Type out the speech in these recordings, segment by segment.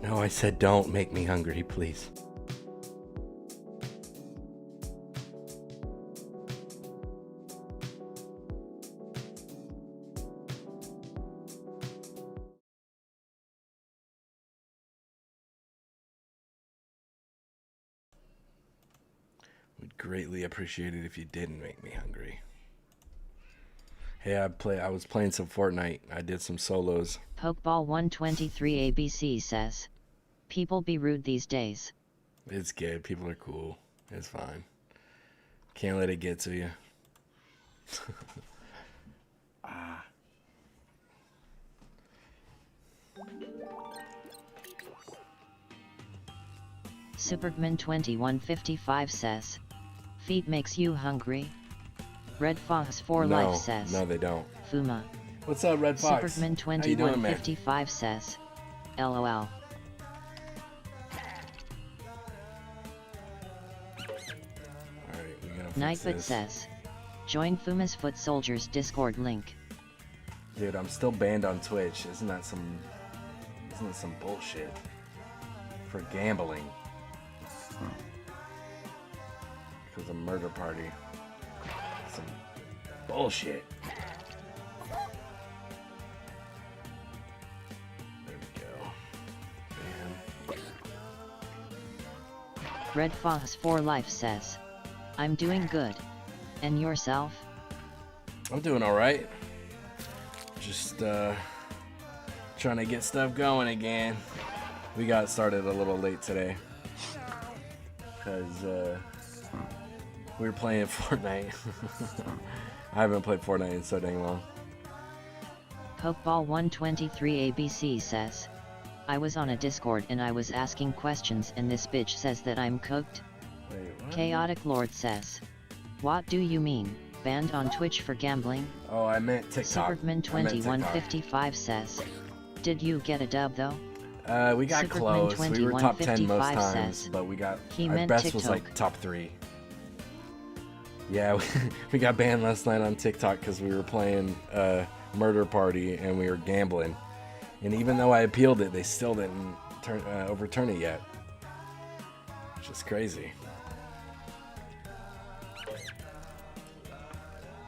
No, I said don't make me hungry, please. Would greatly appreciate it if you didn't make me hungry. Hey, I was playing some Fortnite. I did some solos. Pokeball 123 ABC says, people be rude these days. It's good. People are cool. It's fine. Can't let it get to you. Ah. Superman 2155 says, feet makes you hungry. Red Fox for Life says, no, they don't. Fuma. What's up, Red Fox? Superman 2155 says, LOL. All right, we gotta fix Nightbot this. says, join Fuma's Foot Soldiers Discord link. Dude, I'm still banned on Twitch. Isn't that some bullshit? For gambling. Because of murder party. Some bullshit. There we go. Bam. Red Fox for Life says, I'm doing good. And yourself? I'm doing alright. Just trying to get stuff going again. We got started a little late today. Because we were playing Fortnite. I haven't played Fortnite in so dang long. Pokeball 123 ABC says, I was on a Discord and I was asking questions and this bitch says that I'm cooked. Wait, what? Chaotic Lord says, what do you mean, banned on Twitch for gambling? Oh, I meant TikTok. Superman 2155 says, did you get a dub though? We got Superman close. We were top 10 most 2155 times, says, but we got he our meant best was TikTok. like top 3. Yeah, we got banned last night on TikTok because we were playing Murder Party and we were gambling. And even though I appealed it, they still didn't overturn it yet. Which is crazy.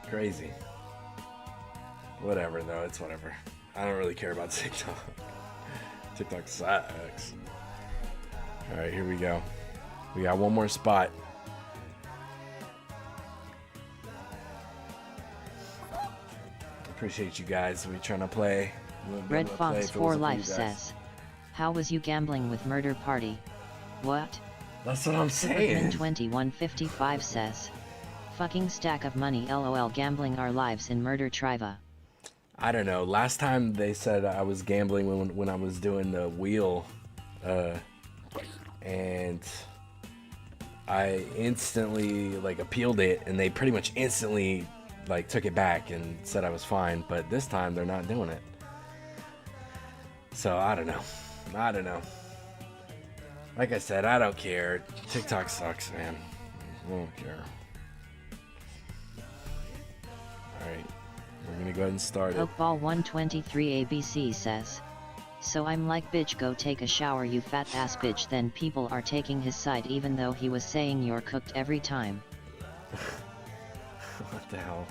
Crazy. Whatever though, it's whatever. I don't really care about TikTok. TikTok sucks. Alright, here we go. We got one more spot. Appreciate you guys. We trying to play. Red Fox for Life says, how was you gambling with Murder Party? What? That's what I'm saying. Superman 2155 says, fucking stack of money LOL gambling our lives in Murder Triva. I don't know. Last time they said I was gambling when I was doing the wheel, and I instantly like appealed it, and they pretty much instantly like took it back and said I was fine. But this time they're not doing it. So I don't know. I don't know. Like I said, I don't care. TikTok sucks, man. I don't care. All right. We're gonna go ahead and start it. Pokeball 123 ABC says, so I'm like bitch go take a shower you fat ass bitch, then people are taking his side even though he was saying you're cooked every time. What the hell?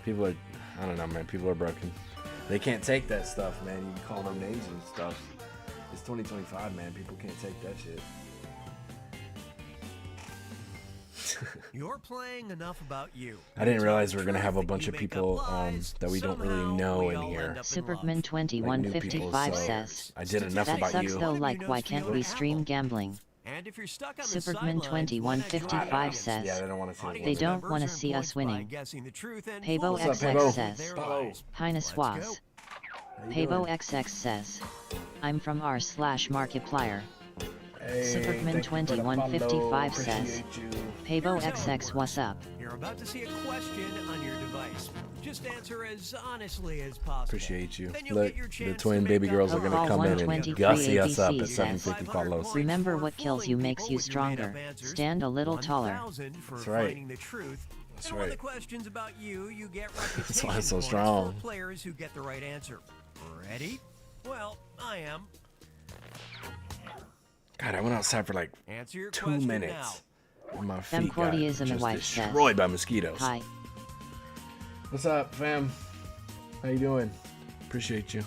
People are, I don't know, man, people are broken. They can't take that stuff, man. You can call them names and stuff. It's 2025, man. People can't take that shit. You're playing enough about you. I didn't realize we were gonna have a bunch of people that we don't really know in here. Superman 2155 says, I did enough that about sucks you. though, like why can't we stream gambling? And if you're stuck on Superman the sidelines, 2155 says, Yeah, they don't want to see they it. don't want to see us winning. Pabo What's up, XX Pabo? says, Pabo. Highness was. How you Pabo doing? XX says, I'm from r/Markiplier. Hey, Superman thank you for the 2155 follow. says, Appreciate you. Pabo XX what's up? You're about to see a question on your device. Just answer as honestly as possible. Appreciate you. Then you'll Look, get your the chance twin to baby make girls up are gonna Football come in and 123 gussy us up ABC at says, 750 follows. Remember what kills you makes you stronger. Stand a little taller. That's right. That's And when the right. question's about you, you get That's why I'm reputation so points strong. for players who get the right answer. Ready? Well, I am. God, I went outside for like Answer your 2 question minutes. now. And my Fem feet got Quotiism and just wife says. destroyed by mosquitoes. Hi. What's up, fam? How you doing? Appreciate you.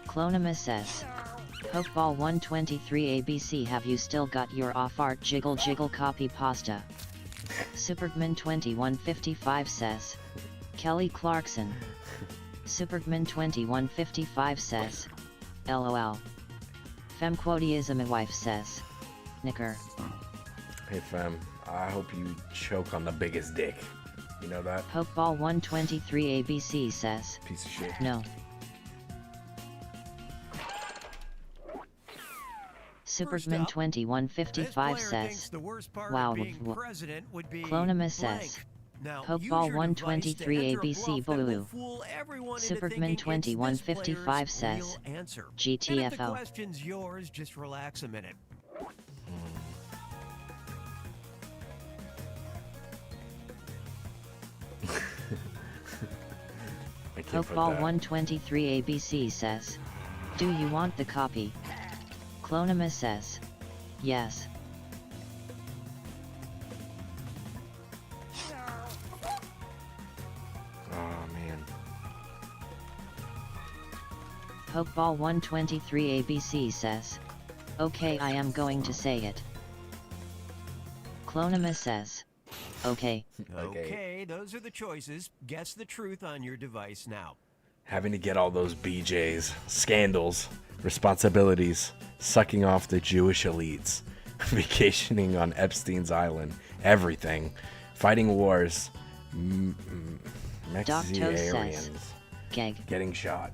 Clonima says. Pokeball 123 ABC, have you still got your off-art jiggle jiggle copy pasta? Supergman 2155 says. Kelly Clarkson. Supergman 2155 says. LOL. Femquotiism wife says. Knicker. Hey, fam. I hope you choke on the biggest dick. You know that? Pokeball 123 ABC says. Piece of shit. No. Supergman 2155 says. Wow. Clonima says. Pokeball 123 ABC Boo. Supergman 2155 says. GTFO. If the question's yours, just relax a minute. Pokeball 123 ABC says. Do you want the copy? Clonima says. Yes. Oh, man. Pokeball 123 ABC says. Okay, I am going to say it. Clonima says. Okay. Okay, those are the choices. Guess the truth on your device now. Having to get all those BJs, scandals, responsibilities, sucking off the Jewish elites, vacationing on Epstein's island, everything, fighting wars, Mexiarians, Gag. getting shot.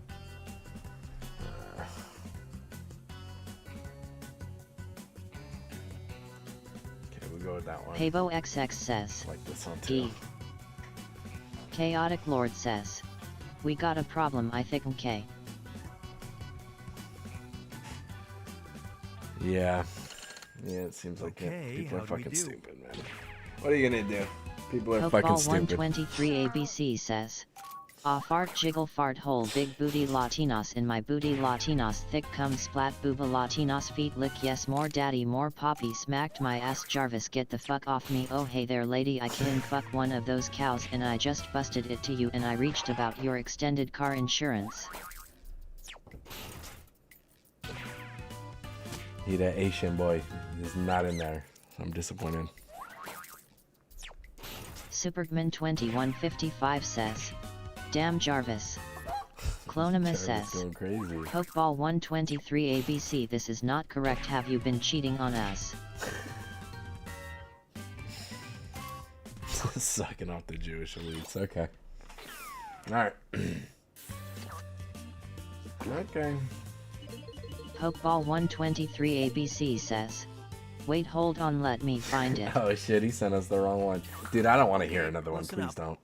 Okay, we'll go with that one. Pabo XX says. Like this one too. Geek. Chaotic Lord says. We got a problem, I think. Okay. Yeah. Yeah, it seems like it. Okay, People are how'd we fucking do? stupid, man. What are you gonna do? People are fucking Pokeball stupid. 123 ABC says. Off art jiggle fart hole big booty Latinos in my booty Latinos thick cum splat booba Latinos feet lick yes more daddy more poppy smacked my ass Jarvis get the fuck off me oh hey there lady I can fuck one of those cows and I just busted it to you and I reached about your extended car insurance. He that Asian boy is not in there. So I'm disappointed. Supergman 2155 says. Damn Jarvis. Clonima Jarvis says. going crazy. Pokeball 123 ABC, this is not correct. Have you been cheating on us? Sucking off the Jewish elites. Okay. Alright. Okay. Pokeball 123 ABC says. Wait, hold on, let me find it. Oh shit, he sent us the wrong one. Dude, I don't want to hear another one. Listen Please up. don't.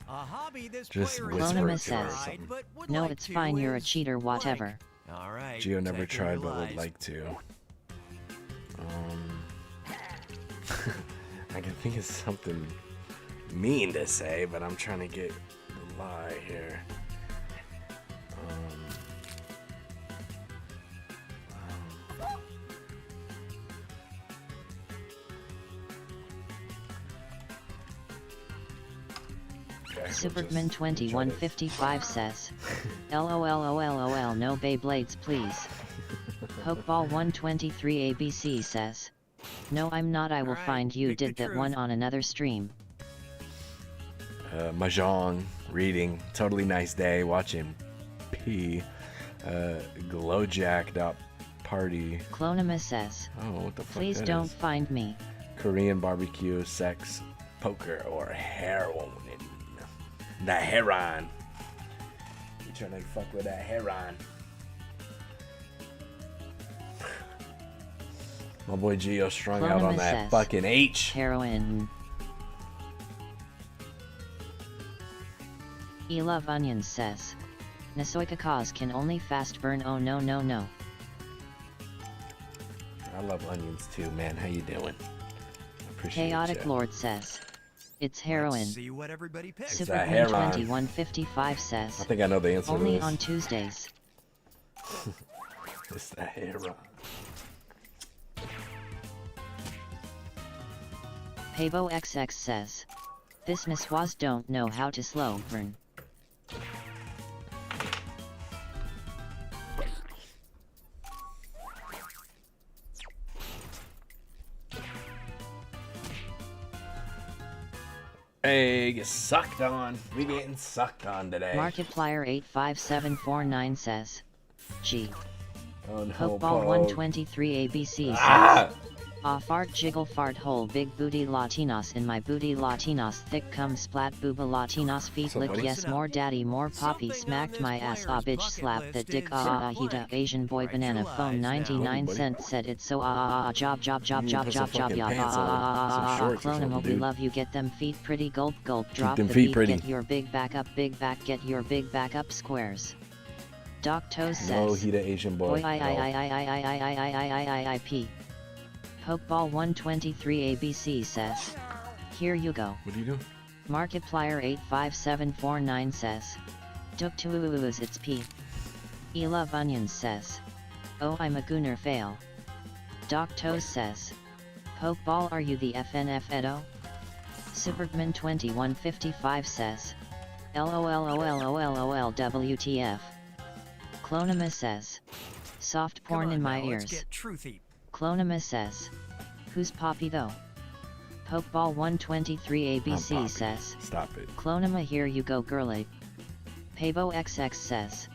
A hobby this Just player whisper Clonima it to her or says. something. but would No, like it's to fine, you're a is cheater, blank. whatever. All right. Geo never checking tried your but would lies. like to. I can think of something mean to say, but I'm trying to get the lie here. Okay, Supergman 2155 says. LOLOLOL, no Beyblades, please. Pokeball 123 ABC says. No, I'm not. I will Alright, find you. pick the Did that truth. one on another stream. Mahjong, reading, totally nice day, watching P, glowjack.party. Clonima says. Oh, what the fuck Please that don't is. find me. Korean barbecue, sex, poker, or heroin. The heron. You trying to fuck with that heron? My boy Geo strung out on Clonima that says. fucking H. Heroin. Love Onions says. Nasoika cause can only fast burn. Oh no no no. I love onions too, man. How you doing? Appreciate Chaotic ya. Lord says. It's heroin. Let's see what everybody picks. that heroin? Superman2155 says. I think I know the answer to Only this. on Tuesdays. It's the heroin. PavoXX says. This Miss Was don't know how to slow burn. Hey, get sucked on. We getting sucked on today. Markiplier85749 says. G. Oh, no, Pokeball123 ABC says. Ah! Fart jiggle fart hole big booty Latinos in my booty Latinos thick cum splat booba Latinos feet lick Somebody- yes more daddy more poppy smacked my ass bitch slap the dick hita Asian boy banana phone 99 cents said it's so job You need to put some fucking pants on, some shorts or clone something, we dude. love you get them feet pretty gulp gulp drop them the feet beat pretty. get your big back up big back get your big back up squares. Doc Toes says. No, he the Asian boy. No. IP. Pokeball123 ABC says. Here you go. What do you do? Markiplier85749 says. Duk tuus it's P. Ela Onions says. Oh I'm a gooner fail. Doc Toes says. Pokeball are you the FNF Edo? Superman2155 says. LOLOLOLOL WTF. Clonima says. Soft porn in my ears. Let's get truthy. Clonima says. Who's Poppy though? Pokeball123 ABC Poppy. says. Stop it. Clonima here you go girly. PavoXX says.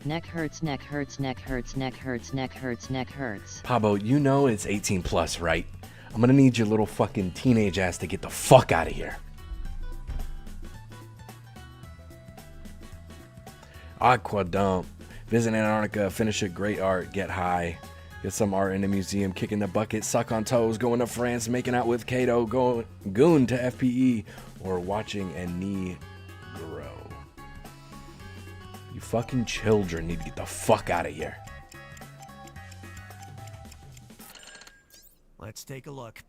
Neck hurts neck hurts neck hurts neck hurts neck hurts neck hurts. Pablo, you know it's 18 plus, right? I'm gonna need your little fucking teenage ass to get the fuck out of here. Aqua Dump. Visit Antarctica, finish a great art, get high. Get some art in the museum, kick in the bucket, suck on toes, going to France, making out with K.O, go goon to FPE, or watching a knee grow. You fucking children need to get the fuck out of here. Let's take a look.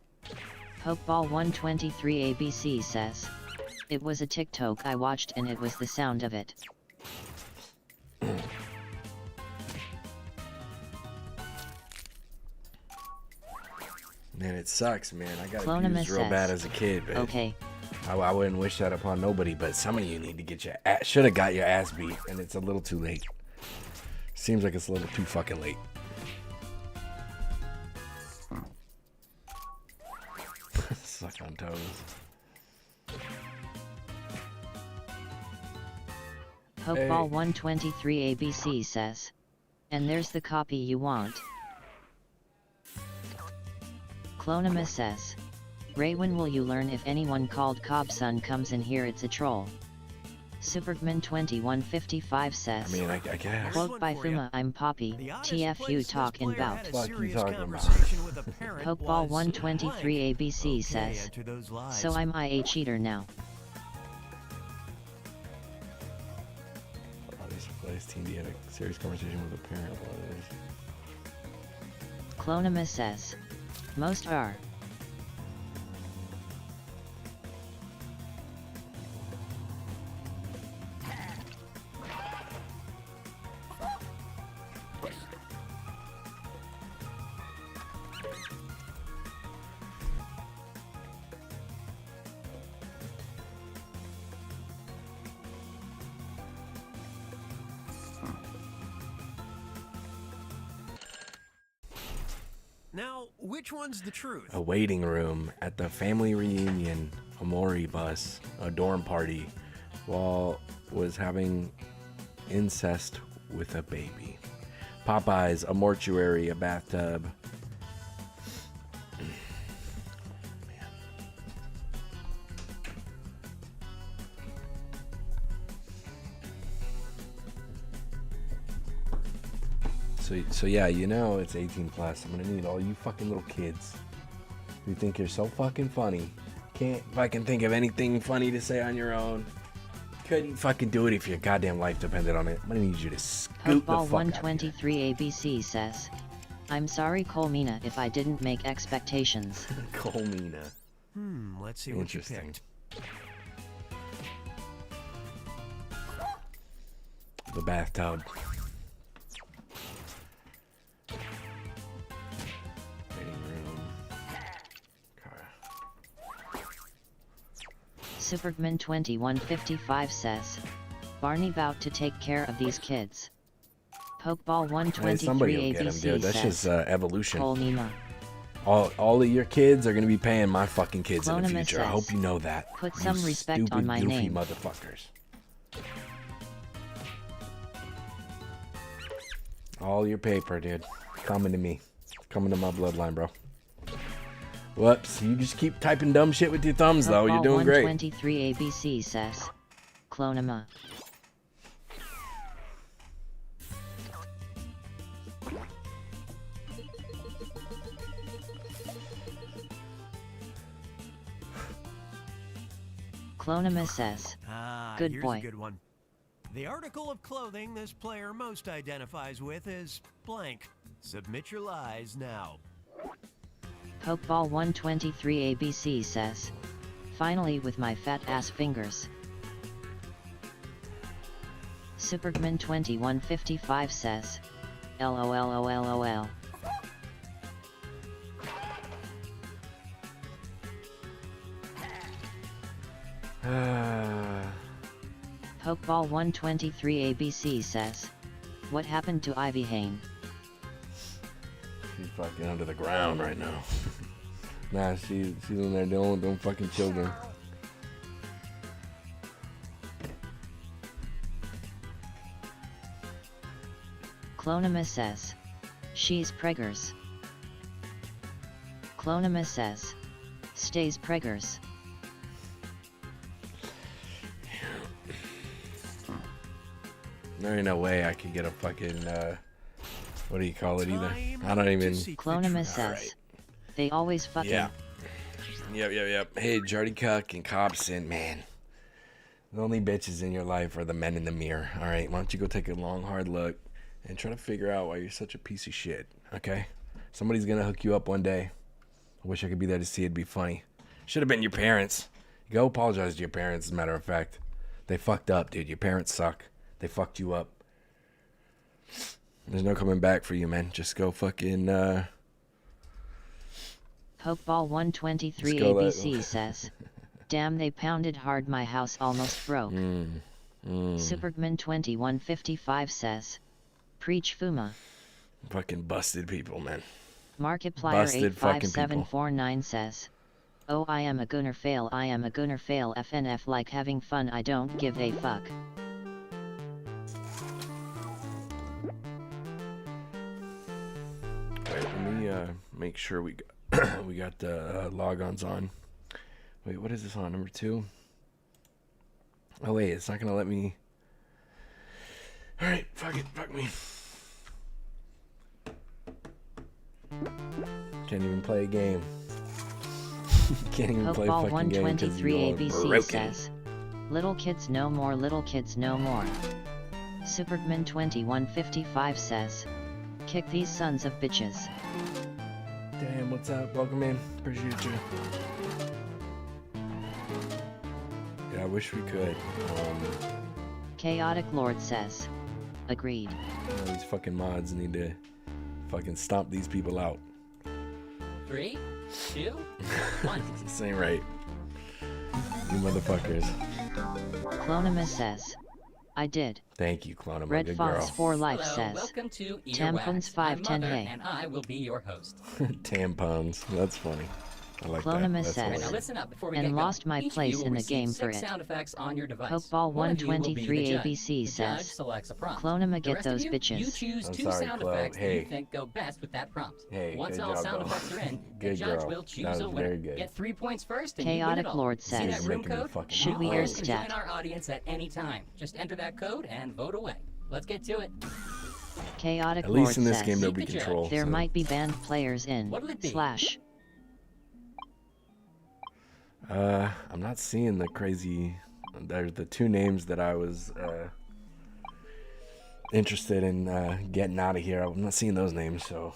Pokeball123 ABC says. It was a TikTok I watched and it was the sound of it. Man, it sucks, man. I got Clonima abused real says. bad as a kid, but Okay. I wouldn't wish that upon nobody, but some of you need to get your ass, should have got your ass beat, and it's a little too late. Seems like it's a little too fucking late. Suck on toes. Pokeball123 ABC says. And there's the copy you want. Clonima says. Ray, when will you learn if anyone called Cobson comes in here it's a troll? Superman2155 says. I mean, I guess. Quote by Fuma, I'm Poppy, TFU talking about. Fuck you talking about? Pokeball123 ABC says. So I'm a cheater now. This team had a serious conversation with a parent about it. Clonima says. Most are. Now, which one's the truth? A waiting room at the family reunion, a Maury bus, a dorm party, while was having incest with a baby. Popeyes, a mortuary, a bathtub. So yeah, you know it's 18 plus. I'm gonna need all you fucking little kids who think you're so fucking funny. Can't fucking think of anything funny to say on your own. Couldn't fucking do it if your goddamn life depended on it. I'm gonna need you to scoot the fuck out. Pokeball123 ABC says. I'm sorry Colmina if I didn't make expectations. Colmina. Let's see what you Interesting. picked. The bathtub. Waiting room. Okay. Supergman 2155 says, Barney about to take care of these kids. Pokeball Hey, somebody 123 will get him, ABC dude. That's says, just evolution. Cole Nima. All of your kids are gonna be paying my fucking kids in the Clonima future. I says, hope you know that. put you some respect stupid, on my goofy name. motherfuckers. All your paper, dude. Coming to me. Coming to my bloodline, bro. Whoops. You just keep typing dumb shit with your thumbs, though. You're doing great. 123 ABC says, Clonima. Clonima says, good here's boy. a good one. The article of clothing this player most identifies with is blank. Submit your lies now. Pokeball 123 ABC says, finally with my fat ass fingers. Supergman 2155 says, LOLOLOL. Pokeball 123 ABC says, what happened to Ivy Hane? She's fucking under the ground right now. Nah, she's in there dealing with them fucking children. Clonima says, she's preggers. Clonima says, stays preggers. There ain't no way I could get a fucking, what do you call it either? I don't even... Clonima says, they always fucking... Yeah. Yep. Hey, Jardy Cuck and Cobson, man. The only bitches in your life are the men in the mirror, alright? Why don't you go take a long, hard look and try to figure out why you're such a piece of shit, okay? Somebody's gonna hook you up one day. I wish I could be there to see it. It'd be funny. Should have been your parents. Go apologize to your parents, as a matter of fact. They fucked up, dude. Your parents suck. They fucked you up. There's no coming back for you, man. Just go fucking, Pokeball 123 Let's go ABC says, damn they pounded hard my house almost broke. Supergman 2155 says, preach Fuma. Fucking busted people, man. Markiplier Busted fucking people. 85749 says, oh I am a gunner fail FNF like having fun I don't give a fuck. Wait, let me make sure we got we got the logons on. Wait, what is this on? Number 2? Oh wait, it's not gonna let me. All right, fuck it, fuck me. Can't even play a game. Can't even play a Pokeball fucking game 'cause 123 you're all ABC broken. says, little kids no more, little kids no more. Supergman 2155 says, kick these sons of bitches. Damn, what's up? Welcome in. Appreciate you. Yeah, I wish we could. Chaotic Lord says, agreed. These fucking mods need to fucking stomp these people out. 3, 2, 1. This ain't right. You motherfuckers. Clonima says, I did. Thank you, Clonima. Red Good Fox girl. for Life Hello, says, welcome to Tampons Earwax. I'm 510 Mother, hey. and I will be your host. Tampons. That's funny. I like Clonima that. That's says, Right, now hilarious. listen up before we and get lost going. my Each of place you will in the receive game for 6 it. sound effects on your device. Pokeball One of you will be 123 the judge. ABC The judge says, selects a prompt. Clonima The get rest of those you, bitches. You choose I'm 2 sorry, sound Chloe. effects that Hey. you think go best with that prompt. Hey, Once good all job, sound though. effects are in, the Good judge girl. will choose That a was winner. very good. Get 3 points first and you win Chaotic it all. Lord See says, that room Making me code? fucking should we hungry. air You can stat? join our audience at any time. Just enter that code and vote away. Let's get to it. Chaotic At Lord least in this says, game, there'll be Keep the control. there so. might be banned players in What'll it be? / I'm not seeing the crazy. There's the 2 names that I was interested in getting out of here. I'm not seeing those names, so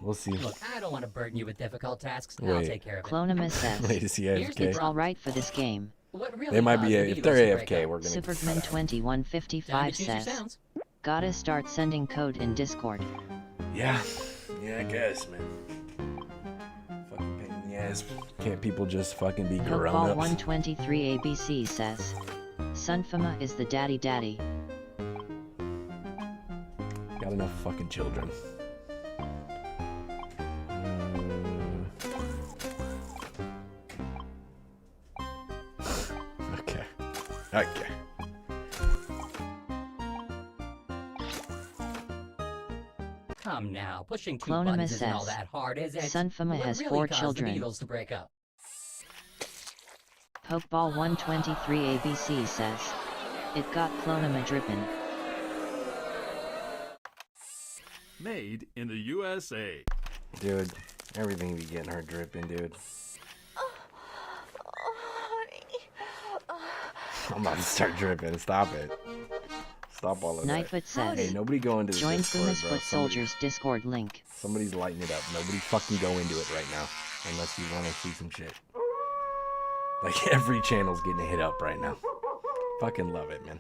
We'll see. Look, I don't want to burden you with difficult tasks. I'll Wait. take care of it. Clonum says, Wait, is he Here's the AFK? it's alright for this game. What really They might be. caused the If Beatles they're to break AFK, up? we're gonna. Superman Time 2155 to choose your says, sounds. gotta start sending code in Discord. Yeah. Yeah, I guess, man. Fucking pain in the ass. Can't people just fucking be Pokeball grown-ups? 123 ABC says, Sunfama is the daddy. Got enough fucking children. Okay. Okay. Come now, pushing two Clonum buttons isn't all says, that hard, is it? Sunfama What has really 4 caused children. the Beatles to break up? Pokeball 123 ABC says, it got Clonum a drippin'. Made in the USA. Dude, everything be getting her dripping, dude. I'm about to start dripping. Stop it. Stop all of that. Nightfoot says, Hey, nobody go into the join Discord, Fuma's bro. Foot Soldiers Discord link. Somebody's lighting it up. Nobody fucking go into it right now. Unless you want to see some shit. Like, every channel's getting hit up right now. Fucking love it, man.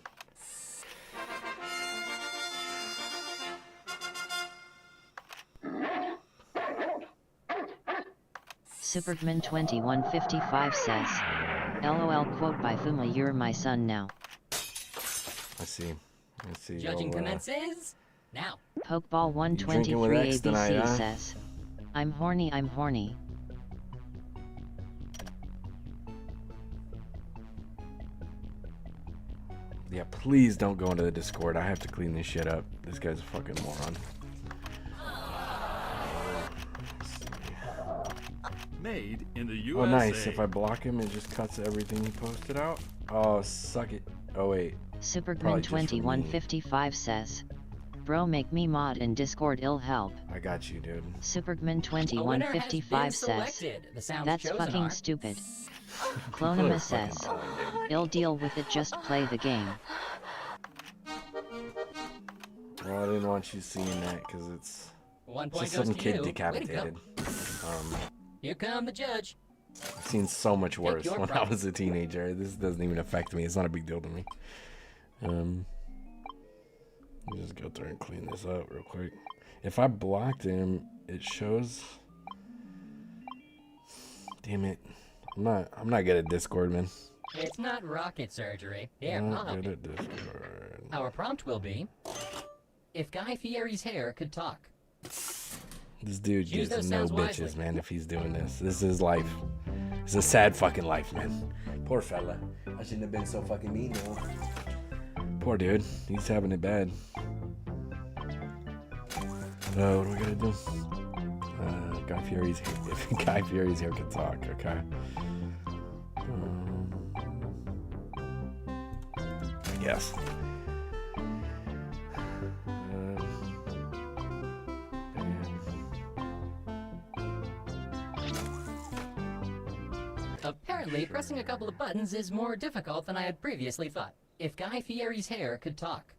Superman 2155 says, LOL quote by Fuma, you're my son now. Let's see. Let's see. Judging Well, commences now. Pokeball drinking with 123 X ABC tonight, huh? says, I'm horny. Yeah, please don't go into the Discord. I have to clean this shit up. This guy's a fucking moron. Made in the USA. Oh, nice. If I block him, it just cuts everything he posted out. Oh, suck it. Oh, wait. Superman Probably just for me. 2155 says, bro, make me mod in Discord, it'll help. I got you, dude. Superman A winner has been 2155 says, selected. The sounds that's chosen fucking are... stupid. People are Clonima fucking says, dumb, dude. ill deal with it, just play the game. Well, I didn't want you seeing that because it's 1 just point some goes to kid you. Way to go. decapitated. Here come the judge. I've seen so much worse your when I prize. was a teenager. This doesn't even affect me. It's not a big deal to me. Let me just go through and clean this up real quick. If I blocked him, it shows. Damn it! I'm not good at Discord, man. It's not rocket surgery. Here, I'm I'll not help good you. at Discord. Our prompt will be, if Guy Fieri's hair could talk. This dude Use gets those no sounds bitches, wisely. man. If he's doing this, this is his life. It's a sad fucking life, man. Poor fella. I shouldn't have been so fucking mean to him. Poor dude. He's having it bad. What do we gotta do? Guy Fieri's hair. If Guy Fieri's hair can talk, okay. I guess. Apparently, pressing a couple of buttons is more difficult than I had previously thought. If Guy Fieri's hair could talk.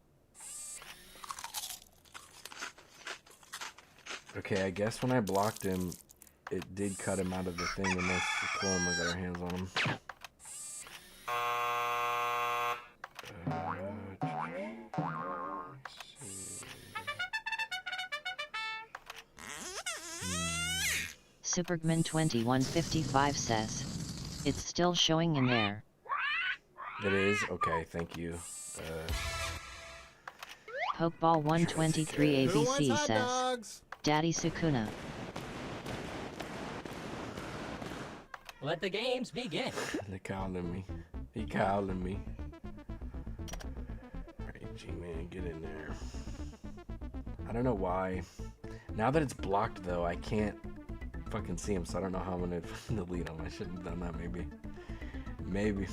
Okay, I guess when I blocked him, it did cut him out of the thing unless the Clonuma got our hands on him. Superman 2155 says, it's still showing in there. It is? Okay, thank you. Pokeball 123 Who wants ABC hot says, dogs? Daddy Sukuna. Let the games begin. They're calling me. He calling me. Alright, G-Man, get in there. I don't know why. Now that it's blocked, though, I can't fucking see him, so I don't know how I'm gonna delete him. I shouldn't have done that, maybe. Maybe.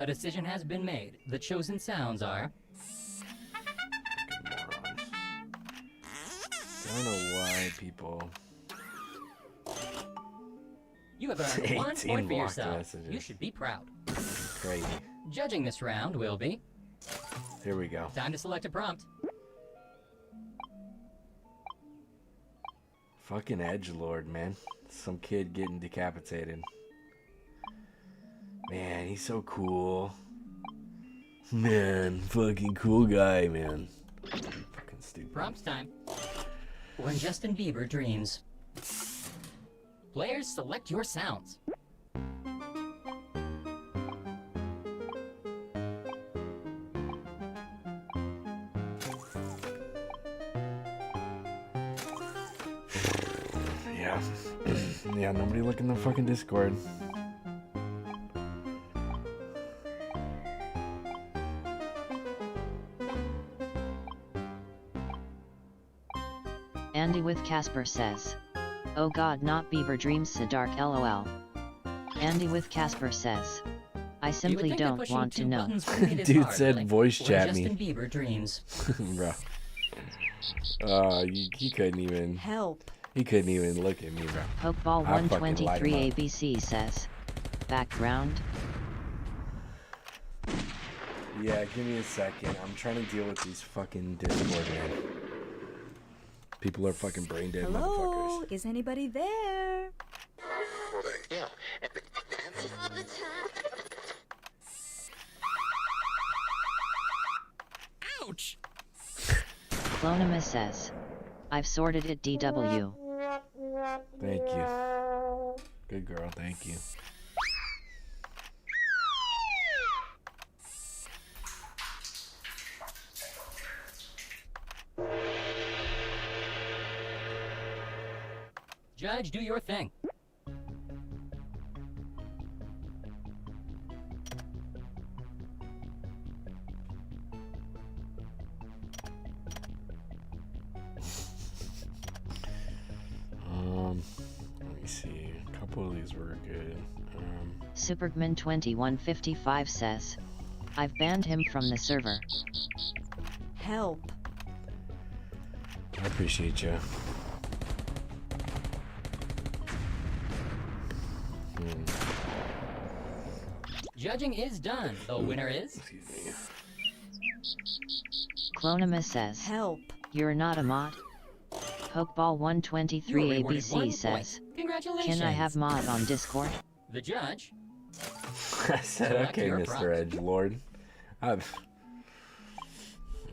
A decision has been made. The chosen sounds are... Fucking morons. I don't know why people... You have earned 1 18 point for blocked yourself. messages. You should be proud. Crazy. Judging this round will be... Here we go. Time to select a prompt. Fucking edgelord, man. Some kid getting decapitated. Man, he's so cool. Man, fucking cool guy, man. Fucking stupid. Prompt time. When Justin Bieber dreams. Players, select your sounds. Yeah. Yeah, nobody look in the fucking Discord. Andy with Casper says, "Oh God, not Beaver Dreams, so dark, lol." Andy with Casper says, "I simply don't want to know." Dude said voice chat me. Justin Bieber dreams. Bro. He couldn't even. Help. He couldn't even look at me, bro. Pokeball I fucking light 123 him up. ABC says, "Background." Yeah, give me a second. I'm trying to deal with these fucking Discord, man. People are fucking brain dead Hello? motherfuckers. Is anybody there? Ouch! Clonimus says, "I've sorted it, DW." Thank you. Good girl, thank you. Judge, do your thing. Let me see. A couple of these were good. Supergman 2155 says, "I've banned him from the server." Help. I appreciate you. Judging is done. The winner is... Excuse me. Clonimus says, Help. "You're not a mod." Pokeball 123 You were rewarded ABC 1 says, point. Congratulations. "Can I have mod on Discord?" The judge. I said, Select okay, your Mr. prompt. Edgelord.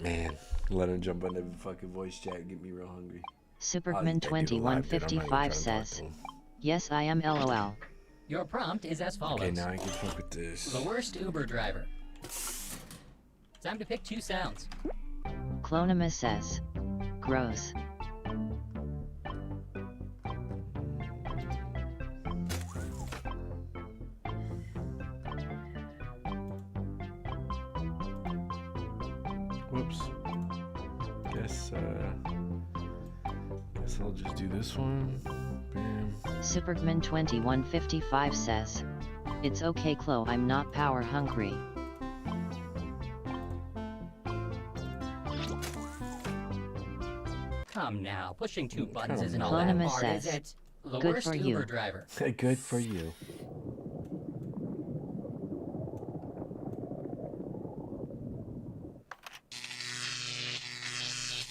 Man, let him jump into the fucking voice chat and get me real hungry. Supergman 2155 says, "Yes, I am, lol." Your prompt is as follows. Okay, now I can fuck with this. The worst Uber driver. Time to pick 2 sounds. Clonimus says, "Gross." Whoops. Guess I'll just do this one. Bam. Supergman 2155 says, "It's okay, Chloe, I'm not power hungry." Come now, pushing 2 buttons Come isn't on. all that Clonimus hard, is says, it? The "Good worst for Uber you." driver. Good for you.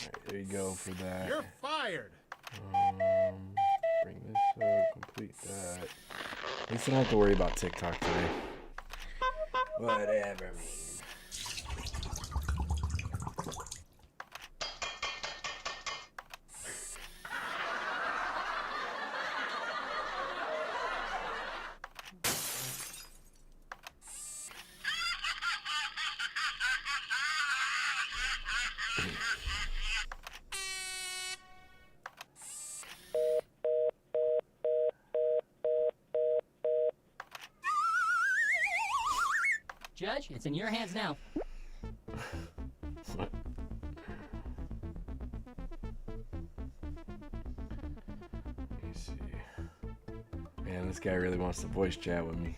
Alright, there you go for that. You're fired. Bring this up, complete that. At least I don't have to worry about TikTok today. Whatever, man. Judge, it's in your hands now. What? Let me see. Man, this guy really wants to voice chat with me.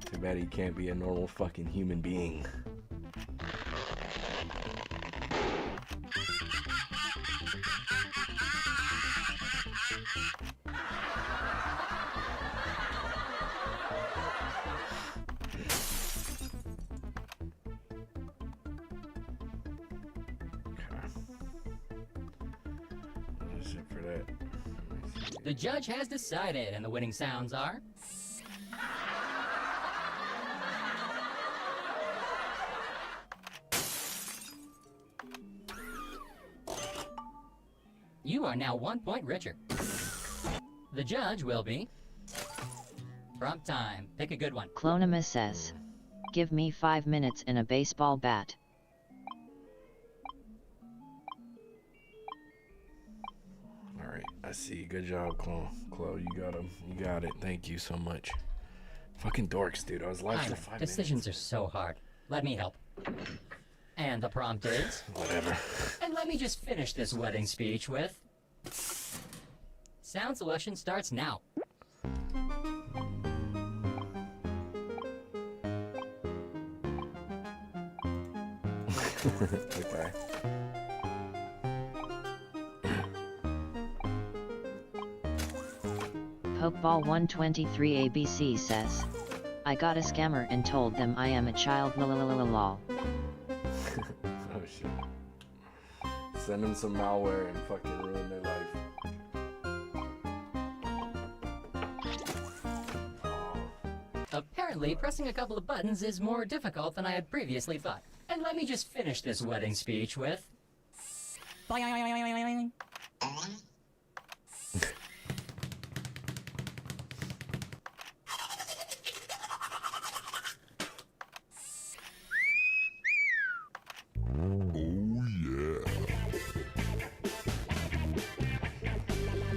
Too bad he can't be a normal fucking human being. bet. The judge has decided, and the winning sounds are... You are now 1 point richer. The judge will be... Prompt time. Pick a good one. Clonima says, give me 5 minutes and a baseball bat. Alright, I see. Good job, Chloe. Chloe, you got him. You got it. Thank you so much. Fucking dorks, dude. I was live for 5 minutes. Decisions are so hard. Let me help. And the prompt is... Whatever. And let me just finish this wedding speech with... Sound selection starts now. Okay. Pokeball 123 ABC says, I got a scammer and told them I am a child lol. Oh shit. Send them some malware and fucking ruin their life. Apparently, pressing a couple of buttons is more difficult than I had previously thought. And let me just finish this wedding speech with...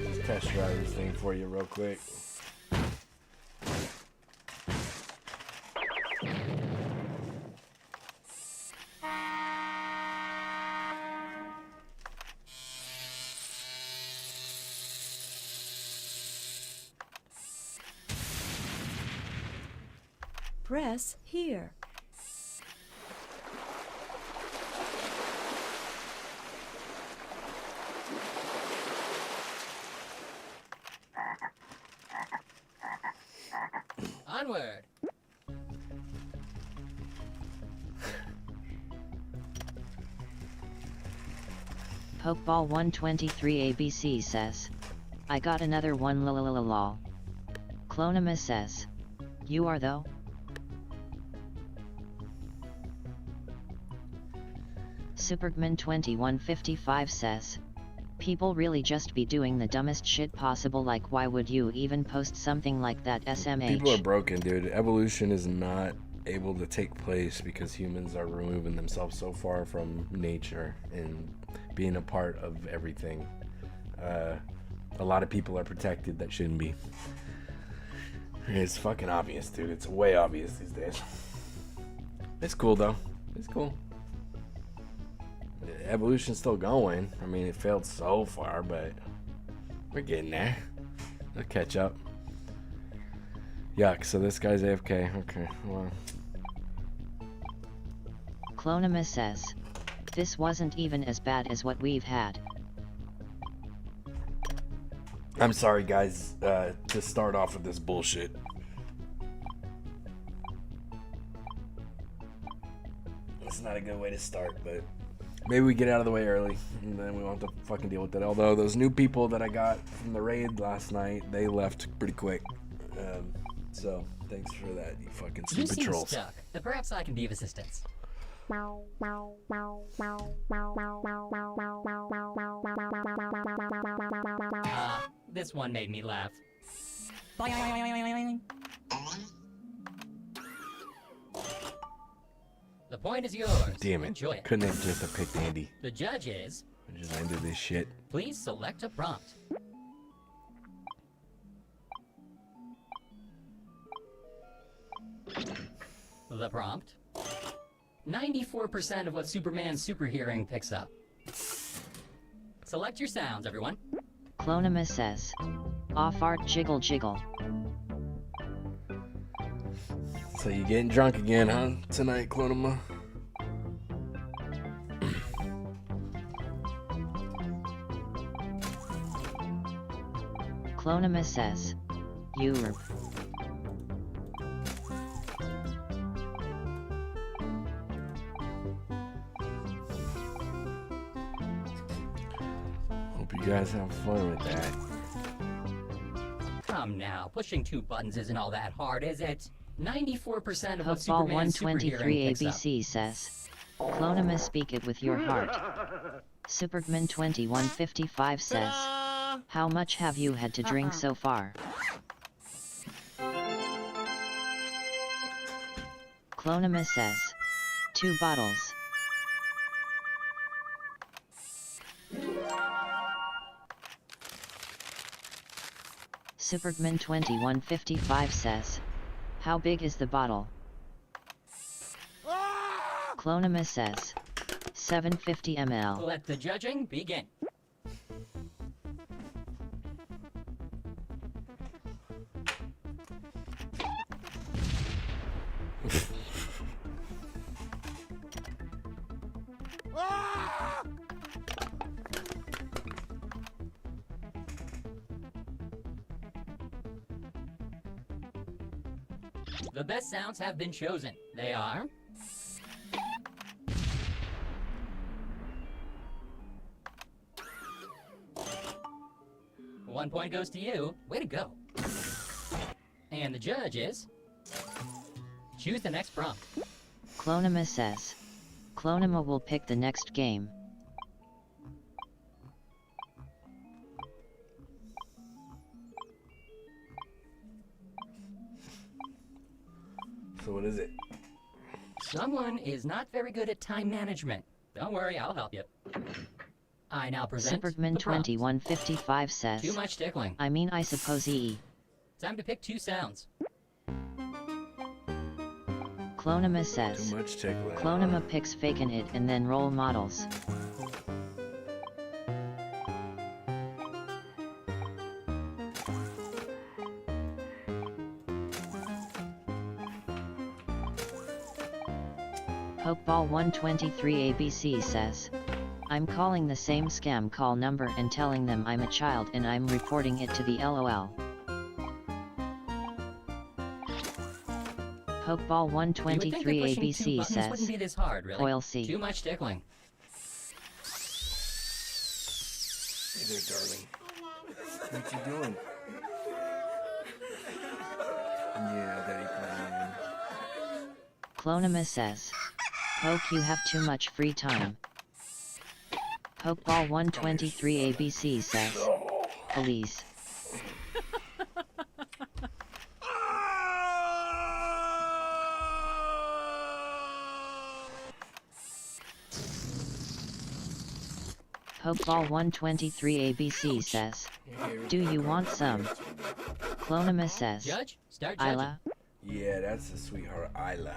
Just test drive this thing for you real quick. Press here. Onward! Pokeball 123 ABC says, I got another one lol. Clonima says, you are though? Supergman 2155 says, people really just be doing the dumbest shit possible, like why would you even post something like that SMH? People are broken, dude. Evolution is not able to take place because humans are removing themselves so far from nature and being a part of everything. A lot of people are protected that shouldn't be. It's fucking obvious, dude. It's way obvious these days. It's cool though. It's cool. Evolution's still going. I mean, it failed so far, but we're getting there. They'll catch up. Yuck, so this guy's AFK. Okay, well. Clonima says, this wasn't even as bad as what we've had. I'm sorry, guys, to start off with this bullshit. It's not a good way to start, but maybe we get out of the way early, and then we won't have to fucking deal with it. Although those new people that I got from the raid last night, they left pretty quick. So thanks for that, you fucking You stupid seem trolls. stuck. Perhaps I can be of assistance. This one made me laugh. The point is yours. Damn it. Enjoy it. Couldn't have just have picked Andy. The judge is... I just ended this shit. Please select a prompt. The prompt. 94% of what Superman's super hearing picks up. Select your sounds, everyone. Clonima says, off art jiggle jiggle. So you getting drunk again, huh? Tonight, Clonima? Clonima says, you. Hope you guys have fun with that. Come now, pushing 2 buttons isn't all that hard, is it? 94% of what Pokeball Superman's superheroing 123 picks up. ABC says, Clonema speak it with your heart. Superman 2155 says, how much have you had to drink so far? Clonema says, 2 bottles. Superman 2155 says, how big is the bottle? Clonema says, 750 ml. Let the judging begin. The best sounds have been chosen. They are... One point goes to you. Way to go. And the judge is... Choose the next prompt. Clonema says, Clonema will pick the next game. So what is it? Someone is not very good at time management. Don't worry, I'll help you. I now present Superman the prompt. 2155 says, Too much tickling. I suppose Time to pick 2 sounds. Clonema says, Too much tickling. Clonema picks faking it and then role models. Pokeball 123 ABC says, I'm calling the same scam call number and telling them I'm a child and I'm reporting it to the LOL. Pokeball You would think that 123 pushing 2 ABC buttons wouldn't be says, this hard, really. Coil C. Too much tickling. Hey there, darling. What you doing? Yeah, Daddy playing. Clonema says, Poke you have too much free time. Pokeball 123 ABC says, Elise. Pokeball 123 ABC says, do you want some? Clonema says, Judge, start judging. Isla. Yeah, that's the sweetheart Isla.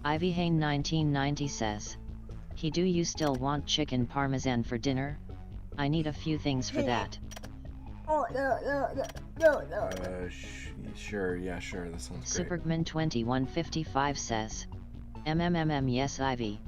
Ivy Hain 1990 says, do you still want chicken parmesan for dinner? I need a few things for that. Sure, yeah, sure, that sounds great. Superman 2155 says, yes Ivy.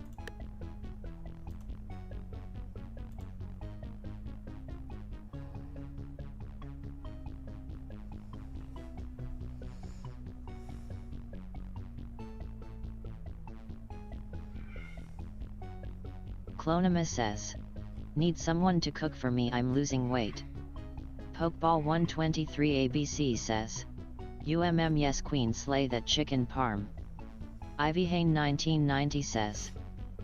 Clonema says, need someone to cook for me, I'm losing weight. Pokeball 123 ABC says, yes queen, slay that chicken parm. Ivy Hain 1990 says,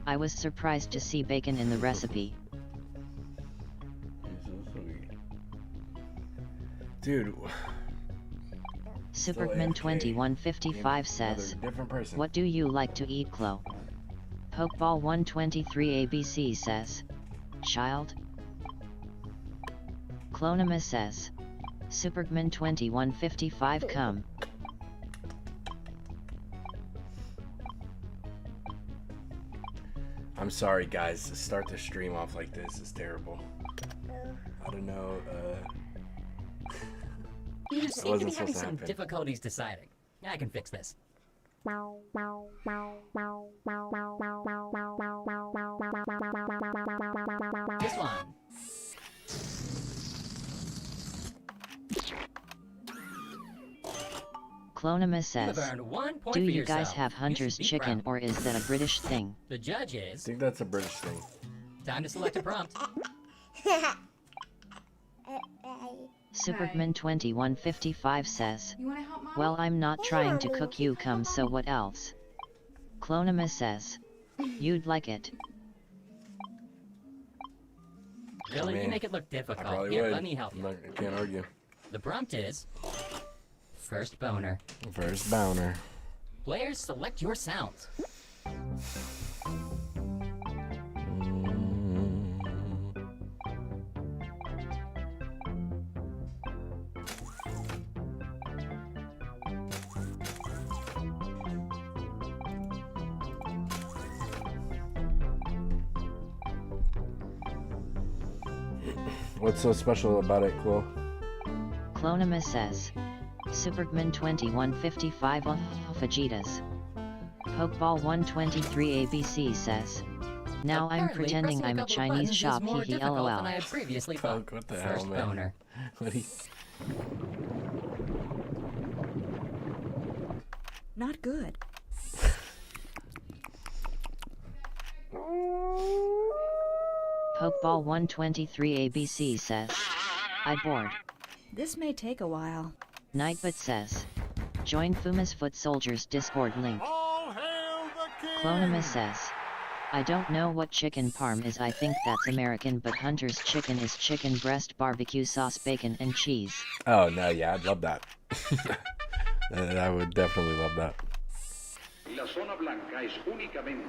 I was surprised to see bacon in the recipe. You're so sweet. Dude. Superman 2155 says, different person. what do you like to eat, Chloe? Pokeball 123 ABC says, child. Clonema says, Superman 2155 come. I'm sorry guys, to start the stream off like this is terrible. I don't know, You seem to be supposed having to some happen. difficulties deciding. I can fix this. This one. Clonema You have says, earned 1 point do for you guys yourself. have You Hunter's should be chicken proud. or is that a British thing? The judge I is... think that's a British thing. Time to select a prompt. Supergman2155 says, You wanna help Mom? well, I'm not trying to cook you come, so what else? Clonima says, you'd like it. Really, Man, you make it look I difficult. probably Here, would. let me help you. I can't argue. The prompt is first boner. First boner. Players, select your sounds. What's so special about it, Chloe? Clonima says, Supergman2155 Fajitas. Pokeball123 ABC says, now I'm Apparently, pretending pressing I'm a couple of Chinese buttons shop, is more hee difficult lol. than I had previously thought. Poke, what the hell, First man? boner. What do you... Not good. Pokeball123 ABC says, I bored. This may take a while. Nightbot says, join Fuma's Foot Soldiers Discord link. Clonima says, I don't know what chicken parm is, I think that's American, but Hunter's chicken is chicken breast, barbecue sauce, bacon, and cheese. Oh, no, yeah, I'd love that. I would definitely love that.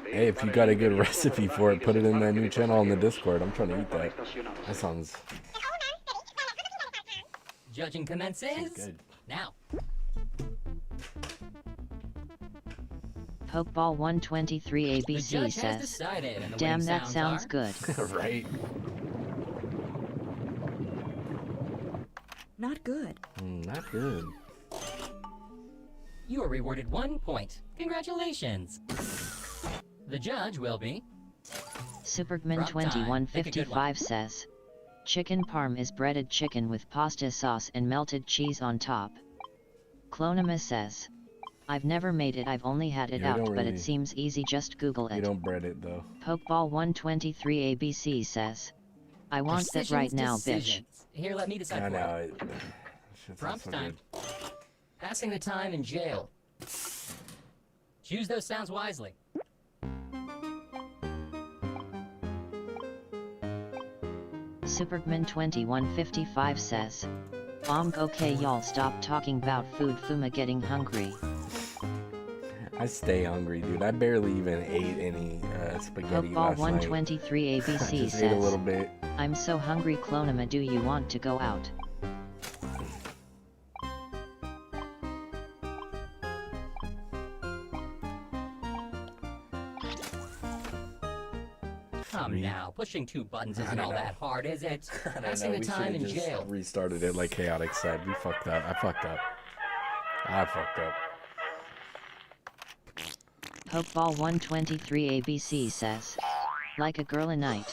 Hey, if you got a good recipe for it, put it in that new channel on the Discord. I'm trying to eat that. That sounds Judging commences good. now. Pokeball123 The ABC judge has says, decided, and the damn, winning that sounds are good. Right? Not good. Not good. You are rewarded 1 point. Congratulations. The judge will be Supergman2155 says, chicken parm is breaded chicken with pasta sauce and melted cheese on top. Clonima says, I've never made it, I've only had it Yeah, out, don't but really- it seems easy, just Google You it. don't bread it, though. Pokeball123 ABC says, I want that right now, bitch. Decisions. Here, let me decide I for know. you. Shit's Prompt so time. good. Passing the time in jail. Choose those sounds wisely. Supergman2155 says, okay, y'all stop talking about food, Fuma getting hungry. I stay hungry, dude. I barely even ate any spaghetti last night. Pokeball123 I ABC just ate a little says, bit. I'm so hungry, Clonima, do you want to go out? Come now, pushing 2 buttons isn't don't all know. that hard, is it? I don't Passing know, the we time in should've just jail. restarted it like Chaotic said. We fucked up. I fucked up. I fucked up. Pokeball123 ABC says, like a girl a night.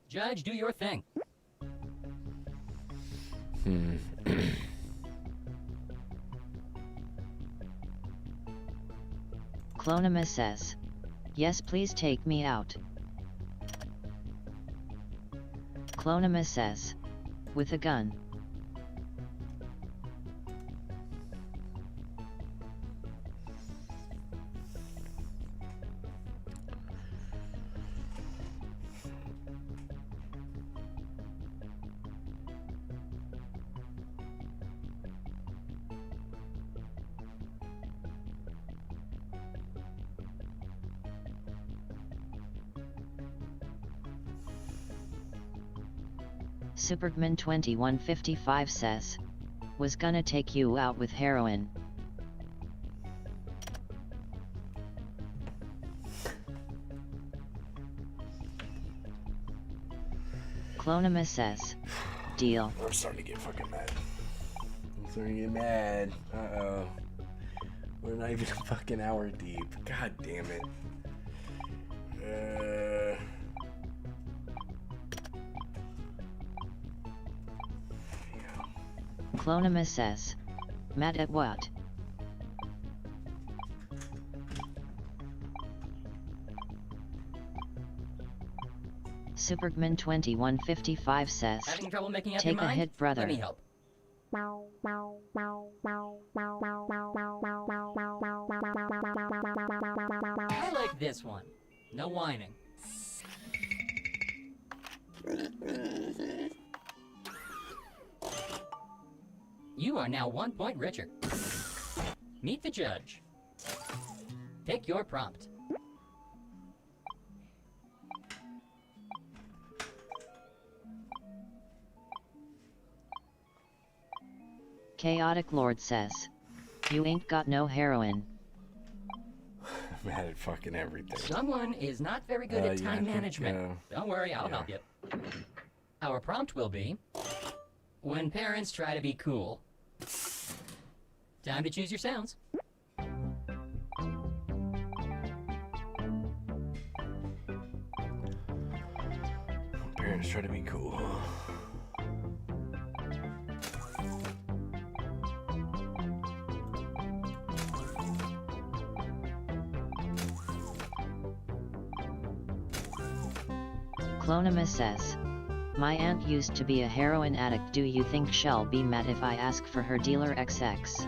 Judge, do your thing. Clonima says, yes, please take me out. Clonima says, with a gun. Supergman2155 says, was gonna take you out with heroin. Clonima says, deal. I'm starting to get fucking mad. I'm starting to get mad. Uh-oh. We're not even a fucking hour deep. God damn it. Clonima says, mad at what? Supergman2155 says, Having trouble making up take your a mind? hit, brother. Let me help. I like this one. No whining. You are now 1 point richer. Meet the judge. Pick your prompt. Chaotic Lord says, you ain't got no heroin. I'm mad at fucking everything. Someone is not very good at yeah, I time think, management. Don't worry, I'll yeah. help you. Our prompt will be, when parents try to be cool. Time to choose your sounds. Parents try to be cool. Clonima says, my aunt used to be a heroin addict. Do you think she'll be mad if I ask for her dealer XX?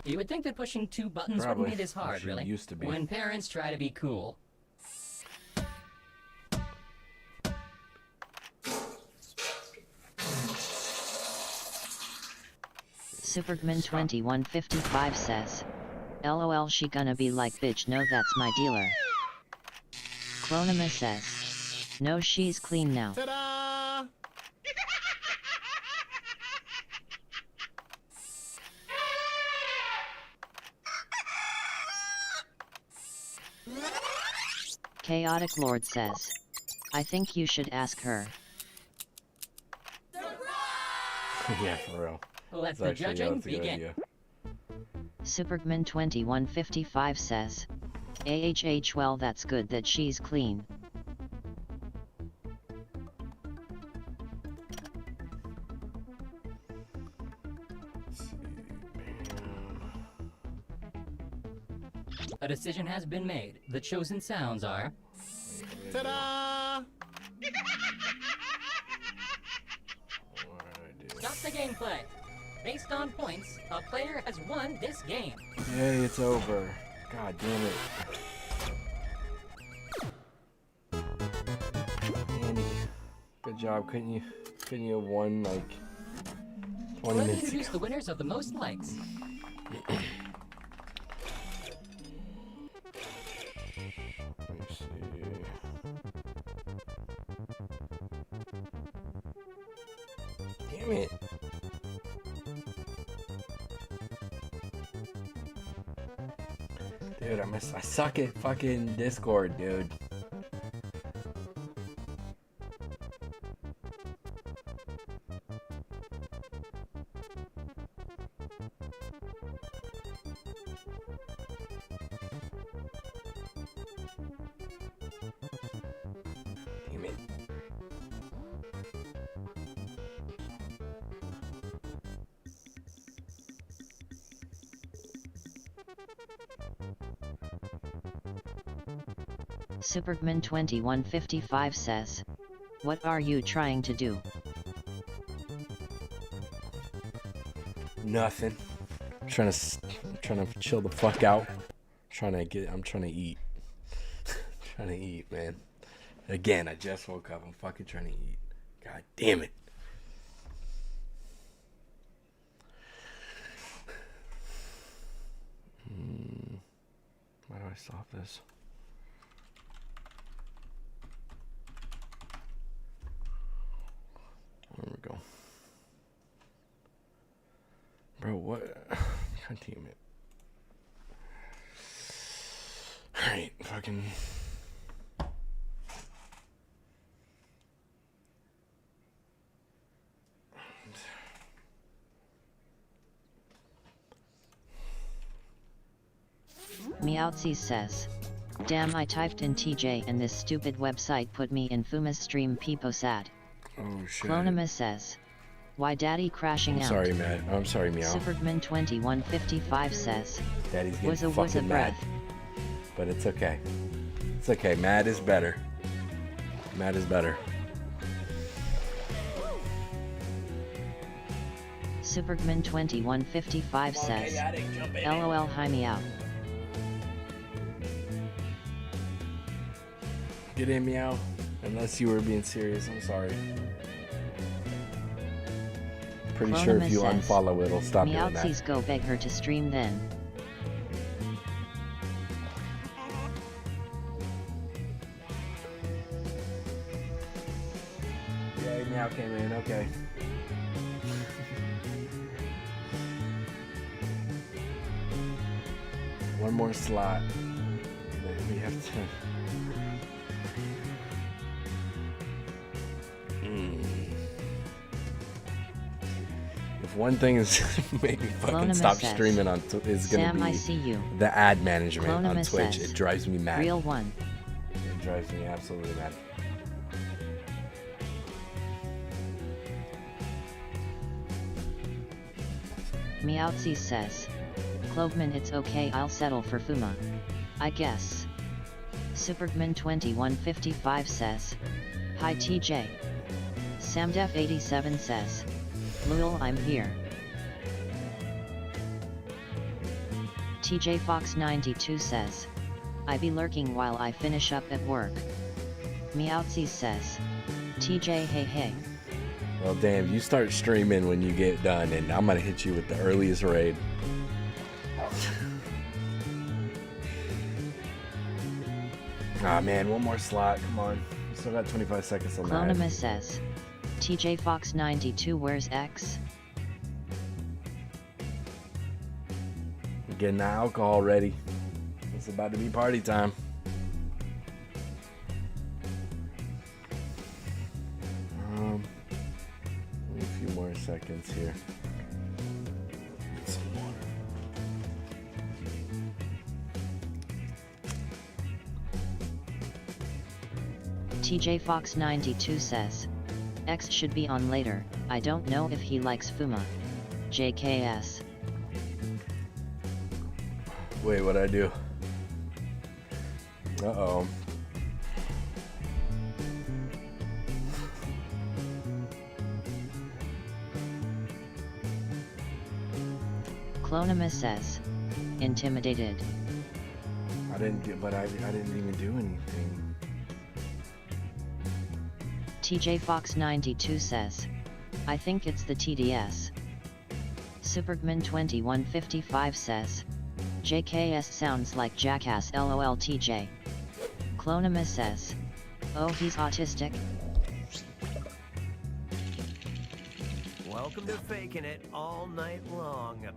You would think that pushing 2 buttons Probably. wouldn't be this hard, She really. used to be. When parents try to be cool. Supergman2155 says, LOL, she gonna be like, bitch, no, that's my dealer. Clonima says, no, she's clean now. Ta-da! Chaotic Lord says, I think you should ask her. Yeah, for real. Let That's the actually, judging that's a good begin. idea. Supergman2155 says, well, that's good that she's clean. A decision has been made. The chosen sounds are... Ta-da! Stop the gameplay. Based on points, a player has won this game. Yay, it's over. God damn it. Andy, good job. Couldn't you have won like 20 Let me minutes introduce ago? the winners of the most likes. Let me see. Damn it. Dude, I suck at fucking Discord, dude. Damn it. Supergman2155 says, what are you trying to do? Nothing. I'm trying to chill the fuck out. I'm trying to eat. Trying to eat, man. Again, I just woke up. I'm fucking trying to eat. God damn it. Why do I stop this? There we go. Bro, what? God damn it. Alright, fucking. Meowtsy says, damn, I typed in TJ and this stupid website put me in Fuma's stream peepo sad. Oh shit. Clonima says, why daddy crashing I'm out? sorry, Matt. I'm sorry, Meow. Superman2155 says, Daddy's getting wuzza fucking mad. breath. But it's okay. It's okay. Mad is better. Mad is better. Superman2155 says, LOL hi meow. Get in, Meow. Unless you were being serious. I'm sorry. Pretty sure if you Clonima says, unfollow, it'll stop doing that. Meowtsies go beg her to stream then. Yeah, Meow came in. Okay. One more slot. Then we have to. If one thing is maybe fucking Clonima stop says, streaming on is gonna Sam, I be see you. the ad management on Clonima Twitch. says, It drives me mad. Real one. It drives me absolutely mad. Meowtsy says, Cloveman, it's okay, I'll settle for Fuma. I guess. Superman2155 says, hi TJ. Samdef87 says, Lul, I'm here. TJ Fox92 says, I be lurking while I finish up at work. Meowtsy says, TJ hey hey. Well, damn, you start streaming when you get done, and I'm gonna hit you with the earliest raid. Ah, man, one more slot. Come on. We still got 25 seconds on that. Clonima says, TJ Fox92 wears X. Getting the alcohol ready. It's about to be party time. A few more seconds here. Get some water. TJ Fox92 says, X should be on later, I don't know if he likes Fuma. JKS. Wait, what'd I do? Uh-oh. Clonima says, intimidated. I didn't even do anything. TJ Fox92 says, I think it's the TDS. Superman2155 says, JKS sounds like jackass LOL TJ. Clonima says, oh, he's autistic. Welcome to Faking It all night long.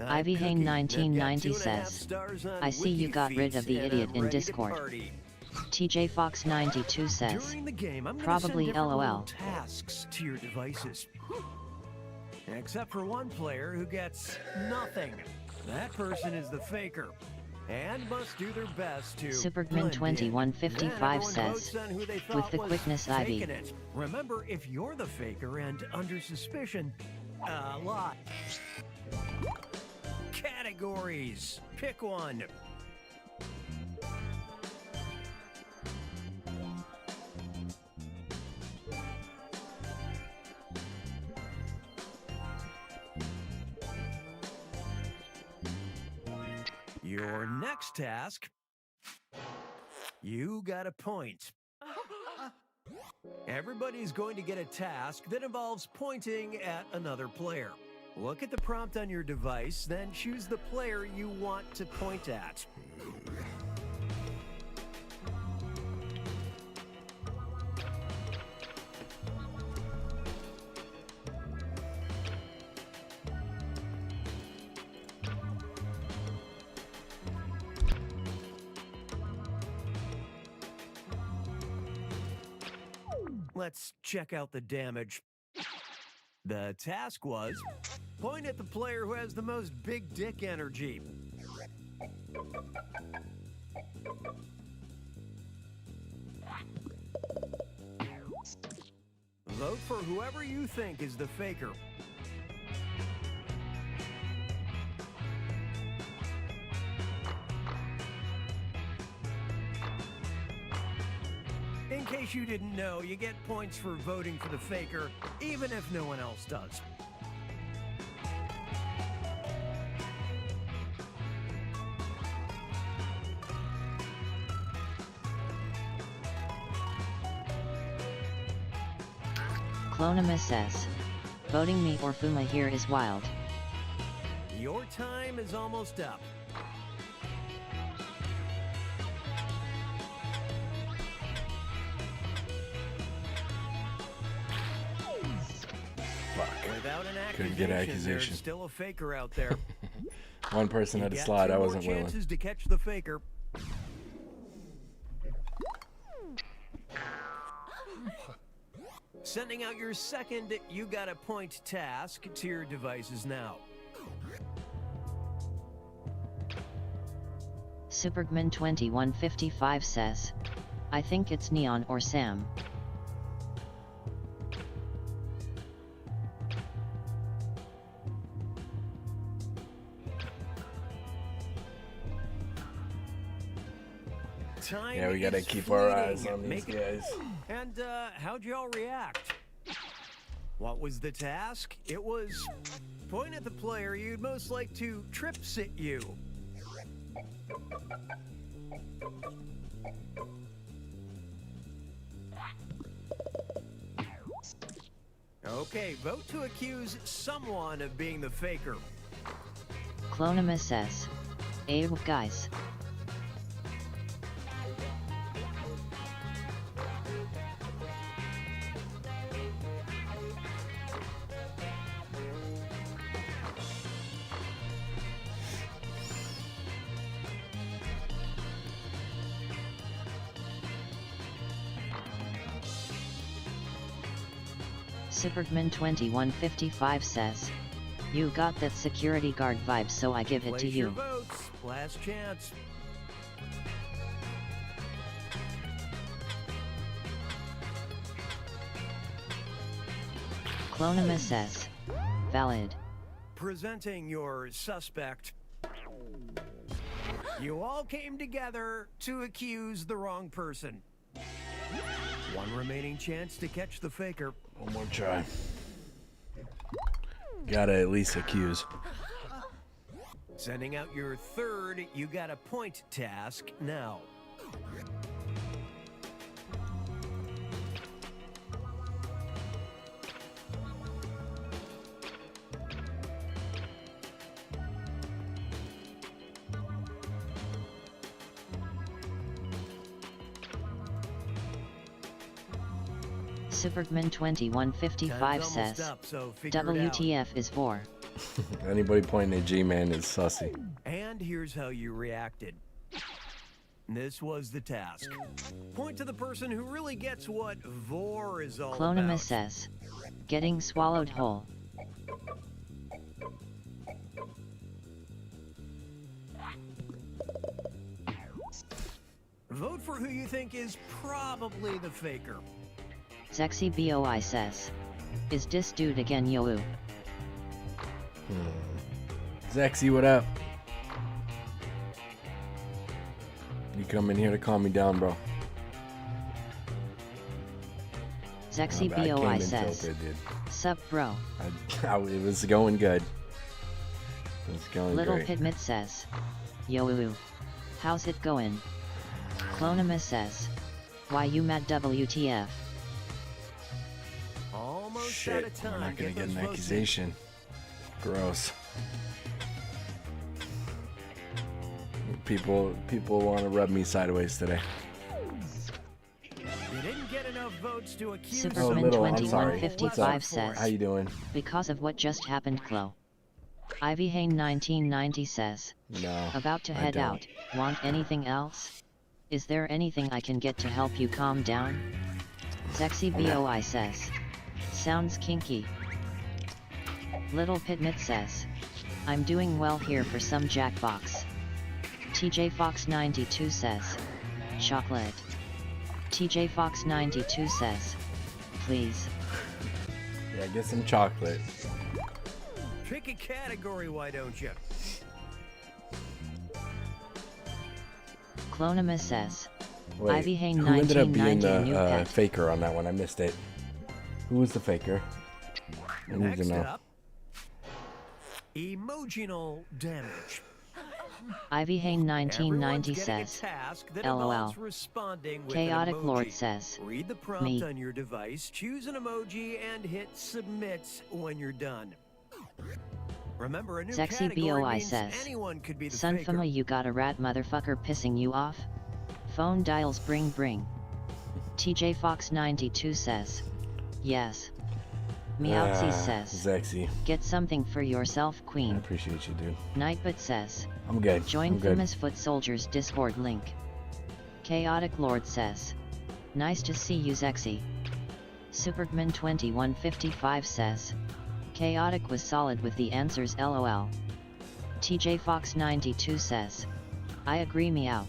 Ivy Hane 1990 says, I see you got rid of the idiot in Discord. TJ Fox 92 says, During the game, I'm probably send different LOL. little tasks to your devices. Except for one player who gets nothing. That person is the faker and must do their best to Superman2155 says, with the quickness Ivy. Remember, if you're the faker and under suspicion, a lot. Categories. Pick one. Your next task, you got a point. Everybody's going to get a task that involves pointing at another player. Look at the prompt on your device, then choose the player you want to point at. Let's check out the damage. The task was, point at the player who has the most big dick energy. Vote for whoever you think is the faker. In case you didn't know, you get points for voting for the faker, even if no one else does. Clonimus says, voting me or Fuma here is wild. Your time is almost up. Fuck. Without an Couldn't get accusation. there's still a faker out there. One person had to slide. I wasn't willing. Chances to catch the faker. Sending out your second You Got a Point task to your devices now. Supergman2155 says, I think it's Neon or Sam. Time Yeah, we gotta is keep our eyes fleeting. on these guys. And how'd y'all react? What was the task? It was point at the player you'd most like to trip sit you. Okay, vote to accuse someone of being the faker. Clonimus says, hey guys. Supergman2155 says, you got that security guard vibe, so I give it Place to your you. votes. Last chance. Clonimus says, valid. Presenting your suspect. You all came together to accuse the wrong person. One remaining chance to catch the faker. One more try. Gotta at least accuse. Sending out your third You Got a Point task now. Supergman2155 says, Up, so figure it out. WTF is for. Anybody pointing at G-Man is sussy. And here's how you reacted. This was the task. Point to the person who really gets what Vor is all Clonimus about. says, getting swallowed whole. Vote for who you think is probably the faker. Sexy BOI says, is this dude again yo? Zexy, what up? You come in here to calm me down, bro. Sexy I came BOI in says, tilted, dude. sup bro. It was going good. It was going Little great. Pitmit says, yo, how's it going? Clonimus says, why you mad WTF? Almost out Shit, of time. we're not gonna Get get those an votes in. accusation. Gross. People want to rub me sideways today. You didn't get enough votes to accuse Superman Little, I'm sorry. 2155 What's says, How you doing? because of what just happened, Chloe. Ivy Hane 1990 says, No. about to I head don't. out, want anything else? Is there anything I can get to help you calm down? Sexy BOI says, sounds kinky. Little Pitmit says, I'm doing well here for some Jackbox. TJFox92 says, chocolate. TJFox92 says, please. Yeah, get some chocolate. Pick a category, why don't you? Clonima says, Wait, Ivy Hain who ended up being 1990 new the pet. faker on that one? I missed it. Who was the faker? I need to Next know. up, emotional damage. Ivy Hain 1990 Everyone's getting a says, task that LOL. involves responding with an Chaotic emoji. Lord says, Read the prompt me. on your device, choose an emoji, and hit submit when you're done. Remember, a new Sexy category BOI means says, anyone could be the faker. Sunfama, you got a rat motherfucker pissing you off? Phone dials bring. TJFox92 says, yes. Meowsy says, Zexy. get something for yourself, I queen. appreciate you, dude. Nightbot says, I'm good. join I'm good. Famous Foot Soldiers Discord link. Chaotic Lord says, nice to see you, Zexy. Superman2155 says, chaotic was solid with the answers, lol. TJFox92 says, I agree, meow.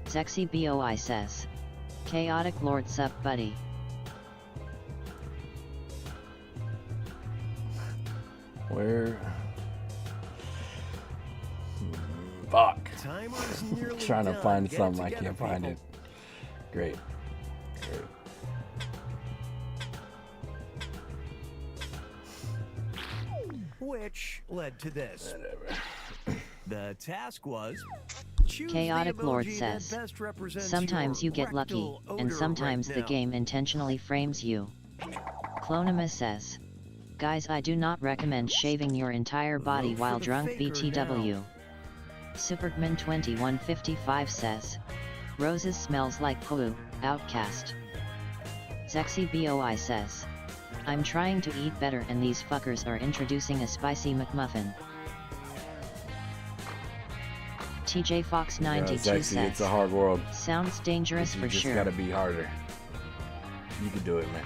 Zexy BOI says, chaotic Lord sup buddy. Where? Fuck. Timer's nearly Trying to done. find Get it something. I together, can't find people. it. Great. Which led to this. Whatever. The task was choose Chaotic the Lord emoji that says, best represents sometimes your you get lucky, rectal and odor sometimes right the now. game intentionally frames you. Clonima says, guys, I do not recommend shaving your entire body Vote for while the drunk, faker BTW. now. Superman2155 says, roses smells like poo, outcast. Zexy BOI says, I'm trying to eat better and these fuckers are introducing a spicy McMuffin. TJFox92 Zexy, says, it's a hard world. sounds dangerous You for just sure. gotta be harder. You can do it, man.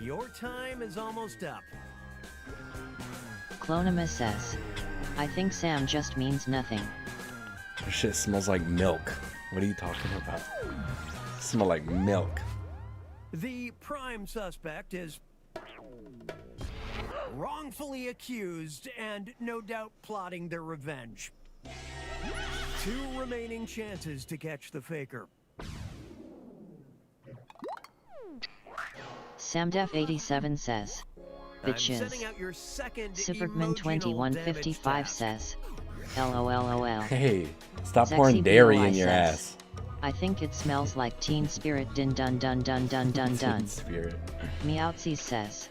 Your time is almost up. Clonima says, I think Sam just means nothing. This shit smells like milk. What are you talking about? Smell like milk. The prime suspect is wrongfully accused and no doubt plotting their revenge. 2 remaining chances to catch the faker. Samdef87 says, I'm bitches. sending out your second Superman2155 emotional says, LOLOL. Hey, stop Zexy pouring dairy BOI in your says, ass. I think it smells like Teen Spirit din dun dun dun dun dun dun. Teen Spirit. Meowsy says,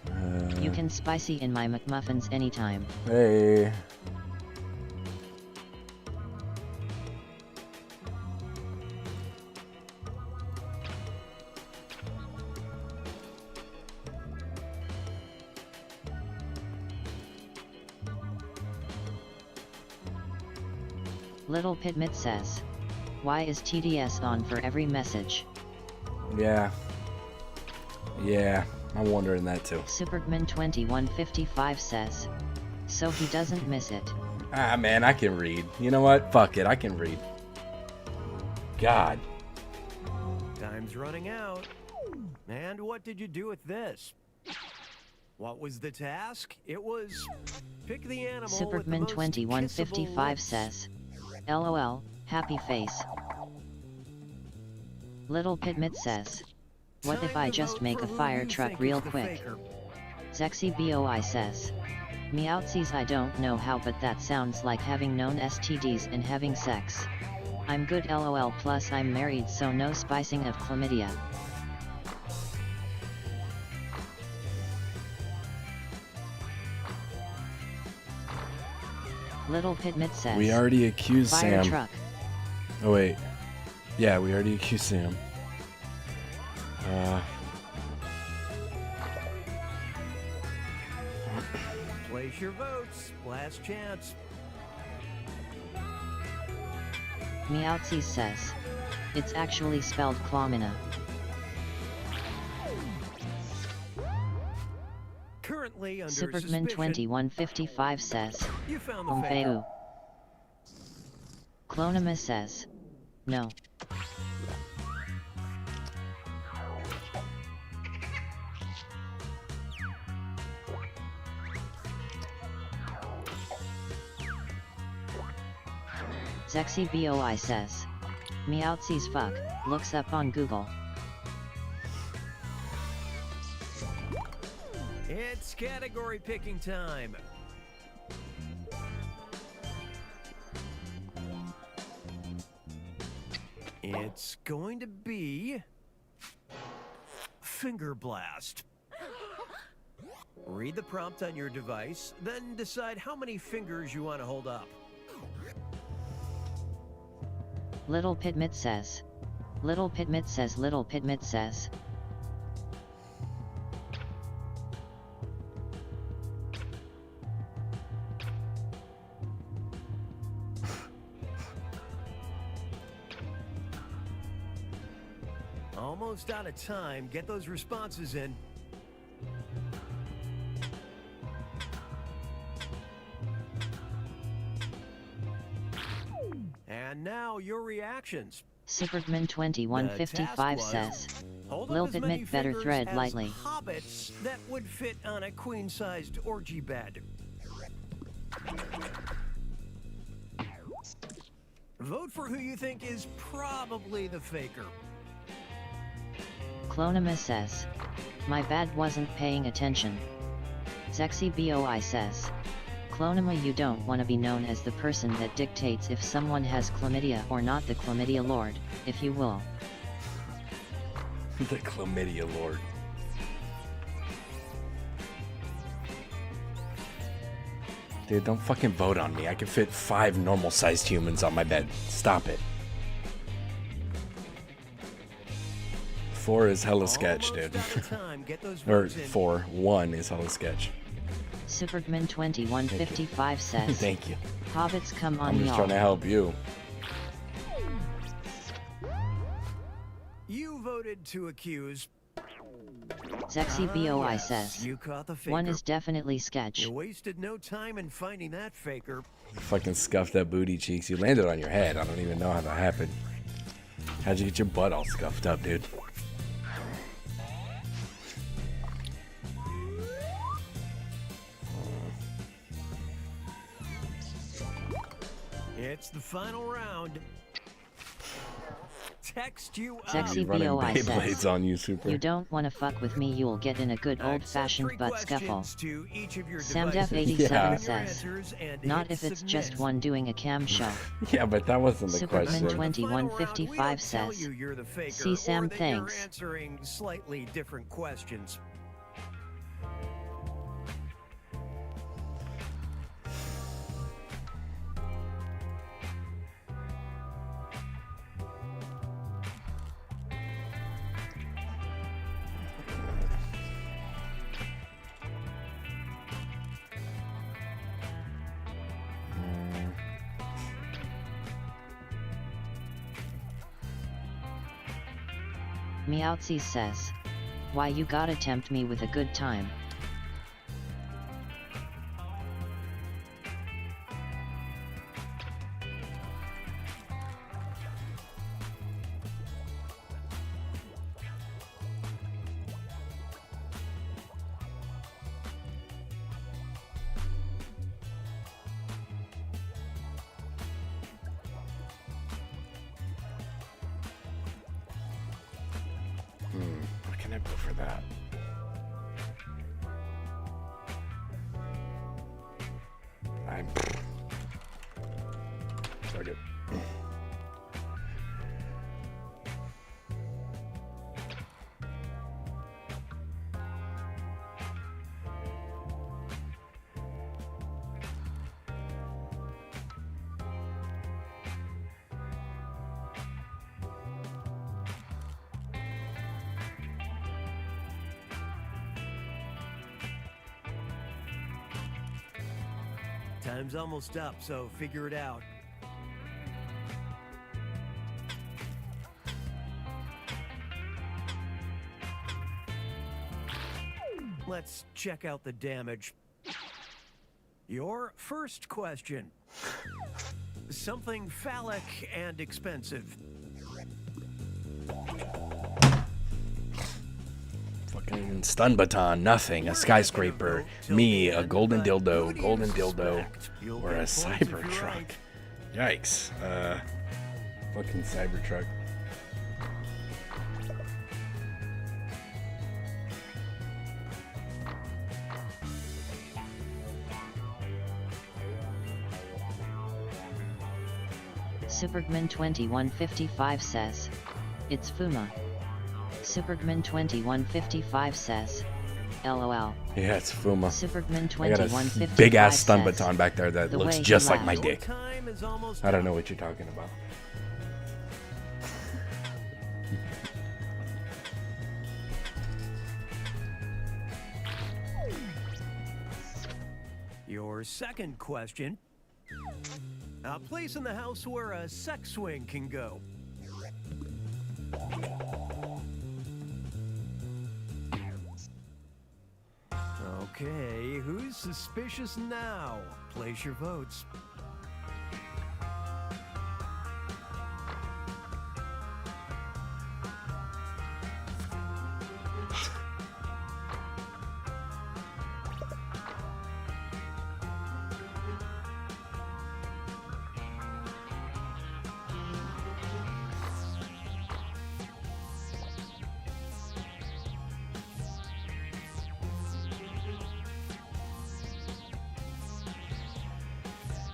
you can spicy in my McMuffins anytime. Hey. Little Pitmit says, why is TDS on for every message? Yeah. Yeah, I'm wondering that too. Superman2155 says, so he doesn't miss it. Ah, man, I can read. You know what? Fuck it, I can read. God. Time's running out. And what did you do with this? What was the task? It was pick the animal with the most kissable Superman2155 lips. says, LOL, happy face. Little Pitmit says, what if Time I to just vote make for a who fire you truck think real is the quick? faker. Zexy BOI says, Meowsies, I don't know how, but that sounds like having known STDs and having sex. I'm good LOL, plus I'm married, so no spicing of chlamydia. Little Pitmit says, We already accused fire Sam. truck. Oh, wait. Yeah, we already accused Sam. Place your votes. Last chance. Meowsies says, it's actually spelled Clomina. currently under Superman suspicion. 2155 says, You found the faker. Umfeu. Clonima says, no. Zexy BOI says, Meowtsies fuck, looks up on Google. It's category picking time. It's going to be Finger Blast. Read the prompt on your device, then decide how many fingers you want to hold up. Little Pitmit says. Little Pitmit says. Little Pitmit says. Almost out of time. Get those responses in. And now your reactions. Superman 2155 says, Hold Lil up as many Pitmit better fingers thread as lightly. hobbits that would fit on a queen-sized orgy bed. Vote for who you think is probably the faker. Clonima says, my bad, wasn't paying attention. Zexy BOI says, Clonima, you don't want to be known as the person that dictates if someone has chlamydia or not, the chlamydia lord, if you will. The chlamydia lord. Dude, don't fucking vote on me. I can fit 5 normal-sized humans on my bed. Stop it. 4 is hella sketch, dude. Almost out of time. Get those Or votes in. 4. 1 is hella sketch. Superman 2155 says, Thank you. Hobbits come on I'm just y'all. trying to help you. You voted to accuse. Zexy BOI Yes, says, you caught the faker. one is definitely sketch. You wasted no time in finding that faker. Fucking scuffed up booty cheeks. You landed on your head. I don't even know how that happened. How'd you get your butt all scuffed up, dude? It's the final round. Text you out. Sexy Running BOI Beyblades says, on you, Super. you don't wanna fuck with me, you'll get in a good Accept old-fashioned 3 butt scuffle. questions to each of your SamDef87 Yeah. says, answers and not hit if it's just submit. one doing a cam show. Yeah, but that wasn't the Superman question. 2155 We don't tell says, you you're the faker, see Sam, or that thanks. You're answering slightly different questions. Meowtsies says, why you gotta tempt me with a good time? What can I put for that? I'm... Fuck it. Time's almost up, so figure it out. Let's check out the damage. Your first question. Something phallic and expensive. Fucking stun baton, nothing. A skyscraper, me, a golden dildo, or a Cybertruck. Yikes. Fucking Cybertruck. Supergman2155 says, it's Fuma. Supergman2155 says, LOL. Yeah, it's Fuma. I got a Supergman2155 big ass stun says, baton back there that the looks way just he like my laughed. dick. Time is almost I don't know what you're talking about. Your second question. A place in the house where a sex swing can go. Okay, who's suspicious now? Place your votes.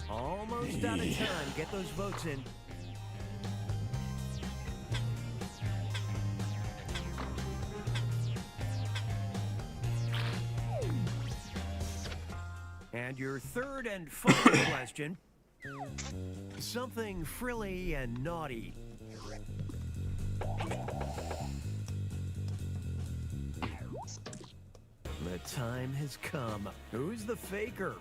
Almost out of time. Get those votes in. And your third and final question. Something frilly and naughty. The time has come. Who's the faker?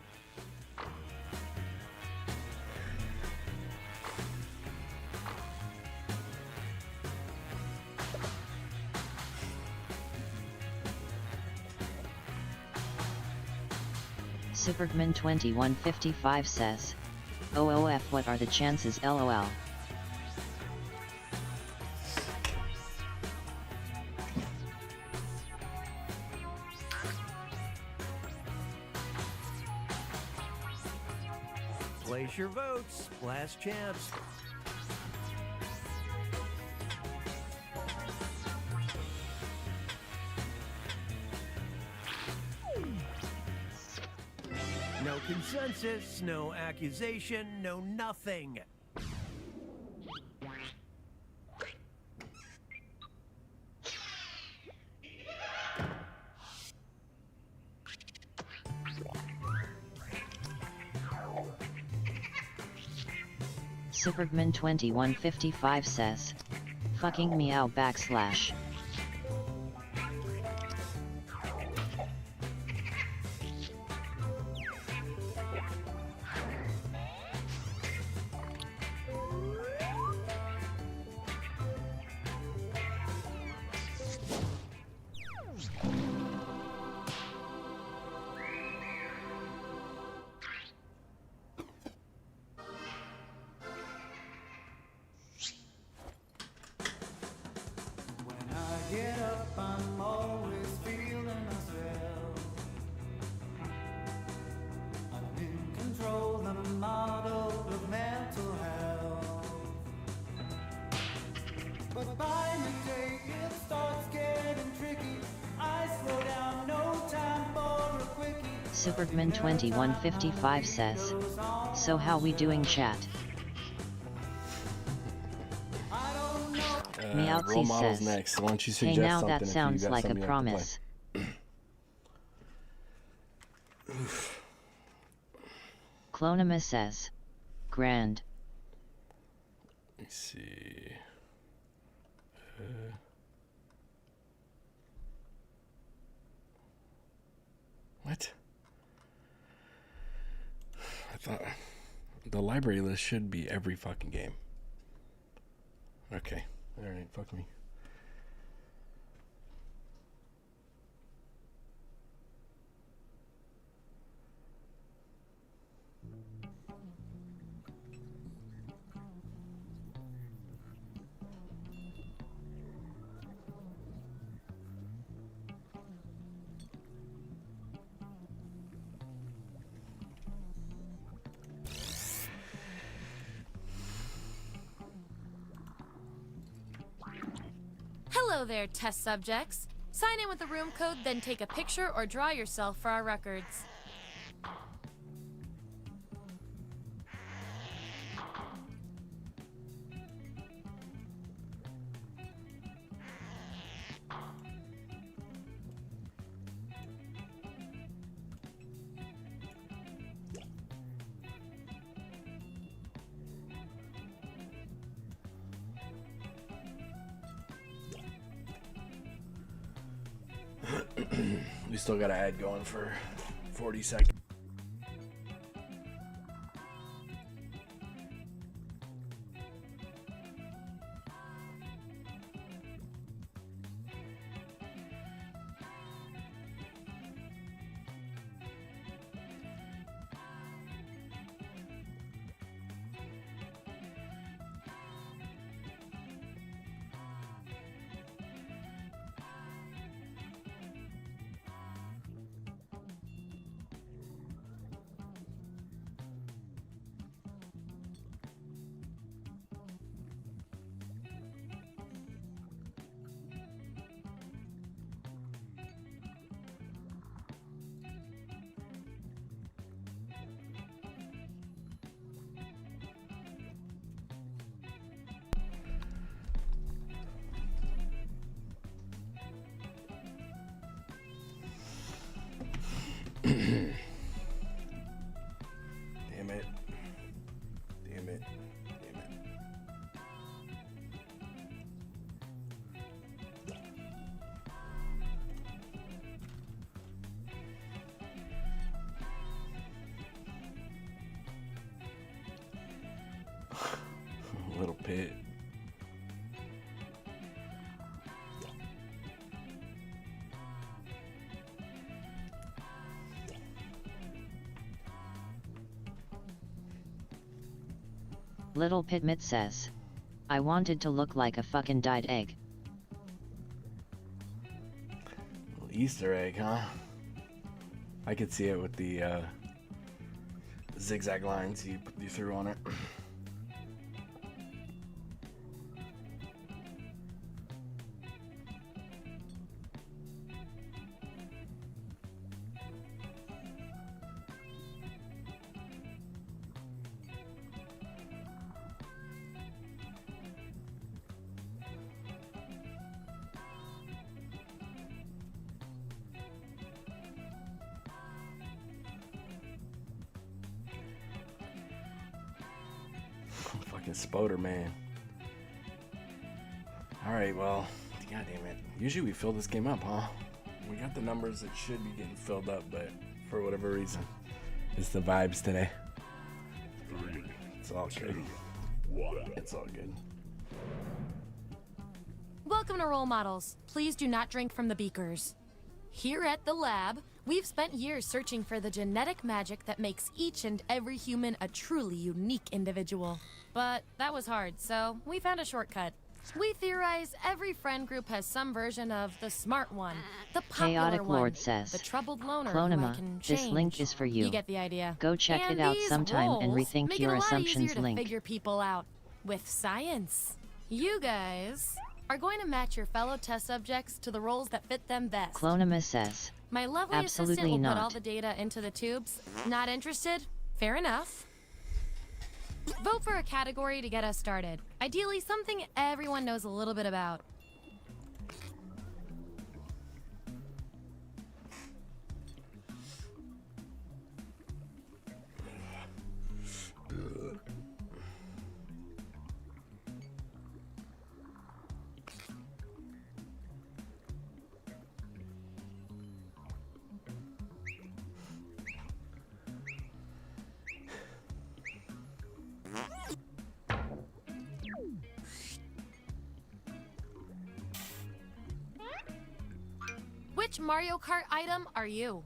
Supergman2155 says, OOF, what are the chances, LOL. Place your votes. Last chance. No consensus, no accusation, no nothing. Supergman2155 says, fucking meow /. Get up, I'm always feeling myself. I'm in control, the model of mental health. But by midday it starts getting tricky. I slow down, no time for a quickie. Supergman2155 says, so how we doing, chat? Role Meowtzy models says, next. Why don't you hey, suggest now something that if you sounds got like a something you like to promise. Clonima says, grand. Let's see. What? I thought the library list should be every fucking game. Okay. Alright, fuck me. Hello there, test subjects. Sign in with the room code, then take a picture or draw yourself for our records. We still got an ad going for 40 seconds. Damn it. Damn it. Damn it. Little pit. Little Pitmit says, I wanted to look like a fucking dyed egg. Little Easter egg, huh? I could see it with the zigzag lines you threw on it. Fucking Spoder, man. Alright, well, god damn it. Usually we fill this game up, huh? We got the numbers that should be getting filled up, but for whatever reason, it's the vibes today. It's all good. It's all good. Welcome to Role Models. Please do not drink from the beakers. Here at the lab, we've spent years searching for the genetic magic that makes each and every human a truly unique individual. But that was hard, so we found a shortcut. We theorize every friend group has some version of the smart one, the popular Chaotic one, Lord says, the troubled loner who I Clonima, can this change. link is for you. You get the idea. Go check And it out these sometime and roles rethink make your it a lot assumptions easier to link. figure people out with science. You guys are going to match your fellow test subjects to the roles that fit them best. Clonima says, My lovely absolutely assistant will not. put all the data into the tubes. Not interested? Fair enough. Vote for a category to get us started. Ideally, something everyone knows a little bit about. Which Mario Kart item are you?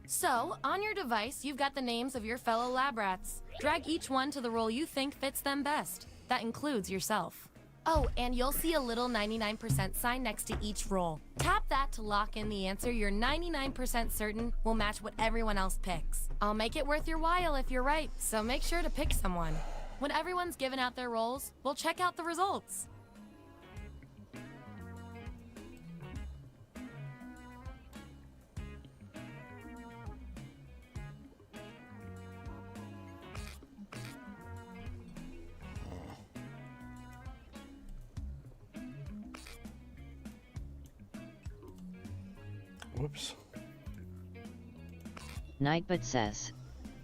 So, on your device, you've got the names of your fellow lab rats. Drag each one to the role you think fits them best. That includes yourself. Oh, and you'll see a little 99% sign next to each role. Tap that to lock in the answer you're 99% certain will match what everyone else picks. I'll make it worth your while if you're right, so make sure to pick someone. When everyone's given out their roles, we'll check out the results. Whoops. Nightbot says,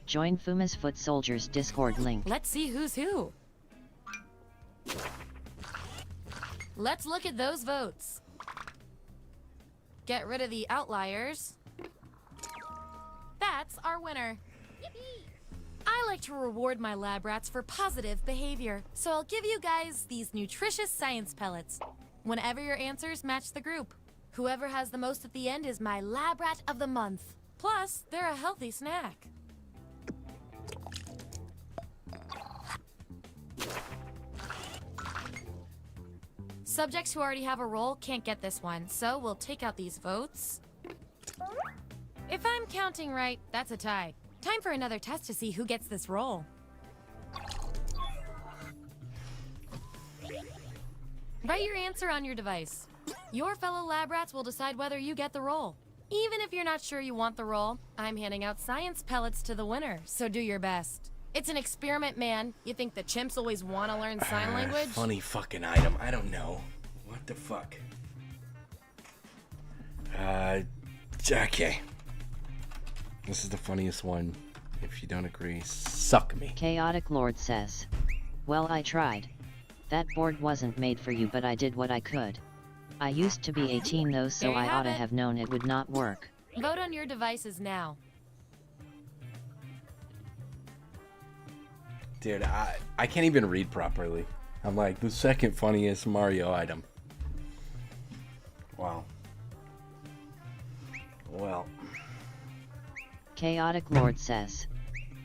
join Fuma's Foot Soldiers Discord link. Let's see who's who. Let's look at those votes. Get rid of the outliers. That's our winner. I like to reward my lab rats for positive behavior, so I'll give you guys these nutritious science pellets whenever your answers match the group. Whoever has the most at the end is my lab rat of the month. Plus, they're a healthy snack. Subjects who already have a role can't get this one, so we'll take out these votes. If I'm counting right, that's a tie. Time for another test to see who gets this role. Write your answer on your device. Your fellow lab rats will decide whether you get the role. Even if you're not sure you want the role, I'm handing out science pellets to the winner, so do your best. It's an experiment, man. You think the chimps always want to learn sign language? Funny fucking item. I don't know. What the fuck? Okay. This is the funniest one. If you don't agree, suck me. Chaotic Lord says, well, I tried. That board wasn't made for you, but I did what I could. I used to be 18 though, so I ought to have known it would not work. Vote on your devices now. Dude, I can't even read properly. I'm like, the second funniest Mario item. Wow. Well. Chaotic Lord says,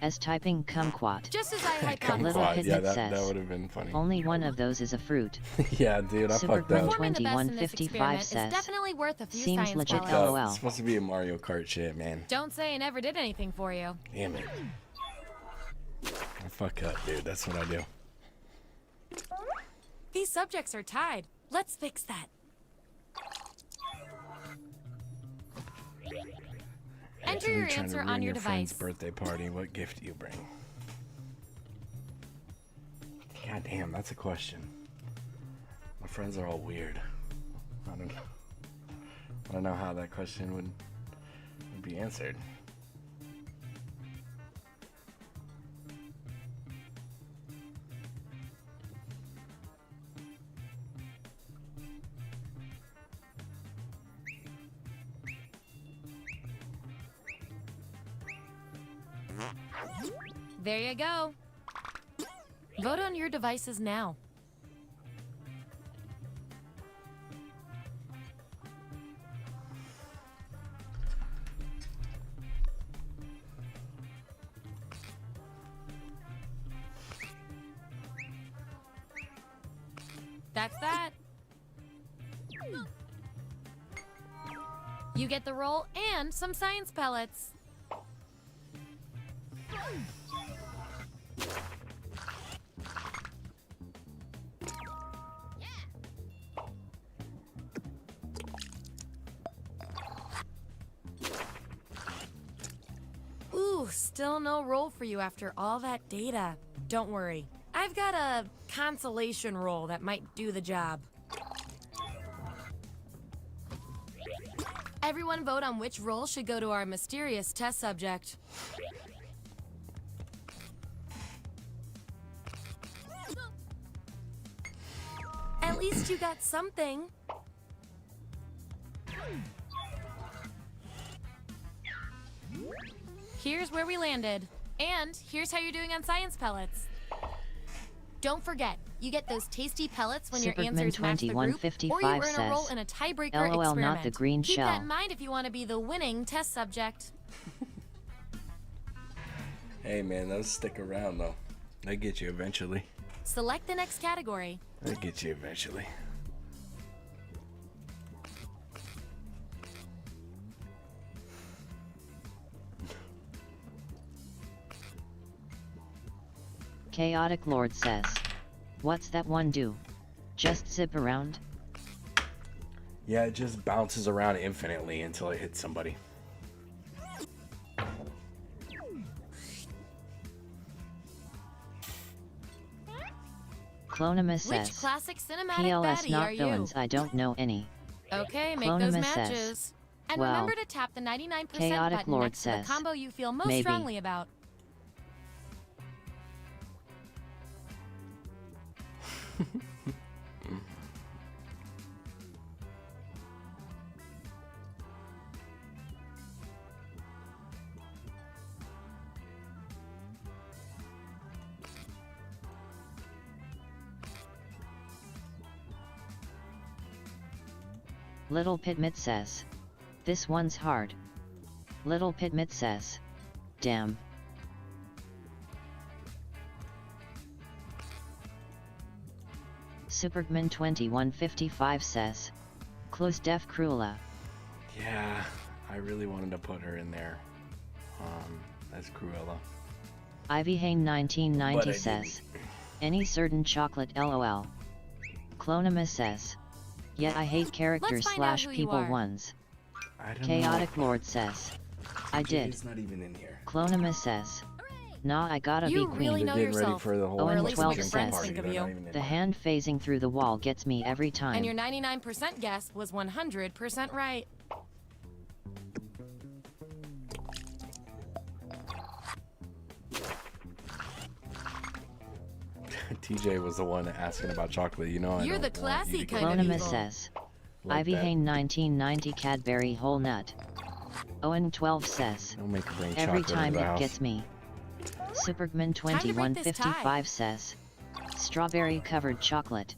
as typing kumquat. Just as I A little hypothesized. hidden Yeah, it that says, would have been funny. only one of those is a fruit. Yeah, dude, I fucked up. Performing the best in this 2155 experiment is says, definitely worth a few seems science legit pellets. LOL. It's supposed to be a Mario Kart shit, man. Don't say I never did anything for you. Damn it. I fuck up, dude. That's what I do. These subjects are tied. Let's fix that. Enter your Trying to answer ruin on your friend's device. birthday party. What gift do you bring? God damn, that's a question. My friends are all weird. I don't know how that question would be answered. There you go. Vote on your devices now. That's that. You get the roll and some science pellets. Ooh, still no roll for you after all that data. Don't worry. I've got a consolation roll that might do the job. Everyone vote on which roll should go to our mysterious test subject. At least you got something. Here's where we landed. And here's how you're doing on science pellets. Don't forget, you get those tasty pellets when your answers match the group, or you earn a role in a tiebreaker LOL, experiment. not the green Keep shell. that in mind if you want to be the winning test subject. Hey man, those stick around though. They get you eventually. Select the next category. They get you eventually. Chaotic Lord says, what's that one do? Just zip around? Yeah, it just bounces around infinitely until it hits somebody. Clonimus Which says, classic cinematic PLS baddie not are you? villains, I don't know any. Okay, make Clonimus those says, matches. And Well, remember to tap the 99% Chaotic button Lord next to the says, combo you feel most maybe. strongly about. Little Pitmit says, this one's hard. Little Pitmit says, damn. Supergman 2155 says, close def Cruella. Yeah, I really wanted to put her in there. As Cruella. Ivy Hain But I 1990 didn't. says, any certain chocolate lol. Clonima says, yet I hate characters Let's find out slash who you people are. ones. I don't Chaotic know. Lord says, I did. It's not even in here. Clonima says, nah, I gotta You be queen. really They're know getting ready yourself. for the whole Oh, and Or at least what 12 your says, friends think of They're you. not even in The there. hand phasing through the wall gets me every time. And your 99% guess was 100% right. TJ was the one asking about chocolate. You know, You're I the don't want you to classy get kind of Clonima evil. says, like Ivy that. Hain 1990 Cadbury whole nut. Owen 12 says, Don't make her bring every chocolate time into the it house. gets me. Supergman Time to break this tie. 2155 says, strawberry covered chocolate.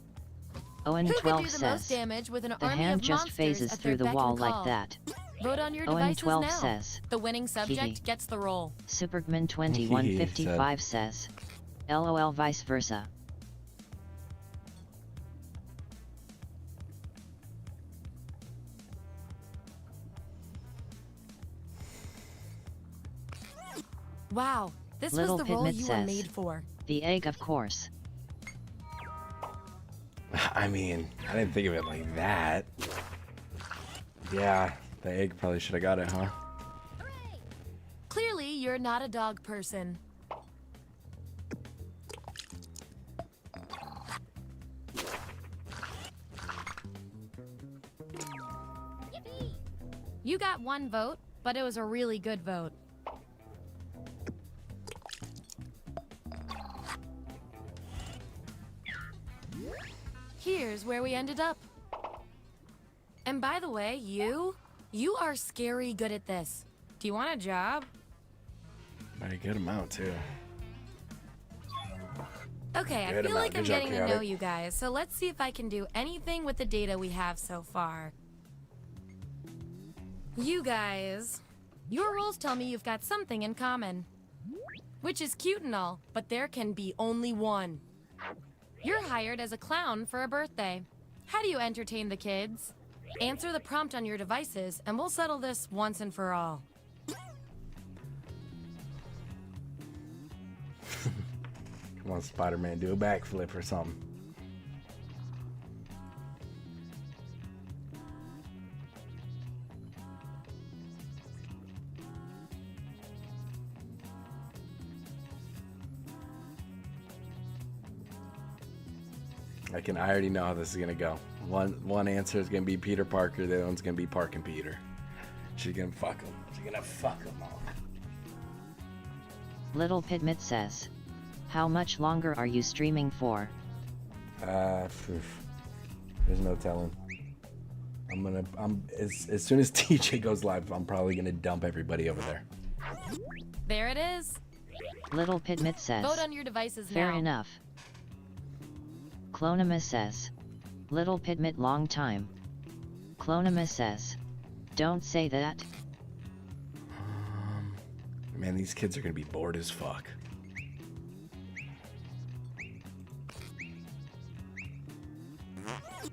Owen Who could 12 do the most says, damage with an the army hand of just monsters phases at through their the beck wall and like call? that. Vote on your Owen devices 12 now. says, The winning subject Hee. gets the role. Supergman 2155 says, LOL vice versa. Wow, this Little was the role Pitmit you were says, made for. the egg of course. I mean, I didn't think of it like that. Yeah, the egg probably should have got it, huh? Clearly, you're not a dog person. You got one vote, but it was a really good vote. Here's where we ended up. And by the way, you are scary good at this. Do you want a job? Very good amount, too. Okay, I Good feel amount. like Good I'm job, getting to know Chaotic. you guys, so let's see if I can do anything with the data we have so far. You guys, your rules tell me you've got something in common. Which is cute and all, but there can be only one. You're hired as a clown for a birthday. How do you entertain the kids? Answer the prompt on your devices, and we'll settle this once and for all. Come on, Spider-Man, do a backflip or something. I already know how this is gonna go. One answer is gonna be Peter Parker, the other one's gonna be Park and Peter. She's gonna fuck him. She's gonna fuck him all. Little Pitmit says, how much longer are you streaming for? There's no telling. As soon as TJ goes live, I'm probably gonna dump everybody over there. There it is. Little Pitmit says, Vote on your devices fair now. enough. Clonima says, Little Pitmit long time. Clonima says, don't say that. Man, these kids are gonna be bored as fuck.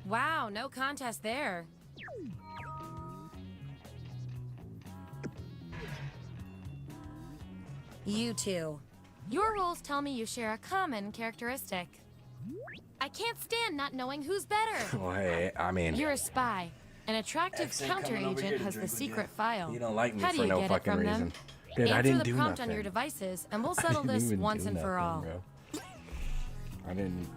Wow, no contest there. You two. Your rules tell me you share a common characteristic. I can't stand not knowing who's better. Well, hey, I mean, You're a spy. An attractive X ain't counter coming over here agent to has the drink with secret you. file. You don't like me How do for you no get it fucking from reason. them? Dude, I Answer didn't the do prompt nothing. on your devices, and we'll I settle didn't this even once do and for nothing, all. bro. I didn't.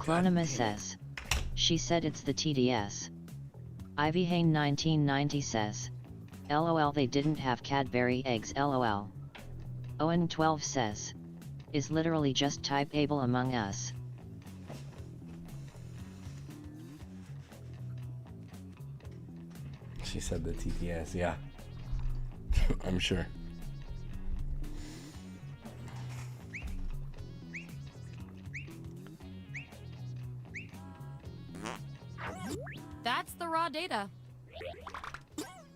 Chronima says. She said it's the TDS. Ivy Hain 1990 says. LOL they didn't have Cadbury eggs LOL. Owen 12 says. Is literally just type able among us. She said the TTS, yeah. I'm sure. That's the raw data.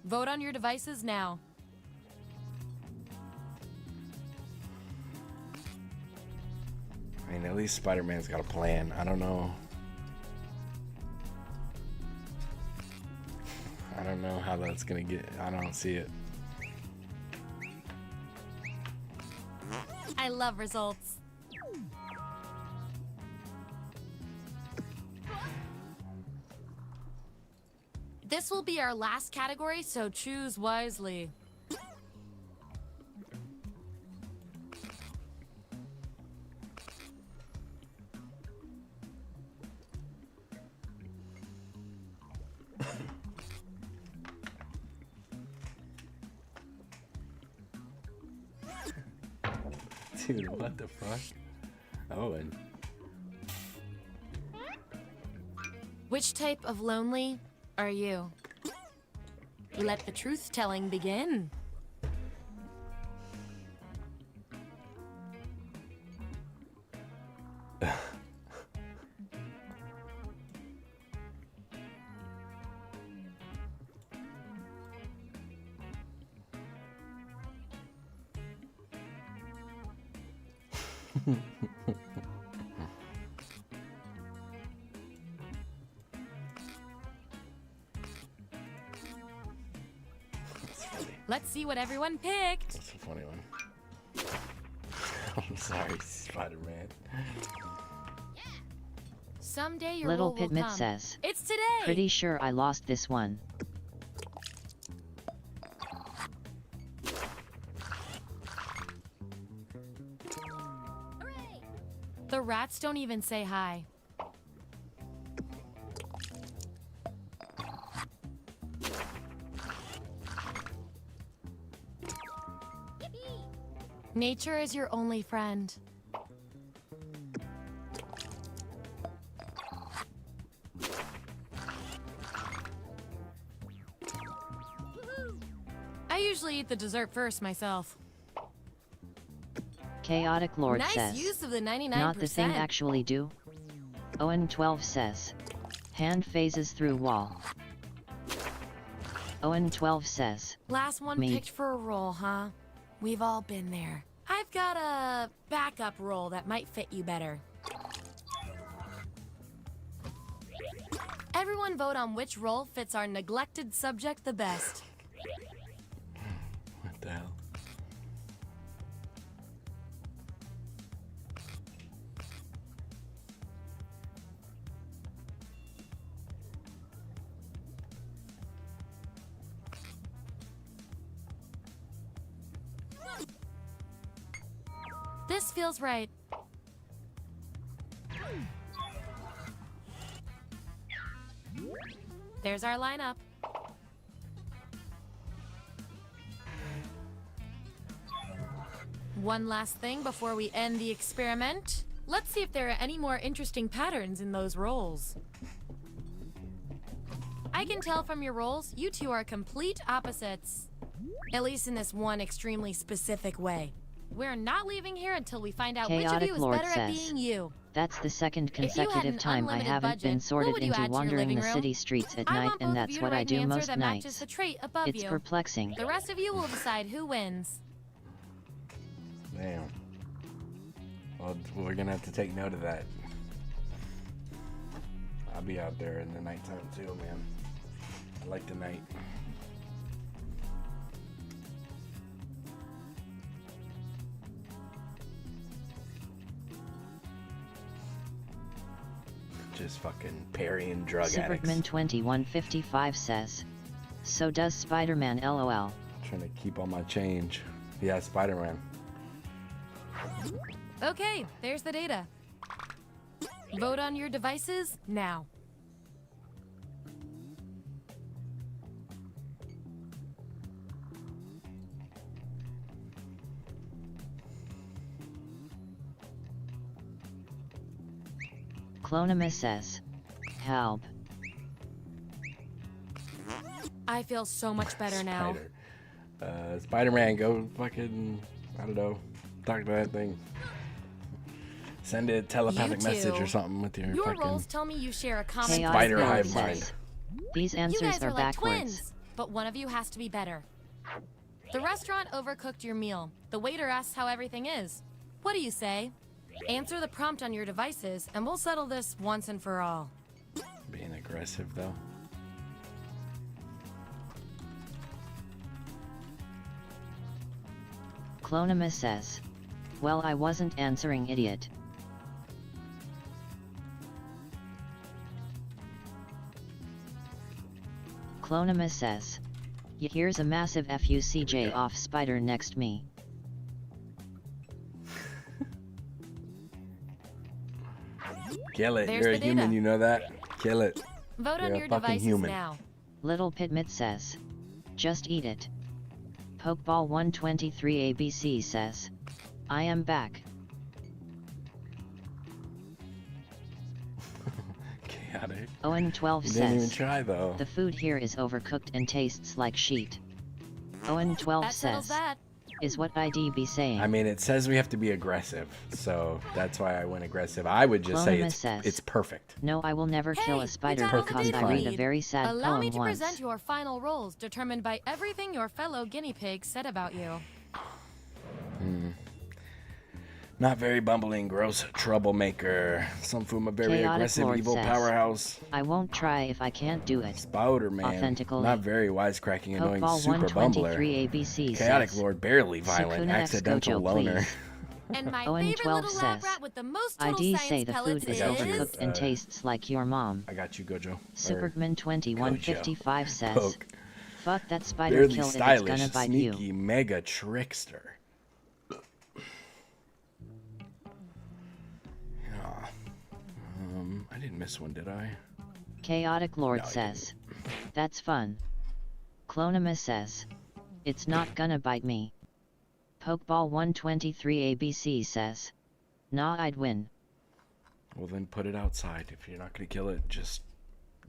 Vote on your devices now. I mean, at least Spider-Man's got a plan. I don't know. I don't know how that's gonna get. I don't see it. I love results. This will be our last category, so choose wisely. Dude, what the fuck? Owen. Which type of lonely are you? Let the truth telling begin. Let's see what everyone picked. That's a funny one. I'm sorry, Spider-Man. Someday your Little role will Pitmit come. says. It's today. Pretty sure I lost this one. Hooray! The rats don't even say hi. Nature is your only friend. I usually eat the dessert first myself. Chaotic Lord Nice says. use of the 99%. Not the thing actually do. Owen 12 says. Hand phases through wall. Owen 12 says. Last one Me. picked for a roll, huh? We've all been there. I've got a backup roll that might fit you better. Everyone vote on which role fits our neglected subject the best. What the hell? This feels right. There's our lineup. One last thing before we end the experiment. Let's see if there are any more interesting patterns in those roles. I can tell from your roles, you two are complete opposites. At least in this one extremely specific way. We're not leaving here until we find out which of Chaotic you is Lord better at says. being you. That's the second If you had consecutive an time I unlimited haven't budget, been what sorted would you into add to your wandering living the room? city streets at I night, want both and of that's you to what I write do an answer most that matches nights. the trait above It's you. perplexing. The rest of you will decide who wins. Damn. Well, we're gonna have to take note of that. I'll be out there in the nighttime too, man. I like the night. Just fucking parrying drug addicts. Superman 2155 says. So does Spider-Man LOL. Trying to keep all my change. Yeah, Spider-Man. Okay, there's the data. Vote on your devices now. Clonimus says, help. I feel so much better now. Spider-Man, go fucking, I don't know, talk to that thing. Send a telepathic You message two. or something with your Your fucking roles tell me you share a common Chaotic Spider Lord hive says, mind. these You answers guys are are like backwards. twins, but one of you has to be better. The restaurant overcooked your meal. The waiter asks how everything is. What do you say? Answer the prompt on your devices, and we'll settle this once and for all. Being aggressive though. Clonimus says, well, I wasn't answering, idiot. Clonimus says, yeah, here's a massive FUCJ off spider next me. Kill it. There's You're a the human, data. you know that? Kill it. Vote You're on a your fucking devices human. now. Little Pitmit says, just eat it. Pokeball 123 ABC says, I am back. Chaotic. Owen 12 You didn't even says, try though. the food here is overcooked and tastes like sheet. Owen 12 That settles says, that. is what ID be saying. I mean, it says we have to be aggressive, so that's why I went aggressive. I would just say Clonimus says, it's perfect. no, I will never kill Hey, a spider we got all the because data I we read a need. very sad Allow poem me to once. present your final roles, determined by everything your fellow guinea pigs said about you. Not very bumbling, gross troublemaker. Some from a very Chaotic aggressive, Lord evil says, powerhouse. I won't try if I can't do it. Spouter man. Authentically. Not very wisecracking, annoying Pokeball super bumbler. 123 ABC Chaotic says, Lord, barely violent, Sukuna X accidental Gojo, loner. please. And my Owen favorite 12 little lab says, rat with the most total ID science say the pellets food is got you. overcooked and tastes like your mom. I got you, Gojo. Or Superman 2155 says, Poke. fuck that spider, Barely kill it, it's stylish, gonna bite sneaky, you. mega trickster. Yeah. I didn't miss one, did I? Chaotic Lord No, you says, that's fun. Clonimus says, it's not gonna bite me. Pokeball 123 ABC says, nah, I'd win. Well, then put it outside. If you're not going to kill it, just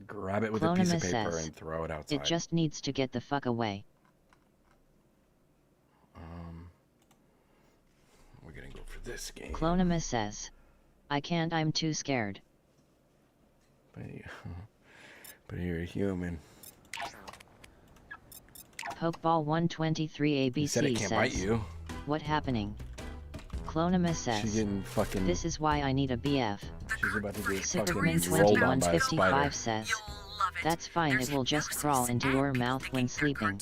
grab it with a piece Clonimus of paper says, and throw it outside. it just needs to get the fuck away. We're going to go for this game. Clonimus says, I can't, I'm too scared. But you're a human. Pokeball 123 You said it ABC can't bite says, you. what happening? Clonimus She says, didn't fucking... this is why I need a BF. She's about to get Superman fucking rolled on by a 2155 spider. says, that's fine, it will just crawl into your mouth when sleeping.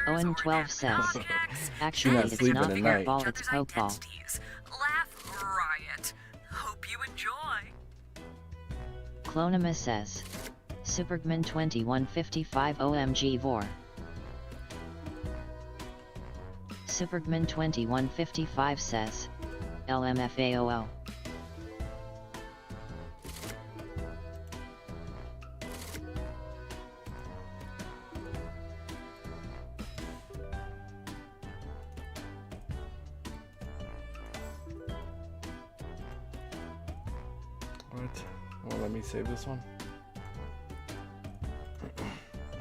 Owen 12 says, actually not it's sleeping not at night. Pokeball, it's Pokeball. Laugh riot. Hope you enjoy. Clonimus says, Superman 2155 OMG Vor. Superman 2155 says, LMFAOO. What? Well, let me save this one.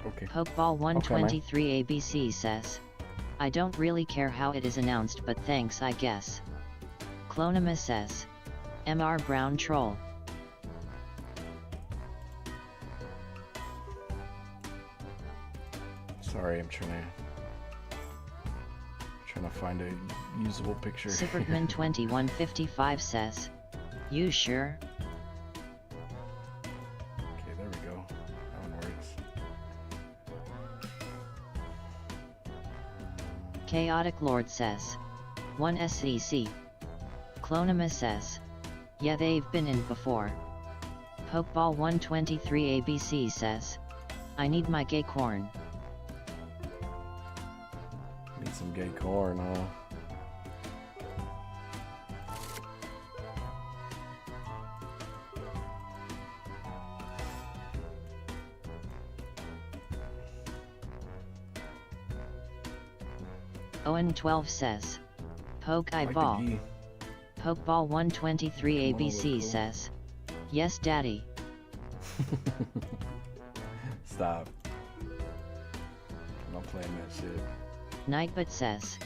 Okay. Pokeball 123 ABC says, I don't really care how it is announced, but thanks, I guess. Clonimus says, MR Brown Troll. Sorry, I'm trying to find a usable picture. Superman 2155 says, you sure? Okay, there we go. That one works. Chaotic Lord says, 1 SEC. Clonimus says, yeah, they've been in before. Pokeball 123 ABC says, I need my gay corn. Need some gay corn, huh? Owen12 says. Poke I like the eyeball. E. Pokeball 123 Come on, ABC cool. says. Yes, daddy. Stop. I'm not playing that shit. Nightbot says.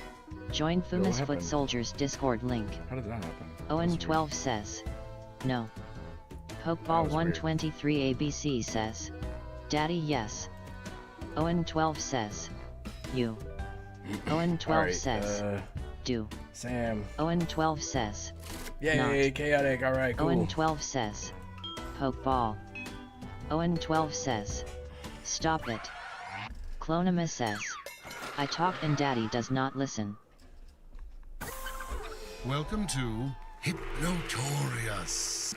Join what Fumus Foot happened? Soldiers Discord link. How did that happen? Owen12 says. No. Pokeball was weird. 123 ABC says. Daddy, yes. Owen12 says. You. Owen12 Alright, says. Do. Sam. Owen12 says. Yay, Not. chaotic. Alright, cool. Owen12 says. Pokeball. Owen12 says. Stop it. Clonima says. I talk and daddy does not listen. Welcome to Hypnotorious.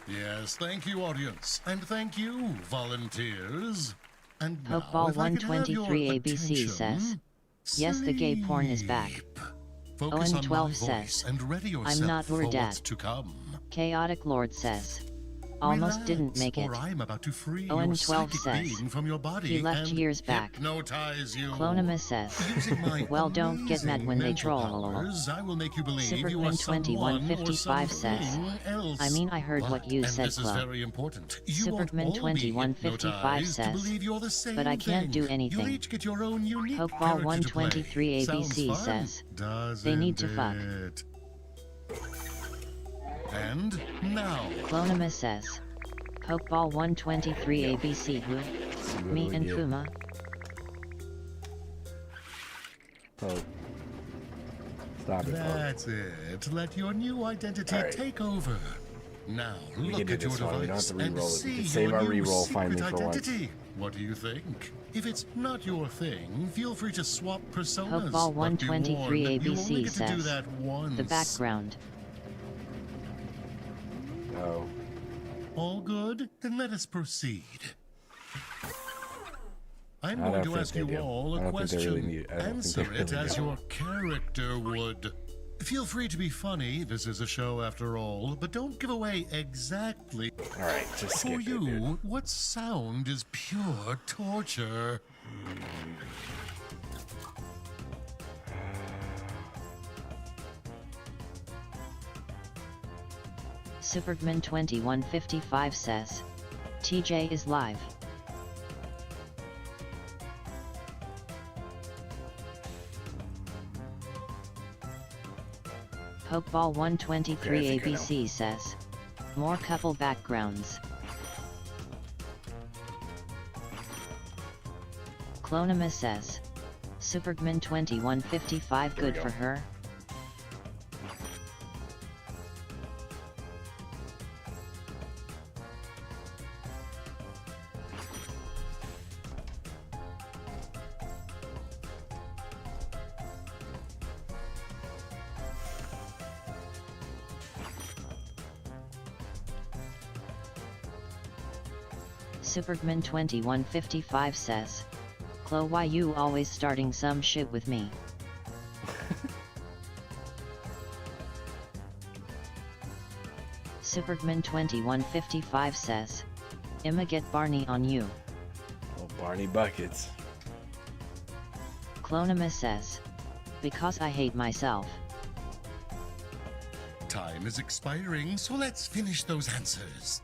Yes, thank you, audience. And thank you, volunteers. And now, Pokeball if I could have your 123 ABC attention, says. Yes, the gay porn is back. sleep. Focus on Owen12 my voice says. and ready yourself I'm not for your dad. what's to come. Chaotic Lord says. Almost didn't Relax, make it. Or I'm about to free Owen your 12 psychic says. being from your body He left and years back. hypnotize you. Clonima says. Using my Well, don't get mad amazing when they mental troll. powers, I will make you believe you are Superman someone 2155 or says. something else. I mean, I heard what But, you and said, this is Chloe. very important. You Superman won't all be 2155 hypnotized to says. believe you're the same But I can't do thing. anything. You'll each get your own unique Pokeball character to play. 123 Sounds ABC fun, says. doesn't They need to fuck. it? And now, Clonima says. Pokeball 123 ABC who? See what Me we and get. Fuma. Poke. Stop it, Poke. that's it. Let your new identity All right. take over. Now We look can do at your this one. We don't have device to and re-roll it. We see can save your our new re-roll secret finally for once. identity. What do you think? If it's not your thing, feel free to swap personas. Pokeball but be 123 warned, you only ABC get to do says. that once. The background. No. All good? Then let us proceed. I'm I going don't to ask think they you do. all I a don't think they question. really need- I don't think Answer they it really as do. your character would. Feel free to be funny. This is a show after all, but don't give away exactly. Alright, just skip For it, dude. you, what sound is pure torture? Superman 2155 says. TJ is live. Pokeball 123 Okay, I think I know. ABC says. More couple backgrounds. Clonima says. Superman 2155 There we good go. for her. Superman 2155 says. Chloe, why you always starting some shit with me? Superman 2155 says. I'ma get Barney on you. Oh, Barney Buckets. Clonima says. Because I hate myself. Time is expiring, so let's finish those answers.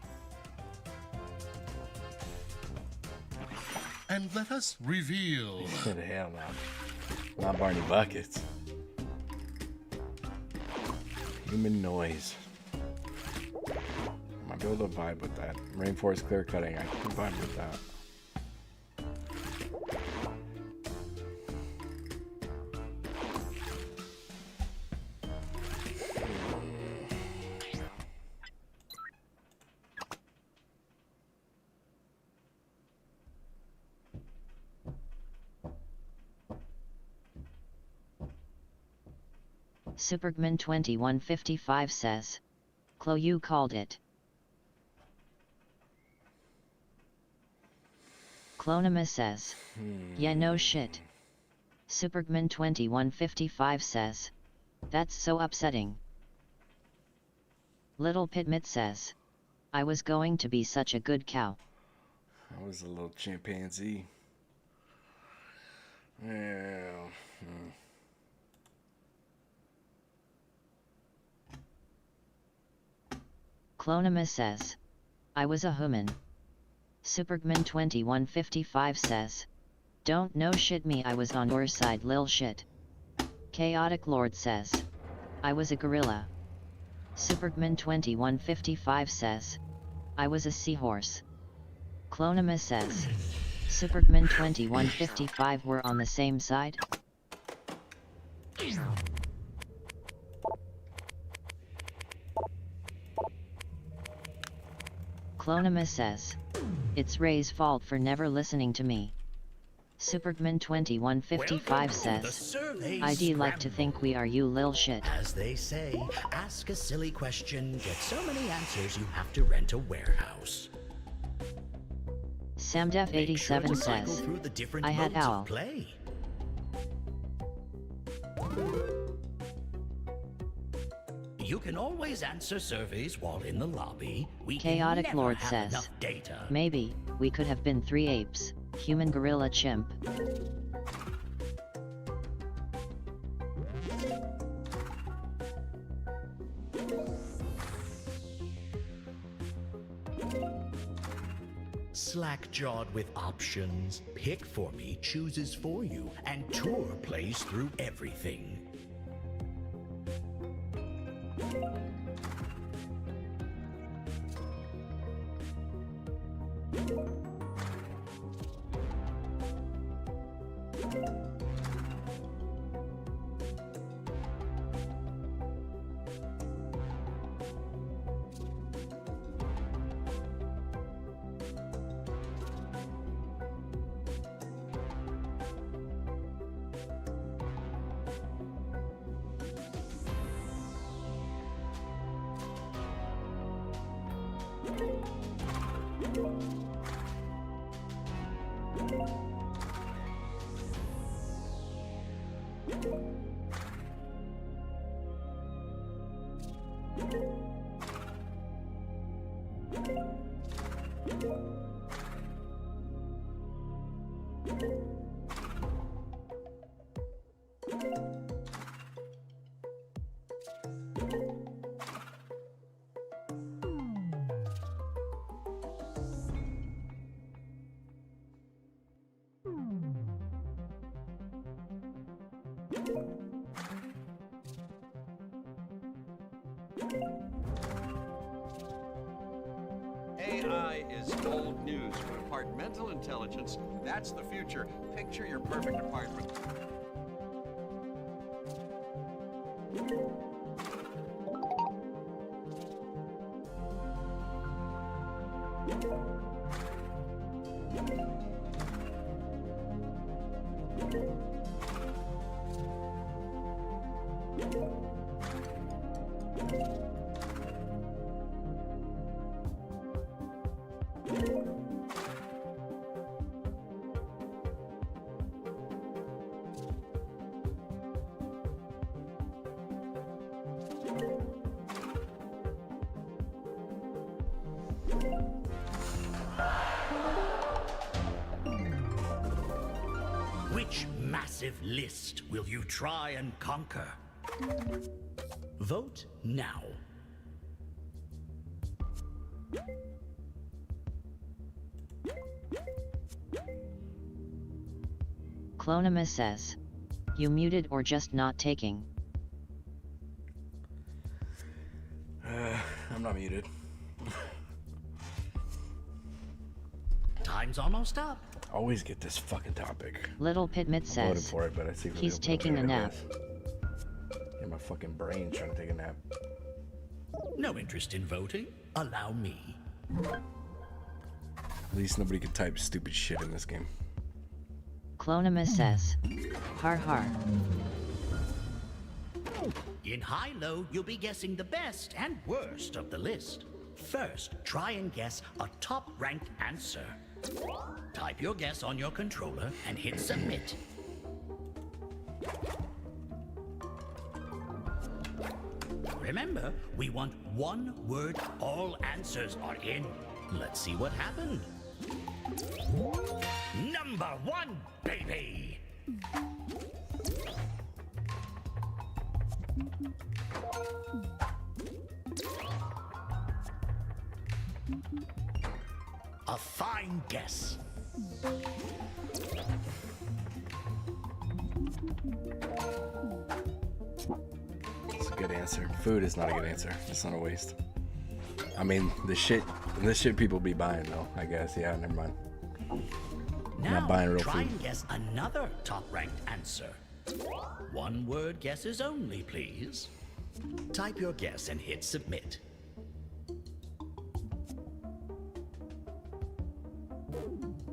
And let us reveal. What the hell, no. Not Barney Buckets. Human noise. I might be able to vibe with that. Rainforest clear cutting, I can vibe with that. Superman 2155 says. Chloe, you called it. Clonima says. Yeah, no shit. Superman 2155 says. That's so upsetting. Little Pitmit says. I was going to be such a good cow. I was a little chimpanzee. Yeah. Clonima says, I was a human. Supergman2155 says, don't know shit me, I was on your side lil shit. Chaotic Lord says, I was a gorilla. Supergman2155 says, I was a seahorse. Clonima says, Supergman2155 were on the same side? Clonima says, it's Ray's fault for never listening to me. Supergman2155 says, I'd like to think we are you lil shit. As they say, ask a silly question, get so many answers you have to rent a warehouse. Samdef87 says, I had owl. Play. You can always answer surveys while in the lobby. We Chaotic can never Lord have says, enough data. maybe, we could have been 3 apes, human gorilla chimp. Slack-jawed with options, Pick For Me chooses for you, and Tour plays through everything. AI is old news. Compartmental intelligence, that's the future. Picture your perfect apartment. Which massive list will you try and conquer? Vote now. Clonima says, you muted or just not taking? I'm not muted. Time's almost up. Always get this fucking topic. Little Pitmit I voted says, for it, but I secretly he's voted taking a for it nap. In my fucking brain trying to take a nap. No interest in voting? Allow me. At least nobody can type stupid shit in this game. Clonima says, har har. In high-low, you'll be guessing the best and worst of the list. First, try and guess a top-ranked answer. Type your guess on your controller and hit submit. Remember, we want one word, all answers are in. Let's see what happened. Number 1, baby! A fine guess. That's a good answer. Food is not a good answer. It's not a waste. I mean, this shit people be buying though, I guess. Yeah, never mind. Now, Not buying real try food. and guess another top-ranked answer. One-word guesses only, please. Type your guess and hit submit.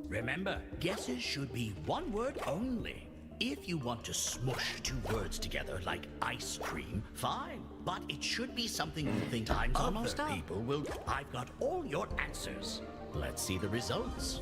Remember, guesses should be one word only. If you want to smush two words together like ice cream, fine. But it should be something you think times almost other people will. I've got all your answers. Let's see the results.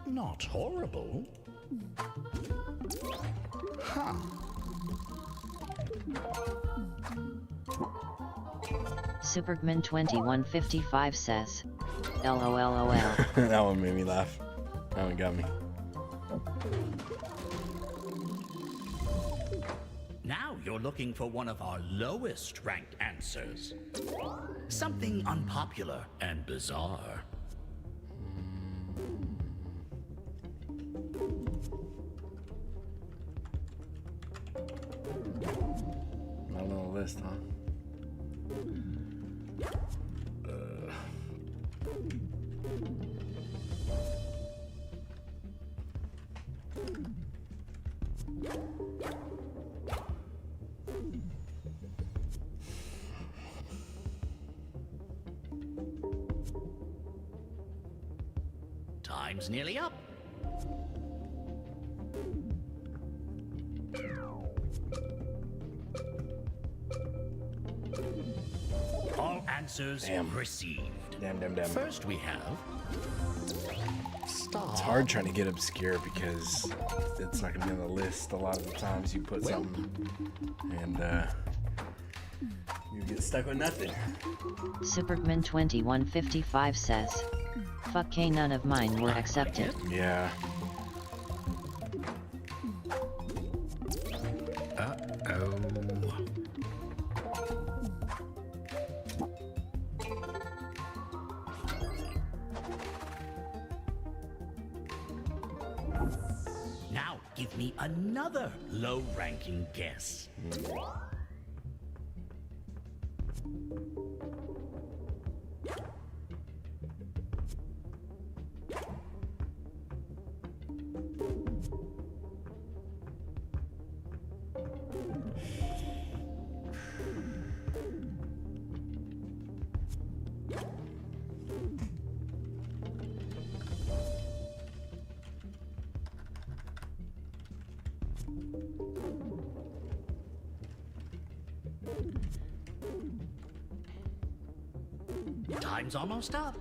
Not horrible. Huh. Supergman2155 says, LOLOL. That one made me laugh. That one got me. Now you're looking for one of our lowest ranked answers. Something unpopular and bizarre. Not on the list, huh? Time's nearly up. All answers received. Damn. First we have Stop. It's hard trying to get obscure because it's not gonna be on the list. A lot of the times you put something and you get stuck with nothing. Supergman2155 says, fuck K, none of mine were accepted. Yeah. Uh-oh. Now give me another low-ranking guess. Time's almost up.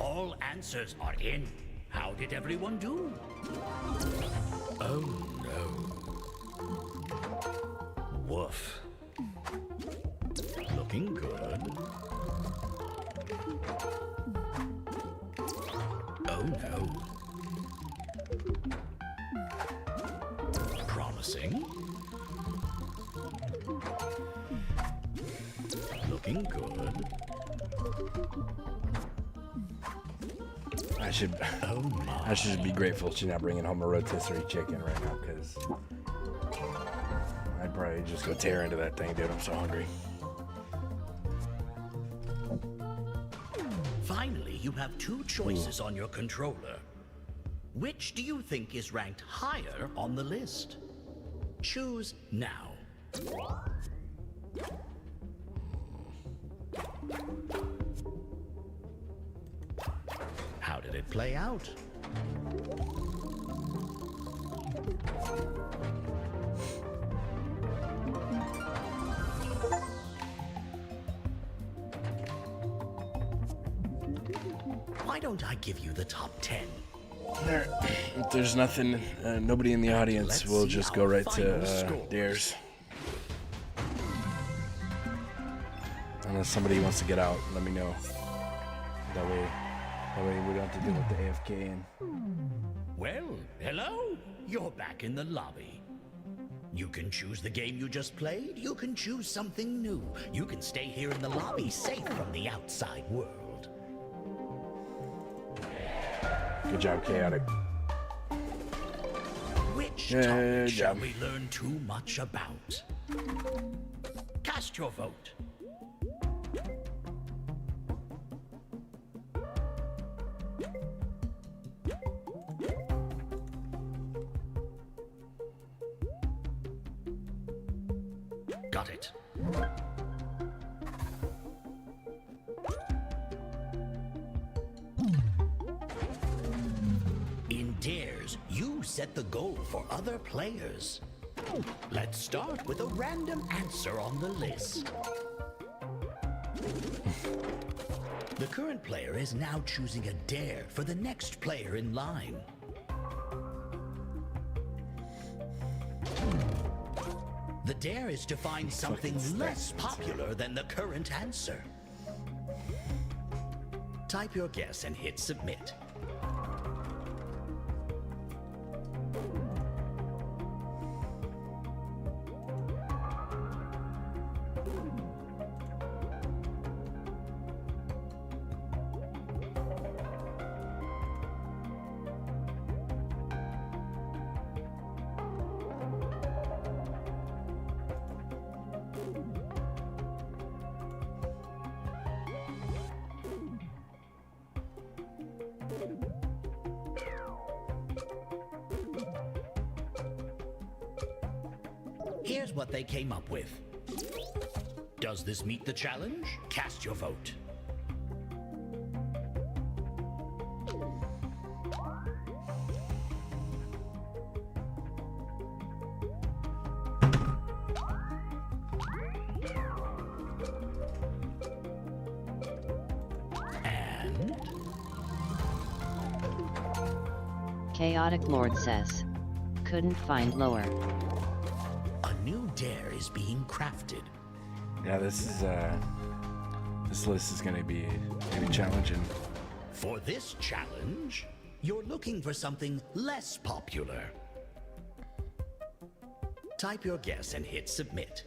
All answers are in. How did everyone do? Oh no. Woof. Looking good. Oh no. Promising. Looking good. I should be grateful she's not bringing home a rotisserie chicken right now, because I'd probably just go tear into that thing, dude. I'm so hungry. Finally, you have two choices on your controller. Which do you think is ranked higher on the list? Choose now. How did it play out? Why don't I give you the top 10? If there's nothing, nobody in the audience, we'll just go right to dares. Unless somebody wants to get out, let me know. That way we don't have to deal with the AFK and... Well, hello. You're back in the lobby. You can choose the game you just played. You can choose something new. You can stay here in the lobby, safe from the outside world. Good job, Chaotic. Which topic shall we learn too much about? Cast your vote. Got it. In dares, you set the goal for other players. Let's start with a random answer on the list. The current player is now choosing a dare for the next player in line. The dare is to find something less popular than the current answer. Type your guess and hit submit. Here's what they came up with. Does this meet the challenge? Cast your vote. And Chaotic Lord says, couldn't find lower. a new dare is being crafted. Yeah, this list is gonna be maybe challenging. For this challenge, you're looking for something less popular. Type your guess and hit submit.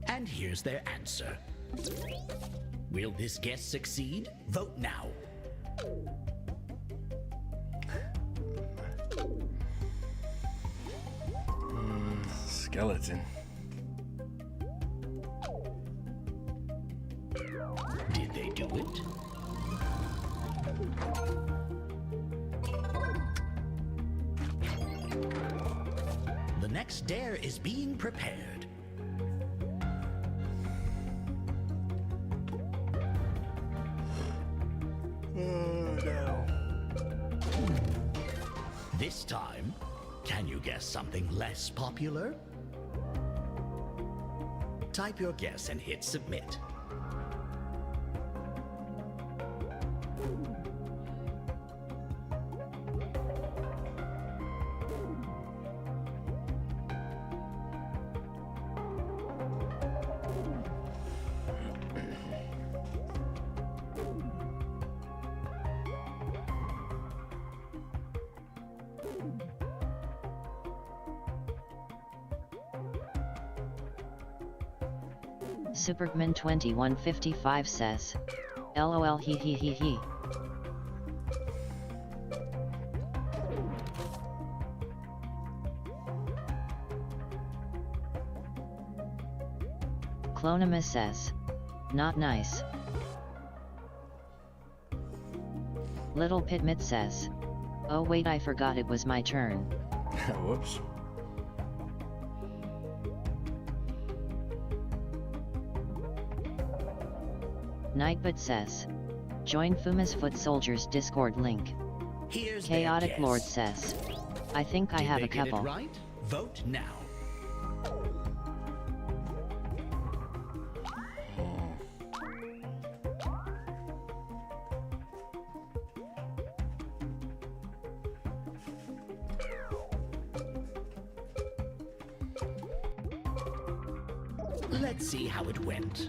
And here's their answer. Will this guess succeed? Vote now. Skeleton. Did they do it? The next dare is being prepared. No. This time, can you guess something less popular? Type your guess and hit submit. Supergman2155 says, LOL he he he he. Clonimus says, not nice. Little Pitmit says, oh wait, I forgot it was my turn. Whoops. Nightbot says, join Fuma's Foot Soldiers Discord link. Here's Chaotic their guess. Lord says, I think I have a Did they couple. get it right? Vote now. Let's see how it went.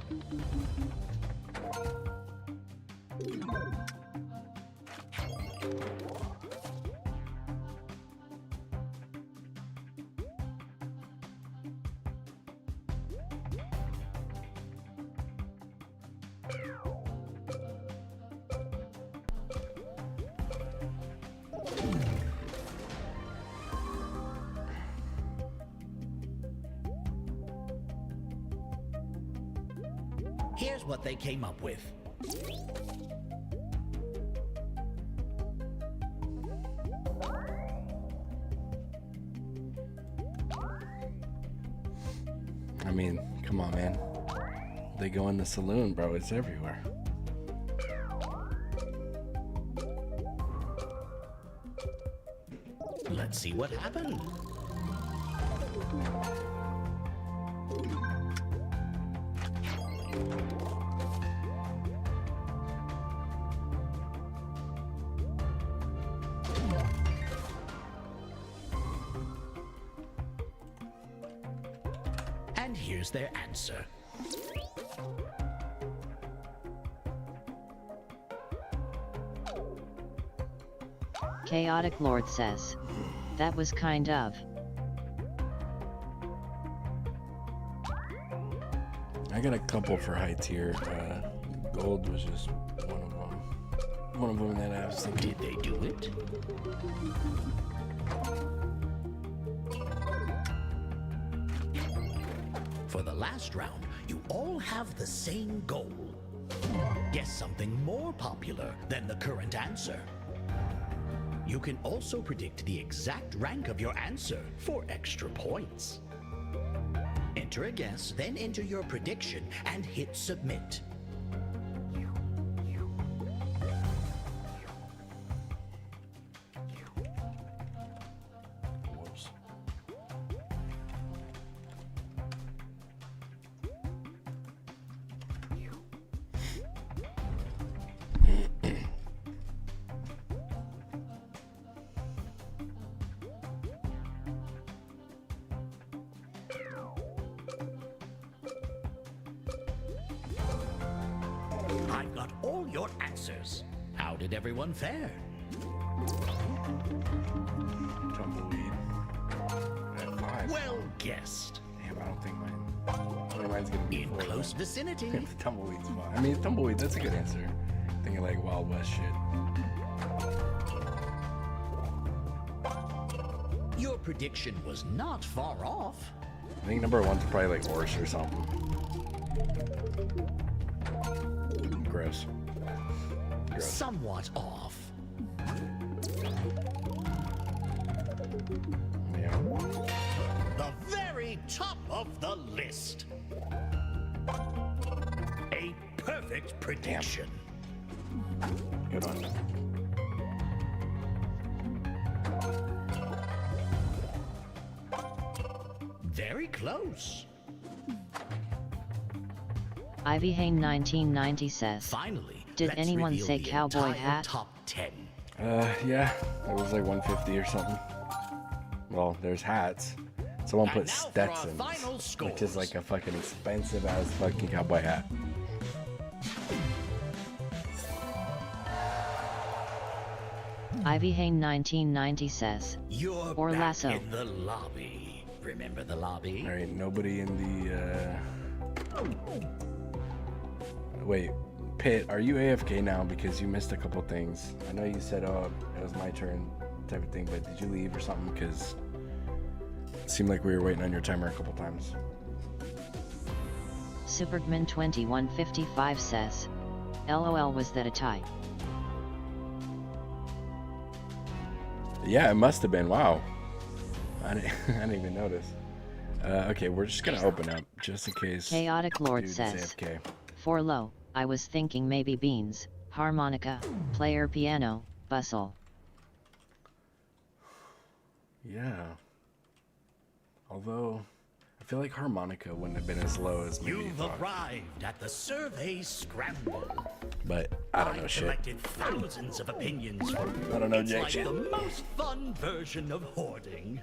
Here's what they came up with. I mean, come on, man. They go in the saloon, bro. It's everywhere. Let's see what happened. And here's their answer. Chaotic Lord says, that was kind of. I got a couple for high tier. Gold was just one of them. One of them that I was thinking. Did they do it? For the last round, you all have the same goal. Guess something more popular than the current answer. You can also predict the exact rank of your answer for extra points. Enter a guess, then enter your prediction and hit submit. Whoops. I've got all your answers. How did everyone fare? Tumbleweed. I have 5. Well guessed. Damn, I don't think mine's gonna be in 4. close vicinity. The tumbleweed's fine. I mean, tumbleweed, that's a good answer. Thinking like Wild West shit. Your prediction was not far off. I think number 1's probably like horse or something. Gross. Gross. Somewhat off. Yeah. The very top of the list. A perfect prediction. Good one. Very close. Ivy Hain 1990 says, Finally, did let's anyone reveal say the cowboy entire hat? Top 10. Yeah, it was like 150 or something. Well, there's hats. Someone put And now for our Stetsons, final which is like a fucking expensive ass fucking cowboy hat. Ivy Hain 1990 says, You're or back lasso. in the lobby. Remember the lobby? All right, nobody in the. Wait, Pitt, are you AFK now because you missed a couple things? I know you said, "Oh, it was my turn," type of thing, but did you leave or something? Because it seemed like we were waiting on your timer a couple times. Supergman 2155 says, LOL, was that a tie? Yeah, it must have been. Wow, I didn't even notice. Okay, we're just gonna open up just in case. Chaotic Lord dude is says, AFK. for low, I was thinking maybe beans, harmonica, player piano, bustle. Yeah. Although, I feel like harmonica wouldn't have been as low as maybe you You've thought. arrived at the survey scramble. But I don't know I've shit. collected thousands of opinions from you. I don't know it's jack like shit. the most fun version of hoarding.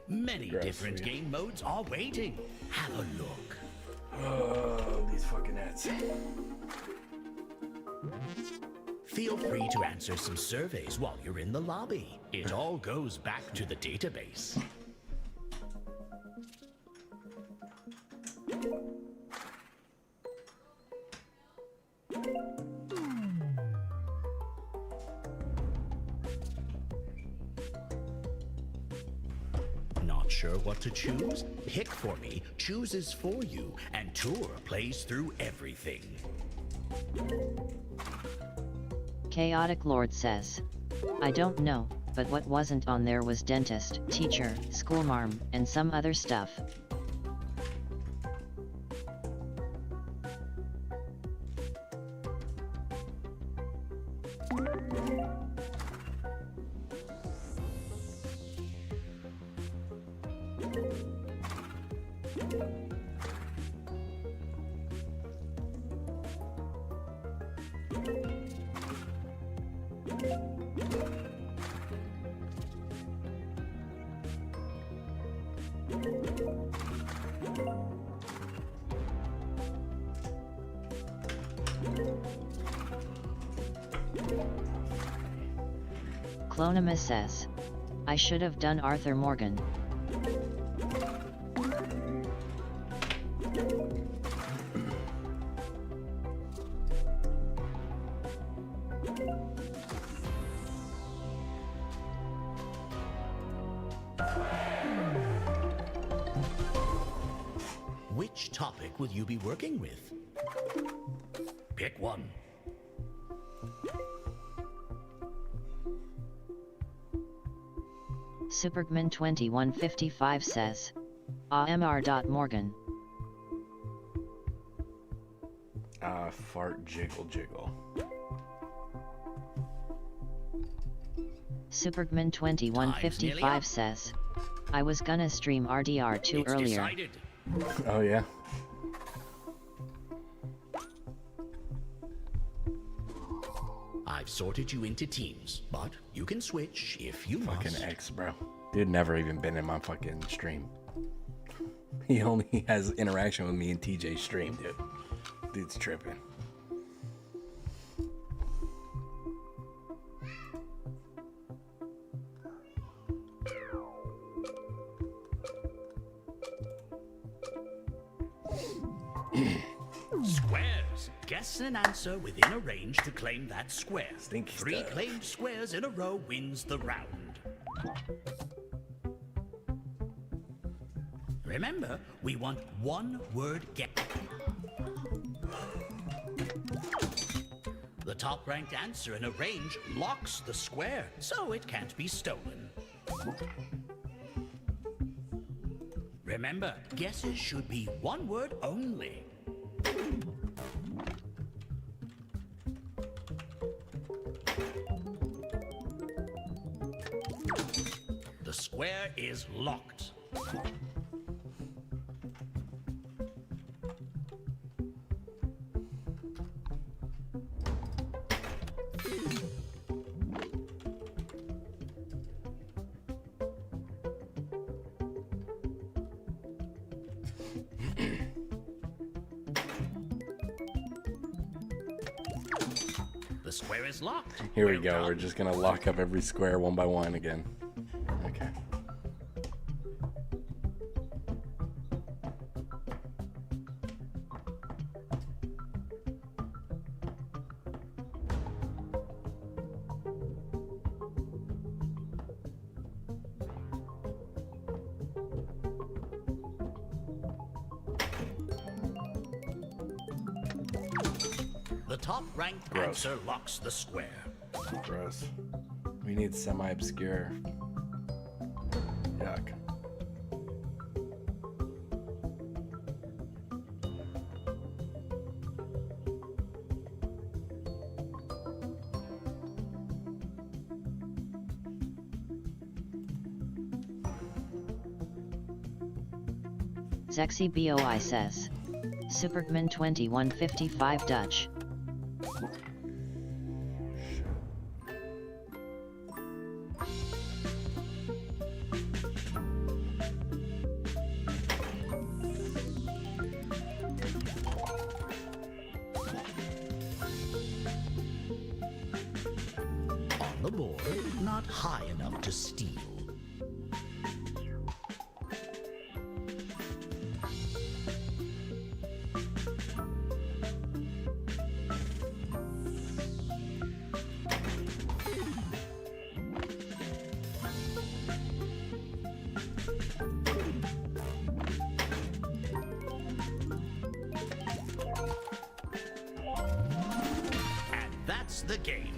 Many Many Gross, different yeah. game modes are waiting. Have a look. Oh, these fucking ads. Feel free to answer some surveys while you're in the lobby. It all goes back to the database. Not sure what to choose? Pick for Me chooses for you, and Tour plays through everything. Chaotic Lord says, I don't know, but what wasn't on there was dentist, teacher, schoolmarm, and some other stuff. Clonimus says, I should have done Arthur Morgan. Which topic will you be working with? Pick one. Supergman2155 says, AMR.Morgan. Fart jiggle jiggle. Supergman2155 says, I was gonna stream RDR2 earlier. Decided. Oh yeah. I've sorted you into teams, but you can switch if you Fucking must. X, bro. Dude never even been in my fucking stream. He only has interaction with me in TJ's stream, dude. Dude's tripping. Squares. Guess an answer within a range to claim that square. Stinky 3 stuff. claimed squares in a row wins the round. Remember, we want one word guess. The top ranked answer in a range locks the square, so it can't be stolen. Remember, guesses should be one word only. The square is locked. The square is locked. Here we go. We're just gonna lock up every square one by one again. Okay. The top-ranked Gross. answer locks the square. Gross. We need semi-obscure. Yuck. Zexy BOI says, Supergman2155 Dutch. not high enough to steal. That's the game.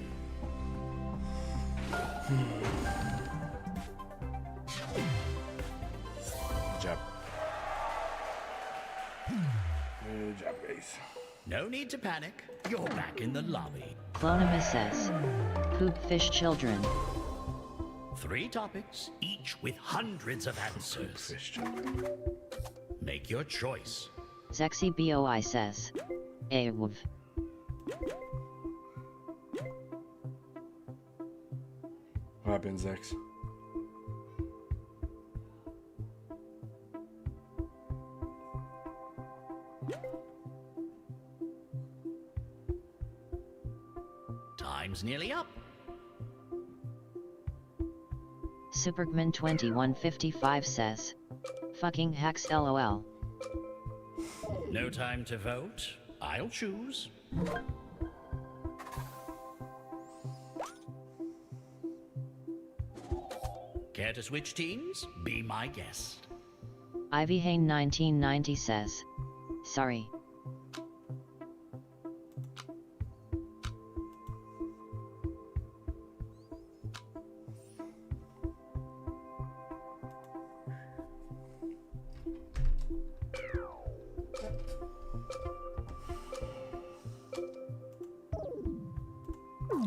Good job. Good job, guys. No need to panic. You're back in the lobby. Clonima says. Coop fish children. 3 topics, each with hundreds of answers. Fish children. Make your choice. Zexy Boi says. Awv. What happens, X? Time's nearly up. Supergman 2155 says. Fucking hacks lol. No time to vote. I'll choose. Care to switch teams? Be my guest. Ivy Hain 1990 says. Sorry.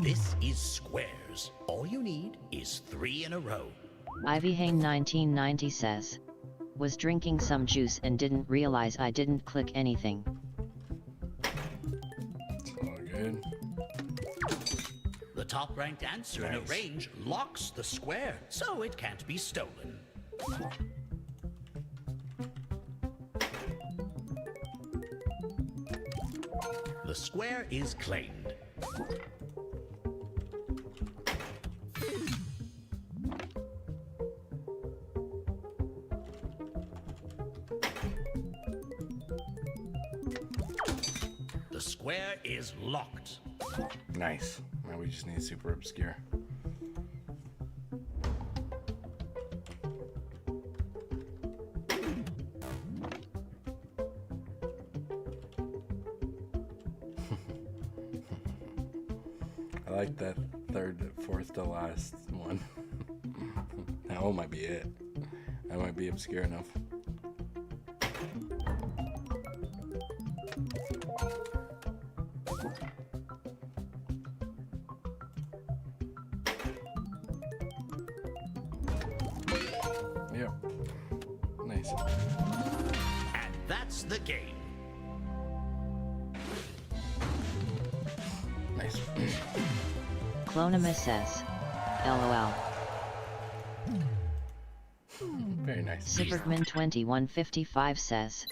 This is squares. All you need is 3 in a row. Ivy Hain 1990 says. Was drinking some juice and didn't realize I didn't click anything. It's all good. The top-ranked answer in a range locks the square, so it can't be stolen. The square is claimed. The square is locked. Nice. Now we just need super obscure. I like that fourth to last one. That one might be it. That might be obscure enough. Yep. Nice. And that's the game. Nice. Clonima says. LOL. Very nice. Supergman 2155 says.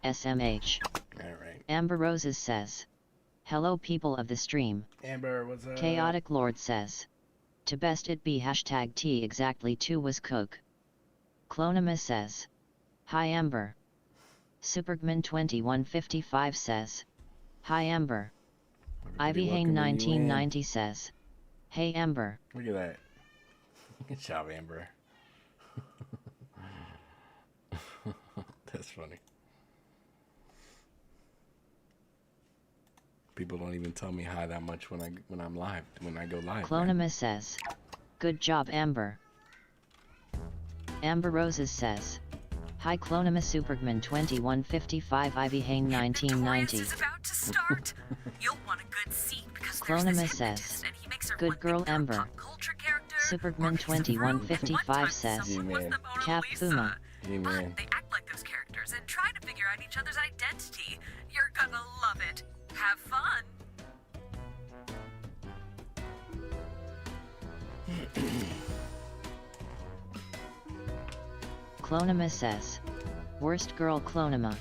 SMH. Alright. Amber Roses says. Hello people of the stream. Amber, what's up? Chaotic Lord says. To best it be hashtag T exactly 2 was Coke. Clonima says. Hi Amber. Supergman 2155 says. Hi Amber. Ivy Hain 1990 says. Hey Amber. Look at that. Good job, Amber. That's funny. People don't even tell me hi that much when I'm live, when I go live. Clonima says. Good job Amber. Amber Roses says. Hi Clonima Supergman 2155 Ivy Hain 1990. is about to start. You'll want a good seat because Clonima says. Good girl Amber. Supergman 2155 says. G-Man. Cap Puma. G-Man. They act like those characters and try to figure out each other's identity. You're gonna love it. Have fun. Clonima says. Worst girl Clonima.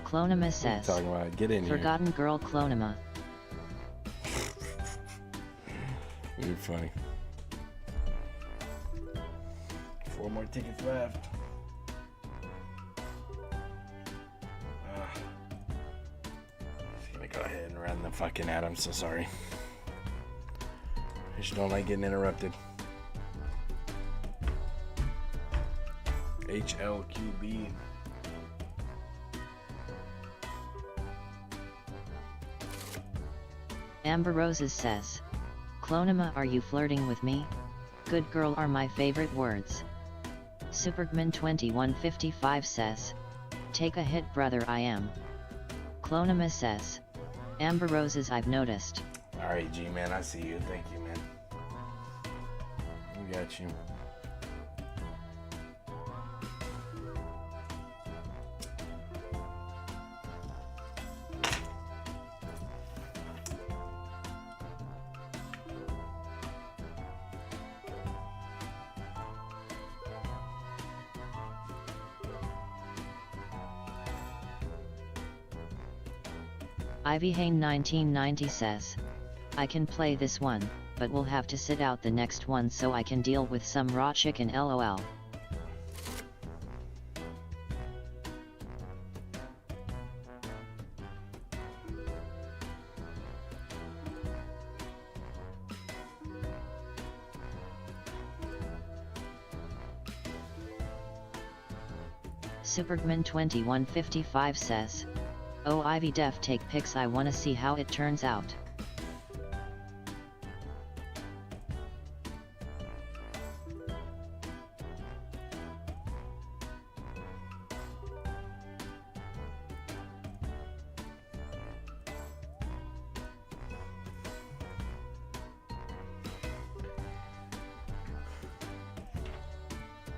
Clonima says. Talking about? Get in here. Forgotten girl Clonima. You're funny. 4 more tickets left. Just gonna go ahead and run the fucking ad. I'm so sorry. I just don't like getting interrupted. HLQB. Amber Roses says, Clonima, are you flirting with me? Good girl are my favorite words. Supergman2155 says, take a hit brother I am. Clonima says, Amber Roses I've noticed. Alright G man, I see you. Thank you man. We got you. Ivy Hain 1990 says, I can play this one, but we'll have to sit out the next one so I can deal with some raw chicken lol. Supergman2155 says, oh Ivy Def take pics, I wanna see how it turns out.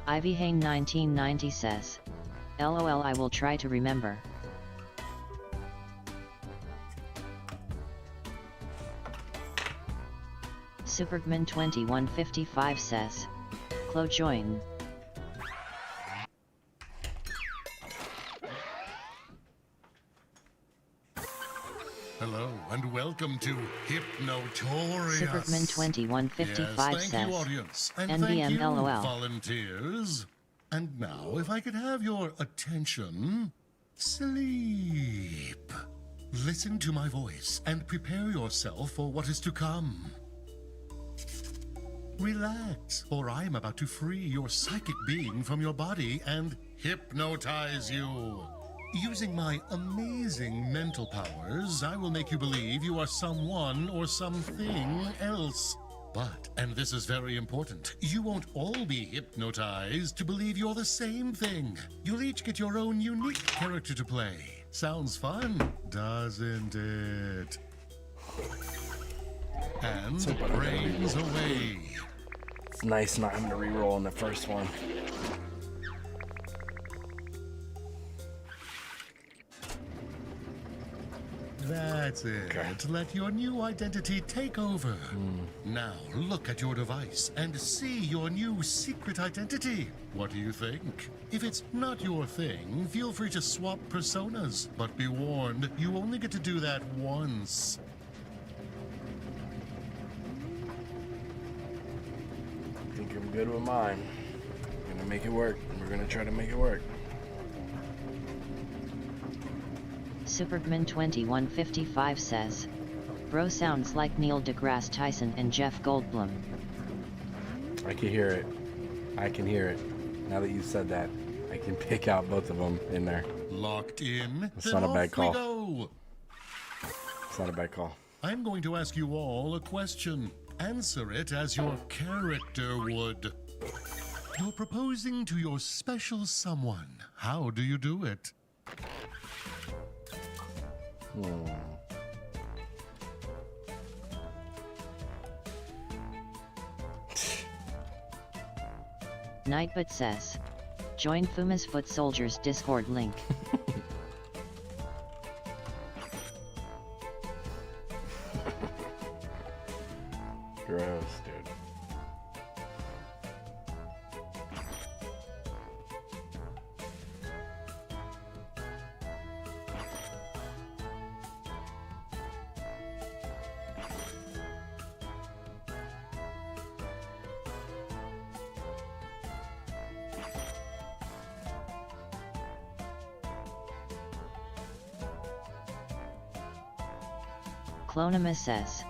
Ivy Hain 1990 says, LOL I will try to remember. Supergman2155 says, Clo join. Hello and welcome to Hypnotorious. Supergman2155 Thank says, you, audience, and NBM thank you, LOL. volunteers. And now, if I could have your attention, sleep. Listen to my voice and prepare yourself for what is to come. Relax, or I'm about to free your psychic being from your body and hypnotize you. Using my amazing mental powers, I will make you believe you are someone or something else. But, and this is very important, you won't all be hypnotized to believe you're the same thing. You'll each get your own unique character to play. Sounds fun, doesn't it? And brains away. It's nice not having to reroll in the first one. That's it. Okay. Let your new identity take over. Now look at your device and see your new secret identity. What do you think? If it's not your thing, feel free to swap personas. But be warned, you only get to do that once. I think I'm good with mine. I'm gonna make it work. We're gonna try to make it work. Supergman2155 says, bro sounds like Neil deGrasse Tyson and Jeff Goldblum. I can hear it. I can hear it. Now that you said that, I can pick out both of them in there. Locked in? It's not a bad call. Go. It's not a bad call. I'm going to ask you all a question. Answer it as your character would. You're proposing to your special someone. How do you do it? Nightbot says, join Fuma's Foot Soldiers Discord link. Gross, dude. Clonima says.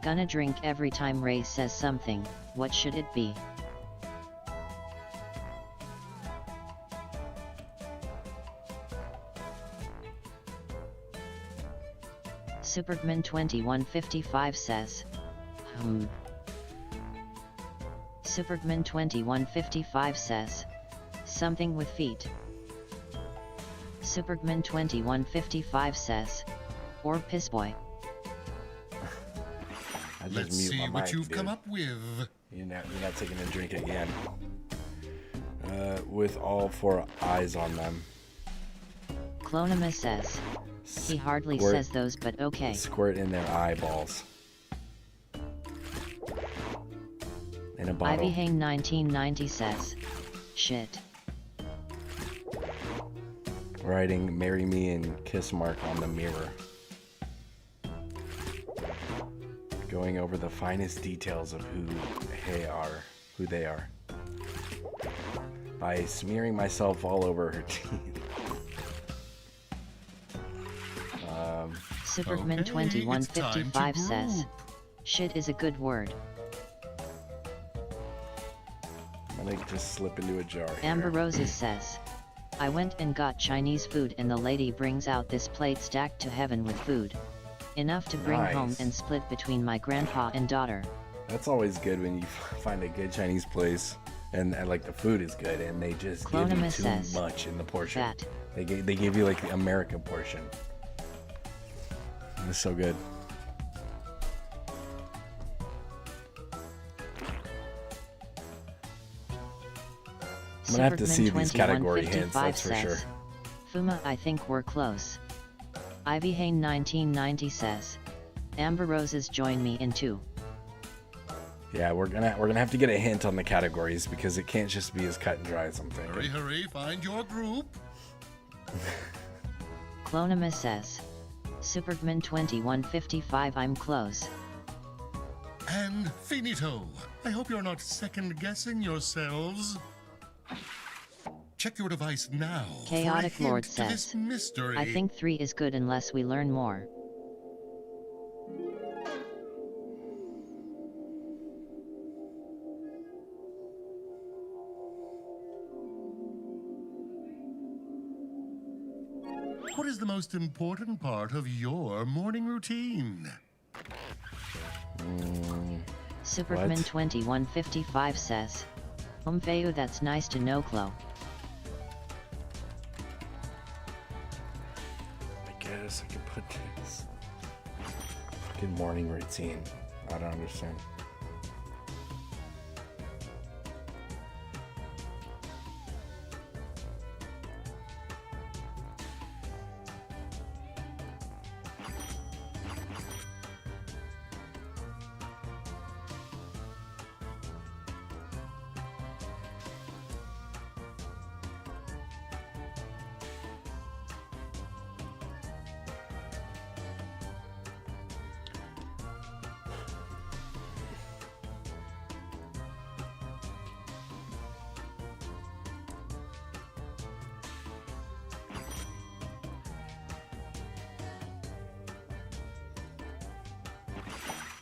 Gonna drink every time Ray says something, what should it be? Supergman2155 says. Supergman2155 says. Something with feet. Supergman2155 says. Or Pissboy. Let's see what you've come up with. You're not taking a drink again. With all 4 eyes on them. Clonima says. He hardly says those, but okay. Squirt in their eyeballs. In a bottle. Ivy Hane 1990 says. Shit. Writing "Marry Me" and kiss mark on the mirror. Going over the finest details of who they are. By smearing myself all over her teeth. Supergman2155 says. Shit is a good word. I'm gonna just slip into a jar here. Amber Roses says. I went and got Chinese food and the lady brings out this plate stacked to heaven with food. Enough to bring home and split between my grandpa and daughter. That's always good when you find a good Chinese place and like the food is good and they just give you too much in the portion. They give you like the American portion. It's so good. I'm gonna have to see these category hints, that's for sure. Fuma, I think we're close. Ivy Hane 1990 says. Amber Roses join me in 2. Yeah, we're gonna have to get a hint on the categories because it can't just be as cut and dry as I'm thinking. Hurry, find your group. Clonima says. Supergman2155 I'm close. And finito. I hope you're not second-guessing yourselves. Check your device now. Chaotic Lord says. Mystery. I think 3 is good unless we learn more. What is the most important part of your morning routine? Supergman2155 says. Feu, that's nice to know, Chloe. I guess I could put this. Fucking morning routine. I don't understand.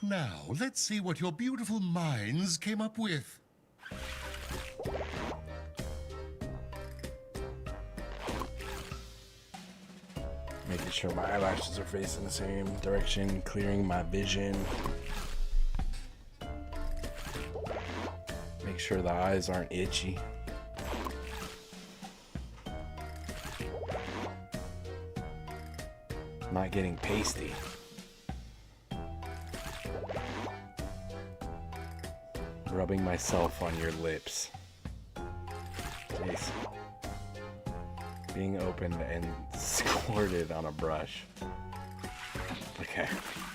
Now, let's see what your beautiful minds came up with. Making sure my eyelashes are facing the same direction, clearing my vision. Make sure the eyes aren't itchy. Not getting pasty. Rubbing myself on your lips. Jeez. Being opened and squirted on a brush. Okay.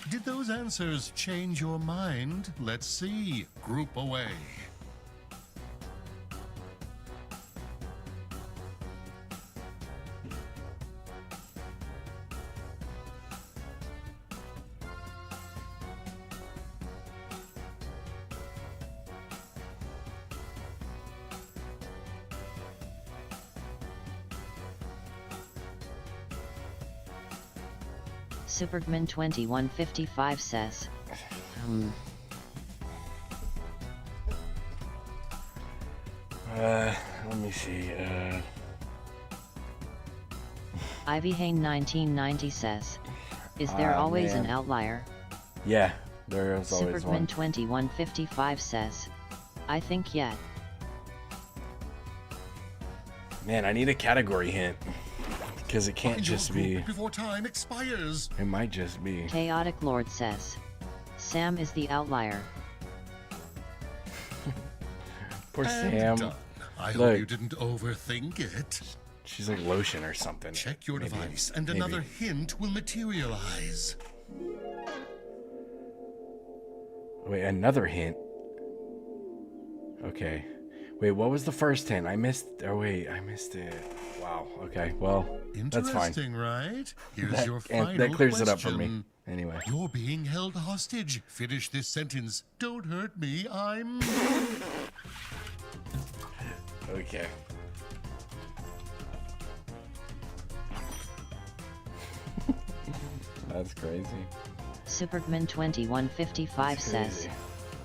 Did those answers change your mind? Let's see. Group away. Supergman2155 says, let me see. Ivyhane1990 says, is there always an outlier? Yeah, there is always one. Supergman2155 says, I think yet. Man, I need a category hint. Because it can't just be... Before time expires. It might just be... Chaotic Lord says, Sam is the outlier. Poor Sam. Done. I hope you didn't overthink it. She's like lotion or something. Check your device and another hint will materialize. Wait, another hint? Okay. Wait, what was the first hint? I missed... Oh, wait, I missed it. Wow, okay, well, that's fine. Interesting, right? Here's your final that clears question. it up for me. Anyway. You're being held hostage. Finish this sentence. Don't hurt me, I'm... Okay. That's crazy. Supergman2155 says,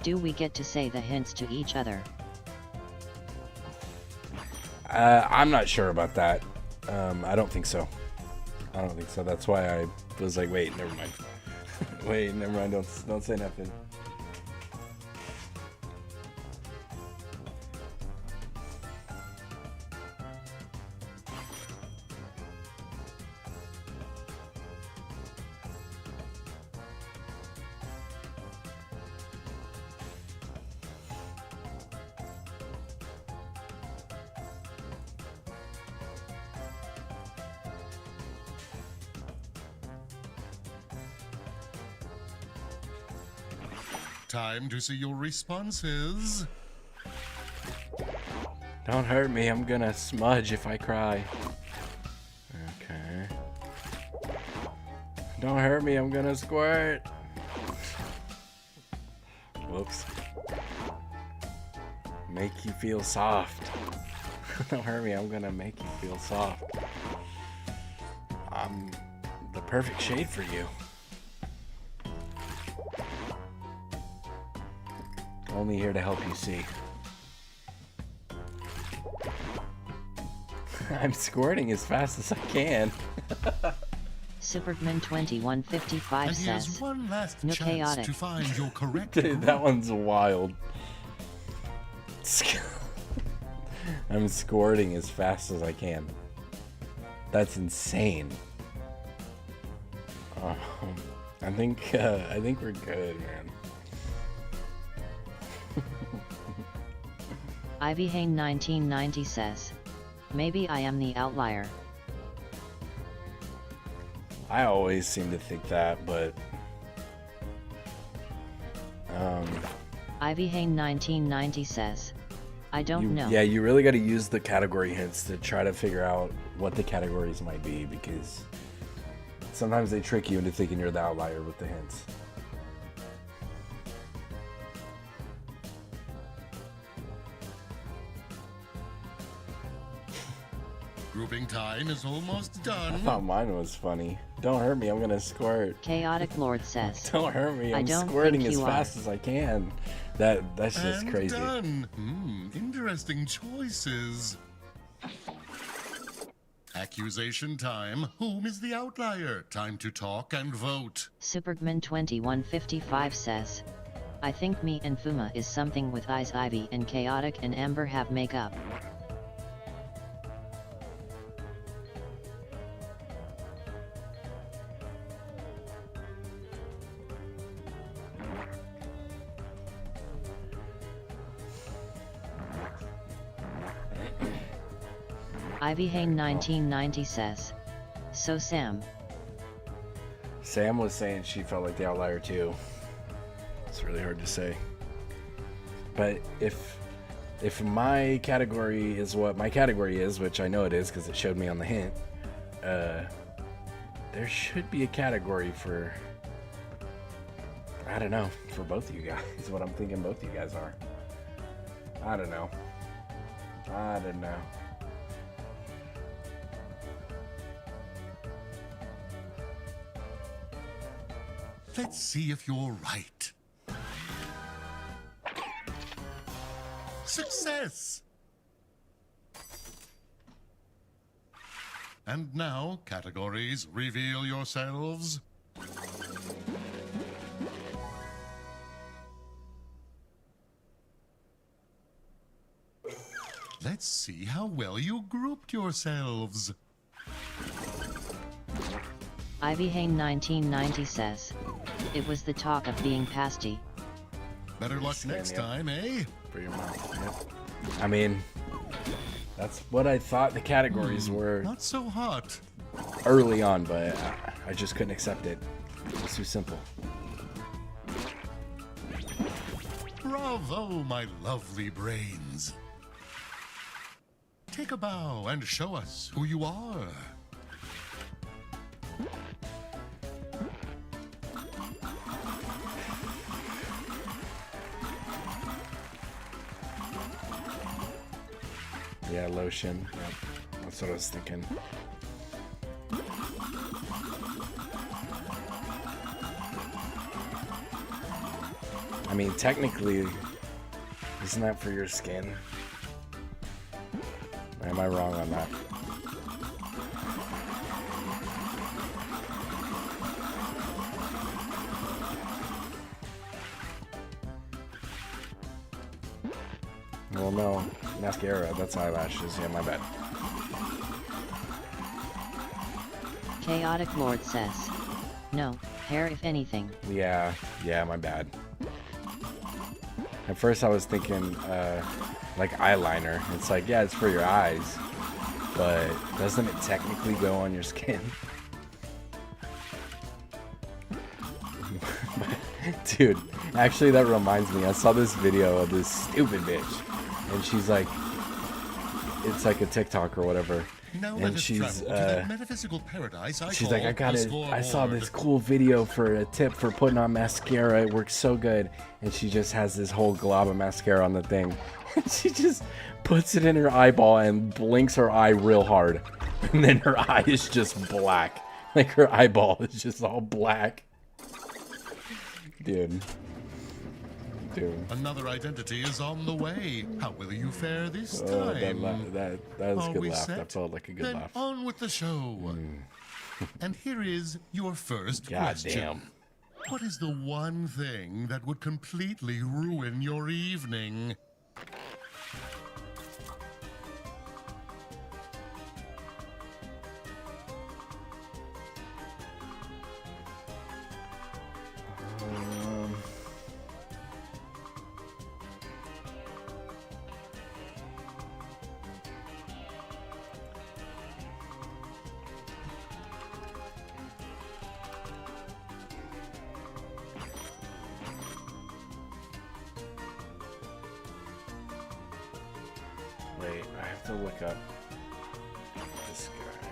do we get to say the hints to each other? I'm not sure about that. I don't think so. I don't think so. That's why I was like, wait, never mind. Wait, never mind. Don't say nothing. Time to see your responses. Don't hurt me. I'm gonna smudge if I cry. Okay. Don't hurt me. I'm gonna squirt. Whoops. Make you feel soft. Don't hurt me. I'm gonna make you feel soft. I'm the perfect shade for you. Only here to help you see. I'm squirting as fast as I can. Supergman2155 And says, here's one last no chance chaotic. to find your correct Dude, that one's wild. I'm squirting as fast as I can. That's insane. I think we're good, man. Ivyhane1990 says, maybe I am the outlier. I always seem to think that, but Ivyhane1990 says, I don't know. Yeah, you really got to use the category hints to try to figure out what the categories might be, because sometimes they trick you into thinking you're the outlier with the hints. Grouping time is almost done. I thought mine was funny. Don't hurt me, I'm gonna squirt. Chaotic Lord says, Don't hurt me, I'm don't squirting think as you fast as I can. That's just And crazy. done. Interesting choices. Accusation time. Whom is the outlier? Time to talk and vote. Supergman2155 says, I think me and Fuma is something with eyes. Ivy and Chaotic and Amber have makeup. Ivyhane1990 says, so Sam. Sam was saying she felt like the outlier too. It's really hard to say. But if my category is what my category is, which I know it is because it showed me on the hint, there should be a category for, I don't know, for both of you guys. Is what I'm thinking both of you guys are. I don't know. Let's see if you're right. Success! And now, categories, reveal yourselves. Let's see how well you grouped yourselves. Ivyhane 1990 says, it was the talk of being pasty. Better luck next time, eh? For your mouth. Yep. I mean, that's what I thought the categories were. Not so hot. Early on, but I just couldn't accept it. It's too simple. Bravo, my lovely brains. Take a bow and show us who you are. Yeah, lotion. Yep. That's what I was thinking. I mean, technically, isn't that for your skin? Or am I wrong on that? Well, no. Mascara, that's eyelashes. Yeah, my bad. Chaotic Lord says, no, hair if anything. Yeah, my bad. At first I was thinking, like eyeliner. It's like, yeah, it's for your eyes. But doesn't it technically go on your skin? Dude, actually that reminds me. I saw this video of this stupid bitch. And she's like, it's like a TikTok or whatever. Now and she's metaphysical paradise she's like, I saw this cool video for a tip for putting on mascara. It works so good. And she just has this whole glob of mascara on the thing. She just puts it in her eyeball and blinks her eye real hard. And then her eye is just black. Like her eyeball is just all black. Dude. Another identity is on the way. How will you fare this time? That was a good laugh. Set? That felt like a good Then laugh. on with the show. And here is your first God question. damn. What is the one thing that would completely ruin your evening? Wait, I have to look up this guy.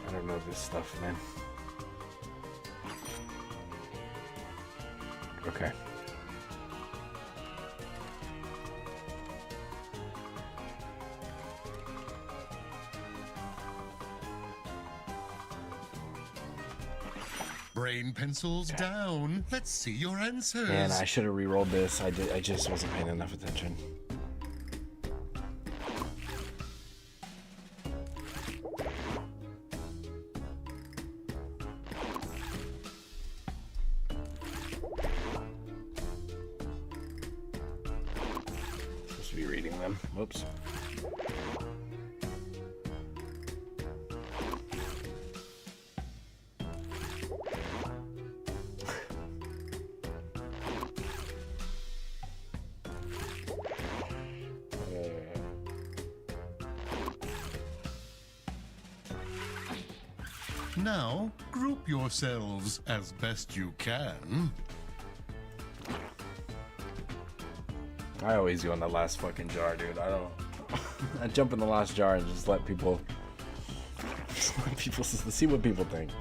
I don't know this stuff, man. Okay. Brain pencils down. Let's see your answers. Man, I should have re-rolled this. I just wasn't paying enough attention. Supposed to be reading them. Whoops. Now, group yourselves as best you can. I always go in the last fucking jar, dude. I don't. I jump in the last jar and just let people see what people think.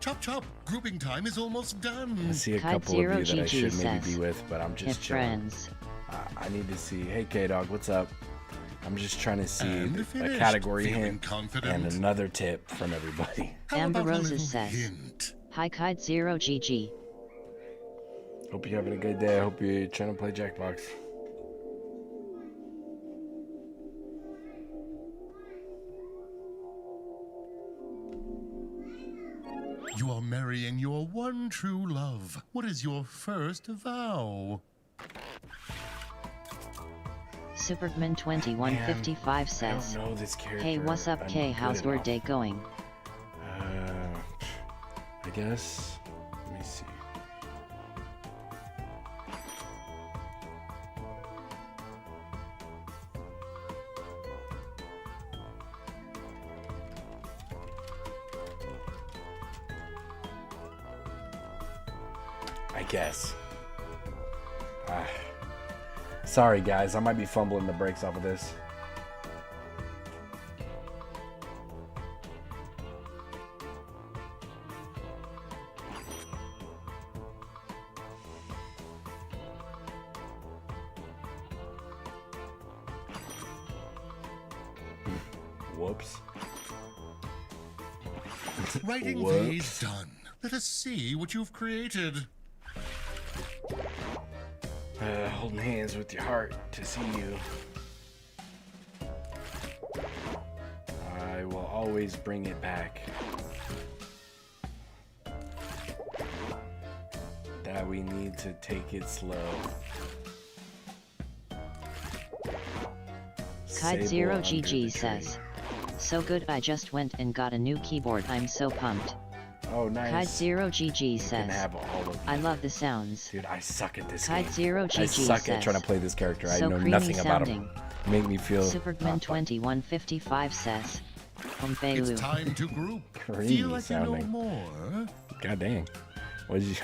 Chop chop, grouping time is almost done. I see a Kite couple of you that I Zero should GG maybe says, be with, but I'm just "If chilling. friends." I need to see. Hey, K-Dog, what's up? I'm just trying to see And a finished. category Feeling hint confident? and another tip from everybody. How Amber about a Roses little says, hint? "Hi Kite Zero GG." Hope you're having a good day. I hope you're trying to play Jackbox. You are marrying your one true love. What is your first vow? Superman 2155 says, I don't know this character. "Hey, what's up, I'm K? good How's your enough. day going?" I guess. Let me see. I guess. Sorry, guys. I might be fumbling the brakes off of this. Whoops. Writing phase done. Let us see what you've created. Holding hands with your heart to see you. I will always bring it back. That we need to take it slow. Kite Sable Zero under GG the tree. says, "So good, I just went and got a new keyboard. I'm so pumped." Oh, nice. Kite Zero GG You can says, have all of "I them. love the sounds." Dude, I suck at this Kite game. Zero GG I suck says, at trying to play this character. I "So know creamy nothing about sounding." him. Make me feel Superman 2155 says, "Pompeu." It's time to group. Creamy Feel like you know sounding. more. God dang. What do you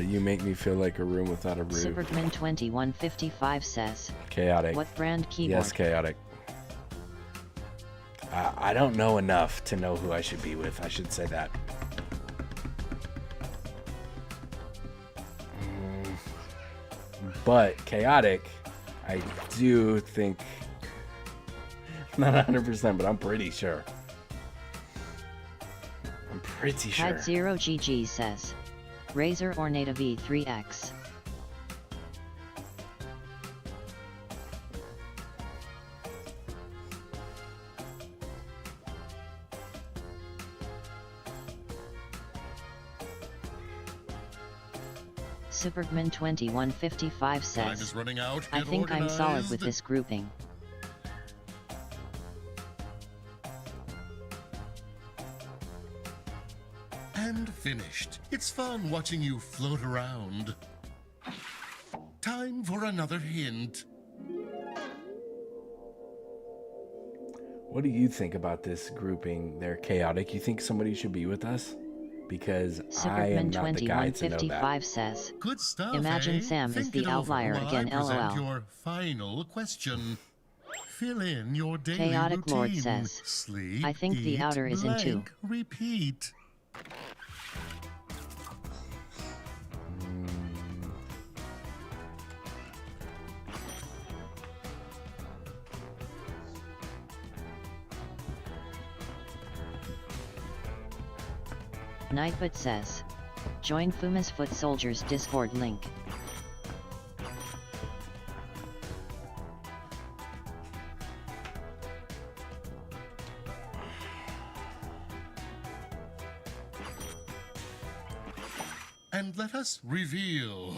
you make me feel like a room without a roof. Superman 2155 says, Chaotic. "What brand keyboard?" Yes, chaotic. I don't know enough to know who I should be with. I should say that. But chaotic, I do think, not 100%, but I'm pretty sure. I'm pretty sure. Kite Zero GG says, "Razer Ornata V3X." Superman 2155 Time is says, running out. "I Get think I'm solid with organized." this grouping." And finished. It's fun watching you float around. Time for another hint. What do you think about this grouping there, chaotic? You think somebody should be with us? Because I am Superman not the guy to know that. 2155 says, Good stuff, "Imagine eh? Sam is Think the it over outlier while again, I present LOL." your final question. Fill in your daily Chaotic routine. Lord says, Sleep, "I think the eat, outer is in 2. blank, Repeat. Nightbot says, "Join Fuma's Foot Soldiers Discord link." And let us reveal.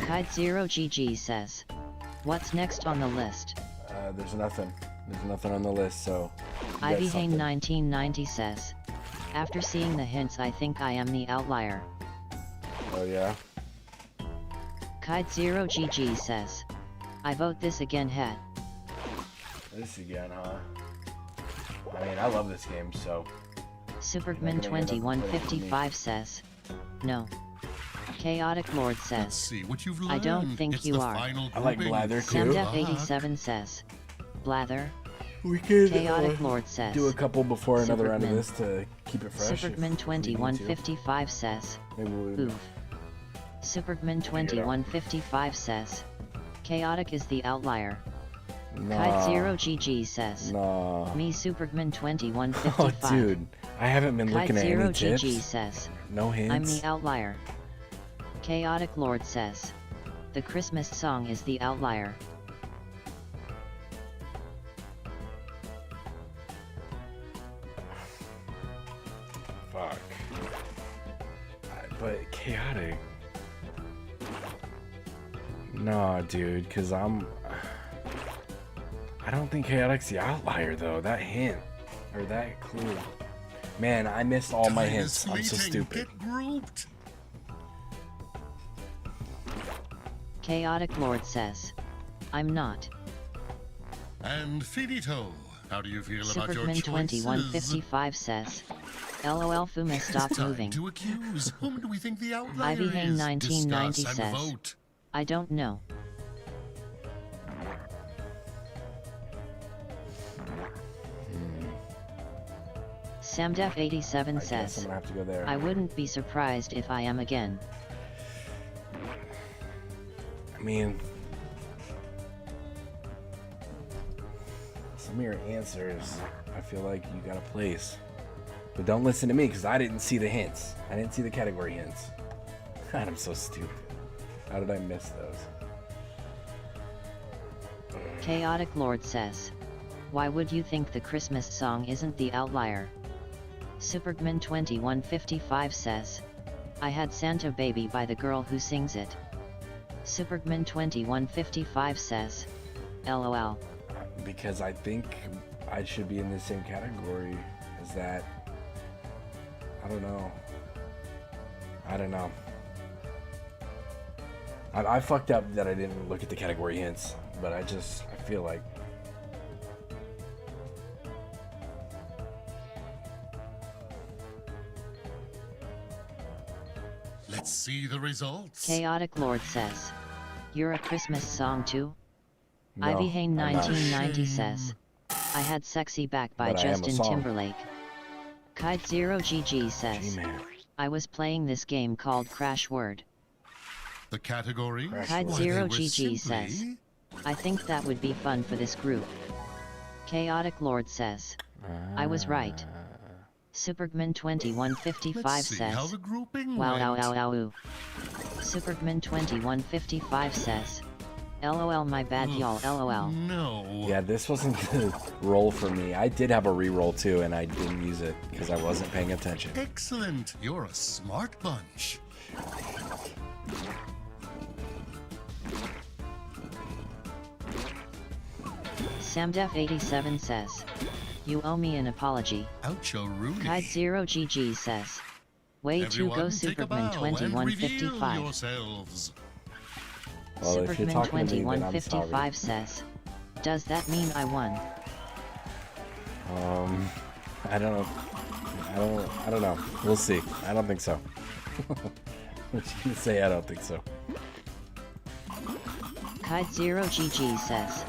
Kite Zero GG says, "What's next on the list?" There's nothing. There's nothing on the list, so. you got Ivy Hane something. 1990 says, After seeing the hints, I think I am the outlier. Oh yeah? Kite0GG says, I vote this again, head. This again, huh? I mean, I love this game, so... Supergman2155 says, no. Chaotic Lord says, Let's see what you've I don't learned. think It's you the are. final I like grouping. Blather, too. Samdef87 says, Blather. We could Chaotic Lord says, do a couple before another round of Supergman. this to keep it fresh. Supergman2155 says, Maybe we oof. Supergman2155 says, Chaotic is the outlier. Kite0GG says, Nah. me Supergman2155. Oh, dude. I haven't been looking at any Kite0GG tips. says, No hints. I'm the outlier. Chaotic Lord says, the Christmas song is the outlier. Fuck. But chaotic. Nah, dude, cause I don't think chaotic's the outlier though. That hint or that clue. Man, I missed all my Time is hints. I'm so fleeting. stupid. Get grouped. Chaotic Lord says, I'm not. And Finito, how do you feel about your choices? Supergman2155 says, LOL Fuma stop It's time moving. to accuse. Whom do we think the outlier Ivy Hane is? 1990 Discuss and says, vote. I don't know. Samdef87 I guess I'm says, gonna have to go there. I wouldn't be surprised if I am again. I mean, some of your answers, I feel like you got a place. But don't listen to me because I didn't see the hints. I didn't see the category hints. God, I'm so stupid. How did I miss those? Chaotic Lord says, why would you think the Christmas song isn't the outlier? Supergman2155 says, I had Santa Baby by the girl who sings it. Supergman2155 says, LOL. Because I think I should be in the same category as that. I don't know. I don't know. I fucked up that I didn't look at the category hints, but I feel like. Let's see the results. Chaotic Lord says, you're a Christmas song too? No, Ivy Hane I'm not. 1990 says, I had Sexy Back by But I am a Justin song. Timberlake. Kite0GG says, G-Man. I was playing this game called Crash Word. The category? Kite0GG says, I think that would be fun for this group. Chaotic Lord says, I was right. Supergman2155 Let's see says, how the grouping wow, went. ow, ow, ow, ooh. Supergman2155 says, LOL my bad y'all, LOL. No. Yeah, this wasn't the roll for me. I did have a re-roll too, and I didn't use it because I wasn't paying attention. Excellent. You're a smart bunch. Samdef87 says, you owe me an apology. Oucho Rooney. Kite0GG says, way to go Everyone take a bow and reveal Supergman2155. yourselves. Well, if you're talking to me, then I'm sorry. Supergman2155 says, does that mean I won? I don't know. I don't know. We'll see. I don't think so. What you gonna say? I don't think so. Kite0GG says,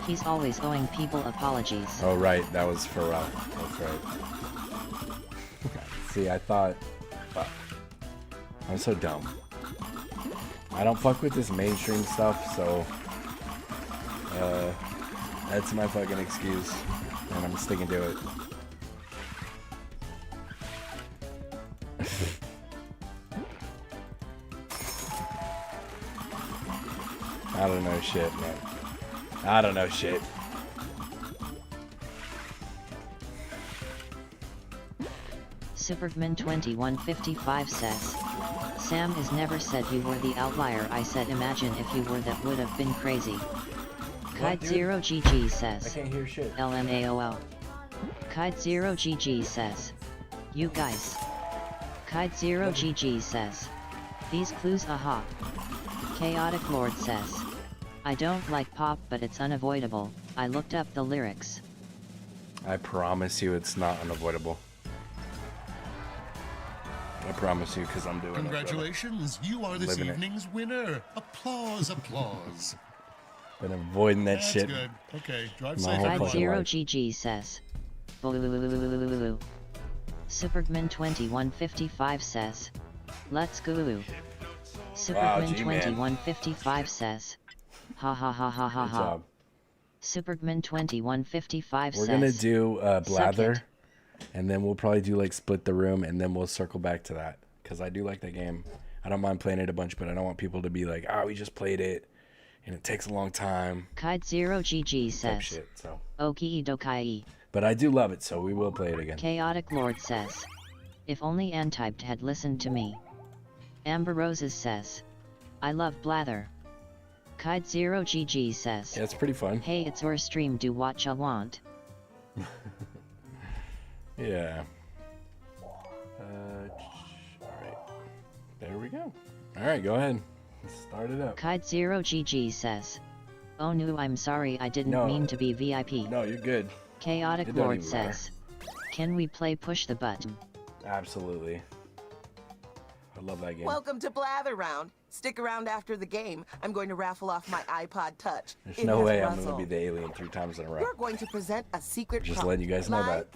he's always owing people apologies. Oh right, that was Pharrell. That's right. See, I thought. Fuck. I'm so dumb. I don't fuck with this mainstream stuff, so that's my fucking excuse, and I'm sticking to it. I don't know shit, man. I don't know shit. Supergman2155 says, Sam has never said you were the outlier. I said imagine if you were, that would have been crazy. Kite0GG says, I can't hear shit. LMAOL. Kite0GG says, You guys. Kite0GG says. These clues aha. Chaotic Lord says. I don't like pop but it's unavoidable. I looked up the lyrics. I promise you it's not unavoidable. I promise you because I'm doing Congratulations, you are this Living it. evening's winner. Applause, applause. Been avoiding that That's shit. good. Okay, drive My safe. whole everyone. fucking life. Kite0GG says. Superman2155 says. Let's go. Superman2155 says. Ha ha ha ha ha Good ha. job. Superman2155 We're says. gonna do Suck Blather, it. and then we'll probably do like Split the Room, and then we'll circle back to that because I do like that game. I don't mind playing it a bunch, but I don't want people to be like, "Oh, we just played it, and it takes a long time." Kite0GG Type says. shit. So, Oki dokai. but I do love it, so we will play it again. Chaotic Lord says. If only Antyped had listened to me. Amber Roses says. I love Blather. Kite0GG says. Yeah, it's pretty fun. Hey, it's your stream, do what ya want. Yeah. Alright. There we go. Alright, go ahead. Start it up. Kite0GG says. Oh no, I'm sorry, I didn't No. mean to be VIP. No, you're good. Chaotic It don't Lord even matter. says. Can we play push the button? Absolutely. I love that game. Welcome to Blather Round. Stick around after the game. I'm going to raffle off my iPod Touch. There's It no has way I'm Russell. going to be the alien 3 times in a row. We're going to present a secret Just prompt. letting you guys know that.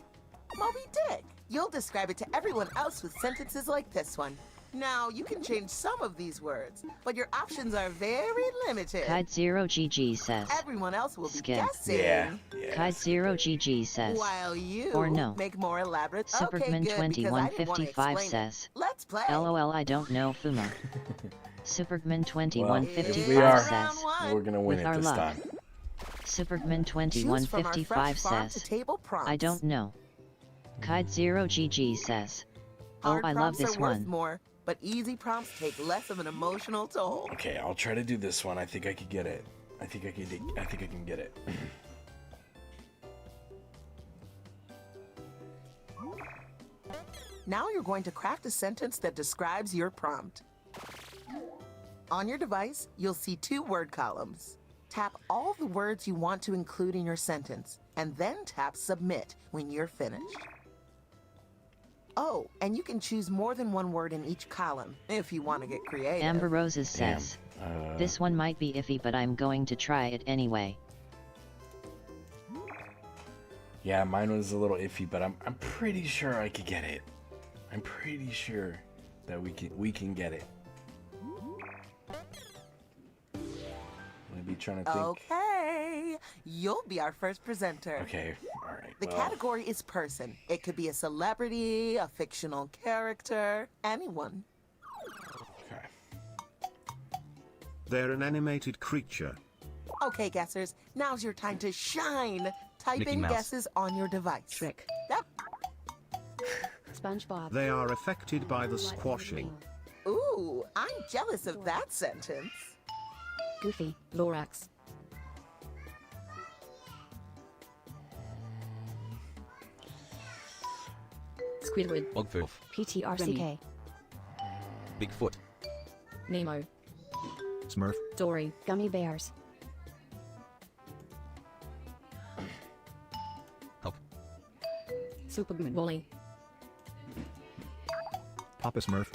Like Moby Dick. You'll describe it to everyone else with sentences like this one. Now, you can change some of these words, but your options are very limited. Kite0GG says. Everyone else will be Skip. guessing. Yeah. Kite0GG says. While you Or no. make more elaborate. Okay, good, because I didn't want to Superman2155 explain it. says. Let's play. LOL, I don't know Fuma. Well, Superman2155 we are. says. We're going to win With it our this love. time. Choose from our Superman2155 fresh farm to says. table prompts. I don't know. Kite0GG says. Oh, Hard I love prompts this are worth one. more, but easy prompts take less of an emotional toll. Okay, I'll try to do this one. I think I could get it. I think I can get it. Now you're going to craft a sentence that describes your prompt. On your device, you'll see 2 word columns. Tap all the words you want to include in your sentence, and then tap Submit when you're finished. Oh, and you can choose more than 1 word in each column, if you want to get creative. Amber Roses says. This one might be iffy, but I'm going to try it anyway. Yeah, mine was a little iffy, but I'm pretty sure I could get it. I'm pretty sure that we can get it. I'll be trying to think. Okay, you'll be our first presenter. Okay, all right. The category is person. It could be a celebrity, a fictional character, anyone. Okay. They're an animated creature. Okay, guessers, now's your time to shine. Type Mickey in Mouse. guesses on your device. Trick. Yep. SpongeBob. They are affected by the squashing. Ooh, I'm jealous of that sentence. Goofy. Lorax. Squidward. Ogfoof. PTRCK. Bigfoot. Nemo. Smurf. Dory. Gummy bears. Hulk. Superman. Wally. Papa Smurf.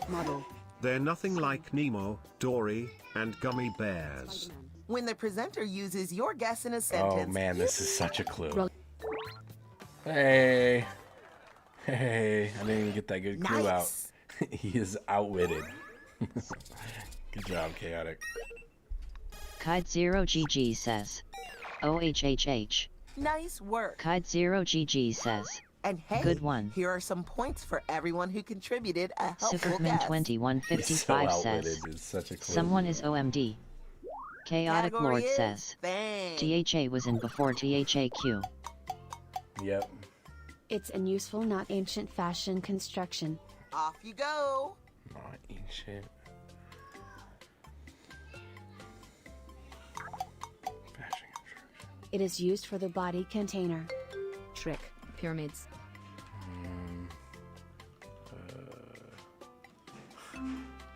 Model. They're nothing like Nemo, Dory, and gummy bears. When the presenter uses your guess in a sentence. Oh man, this is such a clue. Hey. Hey, I didn't even get that good clue out. He is outwitted. Good job, Chaotic. Kite0GG says. OHHH. Nice work. Kite0GG says. And hey, Good one. Here are some points for everyone who contributed a helpful guess. Superman2155 says. It's such a clue. Someone is OMD. Chaotic Category Lord is says. Thing. THA was in before THAQ. Yep. It's an useful, not ancient fashion construction. Off you go. Not ancient. It is used for the body container. Trick. Pyramids.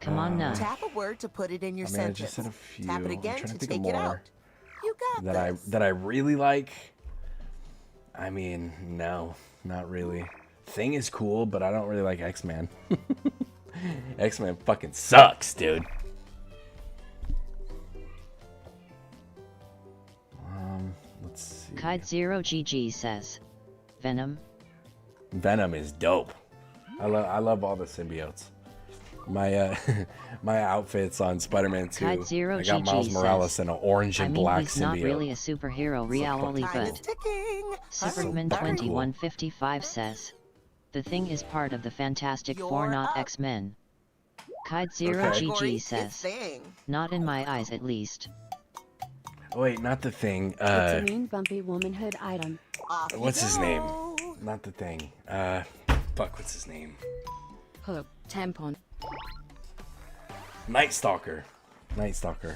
Come on now. Tap a word to put it in your I sentence. just said a few. Tap it I'm again trying to think of take it more out. You got this. that I really like. I mean, no, not really. Thing is cool, but I don't really like X-Man. X-Man fucking sucks, dude. Let's see. Kide0GG says, Venom. Venom is dope. I love all the symbiotes. My my outfits on Spider-Man 2. I got Miles Morales in an orange and black he's symbiote. not really a superhero reality, but Superman2155 says, the Thing is part of the Fantastic Four, not X-Men. Kide0GG says, not in my eyes at least. Oh, wait, not the Thing. It's a mean bumpy womanhood item. What's his name? Not the Thing. Fuck, what's his name? Hope. Tampon. Night Stalker. Night Stalker.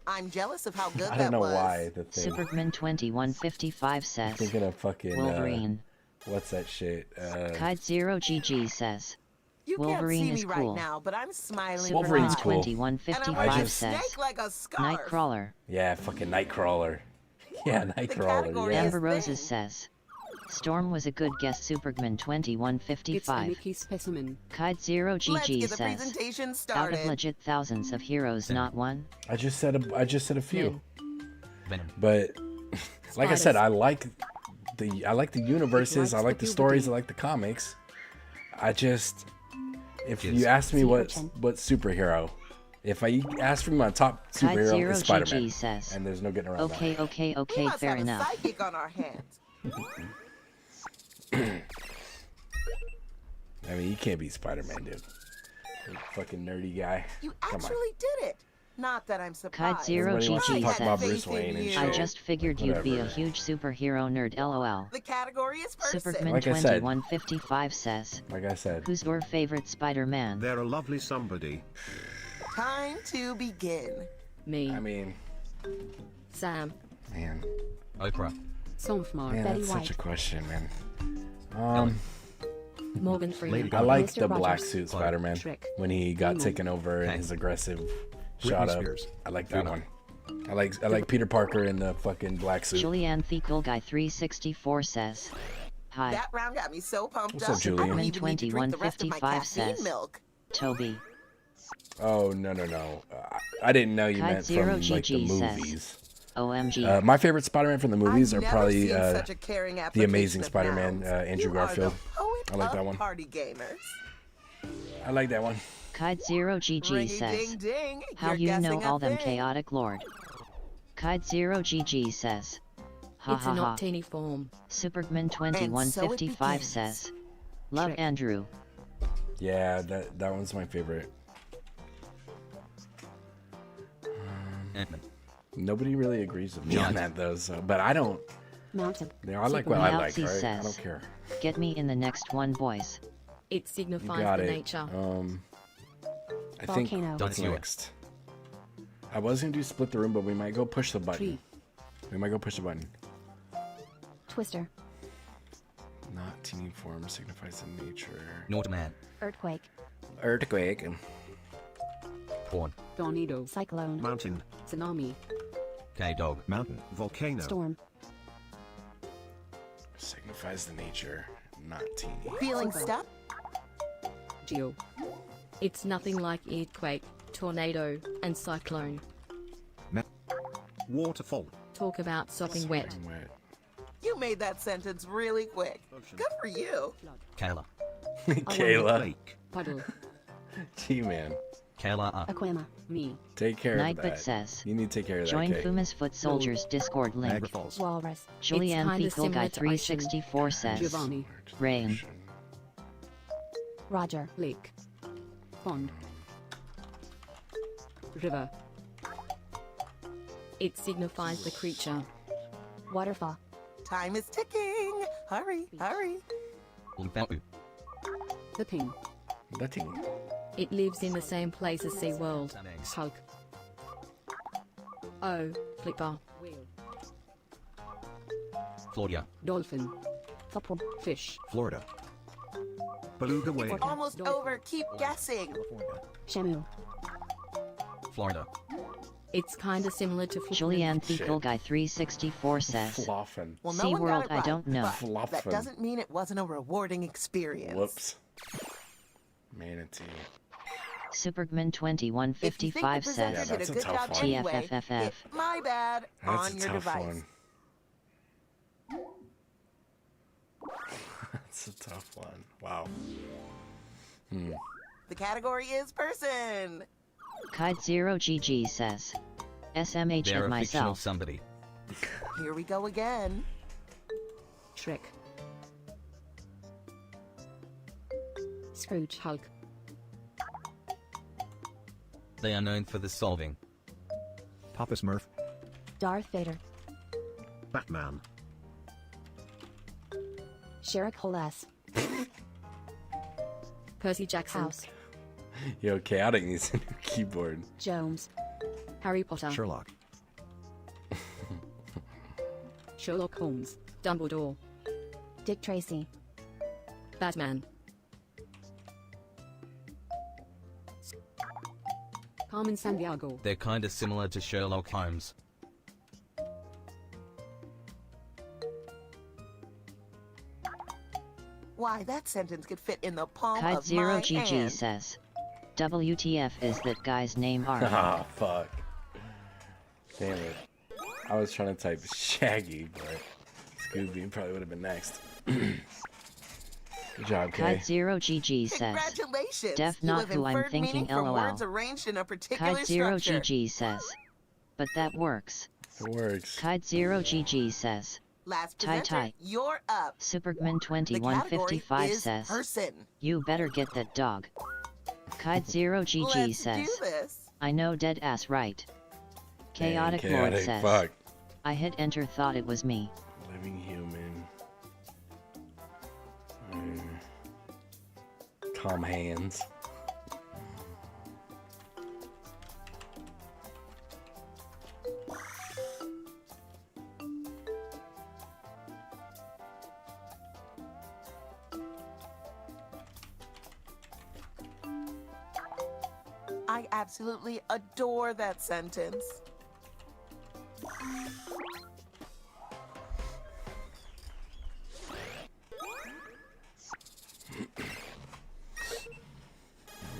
I'm jealous of how good I don't know that was. why the Thing. Superman2155 says, I'm thinking of fucking Wolverine. What's that shit? Kide0GG says, You Wolverine can't see is me cool. right now, but I'm smiling. Wolverine's cool. Superman2155 says, like a scarf. Nightcrawler. Yeah, fucking Nightcrawler. Yeah, Nightcrawler. Yeah. Amber Roses says, Storm was a good guess. It's a Superman2155. Mickey specimen. Kide0GG says, out of legit thousands of heroes, not one. I just said a few. But like I said, I like the universes, I like the stories, I like the comics. I just, if you ask me what superhero, if I ask for my top superhero, it's Spider-Man, says, and there's no getting around that. Okay, fair enough. Psychic on our hands. I mean, you can't be Spider-Man, dude. You fucking nerdy guy. You Come actually on. did it. Not that I'm surprised. Kide0GG about Bruce Wayne and says, I shit. just figured you'd be a Whatever. huge superhero nerd, lol. The category is person. Superman2155 says, Like I said. who's your favorite Spider-Man? They're a lovely somebody. Time to begin. Me. I mean, Sam. man. Oprah. Sonfmar. Man, Betty that's White. such a question, man. Morgan Freeman. I like Mr. the black Rogers. suit Spider-Man Shrek. when he got Nemo. taken over and his aggressive Britney shot up. Spears. I like that Luna. one. I like Peter Parker in the fucking black suit. Julianne Thickle Guy 364 says, hi. That round got me so pumped What's up. up, Julian? I don't even need to drink the rest of my 2155 caffeine says, milk. Toby. Oh no. I didn't know you meant from like the Kide0GG says, movies. OMG. My favorite Spider-Man from the movies I've are never probably seen such a caring the application Amazing of Spider-Man, nouns. Andrew You are Garfield. the poet I like of that one. Party gamers. I like that one. Kide0GG says, Ring-a-ding-ding, how you're you know guessing a all them thing. chaotic lord. Kide0GG says, ha It's ha a ha. not teeny form. Superman2155 says, love Shrek. Andrew. Yeah, that one's my favorite. Ant-Man. Nobody really agrees with me on that though. So, but I don't. Mountain. You know, I like what I like. Yahtzee Right? I says, don't care. get me in the next one, boys. It You signifies got the it. nature. I think Volcano. what's Don't next? I was gonna do split the room, but we might go push the button. Tree. We might go push the button. Twister. Not teeny form signifies the nature. Naughty man. Earthquake. Earthquake. Porn. Tornado. Cyclone. Mountain. Tsunami. K-Dog. Mountain. Volcano. Storm. Signifies the nature, not teeny. Feeling stuck? Geo. It's nothing like earthquake, tornado, and cyclone. Waterfall. Talk about sopping wet. You made that sentence really quick. Good for you. Kayla. Kayla. Puddle. Gee, man. Kayla. Aquama. Me. Take care of Nightbit that. says, You need to take care of join that. Kay. Fuma's Foot Soldiers Discord link. Niagara Falls. Walrus. Julianne kinda Thickle Guy similar to ocean. 364 says, Giovanni. rain. Roger. Lake. Pond. River. It signifies the creature. Waterfall. Time is ticking. Hurry, hurry. Fountain. The Thing. The Thing. It lives in the same place as SeaWorld. Hulk. O. Flipper. Whale. Florida. Dolphin. Football. Fish. Florida. Beluga It's whale. almost over. Keep guessing. Shamu. Florida. It's kinda similar to Julianne Thickle Guy 364 says. Floffin. Well, no one got SeaWorld, it right, I don't know. but that doesn't mean it wasn't a rewarding experience. Whoops. Manatee. Supergman 2155 If you think the says. presenter did a good job anyway, TFFFF. it's my bad That's on a your tough device. one. That's a tough one. Wow. The category is person. Kite0GG says. SMH They're at a fictional myself. somebody. Here we go again. Shrek. Scrooge Hulk. They are known for the solving. Papa Smurf. Darth Vader. Batman. Sherlock Holmes. Percy Jackson. House. Yo, Chaotic needs a new keyboard. Jones. Harry Potter. Sherlock. Sherlock Holmes. Dumbledore. Dick Tracy. Batman. Carmen Sandiego. They're kinda similar to Sherlock Holmes. Why, that sentence could fit in the palm of my Kite0GG hand. says. WTF is that guy's name Art? Ah, fuck. Damn it. I was trying to type Shaggy, but Scooby probably would have been next. Good job, Kay. Kite0GG says. Congratulations! Def You not have who I'm inferred thinking meaning from LOL. words arranged in a particular structure. Kite0GG says. But that works. It works. Kite0GG says. Last Tie presenter, tie. you're up. Supergman The category 2155 is says. person. You better get that dog. Kite0GG Let's says. do this. I know dead ass right. Chaotic Dang, Lord Chaotic, says. fuck. I hit enter, thought it was me. Living human. Calm hands. I absolutely adore that sentence.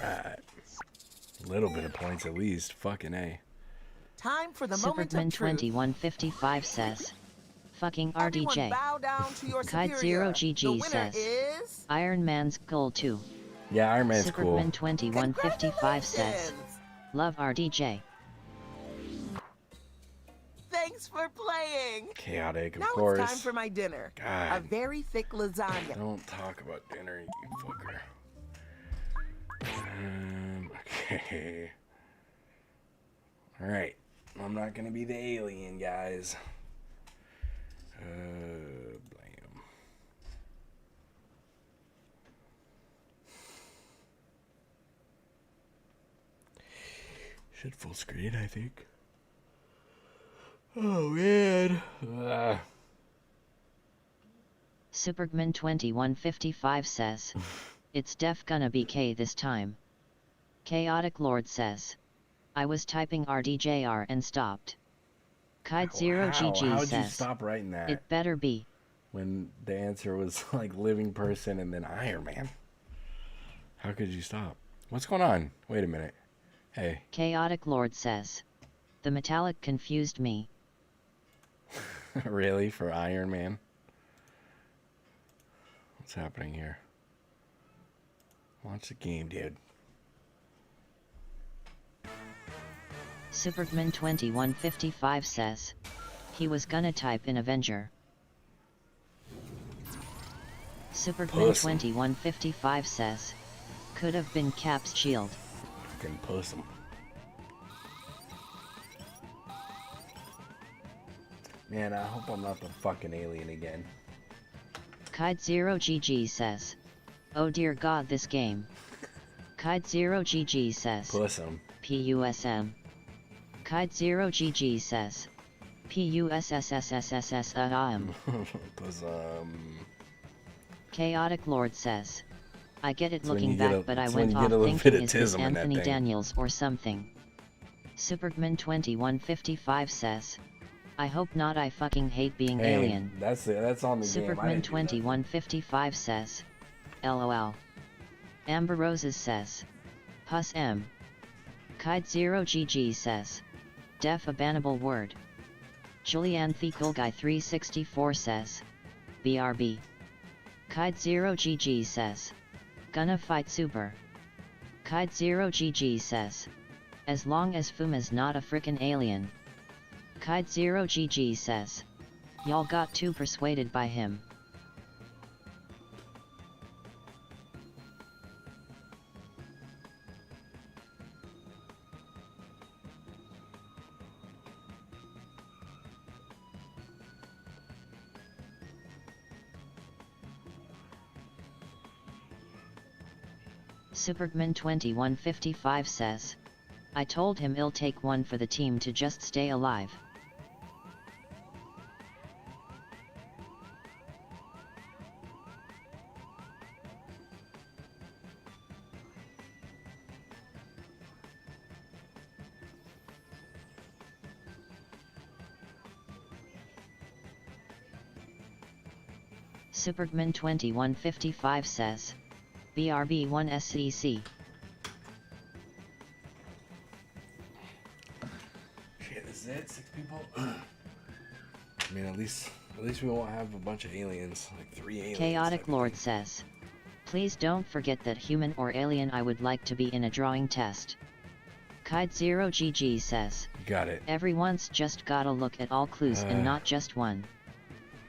Right. A little bit of points at least. Fucking A. Time for the moment Supergman of truth. 2155 says. Fucking Everyone RDJ. bow down to your superior. The Kite0GG winner says. is Iron Man's goal 2. Yeah, Iron Man's cool. Supergman 2155 says. Congratulations. Love RDJ. Thanks for playing. Chaotic, of Now course. it's time for my dinner. God. A very thick lasagna. Don't talk about dinner, you fucker. Okay. Alright. I'm not gonna be the alien, guys. Blam. Should full screen, I think. Oh, man. Supergman 2155 says. It's def gonna be K this time. Chaotic Lord says. I was typing RDJR and stopped. Kite0GG How'd says. you stop writing that? It better be. When the answer was like living person and then Iron Man. How could you stop? What's going on? Wait a minute. Hey. Chaotic Lord says. The metallic confused me. Really? For Iron Man? What's happening here? Launch the game, dude. Supergman 2155 says. He was gonna type in Avenger. Supergman Puss 'em. 2155 says. Could have been Cap's shield. Fucking puss him. Man, I hope I'm not the fucking alien again. Kite0GG says. Oh dear god, this game. Kite0GG says. Puss him. PUSM. Kite0GG says. PUSSSSSSAM. Puss Chaotic Lord says. I get it It's when looking you get back, a- but I it's when went you off get a little thinking, bit of is this tism in that Anthony thing. Daniels or something? Superman2155 says, I hope not, I fucking hate being Hey, alien. that's it. That's on the game. I didn't do that. Superman2155 says, LOL. Amber Roses says, Puss M. Kite0GG says, Def a bannable word. Julianne Guy 364 says, BRB. Kite0GG says, Gonna fight super. Kite0GG says, as long as Fuma's not a frickin' alien. Kite0GG says, y'all got too persuaded by him. Superman2155 says, I told him it'll take one for the team to just stay alive. Superman2155 says, BRB1SEC. Shit, this is it? 6 people? I mean, at least we won't have a bunch of aliens, like 3 aliens. Chaotic Lord says, please don't forget that human or alien I would like to be in a drawing test. Kite0GG says, Got it. everyone's just gotta look at all clues and not just one.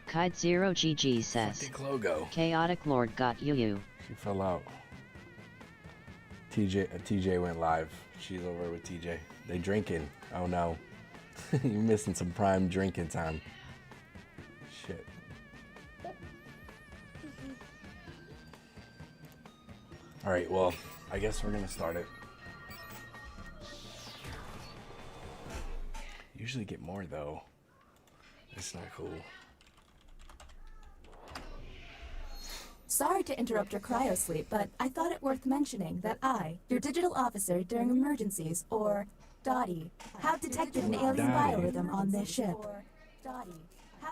Kite0GG says, logo. Chaotic Lord got you. She fell out. TJ went live. She's over with TJ. They drinking. Oh no. You're missing some prime drinking time. Shit. Alright, well, I guess we're gonna start it. Usually get more though. It's not cool. Sorry to interrupt your cryosleep, but I thought it worth mentioning that I, your digital officer during emergencies, or Dottie, have detected an alien biorhythm on this ship.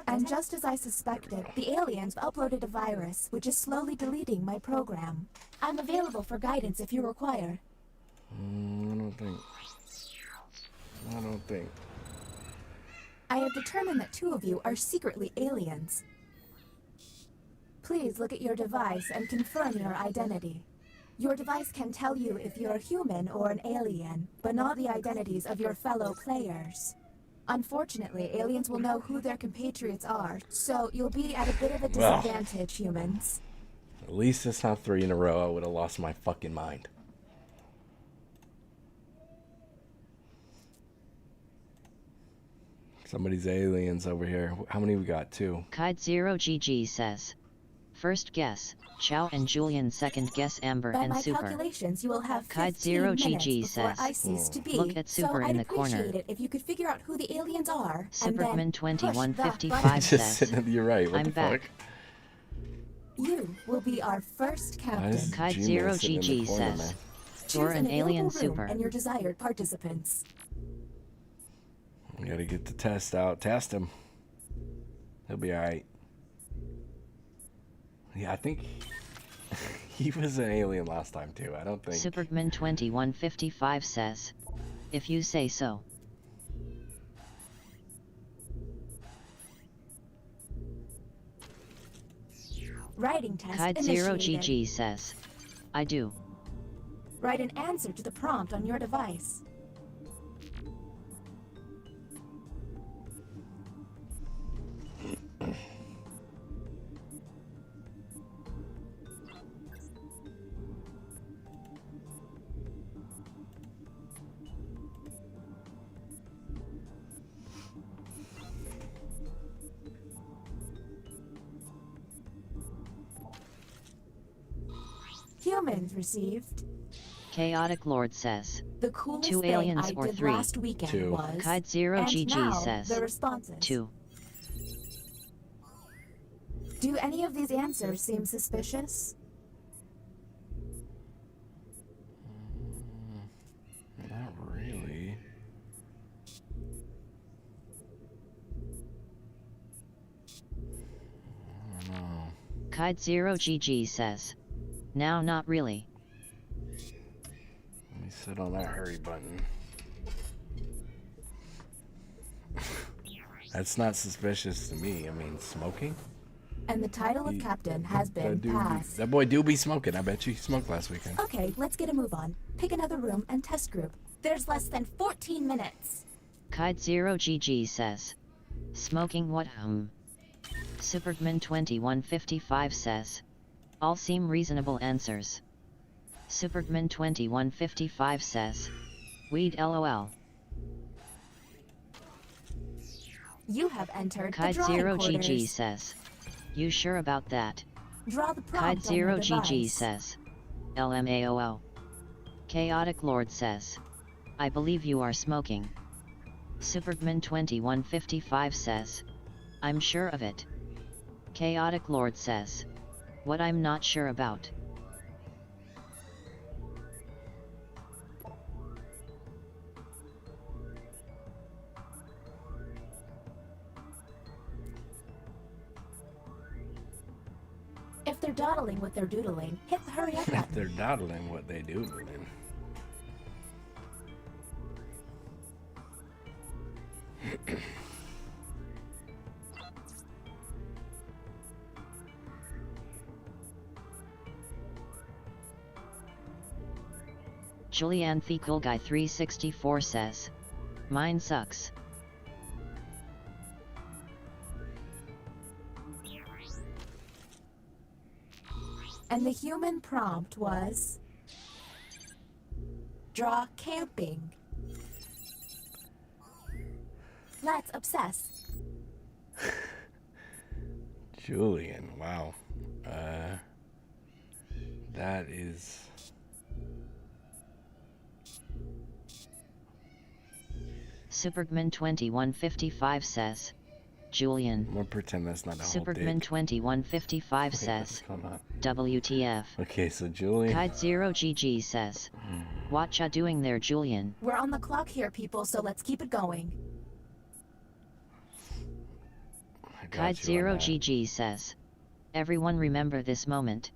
And just as I suspected, the aliens uploaded a virus which is slowly deleting my program. I'm available for guidance if you require. I don't think. I have determined that 2 of you are secretly aliens. Please look at your device and confirm your identity. Your device can tell you if you're human or an alien, but not the identities of your fellow players. Unfortunately, aliens will know who their compatriots are, so you'll be at a bit of a disadvantage, humans. At least it's not 3 in a row. I would have lost my fucking mind. Somebody's aliens over here. How many we got? 2. Kite0GG says, first guess, Chow and Julian. Second guess, Amber By and my Super. calculations, you will have 15 minutes Kite0GG before says, I cease to be. look at Super so in the I'd corner. appreciate it if you could figure out who the aliens are, and then push the Superman2155 button. Just says, sitting. You're right. What I'm the back. fuck? You will be our first Why captain. is G-Man sitting in the Kite0GG corner, says, man? you're Choose an available alien room super. and your desired participants. We gotta get the test out. Test him. He'll be alright. Yeah, I think he was an alien last time too. I don't think. Superman2155 says, if you say so. Writing test initiated. Kite0GG says, I do. Write an answer to the prompt on your device. Humans received. Chaotic Lord says, The coolest 2 thing aliens I or did 3. last weekend 2. was. And Kite0GG now says, the responses. 2. Do any of these answers seem suspicious? Kide0GG says. Now not really. Let me sit on that hurry button. That's not suspicious to me. I mean, smoking? And the title of captain has been passed. That boy do be smoking. I bet you he smoked last weekend. Okay, let's get a move on. Pick another room and test group. There's less than 14 minutes. Kide0GG says. Smoking what Supergman2155 says. All seem reasonable answers. Supergman2155 says. Weed LOL. You have entered the drawing Kide0GG quarters. says. You sure about that? Draw the prompt on your Kide0GG device. says. LMAOO. Chaotic Lord says. I believe you are smoking. Supergman2155 says. I'm sure of it. Chaotic Lord says. What I'm not sure about. If they're dawdling what they're doodling, hit the hurry up If button. they're dawdling what they do, then. Julianthe Cool Guy 364 says. Mine sucks. And the human prompt was... Draw camping. Let's obsess. Julian, wow. That is... Supergman2155 says. Julian. I'm gonna pretend that's not a whole dick. Supergman2155 says. WTF. Okay, so Julian. Kide0GG says. What ya doing there, Julian? We're on the clock here, people, so let's keep it going. Kide0GG says. Everyone remember this moment.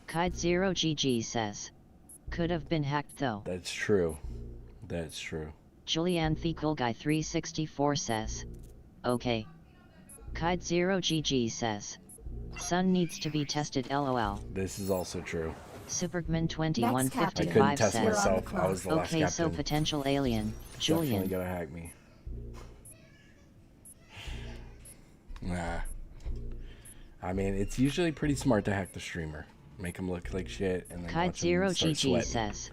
Kide0GG says. Could have been hacked though. That's true. That's true. Julianthe Cool Guy 364 says. Okay. Kide0GG says. Sun needs to be tested LOL. This is also true. Supergman2155 I couldn't test says. myself. I was the last Okay, captain. so potential alien. Julian. Definitely gotta hack me. Nah. I mean, it's usually pretty smart to hack the streamer. Make him look like shit and then watch him start Kide0GG sweating. says.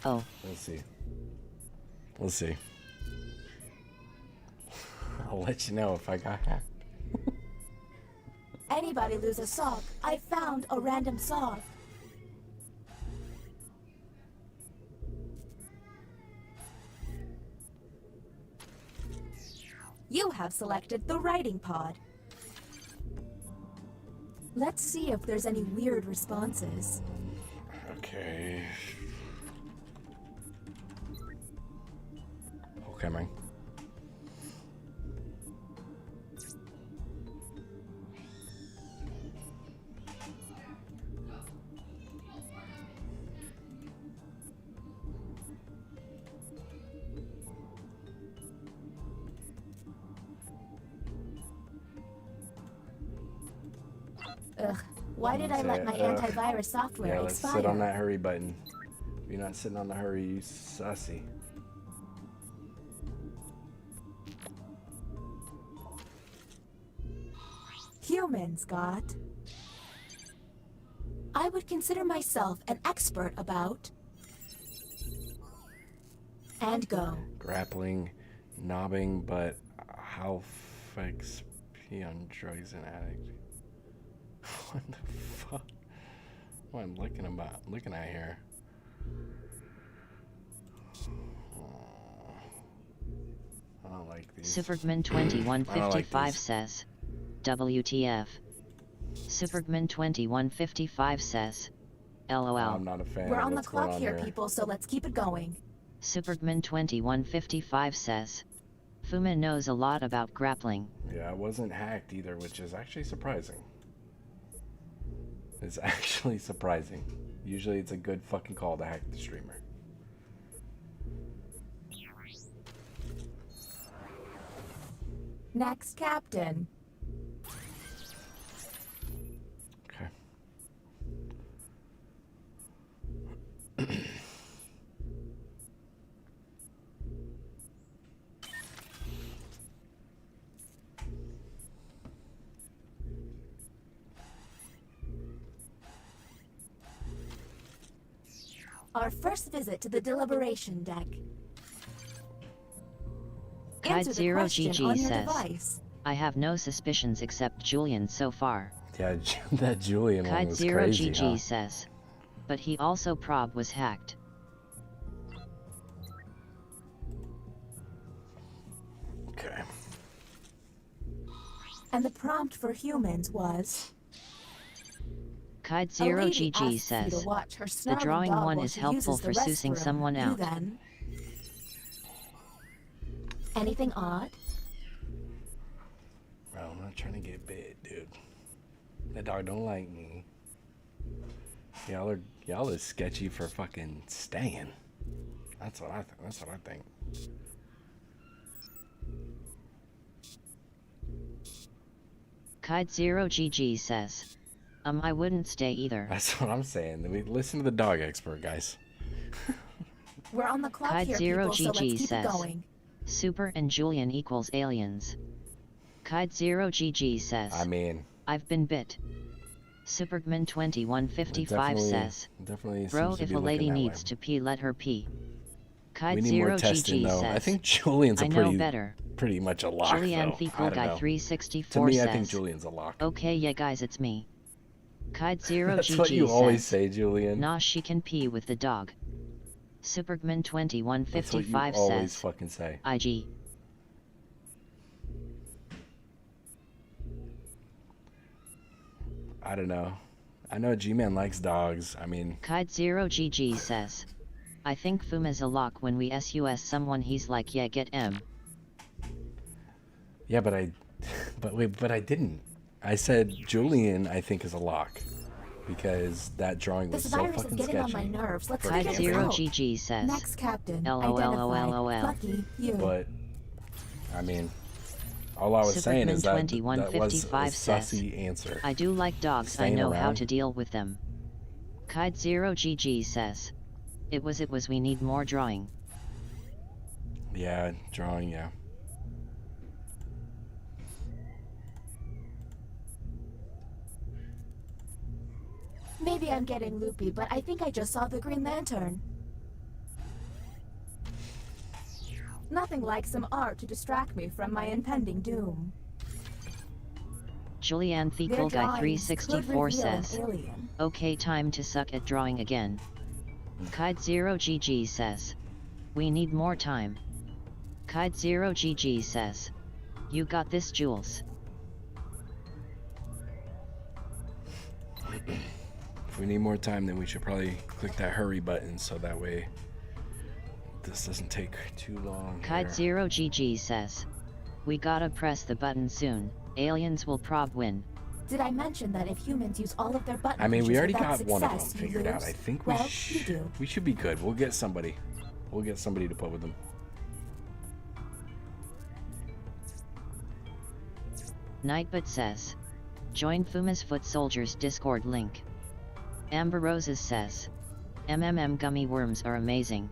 Oh. We'll see. We'll see. I'll let you know if I got hacked. Anybody lose a sock? I found a random sock. You have selected the writing pod. Let's see if there's any weird responses. Okay. Okay, man. Ugh, why did I let my antivirus software Yeah, let's expire? sit on that hurry button. If you're not sitting on the hurry, you sussy. Humans got. I would consider myself an expert about. And go. Grappling, knobbing, but how XP on drugs and addict. What the fuck? What I'm looking at here. I don't like these. Supergman2155 says. WTF. Supergman2155 says. LOL. I'm not a fan. We're of on the what's going clock here, there. people, so let's keep it going. Supergman2155 says. Fuma knows a lot about grappling. Yeah, it wasn't hacked either, which is actually surprising. It's actually surprising. Usually it's a good fucking call to hack the streamer. Next captain. Okay. Our first visit to the deliberation deck. Kide Answer the Zero question GG on your says, device. I have no suspicions except Julian so far. Yeah, that Julian one Kide was Zero crazy, GG huh? says, but he also prob was hacked. Okay. And the prompt for humans was... Kide A Zero lady GG asks you says, to watch her the snarling drawing dog one while is she helpful uses for the sussing restroom. someone You out. then. Anything odd? Bro, I'm not trying to get bit, dude. That dog don't like me. Y'all are sketchy for fucking staying. That's what I think. Kide Zero GG says, I wouldn't stay either. That's what I'm saying. We listen to the dog expert, guys. We're on the clock Kide here, Zero people, so let's GG keep it says, going. Super and Julian equals aliens. Kide Zero GG says, I mean, I've been bit. Supergman 2155 says, definitely bro, seems to if be a lady looking that needs way. to pee, let her pee. We Kide need Zero more testing, GG though. says, I think Julian's I a know better. pretty much a lock, Julian though. Thecal I don't Guy know. 364 To me, says, I think Julian's a lock. okay, yeah, guys, it's me. Kide Zero That's GG what you says, always say, Julian. nah, she can pee with the dog. Supergman That's what you 2155 always says, fucking say. IG. I don't know. I know G-Man likes dogs. I mean, Kide Zero GG says, I think Fuma's a lock when we SUS someone he's like, yeah, get M. yeah, but I didn't. I said Julian, I think, is a lock because that drawing was This so virus is fucking getting on my sketchy. nerves. Let's Kide figure it Zero out. GG says, Next captain. LOLOLOL. Identified. Lucky you. But I mean, all I was saying is that that was a 2155 says, sussy answer. I do like dogs, Staying I know how around. to deal with them. Kide Zero GG says, it was we need more drawing. Yeah, drawing, yeah. Maybe I'm getting loopy, but I think I just saw the Green Lantern. Nothing like some art to distract me from my impending doom. Julian Their Thecal Guy drawings could 364 reveal an says, alien. okay, time to suck at drawing again. Kide Zero GG says, we need more time. Kide Zero GG says, you got this, Jules. If we need more time, then we should probably click that hurry button so that way this doesn't take too long. Kide here. Zero GG says, we gotta press the button soon, aliens will prob win. Did I mention that if humans use all of their button I mean, we features already without got one of them success, you figured out. lose? I think Well, you do. we should be good. We'll get somebody. We'll get somebody to put with them. Nightbot says, join Fuma's Foot Soldiers Discord link. Amber Roses says, MMM gummy worms are amazing.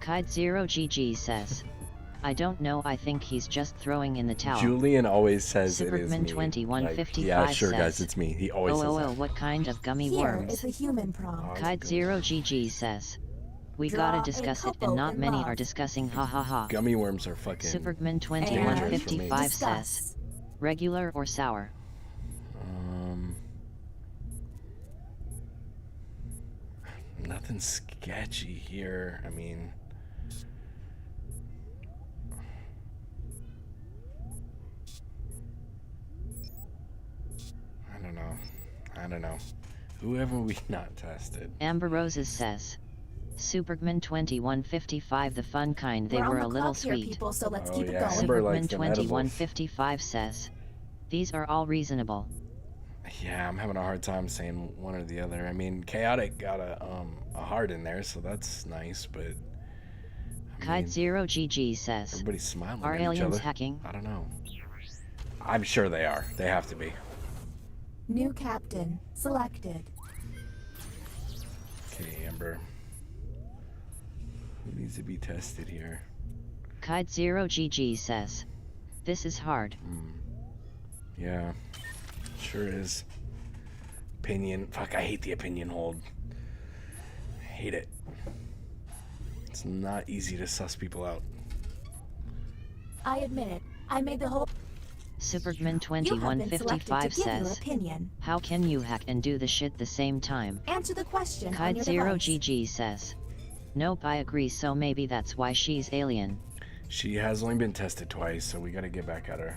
Kide Zero GG says, I don't know, I think he's just throwing in the towel. Julian always says it is Superman me. 2155 yeah, sure, says, guys, it's me. He always says that. what kind of gummy Here worms? is the human prompt. Kide Zero GG says, we Draw gotta a discuss it couple and not in many love. are discussing, ha ha ha. Gummy worms are fucking Superman dangerous for me. 2155 Discuss. says, regular or sour? Nothing sketchy here. I mean, I don't know. Who have we not tested? Amber Roses says, Supergman 2155 the fun kind, they We're on were the a little clock here, sweet. people, so let's Oh, keep yeah, it going. Amber likes Supergman them edibles. 2155 says, these are all reasonable. Yeah, I'm having a hard time saying one or the other. I mean, Chaotic got a heart in there, so that's nice, but Kide 0GG says, everybody's smiling are at each aliens other. hacking? I don't know. I'm sure they are. They have to be. New captain selected. Okay, Amber. Who needs to be tested here? Kide 0GG says, this is hard. Yeah, sure is. Opinion. Fuck, I hate the opinion hold. I hate it. It's not easy to suss people out. I admit it. I made the whole. Supergman You have been 2155 selected to give your says, opinion. how can you hack and do the shit the same time? Answer the question on Kide your device. 0GG says, nope, I agree, so maybe that's why she's alien. She has only been tested twice, so we gotta get back at her.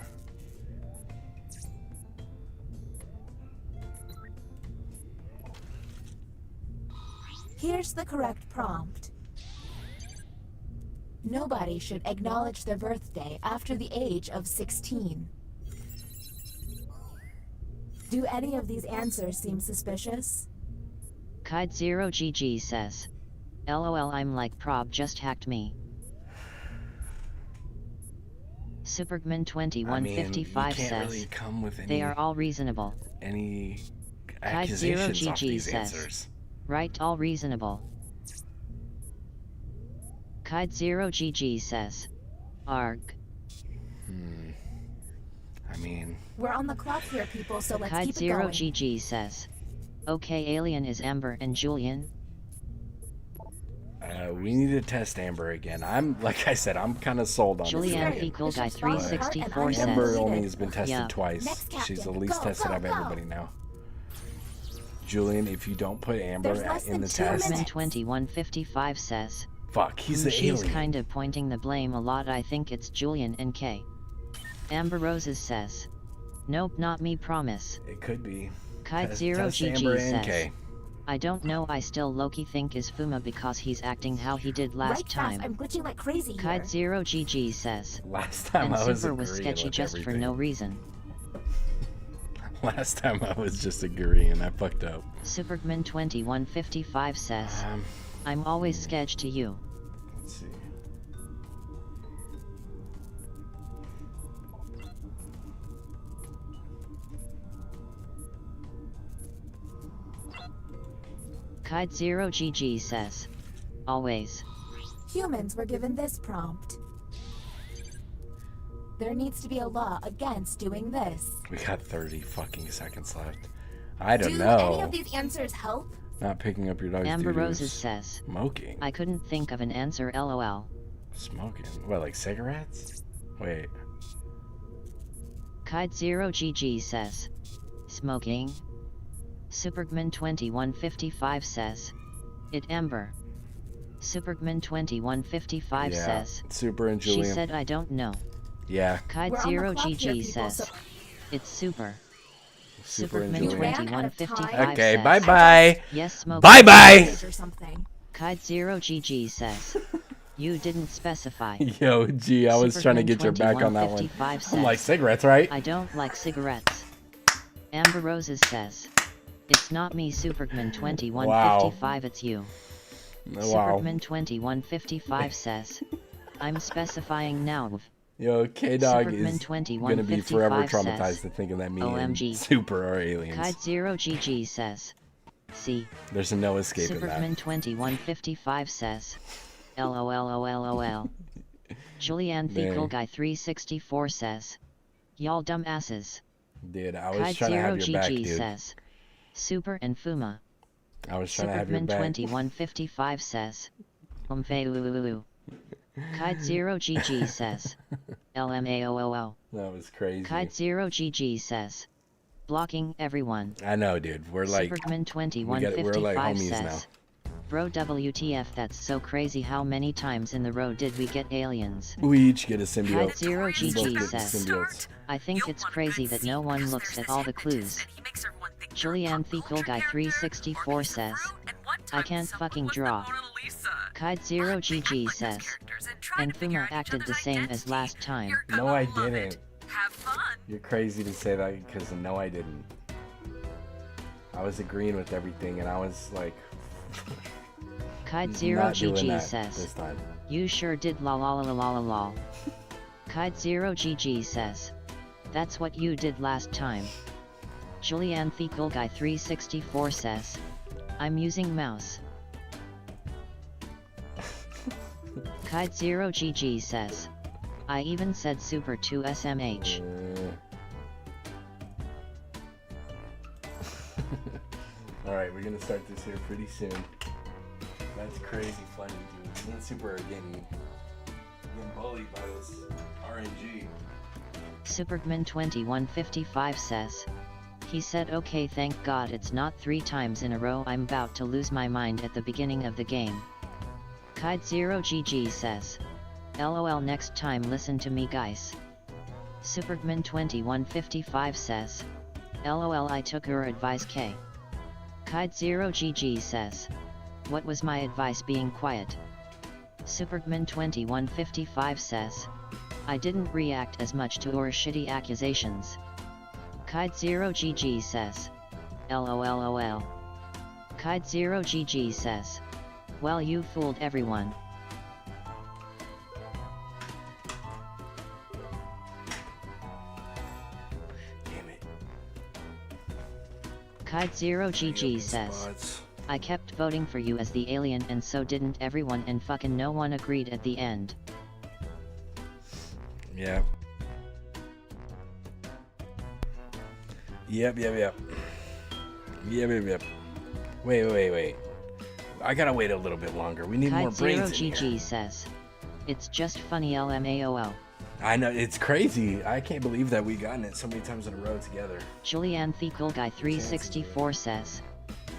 Here's the correct prompt. Nobody should acknowledge their birthday after the age of 16. Do any of these answers seem suspicious? Kide 0GG says, LOL, I'm like prob just hacked me. Supergman 2155 can't says, really come with they are all reasonable. any Kide accusations off 0GG these says, answers. right, all reasonable. Kide 0GG says, arg. I mean, We're on the clock here, people, so let's Kide keep it going. 0GG says, okay, alien is Amber and Julian. we need to test Amber again. Like I said, I'm kind of sold on Julian it. Eagle Guy 364 says, Amber only has been tested yeah. twice. Next She's the captain. least Go, tested go, out of go. everybody now. Julian, if you don't put Amber There's less in than the 2 test, minutes. 2155 says, fuck, he's the she's alien. kind of pointing the blame a lot, I think it's Julian and K. Amber Roses says, nope, not me, promise. It could be. Kide Test 0GG Amber and says, K. I don't know, I still low-key think is Fuma because he's acting how he did last Right time. fast, I'm glitching like crazy here. Kide 0GG says, Last time and I was Super was agreeing sketchy with just for everything. no reason. Last time I was just agreeing, I fucked up. Supergman 2155 says, I'm always sketch to you. Let's see. Kide 0GG says, always. Humans were given this prompt. There needs to be a law against doing this. We got 30 fucking seconds left. I don't Do know. any of these answers help? Not picking up your dog's Amber doo-doos. Roses says, Smoking. I couldn't think of an answer, lol. Smoking? What, like cigarettes? Wait. Kide 0GG says, smoking. Supergman 2155 says, it Amber. Supergman 2155 Yeah, says, Super and she Julian. said I don't know. Yeah. Kide We're on the clock here, 0GG people, says, so- it's Super. Super and Supergman Julian. 2155 Okay, says, bye-bye. yes, smoking. Bye-bye. Or something. Kide 0GG says, you didn't specify. Yo, gee, I was trying to get your back on that one. 2155 I'm like says, cigarettes, right? I don't like cigarettes. Amber Roses says, it's not me, Supergman 2155, it's you. Wow. Supergman 2155 says, I'm specifying now. Yo, K-Dog Supergman is gonna be forever 2155 traumatized says, to thinking that me and OMG. Super are aliens. Kide 0GG says, see. There's no escaping Supergman that. 2155 says, LOLOLOL. Julianne Fecal Dang. Guy 364 says, y'all dumbasses. Dude, I was Kide trying to have your back, 0GG dude. says, Super and Fuma. I was trying to have your Supergman back. 2155 says, Umfeululu. Kide 0GG says, LMAOOO. That was crazy. Kide 0GG says, blocking everyone. I know, dude. We're like, Supergman we're like 2155 homies says, now. bro WTF, that's so crazy, how many times in the row did we get aliens? We each get a symbiote. Kide 0GG We both get says, symbiotes. I think it's crazy that no one looks at all the clues. Julianne Fecal Guy 364 says, I can't fucking draw. Kide0GG says, and Fuma acted the same as last time. No, I didn't. Have fun. You're crazy to say that because no, I didn't. I was agreeing with everything, and I was like, Kide0GG says, you sure did la la la la la la. Kide0GG says, that's what you did last time. Julianne Fecal Guy 364 says, I'm using mouse. Kide0GG says, I even said super to SMH. Alright, we're gonna start this here pretty soon. That's crazy funny, dude. Me and Super are getting bullied by this RNG. Supergman2155 says, he said okay, thank God it's not 3 times in a row. I'm about to lose my mind at the beginning of the game. Kide0GG says, LOL, next time listen to me guys. Supergman2155 says, LOL, I took your advice K. Kide0GG says, what was my advice, being quiet? Supergman2155 says, I didn't react as much to your shitty accusations. Kide0GG says, LOLOL. Kide0GG says, well, you fooled everyone. Damn it. Kide0GG says, I kept voting for you as the alien and so didn't everyone, and fucking no one agreed at the end. Yeah. Yep. Wait. I gotta wait a little bit longer. We need more brains in here. Kide0GG says, it's just funny LMAOL. I know, it's crazy. I can't believe that we gotten it so many times in a row together. Julianne Fecal Guy 364 says,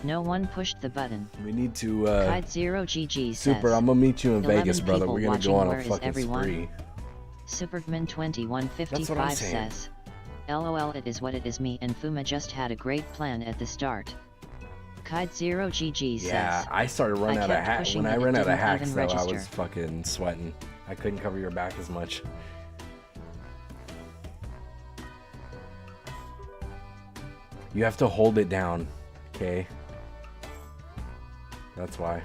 no one pushed the button. We need to Kide0GG says, Super, I'm gonna meet you in Vegas, brother. We're gonna go on a where fucking spree. Supergman2155 says, LOL, it is what it is. Me and Fuma just had a great plan at the start. Kide0GG says, yeah, I started running out of hacks. When I ran out of hacks, though, I was fucking sweating. I couldn't cover your back as much. You have to hold it down, okay? That's why.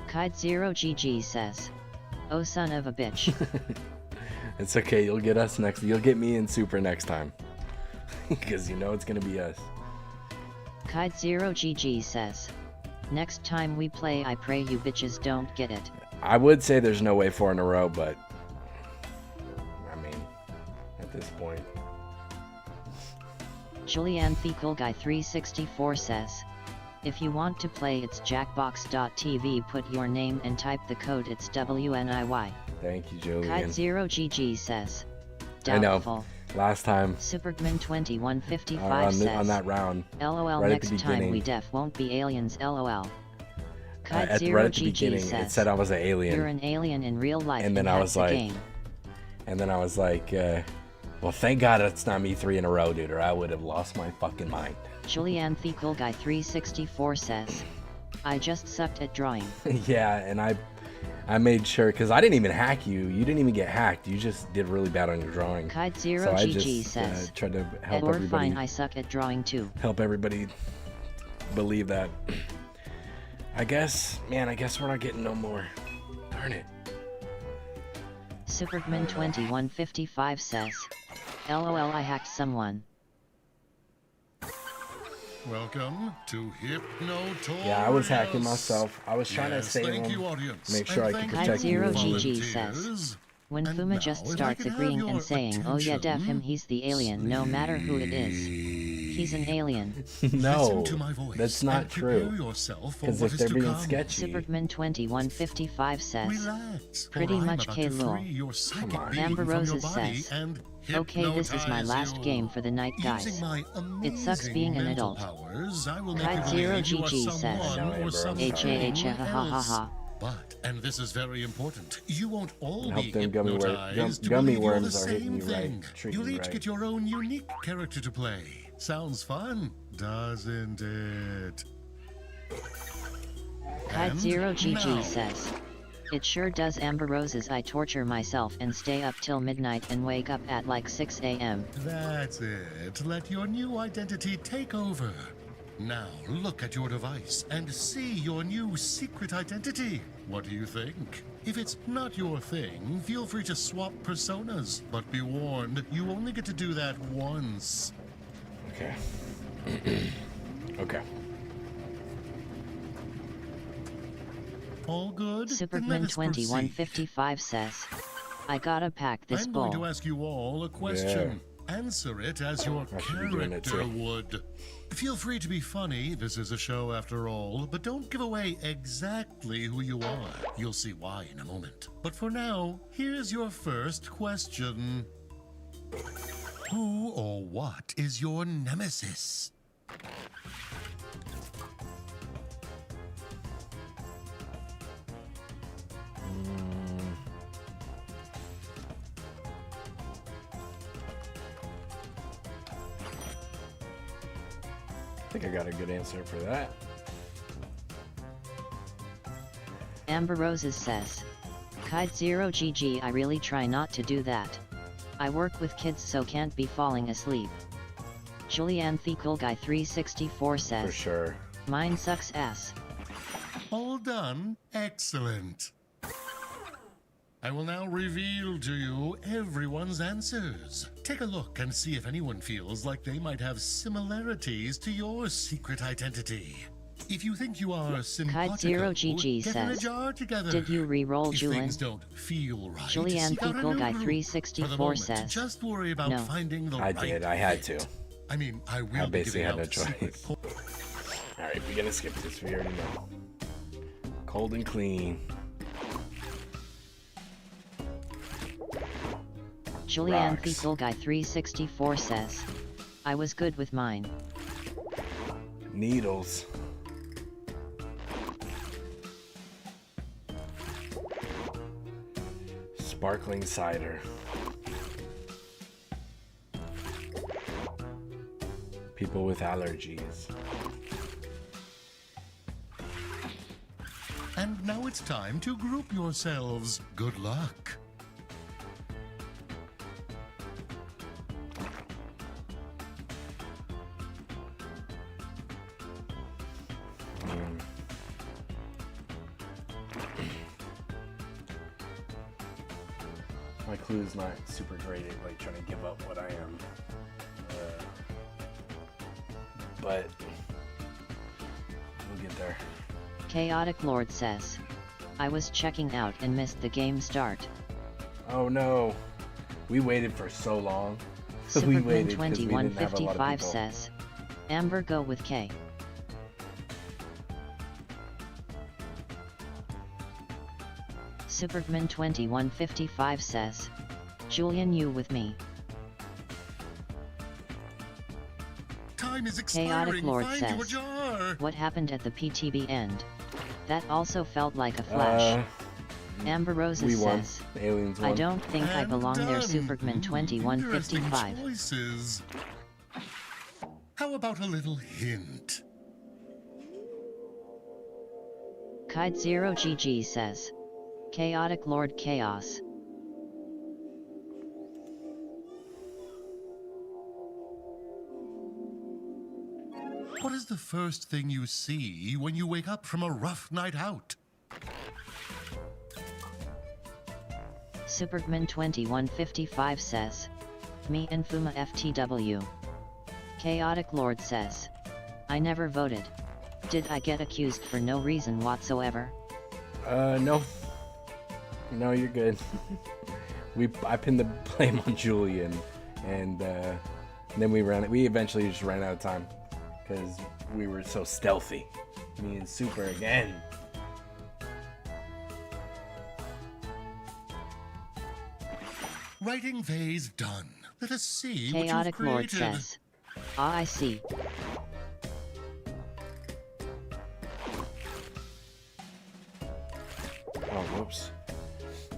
Kide0GG says, oh son of a bitch. It's okay, you'll get us next. You'll get me and Super next time. Because you know it's gonna be us. Kide0GG says, next time we play I pray you bitches don't get it. I would say there's no way 4 in a row, but I mean, at this point. Julianne Fecal Guy 364 says, if you want to play, it's jackbox.tv, put your name and type the code, it's WNIY. Thank you, Julian. Kide0GG says, doubtful. I know. Last time. Supergman2155 says, on that round. LOL, right next time we def won't be aliens, LOL. Kide0GG right at the beginning, says, it said I was an alien. You're an alien in real life, and then I was like, well, thank God it's not me 3 in a row, dude, or I would have lost my fucking mind. Julianne Fecal Guy 364 says, I just sucked at drawing. Yeah, and I made sure, because I didn't even hack you. You didn't even get hacked. You just did really bad on your drawing. Kide0GG says, tried to help or everybody. Fine, I suck at drawing too. Help everybody believe that. I guess we're not getting no more. Darn it. Supergman2155 says, LOL, I hacked someone. Welcome to Hypnotour. Yeah, I was hacking myself. I was trying to save him, make sure I could protect you. Kide0GG says, when Fuma just starts agreeing and saying, oh yeah, def him, he's the alien, no matter who it is. He's an alien. No, that's not true. Because if they're being sketchy. Supergman2155 says, pretty much K-Lul. Amber Roses says, okay, this is my last game for the night, guys. It sucks being an adult. Kide0GG says, ha ha ha ha. But, and this is very important, you won't all be gummy hypnotized gummy to believe worms the are hitting same you thing. right. You'll each get your own unique character to play. Sounds fun. doesn't it? Kite Zero And GG now. says, it sure does. Amber Roses. I torture myself and stay up till midnight and wake up at like 6 a.m. That's it. Let your new identity take over. Now look at your device and see your new secret identity. What do you think? If it's not your thing, feel free to swap personas. But be warned, you only get to do that once. Okay. Okay. All good? Then let Superman us proceed. 2155 says, I gotta pack this I'm bowl. going to ask you all a question. Answer it as your I should be doing it character too. would. Feel free to be funny, this is a show after all, but don't give away exactly who you are. You'll see why in a moment. But for now, here's your first question. Who or what is your nemesis? I think I got a good answer for that. Amber Roses says, Kite Zero GG. I really try not to do that. I work with kids so can't be falling asleep. Julianne Cool Guy 364 says, For sure. Mine sucks ass. All done? Excellent. I will now reveal to you everyone's answers. Take a look and see if anyone feels like they might have similarities to your secret identity. If you think you are Kite Zero GG get in a says, jar together. did you re-roll If Julian? things don't feel right, Julianne seek out a Cool new Guy group. 364 For the moment, says, just worry about no. finding the I right did. I had to. I mean, I will I be basically giving had no out secret choice. Alright, we're gonna skip this. We already know. Cold and clean. Julianne Rocks. Cool Guy 364 says, I was good with mine. Needles. Sparkling cider. People with allergies. And now it's time to group yourselves. Good luck. My clue's not super great at like trying to give up what I am. But we'll get there. Chaotic Lord says, I was checking out and missed the game start. Oh no. We waited for so long. We Superman waited 'cause we didn't have a lot of 2155 people. says, Amber go with K. Superman 2155 says, Julian you with me. Time is Chaotic expiring. Lord Find your says, jar. what happened at the PTB end? That also felt like a flash. Amber Roses we won. says, Aliens I won. don't think I And belong there. done. Superman Interesting 2155. choices. How about a little hint? Kite Zero GG says, Chaotic Lord Chaos. What is the first thing you see when you wake up from a rough night out? Superman 2155 says, me and Fuma FTW. Chaotic Lord says, I never voted. Did I get accused for no reason whatsoever? No. No, you're good. I pinned the blame on Julian, and then we eventually just ran out of time because we were so stealthy. Me and Super again. Writing phase done. Let us see what Chaotic you've Lord created. says, ah, I see. Oh, whoops.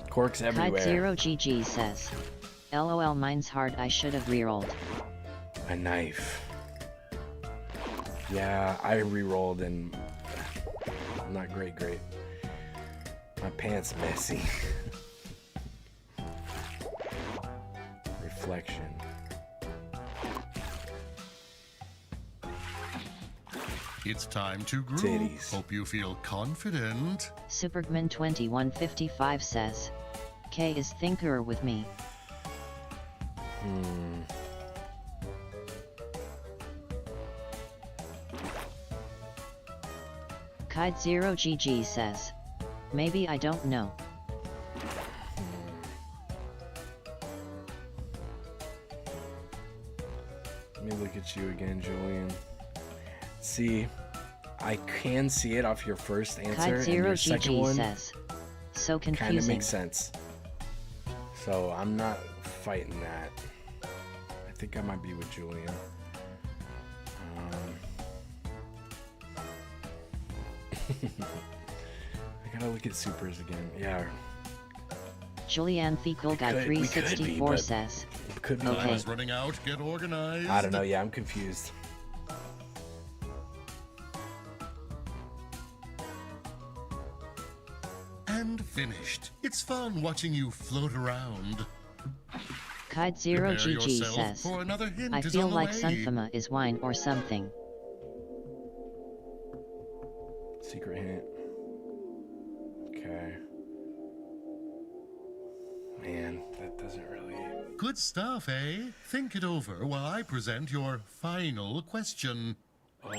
Corks everywhere. Kite Zero GG says, LOL mine's hard, I should have rerolled. A knife. Yeah, I re-rolled and not great. My pants messy. Reflection. It's time to group. Titties. Hope you feel confident. Supergman2155 says, K is thinker with me. Kite0GG says, maybe I don't know. Let me look at you again, Julian. See, I can see it off your first answer, and your second one says, so confusing. kind of makes sense. So I'm not fighting that. I think I might be with Julian. I gotta look at supers again. Yeah. Julian Fecal Guy 364 says, could be. okay. Time's running out. Get organized. I don't know. Yeah, I'm confused. And finished. It's fun watching you float around. Kite0GG says, for another hint I is feel on the like way. Sunfama is wine or something. Secret hint. Okay. Man, that doesn't really... Good stuff, eh? Think it over while I present your final question.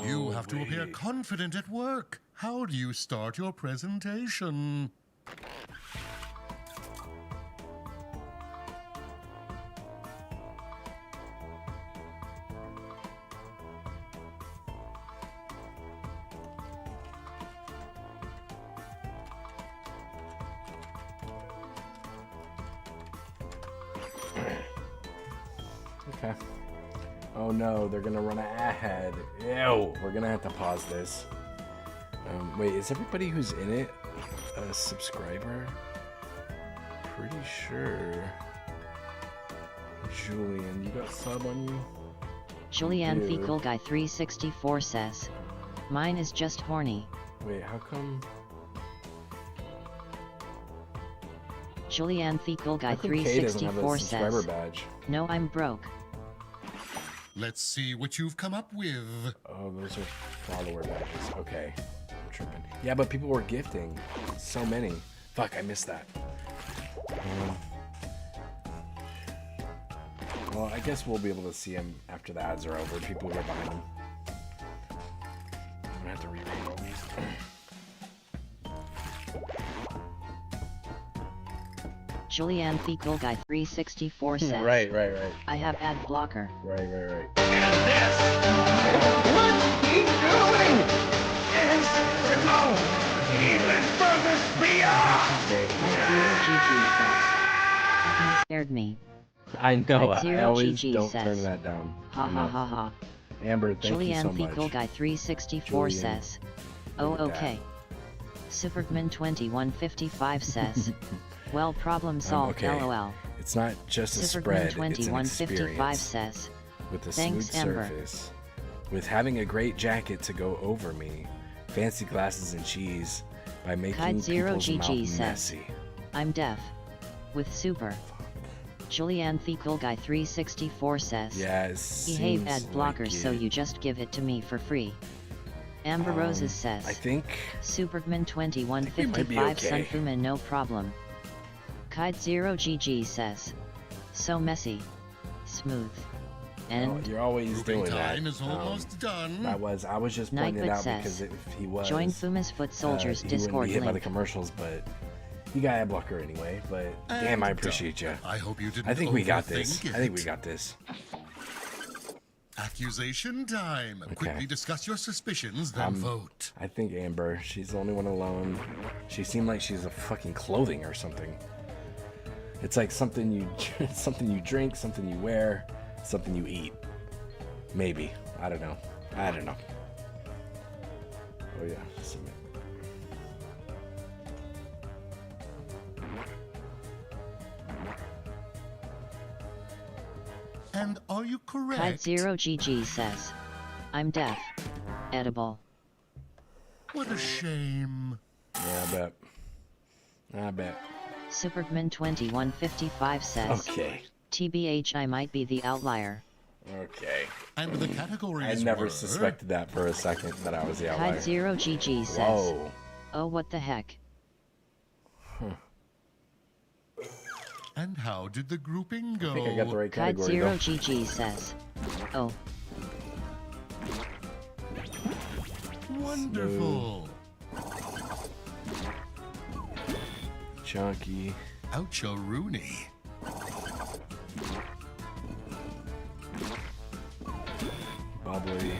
You have to appear confident at work. How do you start your presentation? Okay. Oh no, they're gonna run an ad. Ew, we're gonna have to pause this. Wait, is everybody who's in it a subscriber? Pretty sure. Julian, you got sub on you? Julian You do. Fecal Guy 364 says, mine is just horny. Wait, how come? Julian Fecal Guy How come Kay doesn't have a 364 subscriber says, badge? no, I'm broke. Let's see what you've come up with. Oh, those are follower badges. Okay, I'm tripping. Yeah, but people were gifting so many. Fuck, I missed that. Well, I guess we'll be able to see them after the ads are over. People who are buying them. I'm gonna have to reread all these. Julian Fecal Guy 364 says, Right. I have ad blocker. Right. What you doing? Yes, no, even further beyond. You scared me. I know. I Zero always GG don't says, turn that down. Ha ha ha ha. Amber, thank you so Julian Fecal much. Guy 364 Julian. says, oh okay. Supergman2155 says, well, problem solved, okay. lol. It's not just a spread, it's an Supergman2155 experience. says, With a thanks, smooth Amber. surface. With having a great jacket to go over me. Fancy glasses and cheese. By making people's mouth Kite0GG says, messy. I'm deaf. With super. Julian Fecal Guy 364 says, Yes. behave ad blocker so you just give it to me for free. Amber Roses says, I think Supergman2155 okay. Sunfuma no problem. Kite0GG says, so messy. Smooth. And you're always doing that. Time is almost done. I was just pointing it Nightbit out says, because if he was, join Fuma's Foot Soldiers he Discord wouldn't be hit by the link. commercials, but you got ad blocker anyway. But damn, I appreciate you. I hope you didn't. I think we got this. overthink I think it. we got this. Accusation time. Okay. Quickly discuss your suspicions, then vote. I think Amber. She's the only one alone. She seemed like she's a fucking clothing or something. It's like something you drink, something you wear, something you eat. Maybe. I don't know. Oh yeah. Submit. And are you correct? Kite0GG says, I'm deaf. edible. What a shame. Yeah, I bet. Supergman2155 says, Okay. TBH, I might be the outlier. Okay. And the categories I never were... suspected that for a second, that I was the outlier. Kide0GG says, Whoa. oh what the heck. And how did the grouping go? I think I got the right category, though. Kide0GG says, oh. Wonderful. Chunky. Oucho Rooney. Bubbly.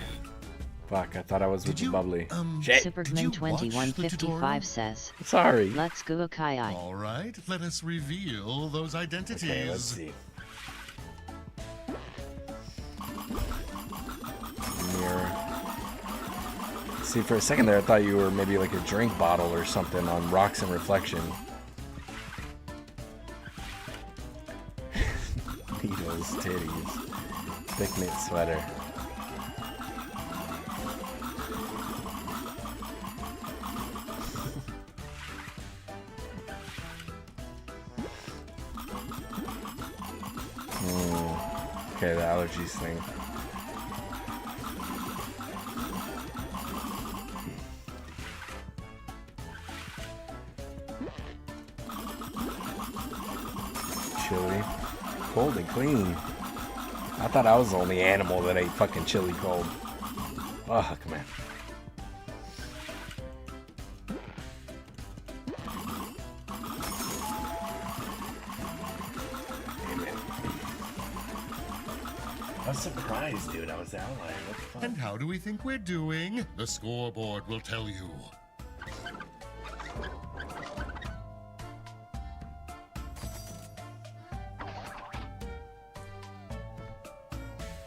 Fuck, I thought I was with the bubbly. Shit. Supergman2155 says, Sorry. let's go Kai. All right, let us reveal those identities. Okay, let's see. Mirror. See, for a second there, I thought you were maybe like a drink bottle or something on Rocks and Reflection. Needles, titties. Thick knit sweater. Okay, the allergies thing. Chili. Cold and clean. I thought I was the only animal that ate fucking chili cold. Oh, come on. I was surprised, dude. I was the outlier. What the fuck? And how do we think we're doing? The scoreboard will tell you.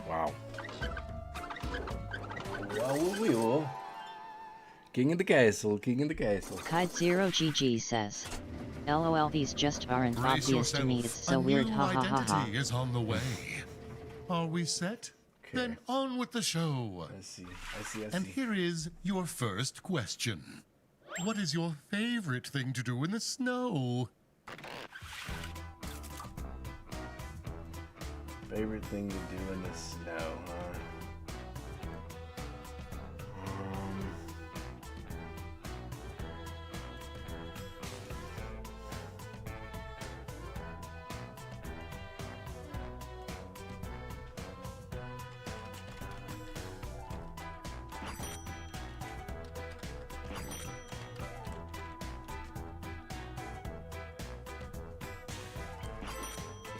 Wow. Well. King of the castle, king of the castle. Kide0GG says, LOL, these just aren't Brace obvious to me. It's yourself. so A weird. new Ha ha ha ha. identity is on the way. Are we set? Okay. Then on with the show. I see. And here is your first question. What is your favorite thing to do in the snow? Favorite thing to do in the snow, huh?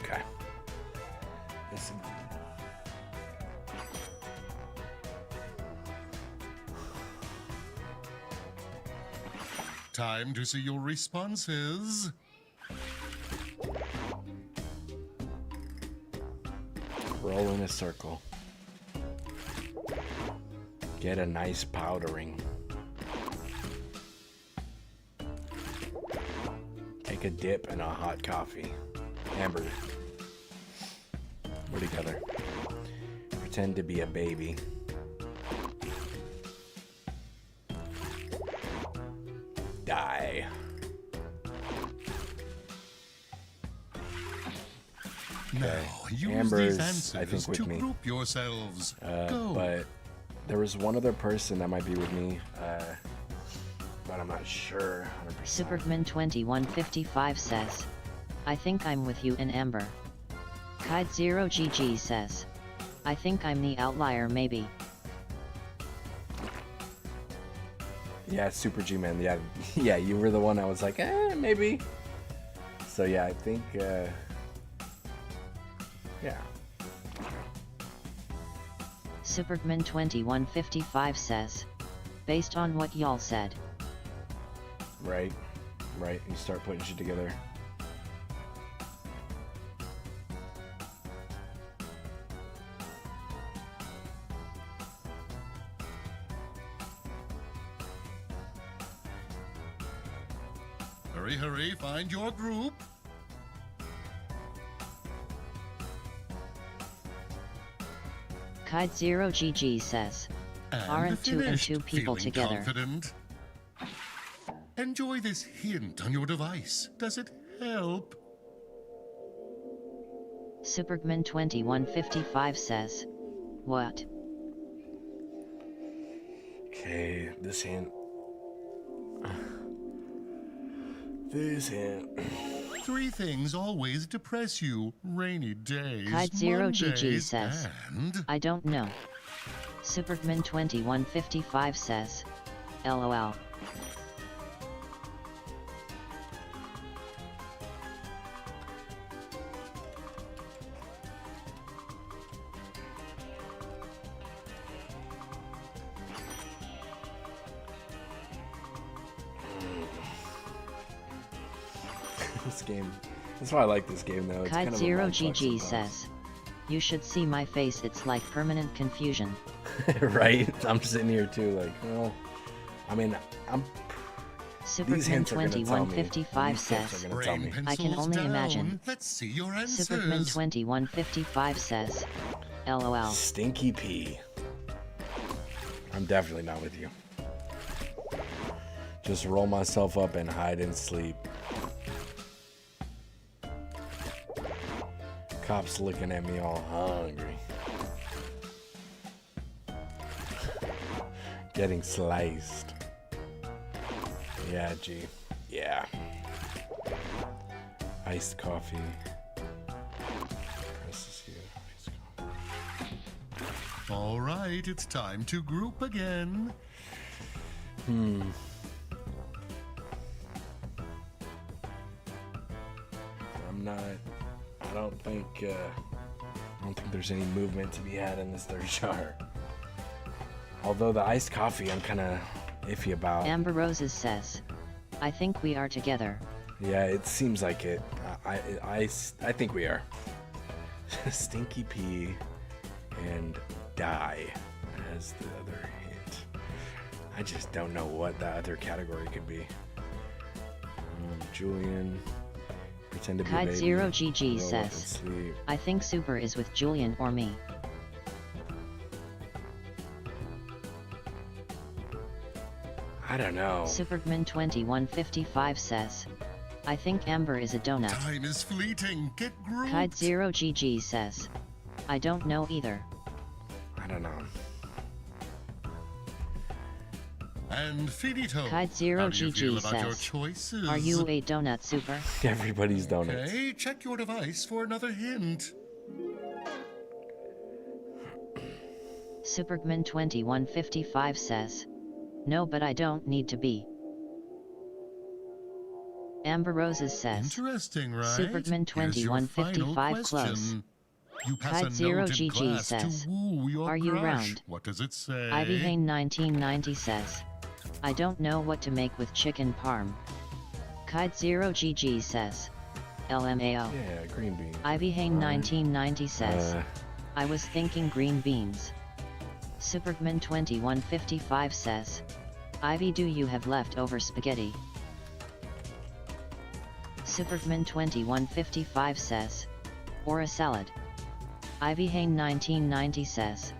Okay. This. Time to see your responses. Roll in a circle. Get a nice powdering. Take a dip in a hot coffee. Amber. We're together. Pretend to be a baby. Die. Now, use Amber's, these answers I think, with to me. group yourselves. Go. But there was one other person that might be with me, but I'm not sure 100%. Supergman2155 says, I think I'm with you and Amber. Kide0GG says, I think I'm the outlier maybe. Yeah, Super G-Man. Yeah, yeah, you were the one I was like, maybe. So yeah, I think, yeah. Supergman2155 says, based on what y'all said. Right, right. You start putting shit together. Hurry, hurry, find your group. Kide0GG says, And Aren't 2 and finished. 2 people Feeling together? confident? Enjoy this hint on your device. Does it help? Supergman2155 says, what? Okay, this hint. This hint. 3 things always depress you. Rainy days, Kite0GG Mondays, says, and... I don't know. Supergman2155 says, LOL. This game. That's why I like this game, though. It's kind of a mind fuck Kite0GG sometimes. says, you should see my face, it's like permanent confusion. Right? I'm sitting here too, like, well, I mean, I'm. These hints are gonna tell me. Supergman2155 These hints says, are gonna tell me. I can only down. imagine. Let's see your answers. Supergman2155 says, LOL. Stinky P. I'm definitely not with you. Just roll myself up and hide and sleep. Cops looking at me all hungry. Getting sliced. Yeah, G. Yeah. Iced coffee. Presses you. Iced coffee. All right, it's time to group again. I'm not. I don't think there's any movement to be had in this third jar. Although the iced coffee, I'm kind of iffy about. Amber Roses says, I think we are together. Yeah, it seems like it. I think we are. Stinky P and die as the other hint. I just don't know what the other category could be. Julian. Pretend to be a baby. Kite0GG roll up and says, sleep. I think Super is with Julian or me. I don't know. Supergman2155 says, I think Amber is a donut. Time is fleeting. Get grouped. Kite0GG says, I don't know either. I don't know. And finito. Kite0GG How do you feel about your says, choices? Are you a donut, Super? Everybody's donuts. Okay, check your device for another hint. Supergman2155 says, no, but I don't need to be. Amber Roses says, Interesting, right? Supergman2155 close. You pass a note in Kite0GG class says, to woo your are you crush. round? What does it say? Ivyhane1990 says, I don't know what to make with chicken parm. Kite0GG says, LMAO. Yeah, green beans. Ivyhane1990 says, I was thinking green beans. Supergman2155 says, Ivy, do you have leftover spaghetti? Supergman2155 says, or a salad. Ivyhane1990 says,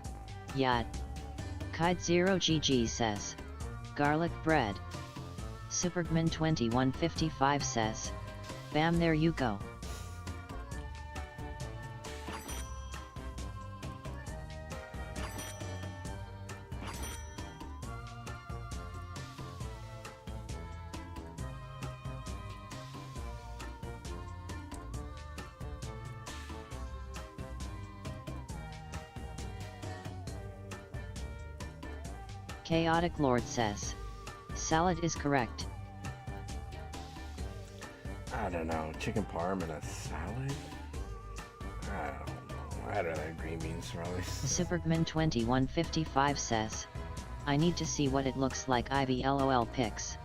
yeah. Kite0GG says, garlic bread. Supergman2155 says, bam, there you go. Chaotic Lord says, salad is correct. I don't know. Chicken parm and a salad? I don't know. I'd rather have green beans, probably. Supergman2155 says, I need to see what it looks like. Ivy LOL pics.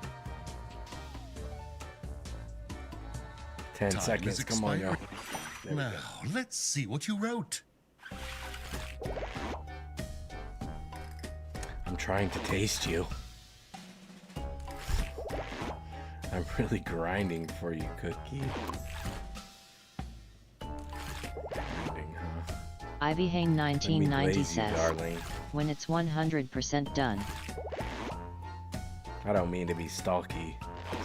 10 Time seconds. is Come on, yo. expiring. Now, let's see what you wrote. I'm trying to taste you. I'm really grinding for you, Cookie. Grinding, huh? Ivy Hane Let me 1990 glaze you, says, darling. when it's 100% done. I don't mean to be stalky.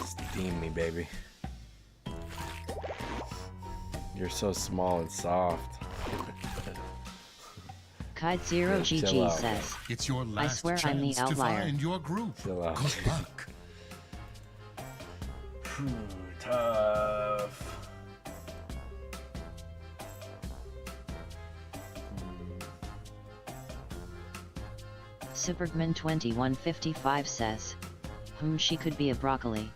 Steam me, baby. You're so small and soft. Kite Zero Chill GG out. says, It's your I last swear I'm the chance to outlier. find your group. Chill out. Good luck. Tough. Supergman 2155 says, she could be a broccoli.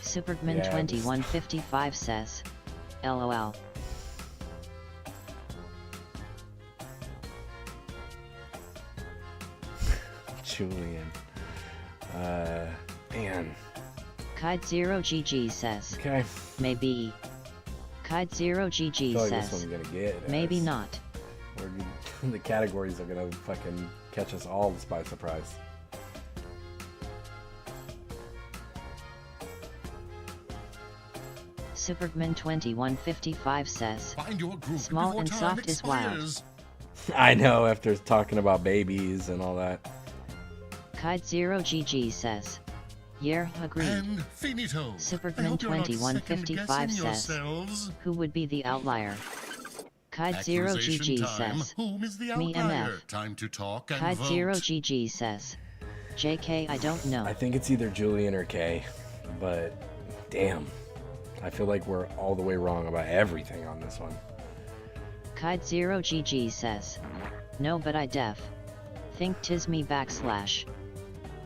Supergman Yeah, 2155 says, LOL. Julian. Man. Kite Zero GG says, Okay. maybe. Kite Zero I GG feel like this says, one's gonna get maybe us. not. The categories are gonna fucking catch us all by surprise. Supergman 2155 says, Find your group small before and time soft is wild. expires. I know, after talking about babies and all that. Kite Zero GG says, yeah, agreed. And finito. I Supergman hope you're not 2155 second-guessing says, yourselves. who would be the outlier? Kite Zero Accusation GG time. says, Whom is the me outlier? MF. Time to talk and Kite vote. Zero GG says, JK I don't know. I think it's either Julian or Kay, but damn. I feel like we're all the way wrong about everything on this one. Kite Zero GG says, no but I def. Think tis me /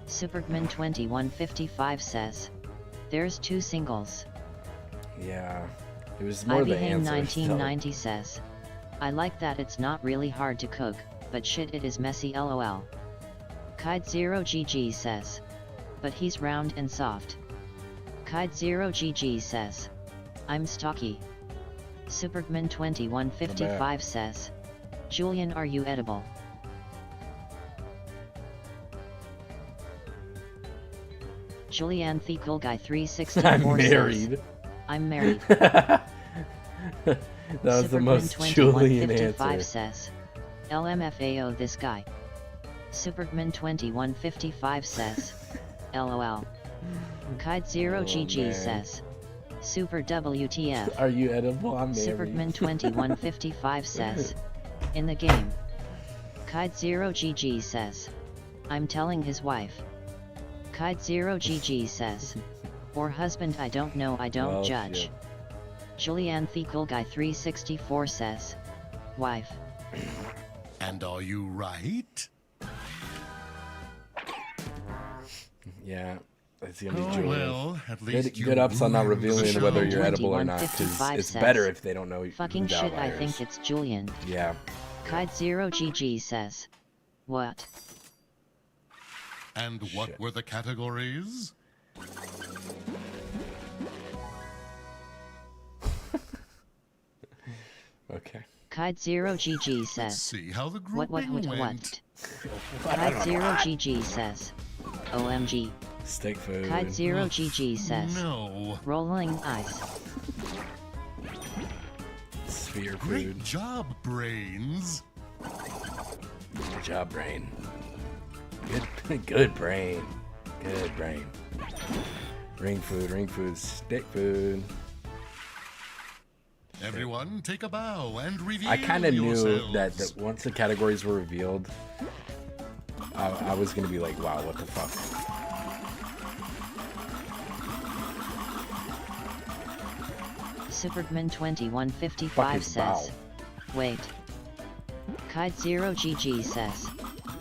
Supergman 2155 says, there's 2 singles. Yeah, it was more the Ivy Hane answer. 1990 says, I like that it's not really hard to cook, but shit it is messy lol. Kite Zero GG says, but he's round and soft. Kite Zero GG says, I'm stocky. Supergman 2155 says, Julian are you edible? Julianne the Cool Guy 364 I'm says, married. I'm married. That was the most Julian 2155 answer. says, LMFAO this guy. Supergman 2155 says, LOL. Kite Zero Oh, GG man. says, Super WTF. Are you edible? I'm married. Supergman 2155 says, in the game. Kite Zero GG says, I'm telling his wife. Kite Zero GG says, or husband I don't know I don't Well, judge. shit. Julianne the Cool Guy 364 says, wife. And are you right? Yeah, it's gonna be Oh, Julian. well, at least you good ups on not ruined the revealing show. whether you're edible or not, because 2155 it's says, better if they don't know fucking who's shit I outliers. think it's Julian. Yeah. Kite Zero GG says, what? And what were the categories? Okay. Kite Zero GG Let's says, see how the what grouping went. Kite Zero GG says, OMG. Steak food. Kite Zero GG says, No. rolling eyes. Sphere Great food. job, brains. Good job, brain. Good, good brain. Good brain. Ring food, steak food. Everyone, take a bow and reveal I kind of knew yourselves. that once the categories were revealed, I was gonna be like, wow, what the fuck? Supergman Fuck 2155 his says, bow. wait. Kite Zero GG says,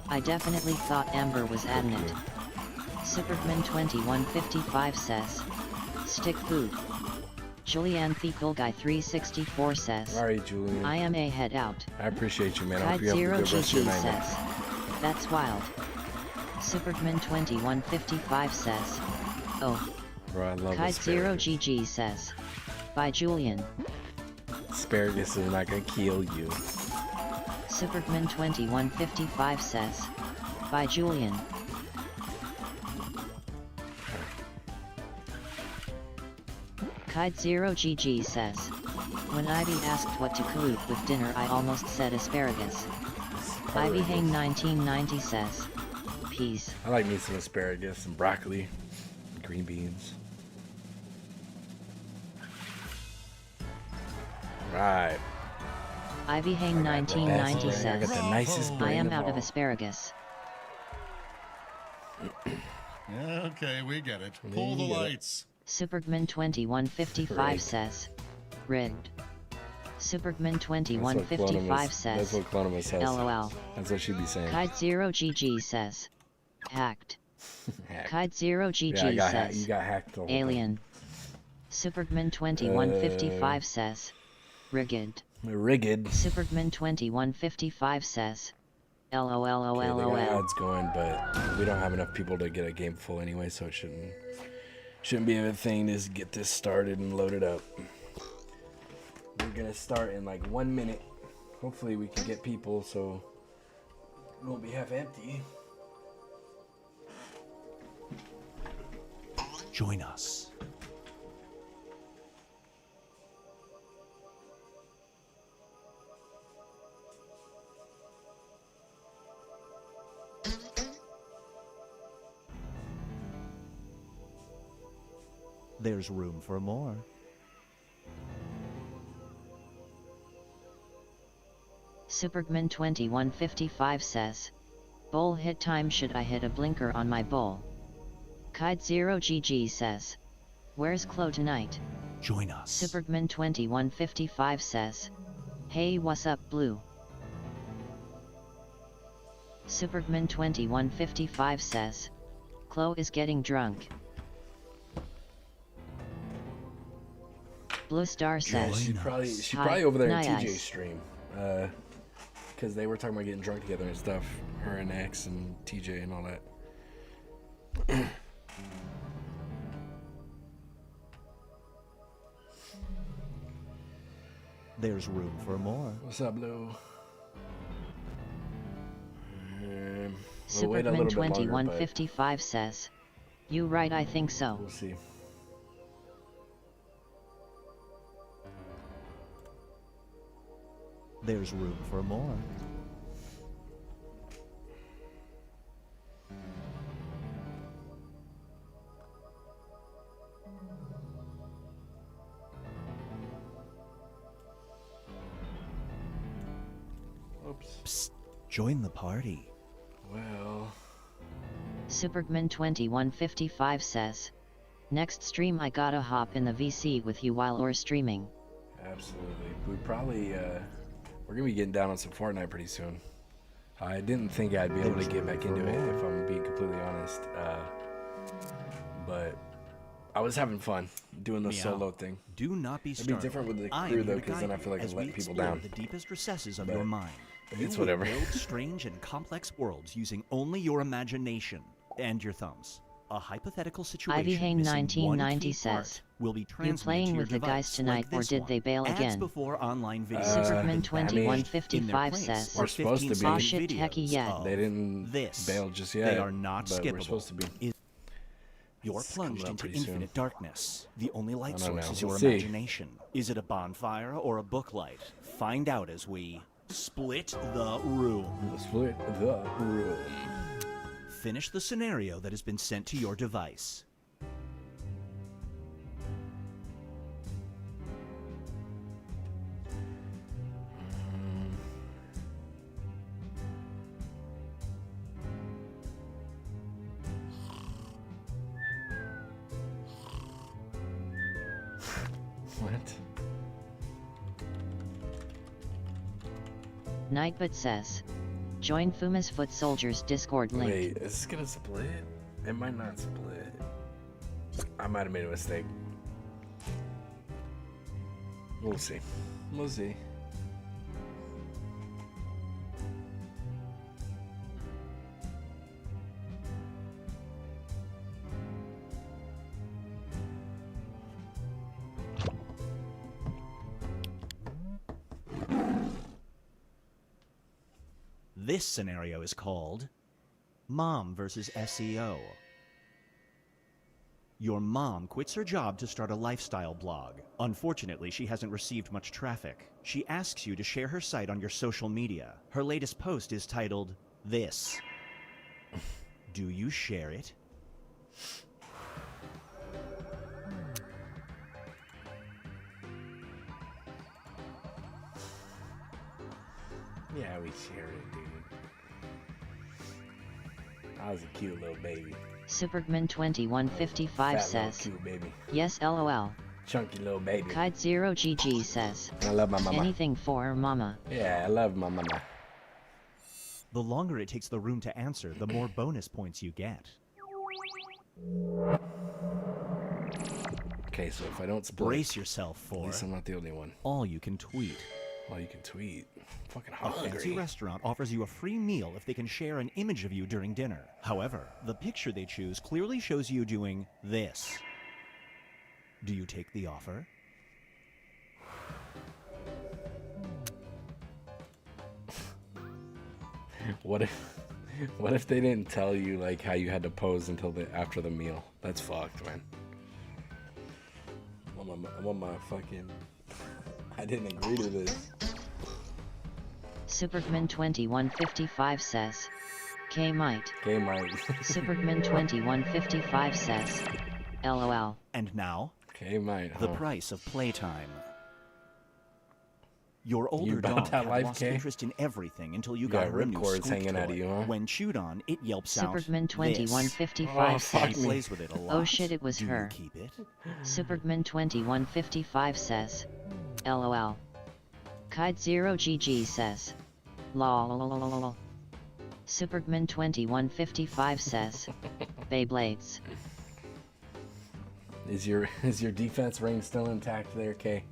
I definitely thought Amber was adding it. Supergman 2155 says, stick food. Julianne the Cool Guy 364 says, Alright, Julian. I am a head out. I appreciate you, man. I hope Kite you have a Zero good rest of your GG night, man. says, that's wild. Supergman 2155 says, oh. Bro, I love Kite Zero asparagus. GG says, by Julian. Asparagus is not gonna kill you. Supergman 2155 says, by Julian. Kite Zero GG says, When Ivy asked what to Coop with dinner, I almost said asparagus. Ivy Hang 1990 says, peas. I like me some asparagus, some broccoli, and green beans. Right. Ivy Hang 1990 I says, got the nicest I brain am of out all. of asparagus. Okay, we get it. Pull the lights. Supergman 2155 Rigged. says, rigged. Supergman That's what 2155 says, That's what Clonimus says. LOL. That's what she'd be saying. Kite0GG says, hacked. Hacked. Kite0GG Yeah, says, you got hacked the whole alien. Supergman 2155 says, rigged. Rigged. Supergman 2155 says, LOLOLOL. Okay, they got ads going, but we don't have enough people to get a game full anyway, so it shouldn't be a thing to just get this started and loaded up. We're gonna start in like 1 minute. Hopefully we can get people so it won't be half empty. Join us. There's room for more. Supergman 2155 says, bowl hit time, should I hit a blinker on my bowl? Kite0GG says, where's Chloe tonight? Join us. Supergman 2155 says, hey, what's up, Blue? Supergman 2155 says, Chloe is getting drunk. Blue Star says, She's probably hi, over there in nice. TJ's stream, because they were talking about getting drunk together and stuff. Her and X and TJ and all that. There's room for more. What's up, Blue? We'll wait a little Supergman bit longer, but 2155 says, you right, I think so. we'll see. There's room for more. Oops. Psst, join the party. Well, Supergman 2155 says, next stream I gotta hop in the VC with you while we're streaming. absolutely. We probably we're gonna be getting down on some Fortnite pretty soon. I didn't think I'd be able to get back into it, if I'm being completely honest. But I was having fun doing the Meow. solo thing. Do not be It'd be startled. different with the I am crew here though, to because then I guide feel like you I'm as letting we people explore down. the deepest recesses of But your mind. it's You whatever. will build strange and complex worlds using only your imagination and your thumbs. A hypothetical situation Ivy Hang missing 1990 one key part says, will be you transmitted playing to your with the guys device tonight, like or this did one. they bail Ads again? before online videos. Supergman 2155 says, we're supposed to be. aw shit, techie yet. They didn't this. bail just yet. They are not but skippable. we're supposed to be. You're It's coming plunged up into pretty soon. infinite darkness. The only light I don't source know. is your We'll see. imagination. Is it a bonfire or a book light? Find out as we split the room. Split the room. Finish the scenario that has been sent to your device. What? Nightbot says, join Fuma's Foot Soldiers Discord link. Wait, is this gonna split? It might not split. I might have made a mistake. We'll see. We'll see. This scenario is called Mom versus SEO. Your mom quits her job to start a lifestyle blog. Unfortunately, she hasn't received much traffic. She asks you to share her site on your social media. Her latest post is titled, "This." Do you share it? Yeah, we share it, dude. I was a cute little baby. Supergman2155 Fat little says, cute baby. yes lol. Chunky little baby. Kite0GG says, I love my mama. anything for mama. Yeah, I love my mama. The longer it takes the room to answer, the more bonus points you get. Okay, so if I don't split, brace yourself for, at least I'm not the only one. All you can tweet. All you can tweet. Fucking A hungry. fancy restaurant offers you a free meal if they can share an image of you during dinner. However, the picture they choose clearly shows you doing this. Do you take the offer? What if they didn't tell you like how you had to pose until after the meal? That's fucked, man. I'm on my fucking. I didn't agree to this. Supergman2155 says, K-Mite. K-Mite. Supergman2155 says, LOL. And now, K-Mite. the price of playtime. Your older about dog that had life, lost K? interest in everything until you You got got her a new ripcords Scoop hanging out of toy. you, huh? When chewed on, it yelps out Supergman2155 this. says, He plays with it a lot. oh shit, it was Do her. You keep it? Supergman2155 says, LOL. Kite0GG says, lol. Supergman2155 says, Beyblades. Is your defense ring still intact there, K?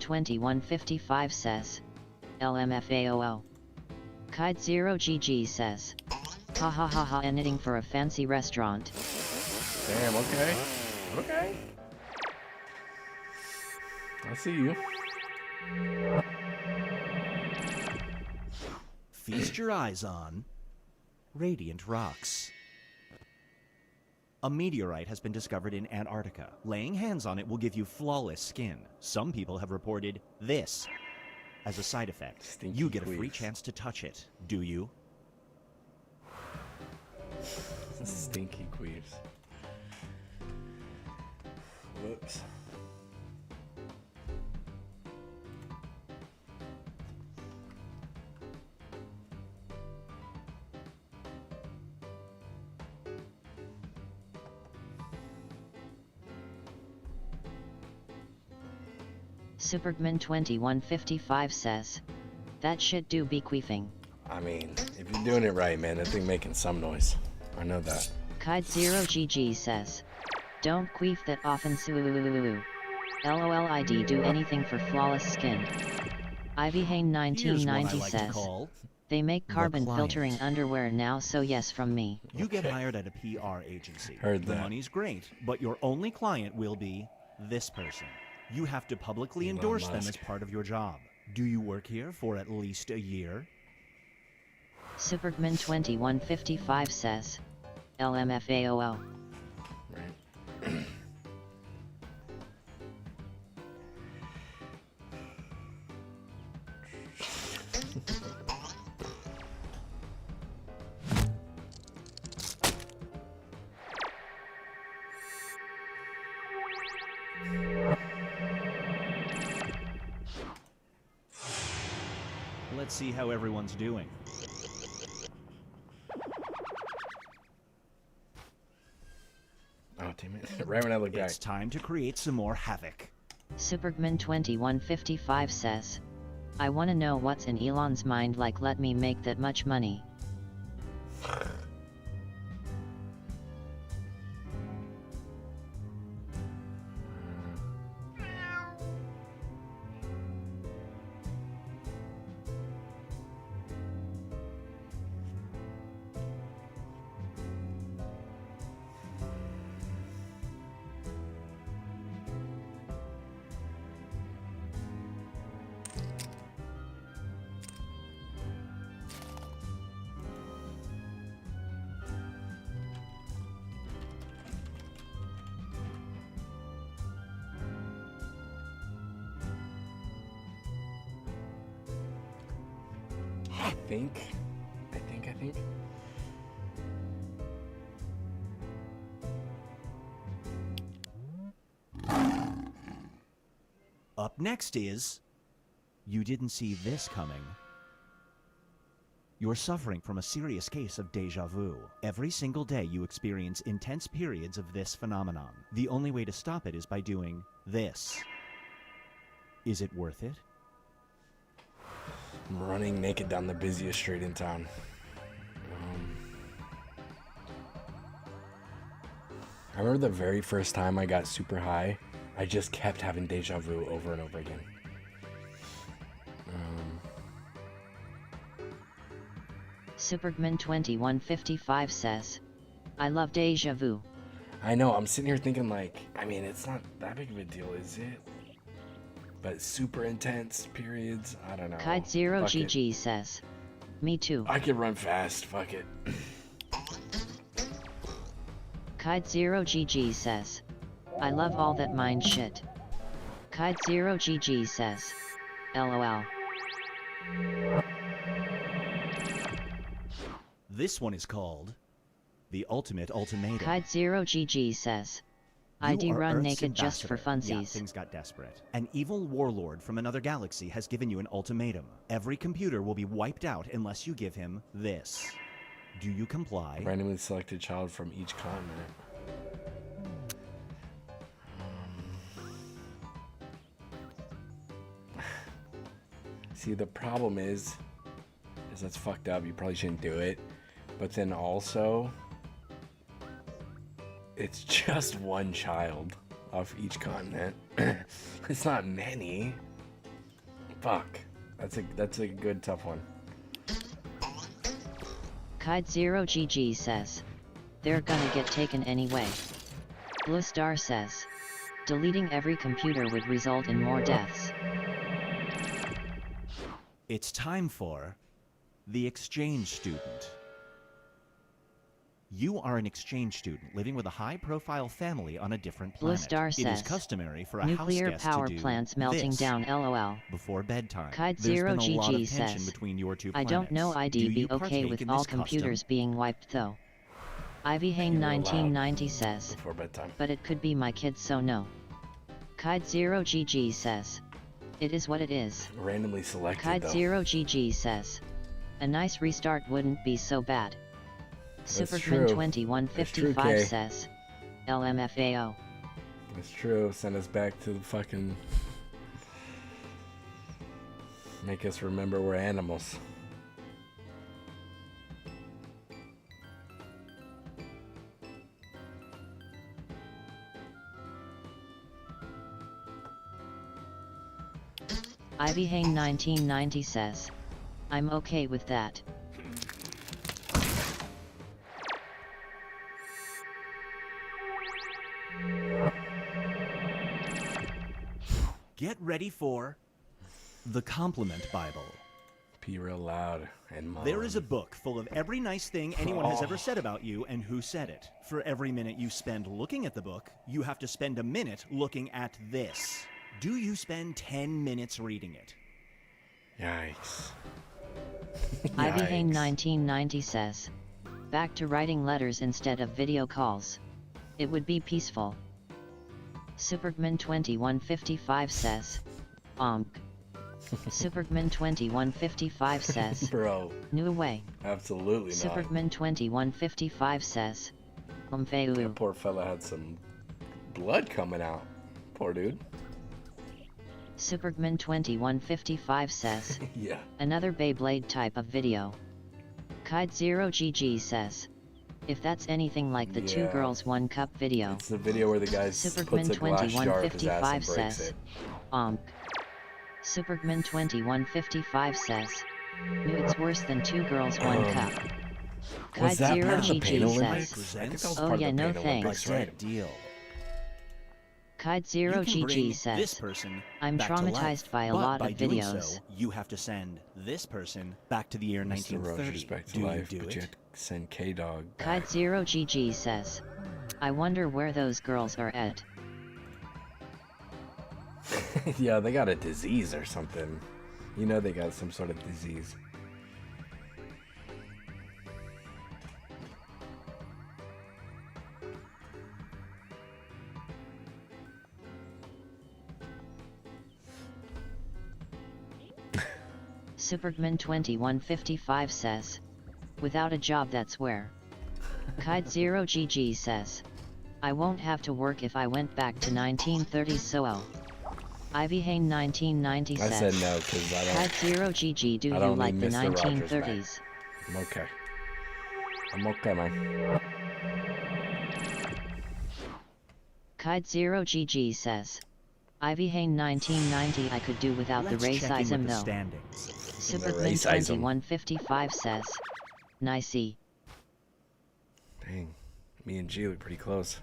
Supergman2155 says, LMFAOO. Kite0GG says, ha ha ha ha, and knitting for a fancy restaurant. Damn, okay. Okay. I see you. Feast your eyes on Radiant Rocks. A meteorite has been discovered in Antarctica. Laying hands on it will give you flawless skin. Some people have reported this as a side effect. Stinky you get a free queefs. chance to touch it. Do you? Stinky queefs. Whoops. Supergman2155 says, that shit do be queefing. I mean, if you're doing it right, man, that thing making some noise. I know that. Kite0GG says, don't queef that often LOLID do anything for flawless skin. Ivy Hain Here's one I 1990 like to says, call they make the carbon client. filtering underwear now, so yes from me. You get hired at a PR agency. Heard the that. money's great, but your only client will be this person. You have to publicly Elon endorse them Musk. as part of your job. Do you work here for at least a year? Supergman2155 says, LMFAOO. Right. Let's see how everyone's doing. Oh, damn it. Right when I look back. It's time to create some more havoc. Supergman2155 says, I wanna know what's in Elon's mind, like let me make that much money. think. Up next is... You didn't see this coming. You're suffering from a serious case of deja vu. Every single day you experience intense periods of this phenomenon. The only way to stop it is by doing this. Is it worth it? I'm running naked down the busiest street in town. I remember the very first time I got super high, I just kept having deja vu over and over again. Supergman2155 says, I love deja vu. I know, I'm sitting here thinking like, I mean, it's not that big of a deal, is it? But super intense periods, I don't know. Kite0GG says, me too. I could run fast, fuck it. Kite0GG says, I love all that mind shit. Kite0GG says, LOL. This one is called The Ultimate Ultimatum. Kite0GG says, ID run Earth's naked just for ambassador. funsies. Yeah, things got desperate. An evil warlord from another galaxy has given you an ultimatum. Every computer will be wiped out unless you give him this. Do you comply? Randomly selected child from each continent. See, the problem is that's fucked up. You probably shouldn't do it. But then also, it's just one child off each continent. It's not many. Fuck. That's a good tough one. Kite0GG says, they're gonna get taken anyway. Blue Star says, deleting every computer would result in more deaths. It's time for the exchange student. You are an exchange student living with a high-profile family on a different planet. Blue Star It says, is customary for a nuclear house guest power to do plants melting this down LOL. before bedtime. Kite0GG There's been a lot of tension says, between your two I planets. don't know I'd Do be you okay partake with in all this computers custom? being wiped though. Ivy Hane 1990 says, Before bedtime. but it could be my kids so no. Kite0GG says, it is what it is. Randomly selected though. Kite0GG says, a nice restart wouldn't be so bad. That's true. Supergman2155 says, LMFAO. That's true. Send us back to the fucking... Make us remember we're animals. Ivy Hane 1990 says, I'm okay with that. Get ready for the Compliment Bible. Pee real loud and moan. There is a book full of every nice thing anyone has ever said about you and who said it. For every minute you spend looking at the book, you have to spend a minute looking at this. Do you spend 10 minutes reading it? Yikes. Ivy Hane 1990 says, back to writing letters instead of video calls. It would be peaceful. Supergman2155 says, onk. Supergman2155 says, bro, new way. Absolutely not. Supergman2155 says, That poor fella had some blood coming out. Poor dude. Supergman2155 says, yeah. Another Beyblade type of video. Kite0GG says, if that's anything like the Two Girls One Cup video. It's the video where the guy puts a glass jar up his ass and breaks says, it. onk. Supergman2155 says, no, it's worse than Two Girls One Cup. Was that part of the Pain Kite0GG Olympics? says, I think that was oh part yeah, of the no Pain thanks. Olympics, right? Deal. Kite0GG says, this person I'm back to traumatized life, by a but lot by of doing videos. so, you have to send this person back to the year Mr. Rogers 1930. back to Do life, you do but it? you had to send K-Dog back. Kite0GG says, I wonder where those girls are at. Yeah, they got a disease or something. You know they got some sort of disease. Supergman2155 says, without a job that's where. Kide0GG says, I won't have to work if I went back to 1930s so Ivy Hane 1990 says, I said no because I don't. Kide0GG, do you like the 1930s? I'm okay. I'm okay, man. Kide0GG says, Ivy Hane 1990 I could do without the racism though. Supergman2155 says, nicey. Dang, me and G look pretty close.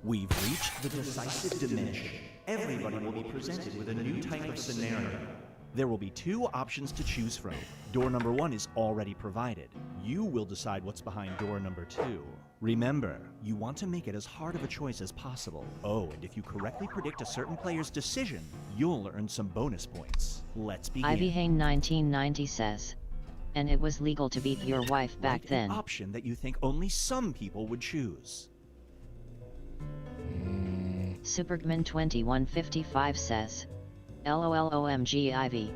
We've reached the decisive dimension. Everybody will be presented with a new type of scenario. There will be two options to choose from. Door number 1 is already provided. You will decide what's behind door number 2. Remember, you want to make it as hard of a choice as possible. Oh, and if you correctly predict a certain player's decision, you'll earn some bonus points. Let's begin. Ivy Hane 1990 says, and it was legal to beat your wife back Write then. An option that you think only some people would choose. Supergman2155 says, LOLOMG Ivy.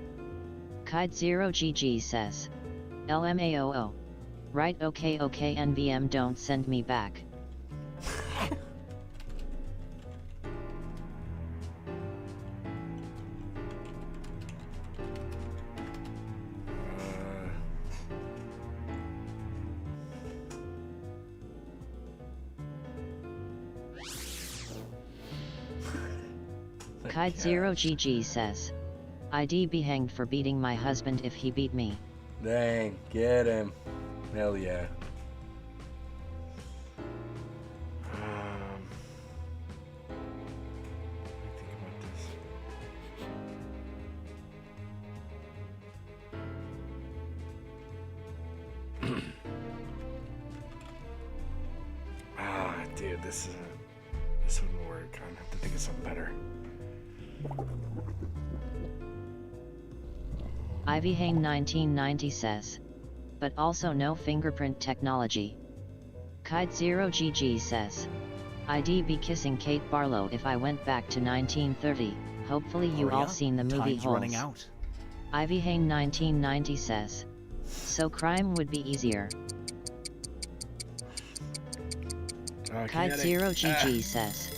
Kide0GG says, LMAOO. Right, okay NVM, don't send me back. Kide0GG says, I'd be hanged for beating my husband if he beat me. Dang, get him. Hell yeah. Dude, this wouldn't work. I'm gonna have to think of something better. Ivy Hane 1990 says, but also no fingerprint technology. Kide0GG says, I'd be kissing Kate Barlow if I went back to 1930. Hopefully you all seen the movie Time's Holes. running out. Ivy Hane 1990 says, so crime would be easier. Kide0GG says,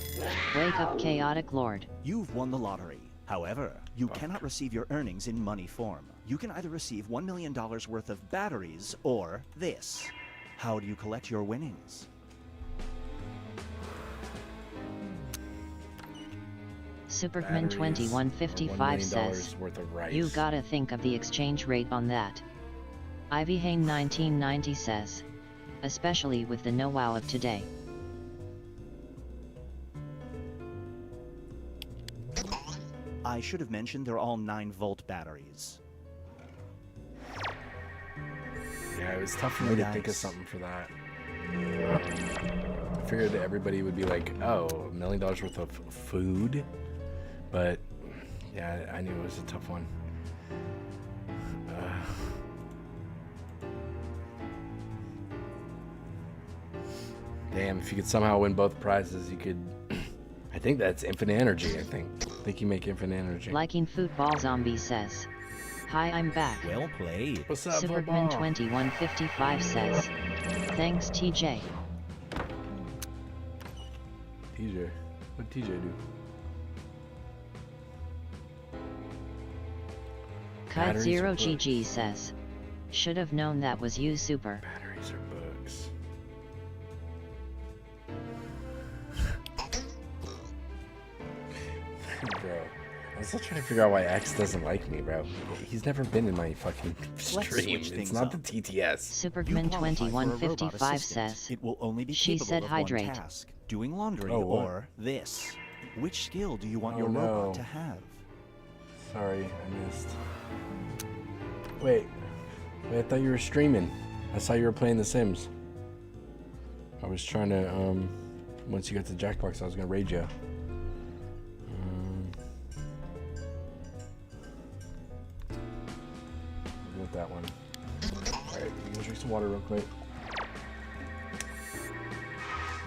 wake up chaotic lord. You've won the lottery. However, you cannot receive your earnings in money form. You can either receive $1 million worth of batteries or this. How do you collect your winnings? Supergman2155 says, worth of rice. you gotta think of the exchange rate on that. Ivy Hane 1990 says, especially with the know-how of today. I should have mentioned they're all 9-volt batteries. Yeah, it was tough for me to think of something for that. I figured that everybody would be like, oh, $1 million worth of food. But, yeah, I knew it was a tough one. Damn, if you could somehow win both prizes, you could... I think that's infinite energy, I think you make infinite energy. Liking Football Zombie says, hi, I'm back. Well played. What's up, Supergman2155 says, thanks TJ. TJ? What'd TJ do? Kide0GG says, should have known that was you, Super. Batteries or books? Bro, I'm still trying to figure out why X doesn't like me, bro. He's never been in my fucking stream. It's not the TTS. Supergman2155 says, it will only be she capable said of hydrate. one task, doing laundry or this. Which skill do you want your no. robot to have? Sorry, I missed. Wait, I thought you were streaming. I saw you were playing The Sims. I was trying to, once you got to Jackbox, I was gonna raid you. With that one. Alright, you can drink some water real quick.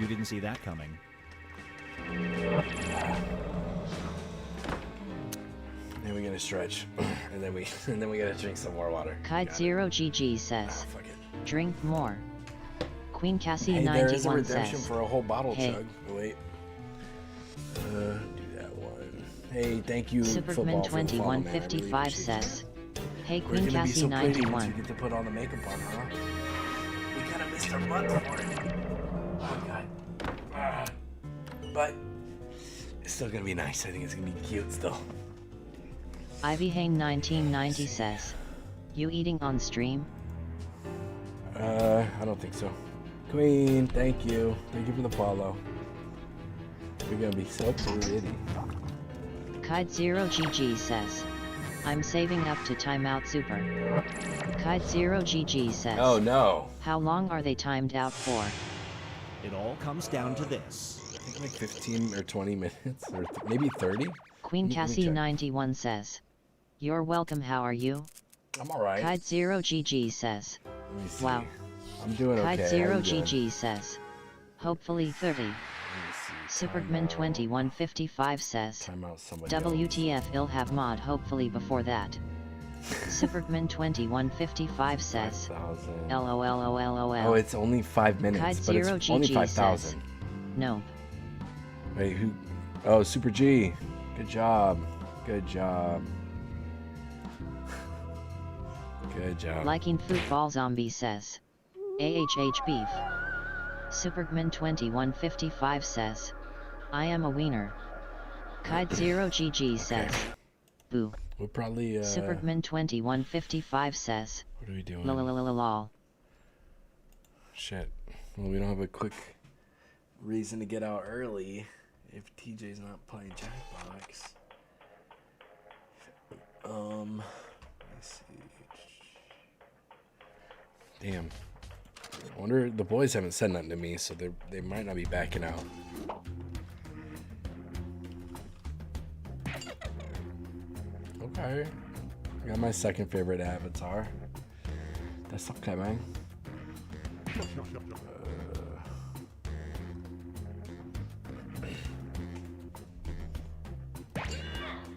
You didn't see that coming. then we gotta stretch, and then we gotta drink some more water. Kite Zero GG says, drink more. Queen Cassie Hey, there is a 91 redemption says, for a whole bottle hey. chug. Wait. Do that one. Hey, thank you, Superman football, for the follow, man. I really 2155 appreciate says, hey We're Queen gonna be Cassie so pretty once 91. we get to put all the makeup on, huh? We kind of missed our month for it. Oh god. But it's still gonna be nice. I think it's gonna be cute still. Ivy Hane 1990 says, you eating on stream? I don't think so. Queen, thank you. Thank you for the follow. We're gonna be so pretty. Kite Zero GG says, I'm saving up to timeout super. Kite Zero GG says, Oh no. How long are they timed out for? It all comes down to this. I think like 15 or 20 minutes, or maybe 30. Queen Let me Cassie check. 91 says, you're welcome, how are you? I'm alright. Kite Zero GG says, Let me see. wow. I'm doing okay. Kite Zero How you doing? GG says, hopefully 30. Superman 2155 says, Time out somebody else. WTF I'll have mod hopefully before that. Superman 2155 says, 5,000. LOLOLOL. Oh, it's only 5 minutes, Kite but Zero it's only GG 5,000. says, nope. Wait, who? Oh, Super G. Good job. Good job. Good job. Liking Football Zombie says, AHH beef. Superman 2155 says, I am a wiener. Kite Zero GG says, boo. We'll probably, Superman 2155 says, what are we doing? lol. Shit. Well, we don't have a quick reason to get out early if TJ's not playing Jackbox. Let's see. Damn. I wonder, the boys haven't said nothing to me, so they might not be backing out. Okay. I got my second favorite avatar. That's okay, man.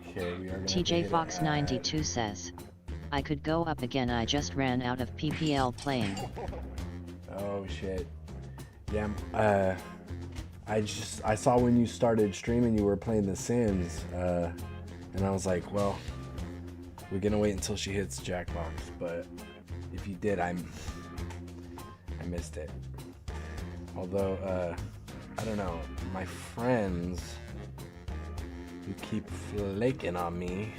Okay, we are gonna TJ Fox 92 says, I could go up again, I just ran out of PPL playing. Oh shit. Yeah, I saw when you started streaming you were playing The Sims, and I was like, well, we're gonna wait until she hits Jackbox, but if you did, I missed it. Although, I don't know, my friends who keep flaking on me,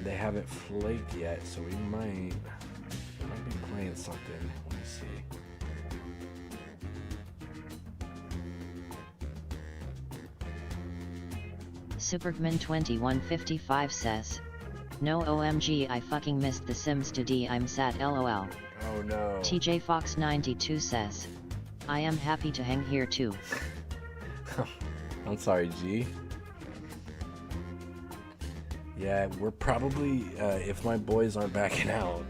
they haven't flaked yet, so we might be playing something. Let me see. Superman 2155 says, no OMG, I fucking missed The Sims 2D, I'm sad lol. Oh no. TJ Fox 92 says, I am happy to hang here too. I'm sorry, G. Yeah, we're probably, if my boys aren't backing out,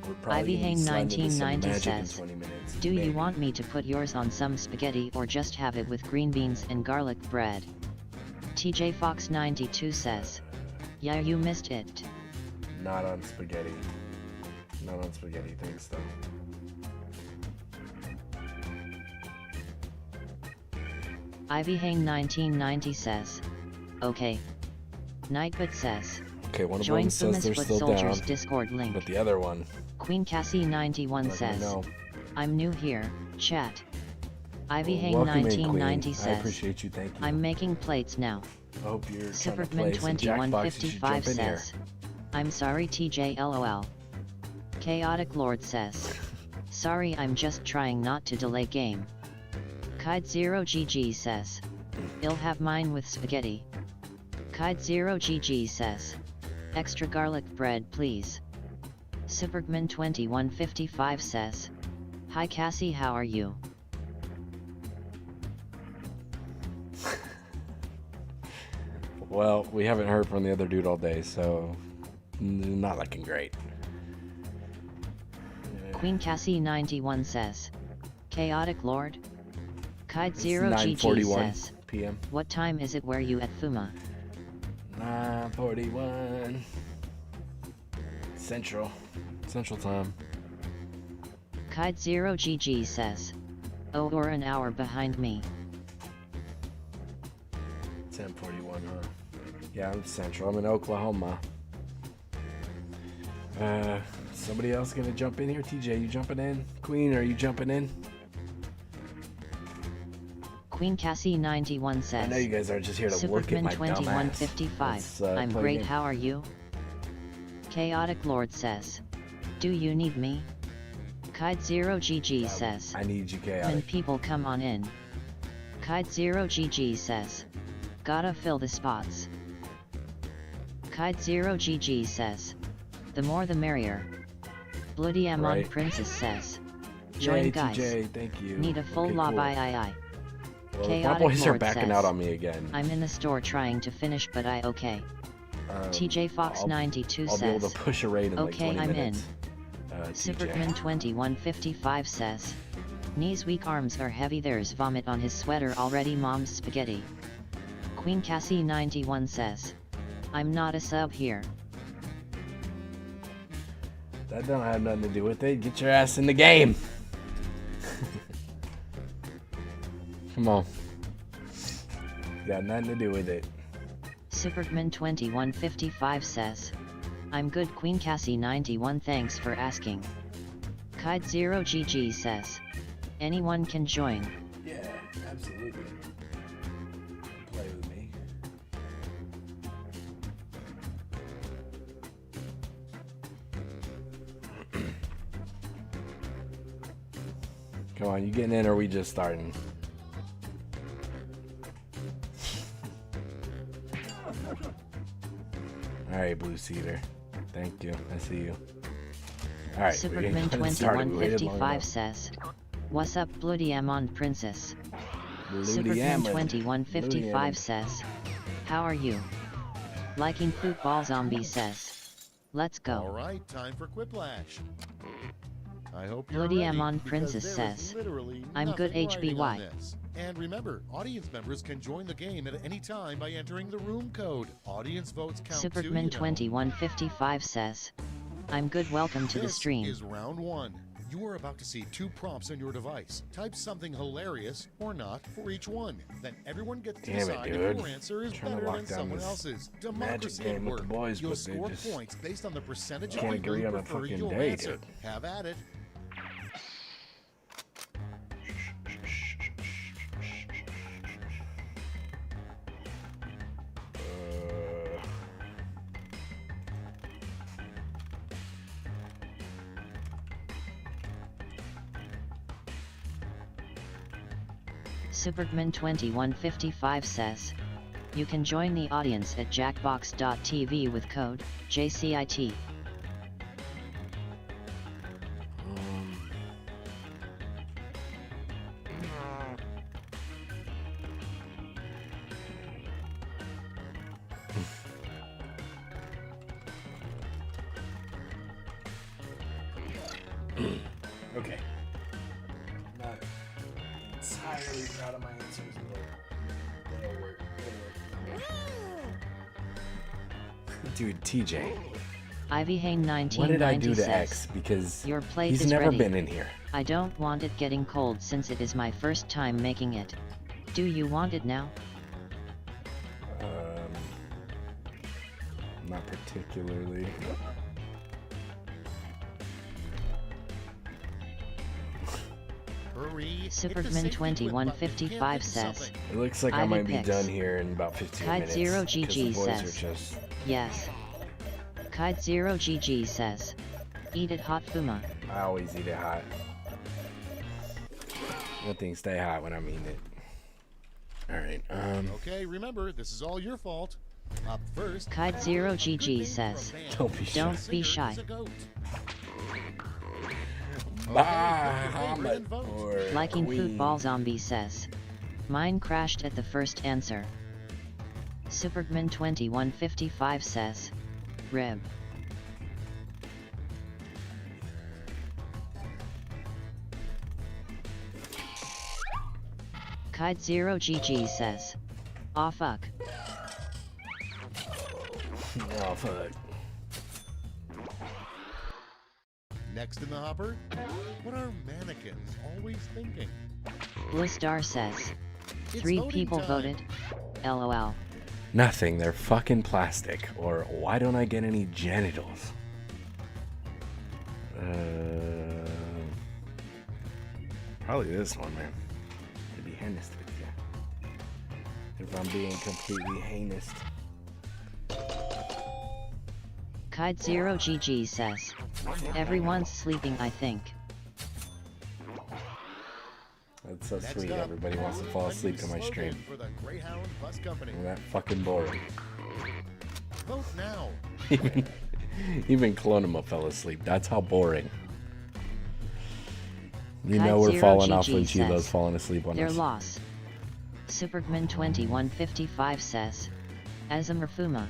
we're probably Ivy gonna be Hane sliding into some 1990 Magic in says, 20 minutes, do maybe. you want me to put yours on some spaghetti or just have it with green beans and garlic bread? TJ Fox 92 says, yeah, you missed it. Not on spaghetti. Not on spaghetti, thanks though. Ivy Hane 1990 says, okay. Nightbot says, Okay, one of join them says Famous they're Foot still Soldiers down, Discord link. but the other one, Queen Cassie 91 let me says, know. I'm new here, chat. Ivy Hane Welcome in, 1990 Queen. I says, appreciate you, thank you. I'm making plates now. I hope you're trying to Superman play some Jackbox. You should 2155 jump in here. says, I'm sorry TJ lol. Chaotic Lord says, sorry, I'm just trying not to delay game. Kite Zero GG says, I'll have mine with spaghetti. Kite Zero GG says, extra garlic bread please. Superman 2155 says, hi Cassie, how are you? Well, we haven't heard from the other dude all day, so not looking great. Queen Cassie 91 says, Chaotic Lord? Kite It's Zero GG 9:41 says, p.m. what time is it where you at Fuma? 9:41. Central time. Kite0GG says, oh, or an hour behind me. 10:41, huh? Yeah, I'm Central. I'm in Oklahoma. Somebody else gonna jump in here? TJ, you jumping in? Queen, are you jumping in? Queen Cassie 91 says, I know you guys are just here to look at my dumb ass. 2155, Let's, I'm play a great, game. how are you? Chaotic Lord says, do you need me? Kite0GG says, I need you, when Chaotic. people come on in. Kite0GG says, gotta fill the spots. Kite0GG says, the more the merrier. Bloody Amon Right. Princess says, join Yay, guys. TJ, thank you. Need a full Okay, lob cool. I. Well, Chaotic my boys are Lord backing says, out on me again. I'm in the store trying to finish but I okay. TJ Fox 92 I'll says, be able to push a raid in okay, like 20 I'm minutes. Superman 2155 says, knees weak, arms are heavy, there's vomit on his sweater already, mom's spaghetti. Queen Cassie 91 says, I'm not a sub here. That don't have nothing to do with it. Get your ass in the game. Come on. Got nothing to do with it. Superman 2155 says, I'm good. Queen Cassie 91 thanks for asking. Kite0GG says, anyone can join. Yeah, absolutely. Play with me. Come on, you getting in or are we just starting? Alright, Blue Cedar. Thank you. I see you. Alright, Superman 2155 says, what's up, Bloody Amon Princess? Superman 2155 says, how are you? Liking Football Zombie says, let's go. Alright, time for Quiplash. I hope you're Bloody ready, Amon because Princess there is says, literally I'm good nothing riding on HBY. this. And remember, audience members can join the game at any time by entering the room code. Audience votes count too, Superman you know. 2155 says, I'm good, welcome to the stream. This is round one. You are about to see two prompts on your device. Type something hilarious or not for each one. Then everyone gets to Damn it, decide dude. if your answer is Trying to better lock than down someone this else's. magic Democracy at game with work. the boys, You'll but they score just points based on the percentage can't of people agree who on a prefer fucking your day, answer. dude. Have at it. Superman 2155 says, you can join the audience at jackbox.tv with code JCIT. Okay. Not entirely proud of my answers, but that'll work. Dude, TJ. Ivy Hain 1990 What did I do to says, X? Because your plate he's is never ready. been in here. I don't want it getting cold since it is my first time making it. Do you want it now? Not particularly. Hurry. Superman 2155 says, It looks like I Ivy might be picks. done here in about 15 minutes. Kite0GG 'cause the boys are says, just- yes. Kite0GG says, eat it hot, Fuma. I always eat it hot. That thing stay hot when I'm eating it. Alright, Okay, remember, this is all your fault. Up first. Kite0GG says, Don't be shy. Bahamut or Liking Queen. Football Zombie says, mine crashed at the first answer. Superman 2155 says, Rib. Kite0GG says, aw fuck. Oh, fuck. Next in the hopper, what are mannequins always thinking? Blistar says, It's 3 voting people time. voted. LOL. Nothing. They're fucking plastic. Or why don't I get any genitals? Probably this one, man. To be heinous with you. If I'm being completely heinous. Kide0GG says, everyone's sleeping, I think. That's so Next sweet. up, Everybody wants to fall a asleep new to my slogan stream. For the Greyhound Bus Company. Isn't that fucking boring? Vote now. Even Clonima fell asleep. That's how boring. You know Kite we're Zero falling off GG when Chilo's says, falling asleep on their us. loss. Supergman2155 says, Azamrfuma.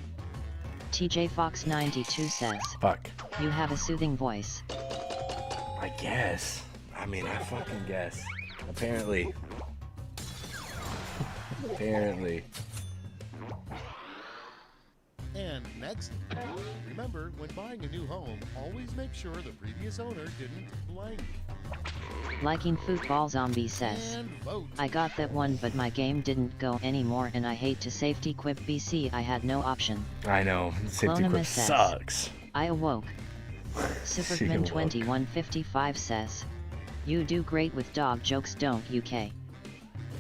TJ Fox 92 says, Fuck. you have a soothing voice. I guess. I mean, I fucking guess. Apparently. Apparently. And next, remember, when buying a new home, always make sure the previous owner didn't blank. Liking Football Zombie says, And vote. I got that one but my game didn't go anymore and I hate to safety quip BC, I had no option. I know. Safety Clonima quip says, sucks. I awoke. Supergman2155 says, you do great with dog jokes, don't you, K?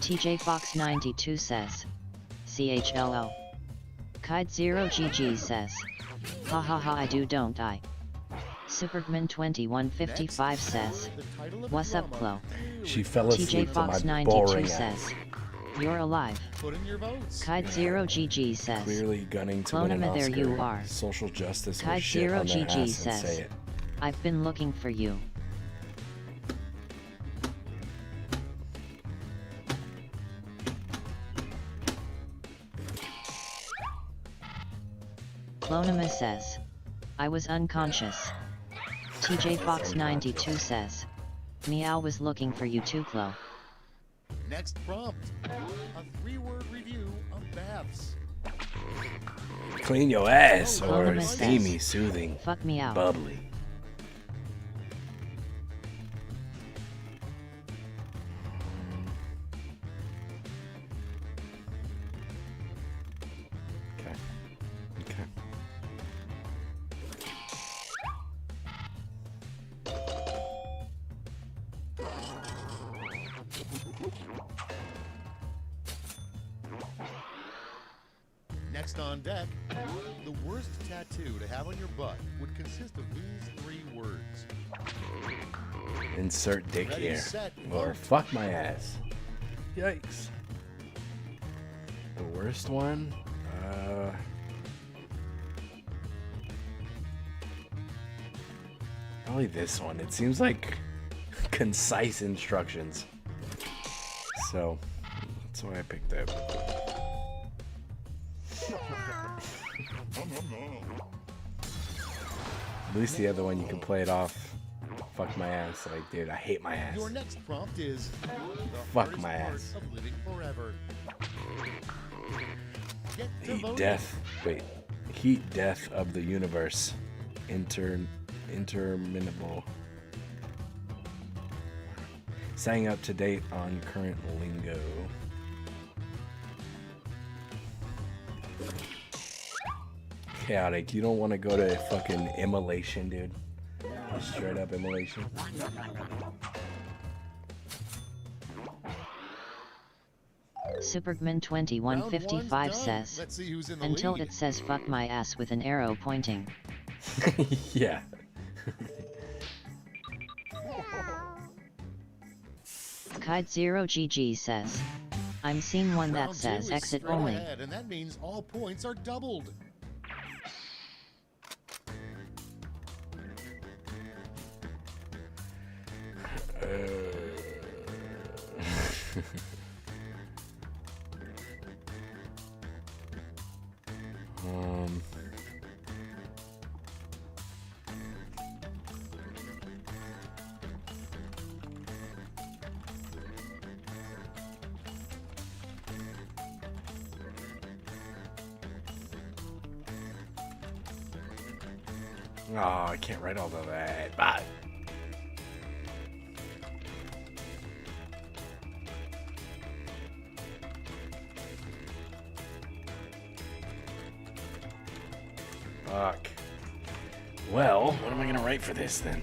TJ Fox 92 says, CHLO. Kide0GG says, ha ha ha, I do, don't I? Supergman2155 says, what's up, Chloe? She fell TJ asleep to Fox my 92 boring says, ass. you're alive. Put in your votes. Kide0GG says, Clearly gunning to win an Clonima, Oscar. there you are. Social justice or shit on their Kide0GG ass and says, say it. I've been looking for you. Clonima says, I was unconscious. TJ Fox 92 says, Meow was looking for you too, Chloe. Next prompt, a 3-word review of baths. Clean your ass or Clonima steamy, says, soothing, fuck me out. bubbly. Okay. Okay. Next on deck, the worst tattoo to have on your butt would consist of these 3 words. Insert dick Ready, here. set, Or vote. fuck my ass. Yikes. The worst one? Probably this one. It seems like concise instructions. So, that's why I picked that. At least the other one you can play it off. Fuck my ass. Like, dude, I hate my ass. Your next prompt is the Fuck hardest my part ass. of living forever. Get to Heat voting. death. Wait. Heat death of the universe. Interminable. Staying up to date on current lingo. Chaotic. You don't want to go to fucking immolation, dude. Straight up immolation. Supergman2155 says, Let's see who's in the until lead. it says fuck my ass with an arrow pointing. Yeah. Kide0GG says, I'm seeing one that Round 2 says is exit straight only. ahead, and that means all points are doubled. Um, Oh, I can't write all of that. Bye. Fuck. Well, what am I gonna write for this then?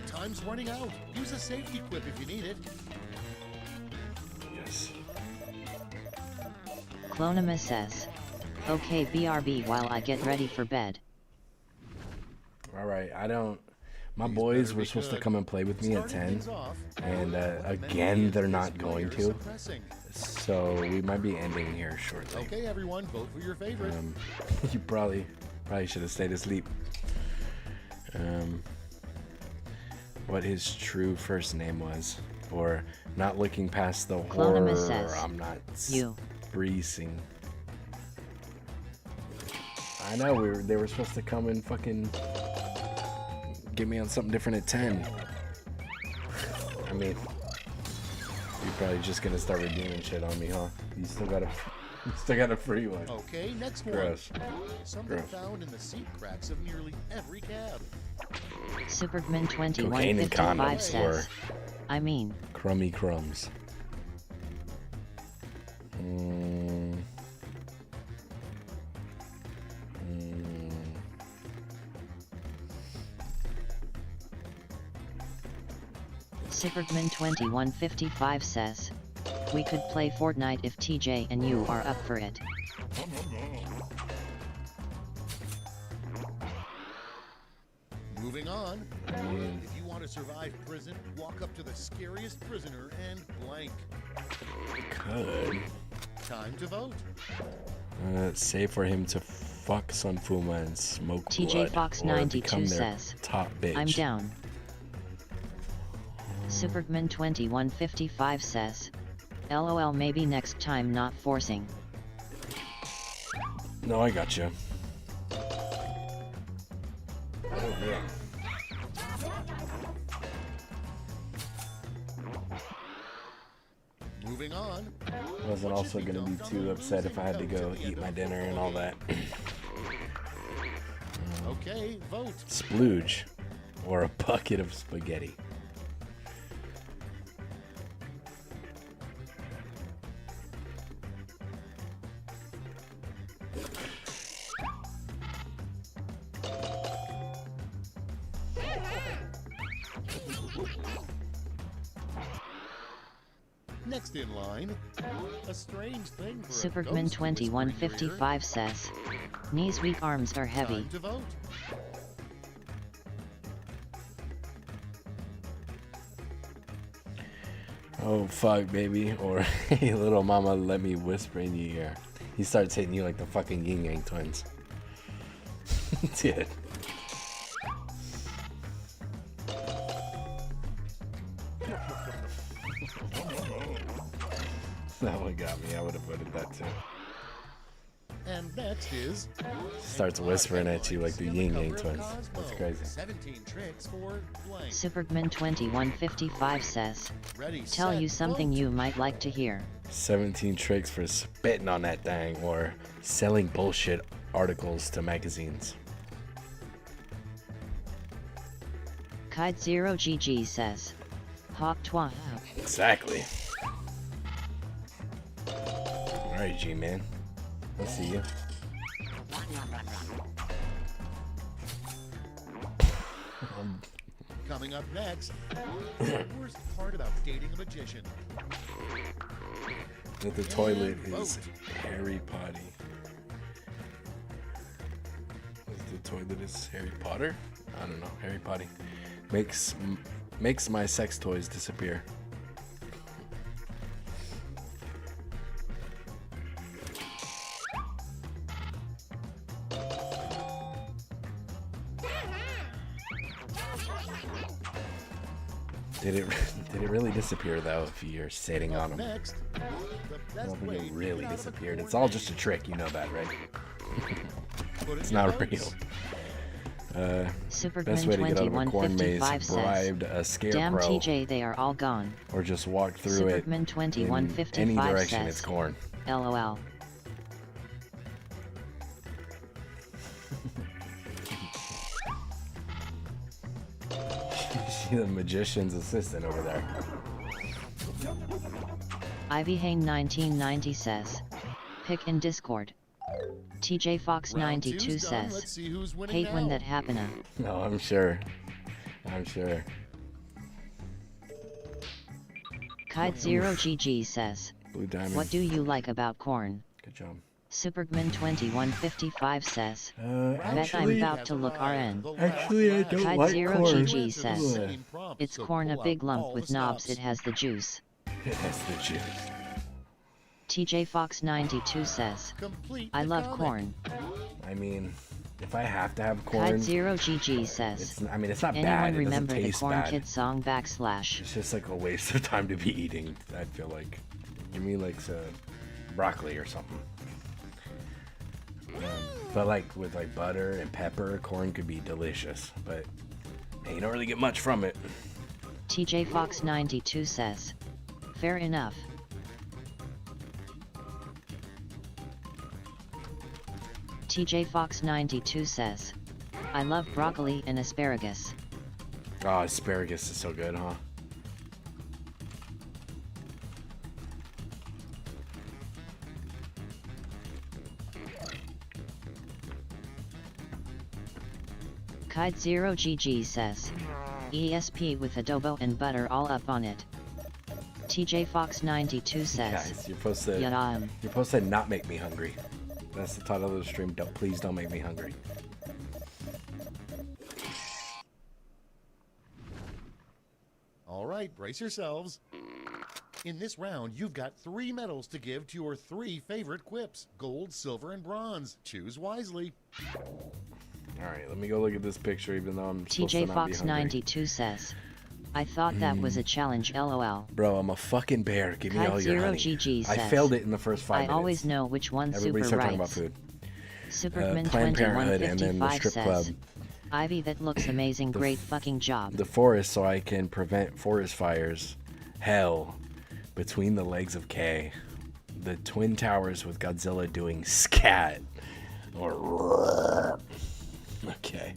Time's running out. Use a safety quip if you need it. Yes. Clonima says, okay BRB while I get ready for bed. Alright, my boys were supposed to come and play with me at 10, and again, they're not going to. So we might be ending here shortly. Okay, everyone, vote for your favorite. You probably should have stayed asleep. What his true first name was, or not looking past the horror. Says, I'm not you. Breezing. I know they were supposed to come and fucking get me on something different at 10. I mean, you're probably just gonna start redeeming shit on me, huh? You still got a free one. Okay, next Gross. one. Something found in the seat cracks of nearly every cab. Supergman Cocaine and 2155 condoms, says, I mean, crummy crumbs. Supergman 2155 says, we could play Fortnite if TJ and you are up for it. Moving on. If you want to survive prison, walk up to the scariest prisoner and blank. Could. Time to vote. Say for him to fuck Sunfuma and smoke TJ blood, Fox or 92 become their says, top bitch. I'm down. Supergman 2155 says, LOL maybe next time not forcing. No, I got you. Oh, yeah. Moving on. I wasn't also going to be too upset if I had to go eat my dinner and all that. Okay, vote. Splooge. Or a bucket of spaghetti. Next in line, a strange thing for Supergman 2155 says, knees weak, arms are heavy. Time to vote. Oh fuck, baby. Or hey little mama, let me whisper in your ear. He starts hitting you like the fucking Yin Yang twins. Dude. That one got me. I would have voted that too. And next is Starts whispering at you like the Yin Yang twins. That's crazy. 17 tricks for blank. Supergman 2155 says, Ready, tell set, you something vote. you might like to hear. 17 tricks for spitting on that thing or selling bullshit articles to magazines. Kite0GG says, Hop Twa. Exactly. Alright, G-Man. I see you. Coming up next, the worst part about dating a magician. That the toilet is Harry Potty. The toilet is Harry Potter? I don't know. Harry Potty makes my sex toys disappear. Did it really disappear though? If you're sitting on them, Next, the I best don't think way it to really get out of a disappeared. corn It's all maze. just a trick, you know that, right? Put It's in your not notes. real. Superman Best way to get out of a corn maze: 2155 says, bribed a scarecrow, "Damn TJ, they are all gone." or just walk through Superman it in 2155 any direction. says, It's corn. LOL. See the magician's assistant over there. Ivy Hane 1990 says, "Pick in Discord." TJ Fox Round 92 two's done. Let's says, see who's winning "Hate when now. that happen." No, I'm sure. I'm sure. Kite Zero GG says, Blue diamond. "What do you like about corn?" Good job. Superman 2155 says, "Bet I'm Actually- about to look RN." Actually, I don't Kite like Zero corn. GG says, Ugh. "It's corn, a big lump with knobs. It has the juice." It has the juice. TJ Fox 92 says, "I love corn." I mean, if I have to have Kite corn, Zero GG says, it's not bad. "Anyone It doesn't remember the taste Corn bad. Kid song / It's just like a waste of time to be eating. I feel like. Give me like some broccoli or something. But like with like butter and pepper, corn could be delicious. But you don't really get much from it. TJ Fox 92 says, "Fair enough." TJ Fox 92 says, "I love broccoli and asparagus." Oh, asparagus is so good, huh? Kite Zero GG says, "ESP with adobo and butter all up on it." TJ Fox 92 says, Guys, you're supposed to. "Yum." You're supposed to not make me hungry. That's the title of the stream. Please don't make me hungry. All right, brace yourselves. In this round, you've got 3 medals to give to your 3 favorite quips: gold, silver, and bronze. Choose wisely. All right, let me go look at this picture, even though I'm supposed to TJ not Fox be hungry. 92 says, "I thought that was a challenge, LOL." Bro, I'm a fucking bear. Give me Kite all your Zero honey. GG I says, failed it in the first 5 "I minutes. always know which one Everybody super start talking about writes." food. Superman Planned Parenthood and then the 2155 strip says, club. "Ivy, that looks amazing, great fucking job." The forest, so I can prevent forest fires. Hell, between the legs of K. The Twin Towers with Godzilla doing scat. Or okay.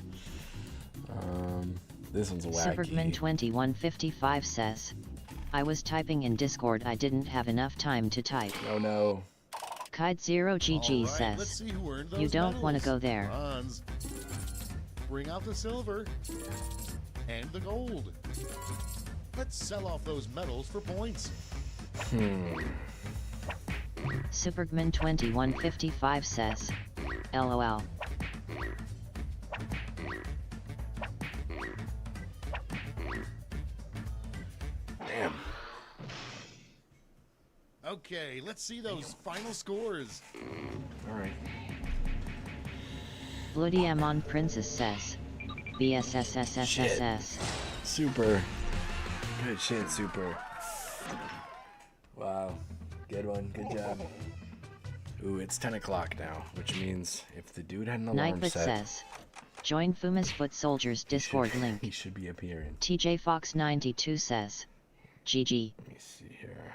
This one's wacky. Superman 2155 says, "I was typing in Discord, I didn't have enough time to type." Oh no. Kite Zero GG All right, let's says, see who earned "You those don't want to medals. go there." Bronze. Bring out the silver and the gold. Let's sell off those medals for points. Superman 2155 says, "LOL." Damn. Okay, let's see those final scores. All right. Bloody Amon Princess says, "BSSSSSS." Super. Good shit, super. Wow. Good one. Good job. Ooh, it's 10 o'clock now, which means if the dude had an alarm Nightfoot set, says, "Join Fuma's Foot Soldiers Discord link." he should be appearing. TJ Fox 92 says, "GG." Let me see here.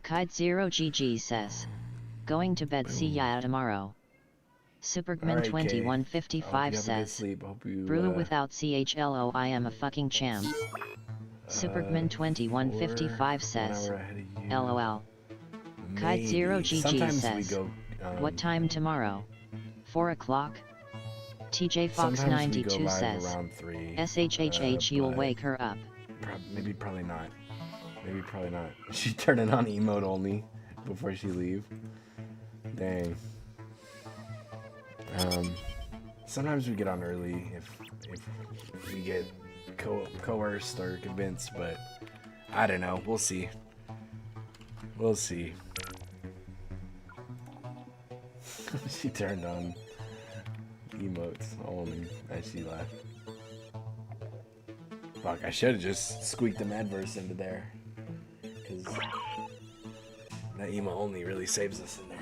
Kite Zero GG says, "Going to bed, see ya tomorrow." Superman Alright, Kay. 2155 I hope you have a good says, sleep. Hope you, "Brew without CHLO, I am a fucking champ." Superman 2155 says, hour ahead of you. "LOL." Kite Zero Maybe. GG Sometimes says, we go, "What time tomorrow? 4 o'clock?" TJ Fox sometimes we go 92 live says, around 3, "SHHH, you'll but wake her up." Probably not. Maybe probably not. She turned it on emote only before she leave. Dang. Sometimes we get on early if we get coerced or convinced, but I don't know. We'll see. We'll see. She turned on emotes only as she left. Fuck, I should have just squeaked the Madverse into there. Because that emo only really saves us in there.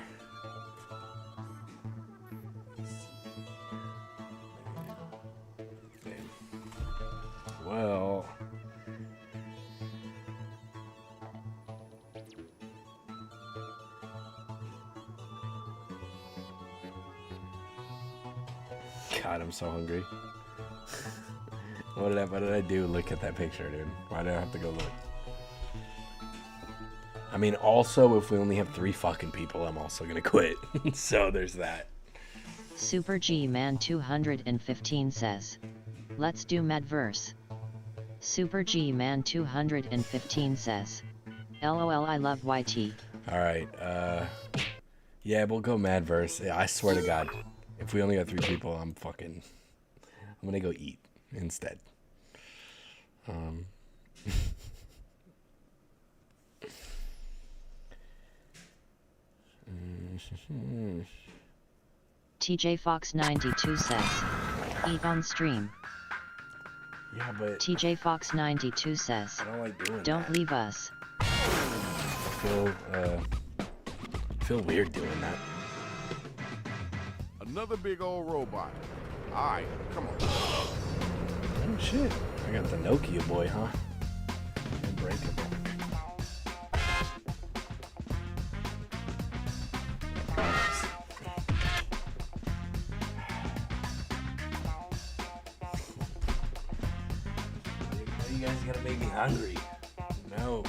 Okay. Well... God, I'm so hungry. What did I do? Look at that picture, dude. Why did I have to go look? I mean, also, if we only have 3 fucking people, I'm also gonna quit. So there's that. Super G Man 215 says, "Let's do Madverse." Super G Man 215 says, "LOL, I love YT." All right. Yeah, we'll go Madverse. Yeah, I swear to God, if we only got 3 people, I'm gonna go eat instead. TJ Fox 92 says, "Eat on stream." Yeah, but TJ Fox 92 says, I don't like doing "Don't leave us." I feel weird doing that. Another big old robot. Alright, come on. Oh shit. I got the Nokia boy, huh? Unbreakable. You guys gotta make me hungry. No.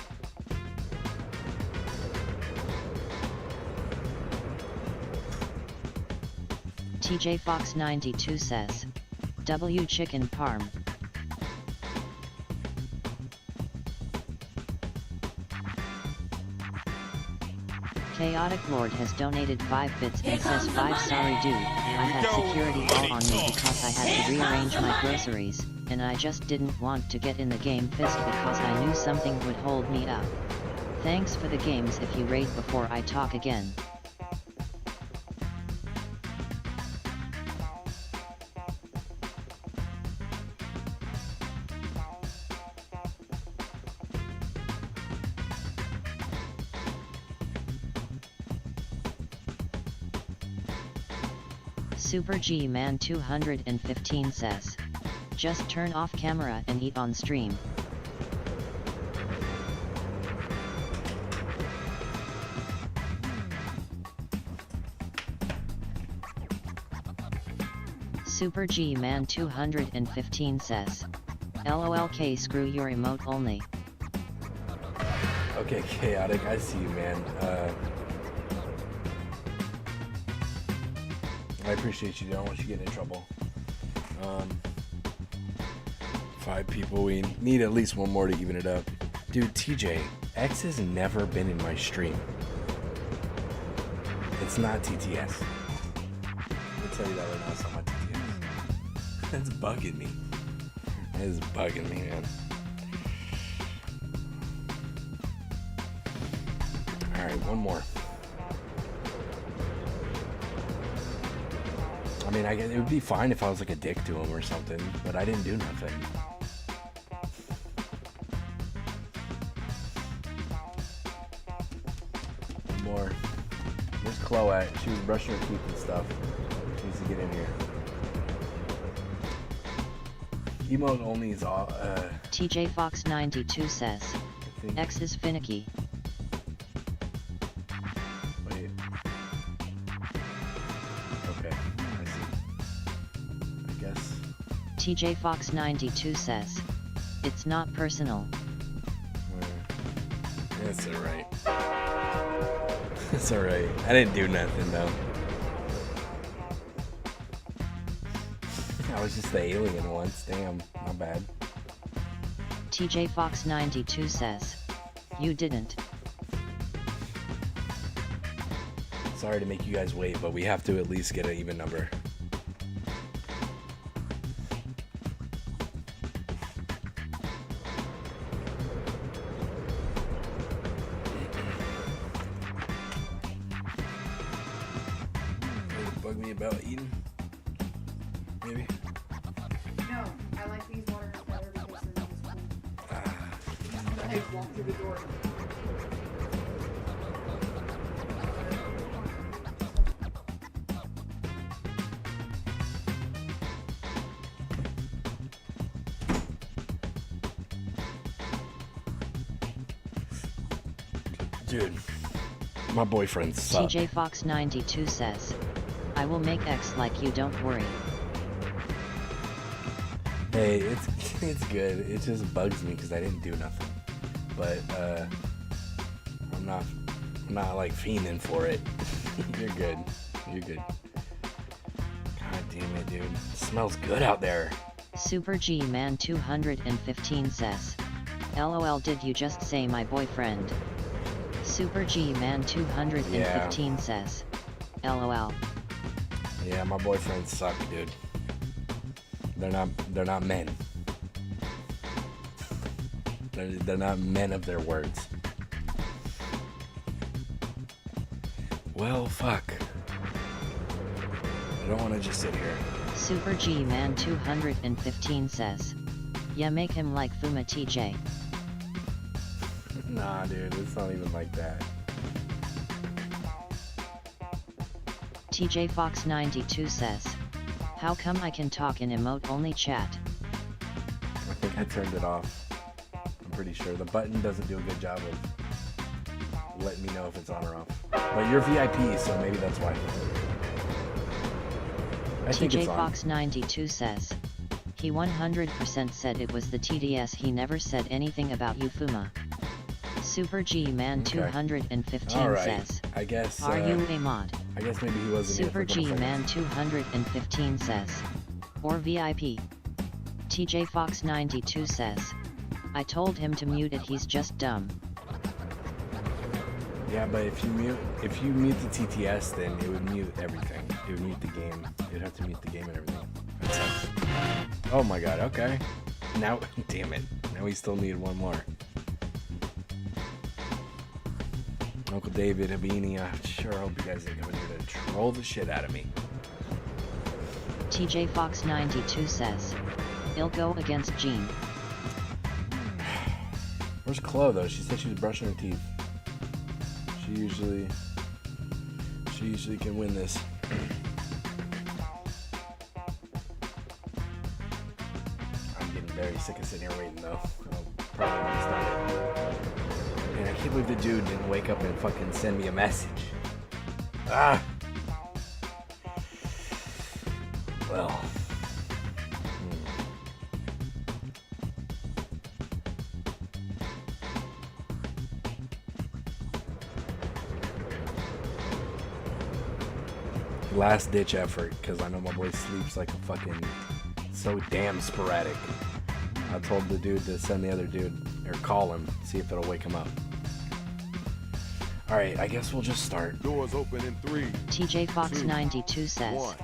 TJ Fox 92 says, "W chicken parm." Chaotic Lord has donated 5 bits and says, "5 sorry dude, I had security all on me because I had to rearrange my groceries, and I just didn't want to get in the game fist because I knew something would hold me up. Thanks for the games if you rate before I talk again." Super G Man 215 says, "Just turn off camera and eat on stream." Super G Man 215 says, "LOLK, screw your emote only." Okay, Chaotic, I see you, man. I appreciate you. I don't want you getting in trouble. 5 people. We need at least 1 more to even it up. Dude, TJ, X has never been in my stream. It's not TTS. I'll tell you that right now. It's not my TTS. That's bugging me. That is bugging me, man. Alright, 1 more. I mean, it would be fine if I was like a dick to him or something, but I didn't do nothing. One more. Where's Chloe at? She was brushing her teeth and stuff. She needs to get in here. Emote only is all, TJ Fox 92 says, "X is finicky." Wait. Okay, I see. I guess. TJ Fox 92 says, "It's not personal." That's alright. It's alright. I didn't do nothing though. I was just the alien once. Damn, not bad. TJ Fox 92 says, "You didn't." Sorry to make you guys wait, but we have to at least get an even number. Bug me about eating? Maybe? No, I like these waters better because they're Dude, my boyfriend sucks. TJFox92 says, I will make X like you, don't worry. Hey, it's good. It just bugs me because I didn't do nothing. But I'm not like fiending for it. You're good. You're good. God damn it, dude. It smells good out there. Super G Man 215 says, LOL, did you just say my boyfriend? Super G Man 215 says, LOL. Yeah, my boyfriends suck, dude. They're not men. They're not men of their words. Well, fuck. I don't want to just sit here. Super G Man 215 says, yeah, make him like Fuma TJ. Nah, dude, it's not even like that. TJ Fox 92 says, how come I can talk in emote only chat? I think I turned it off. I'm pretty sure the button doesn't do a good job of letting me know if it's on or off. But you're VIP, so maybe that's why. I think TJ it's on. Fox 92 says, he 100% said it was the TDS, he never said anything about you, Fuma. Super G Man 215 All right. says, I guess. are you a mod? I guess maybe he wasn't here Super for a couple G seconds. Man 215 says, or VIP. TJ Fox 92 says, I told him to mute it, he's just dumb. Yeah, but if you mute the TTS, then it would mute everything. It would mute the game. You'd have to mute the game and everything. That sucks. Oh my god. Okay. Now, damn it. Now we still need one more. Uncle David, Habini, I sure hope you guys are coming here to troll the shit out of me. TJ Fox 92 says, he'll go against Gene. Where's Chloe though? She said she was brushing her teeth. She usually can win this. I'm getting very sick of sitting here waiting though. I'll probably want to start it. Man, I can't believe the dude didn't wake up and fucking send me a message. Ah! Well. Last ditch effort, because I know my boy sleeps like a fucking so damn sporadic. I told the dude to send the other dude, or call him, see if it'll wake him up. Alright, I guess we'll just start. Doors open in 3. TJ Fox 2, 92 says, 1.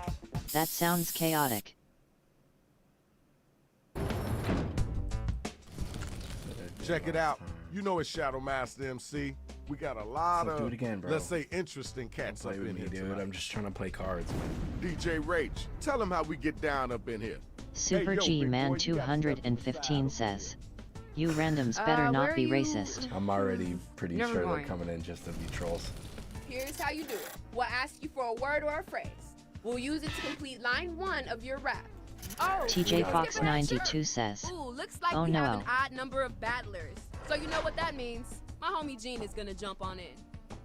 that sounds chaotic. Check it out. You know it's Shadow Master MC. We got a lot Let's of, do it again, bro. let's say, interesting cats up Play with in me, here dude. tonight. I'm just trying to play cards. DJ Rach, tell him how we get down up in here. Super Hey, yo, G big Man boy, you got 215 says, you randoms better not be racist. I'm already pretty Never sure they're mind. coming in just to be trolls. Here's how you do it. We'll ask you for a word or a phrase. We'll use it to complete line 1 of your rap. Oh, TJ let's Fox skip around, 92 sure. says, Ooh, looks like oh we have no. an odd number of battlers. So you know what that means. My homie Gene is gonna jump on in.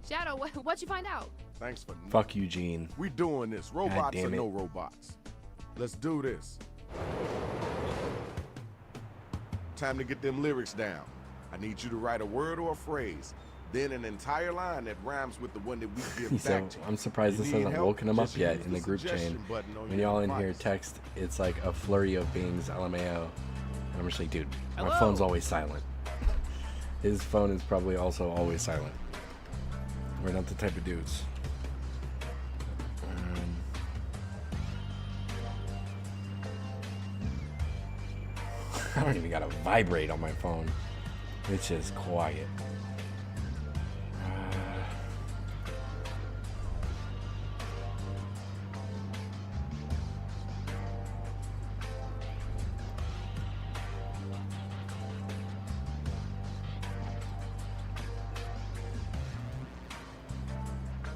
Shadow, what'd you find out? Thanks for Fuck you, Gene. We doing this. God Robots or damn it. no robots. Let's do this. Time to get them lyrics down. I need you to write a word or a phrase, then an entire line that rhymes with the one that we give So back to you. I'm surprised You this need hasn't help? woken him up Just yet use in the group suggestion chain. button on When your y'all in here device. text, it's like a flurry of bings, LMAO. And I'm just like, dude, my Hello? phone's always silent. His phone is probably also always silent. We're not the type of dudes. I don't even got a vibrate on my phone. It's just quiet.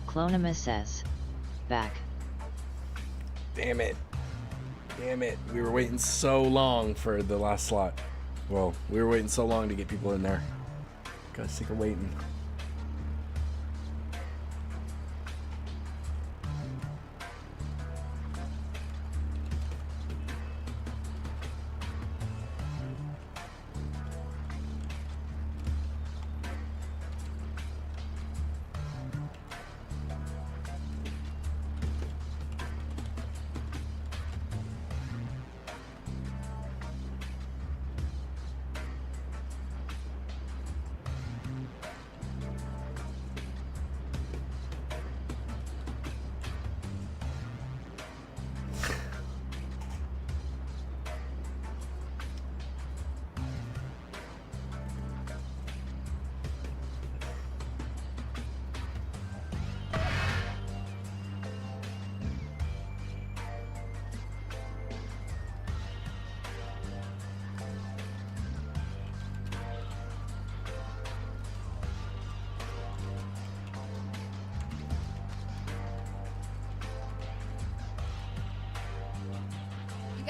Clonimus says, back. Damn it. Damn it. We were waiting so long for the last slot. Well, we were waiting so long to get people in there. Got sick of waiting.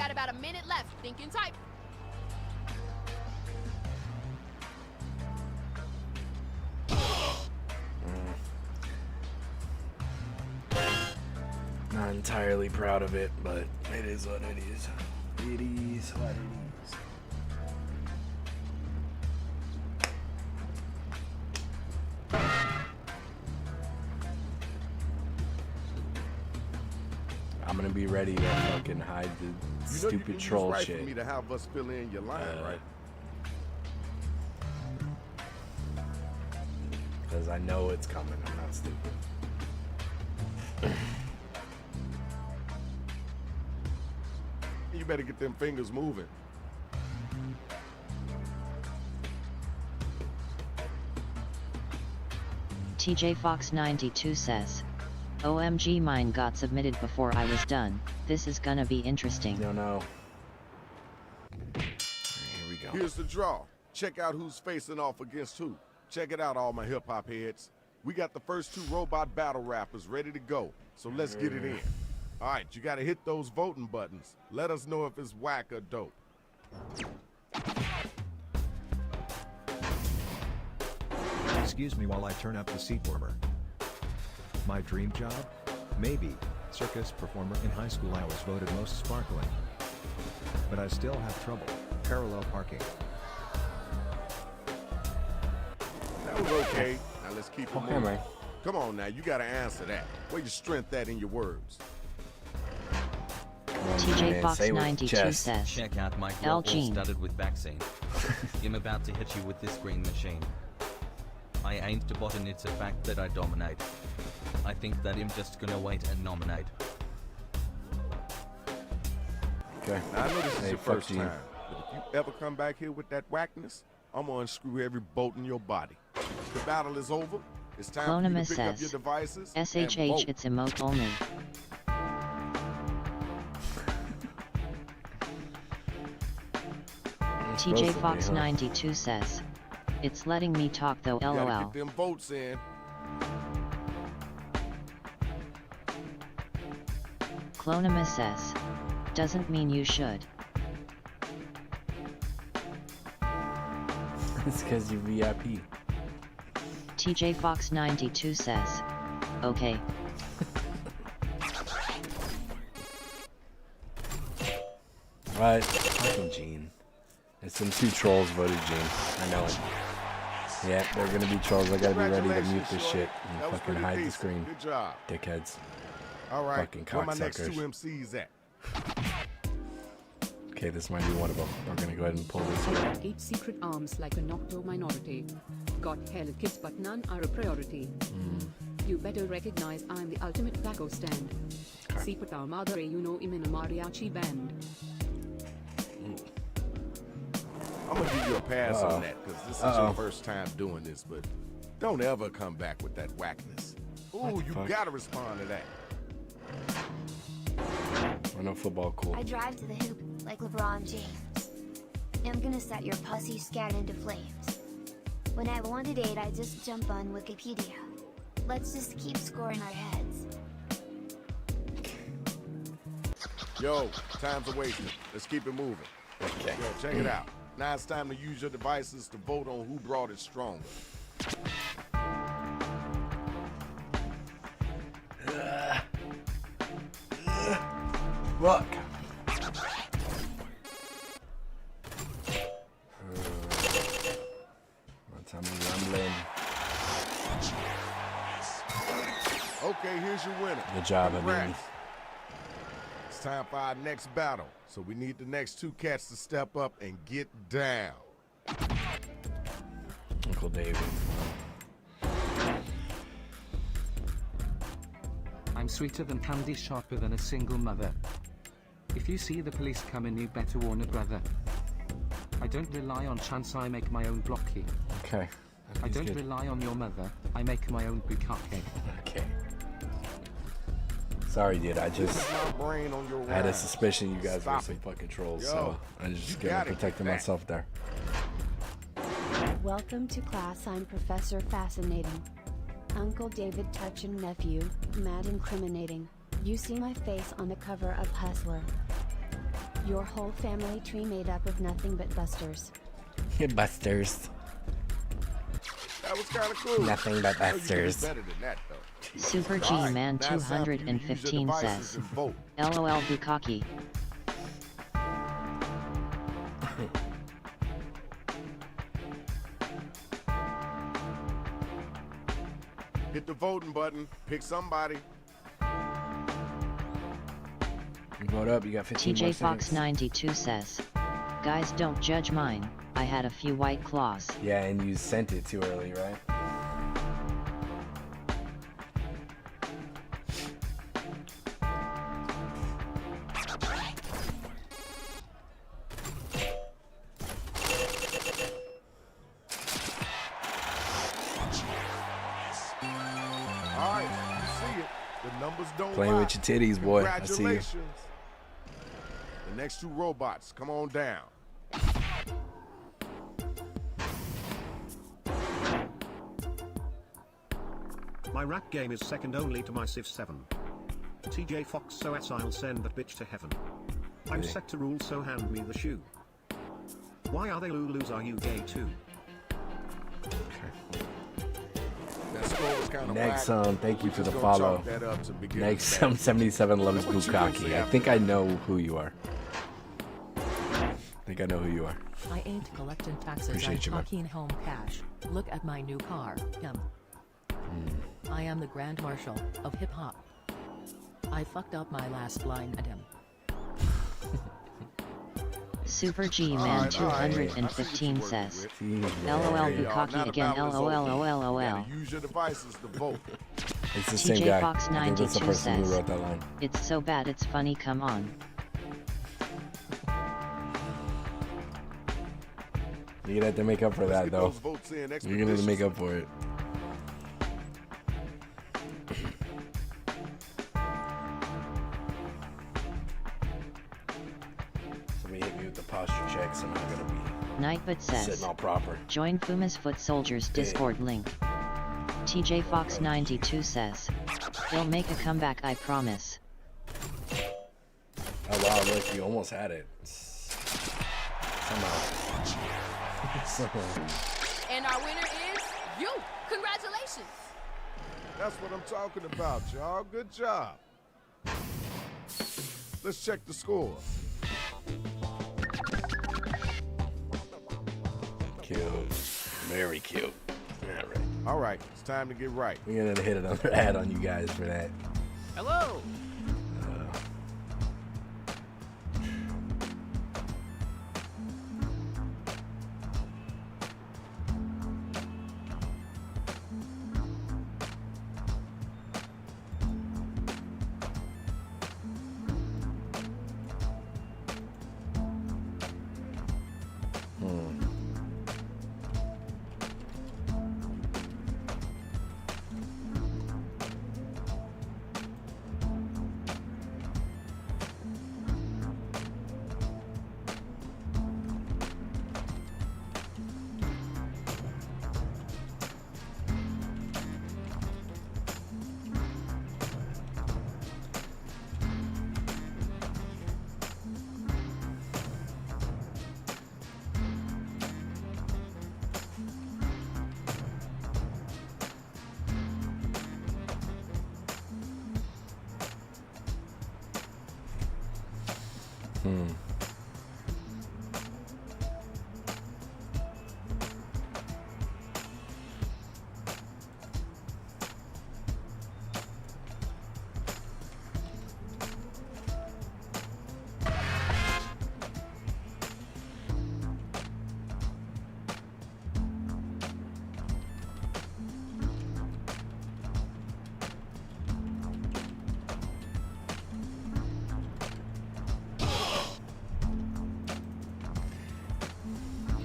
got about a minute left. Think and type. Not entirely proud of it, but it is what it is. It is what it is. I'm gonna be ready to fucking hide the stupid troll right shit. For me to have us fill in your line, right? Because I know it's coming. I'm not stupid. You better get them fingers moving. TJ Fox 92 says, OMG, mine got submitted before I was done. This is gonna be interesting. No. Here we go. Here's the draw. Check out who's facing off against who. Check it out, all my hip-hop heads. We got the first 2 robot battle rappers ready to go, so let's get it in. All right, you gotta hit those voting buttons. Let us know if it's whack or dope. Excuse me while I turn up the seat warmer. My dream job? Maybe. Circus performer in high school. I was voted most sparkling. But I still have trouble. Parallel parking. That was okay. Now let's keep it Okay, moving. man. Come on now, you gotta answer that. Where your strength at in your words? TJ Fox 92 says, Check out my L glove all Gene. studded with vaccine. I'm about to hit you with this green machine. I ain't the bot and it's a fact that I dominate. I think that I'm just gonna wait and nominate. Okay. Now, I know this is Hey, your fuck first you. time, but if you ever come back here with that whackness, I'm gonna unscrew every bolt in your body. The battle is over. It's time for you Clonimus to pick up your says, devices and SHH vote. it's emote only. TJ Fox 92 says, it's letting me talk though, You gotta lol. get them votes in. Clonimus says, doesn't mean you should. It's because you VIP. TJ Fox 92 says, okay. Right. Fucking Gene. It's them 2 trolls voted Gene. I know it. Yeah, they're gonna be trolls. I gotta be ready to mute this shit and That was fucking pretty hide the decent. screen. Good job. Dickheads. All right, Fucking where my next 2 cocksuckers. MCs at? Okay, this might be one of them. We're gonna go ahead and pull this one. 8 secret arms like a Nocto minority. Got hell kids but none are a priority. You better recognize I'm the ultimate taco stand. Si puta madre you know I'm in a mariachi band. I'm gonna give you a pass on that because this is your first time doing this, but don't ever come back with that whackness. Ooh, you fuck? gotta respond to that. I know football cool. I drive to the hoop like LeBron James. I'm gonna set your pussy scared into flames. When I want a date, I just jump on Wikipedia. Let's just keep scoring our heads. Yo, time's a wasting. Let's keep it moving. Okay. Yo, check it out. Now it's time to use your devices to vote on who brought it stronger. Look. Time to rumbling. Okay, here's your winner. Good job, Congrats. Habib. It's time for our next battle. So we need the next 2 cats to step up and get down. Uncle David. I'm sweeter than candy, sharper than a single mother. If you see the police coming, you better warn a brother. I don't rely on chance, I make my own blocky. Okay. I don't good. rely on your mother, I make my own bukkake. Okay. Sorry, dude. I just My brain on your I had a rhymes. suspicion you guys Stop were some it. fucking trolls, Yo, so I'm just you gonna gotta protect get back. myself there. Welcome to class, I'm Professor Fascinating. Uncle David touching nephew, mad incriminating. You see my face on the cover of Hustler. Your whole family tree made up of nothing but busters. Busters. That was kind of cool. Nothing but I know you can do busters. better than that, though. Super G Alright, Man now it's time for you to use your 215 devices says, and vote. LOL Bukaki. Hit the voting button. Pick somebody. Vote up. You got 15 more TJ Fox seconds. 92 says, guys don't judge mine, I had a few white claws. Yeah, and you sent it too early, right? All right, you see it. The numbers don't Playing lie. with your titties, boy. I see you. Congratulations. The next two robots, come on down. My rap game is second only to my Civ 7. TJ Fox, so as I'll send that bitch to heaven. I'm Really? set to rule, so hand me the shoe. Why are they Lulus? Are you gay too? That score was kind of Next, whack. thank you for the Just gonna follow. chalk that up to beginner's Next, bad. 77 loves What you gonna say Bukaki. I after think that? I know who you are. I think I know who you are. I ain't collecting taxes. Appreciate you, I'm man. talking home cash. Look at my new car. I am the Grand Marshal of hip hop. I fucked up my last line at him. Super G Man 215 says, LOL Bukaki again, LOL. Use your devices to vote. It's the same TJ guy. Fox I think that's the 92 person who says, wrote that line. it's so bad it's funny, come on. You're gonna have to make up for that, get though. those votes in You're gonna have to make up for it. Somebody hit me with the posture checks, and I'm gonna be Nightbot says, sitting all proper. join Fuma's Foot Soldiers Discord link. TJ Fox 92 says, they'll make a comeback, I promise. Oh wow, look, you almost had it. Somehow. And our winner is you. Congratulations. That's what I'm talking about, y'all. Good job. Let's check the score. Cute. Very cute. Yeah, right. All right, it's time to get right. We're gonna hit another ad on you guys for that. Hello.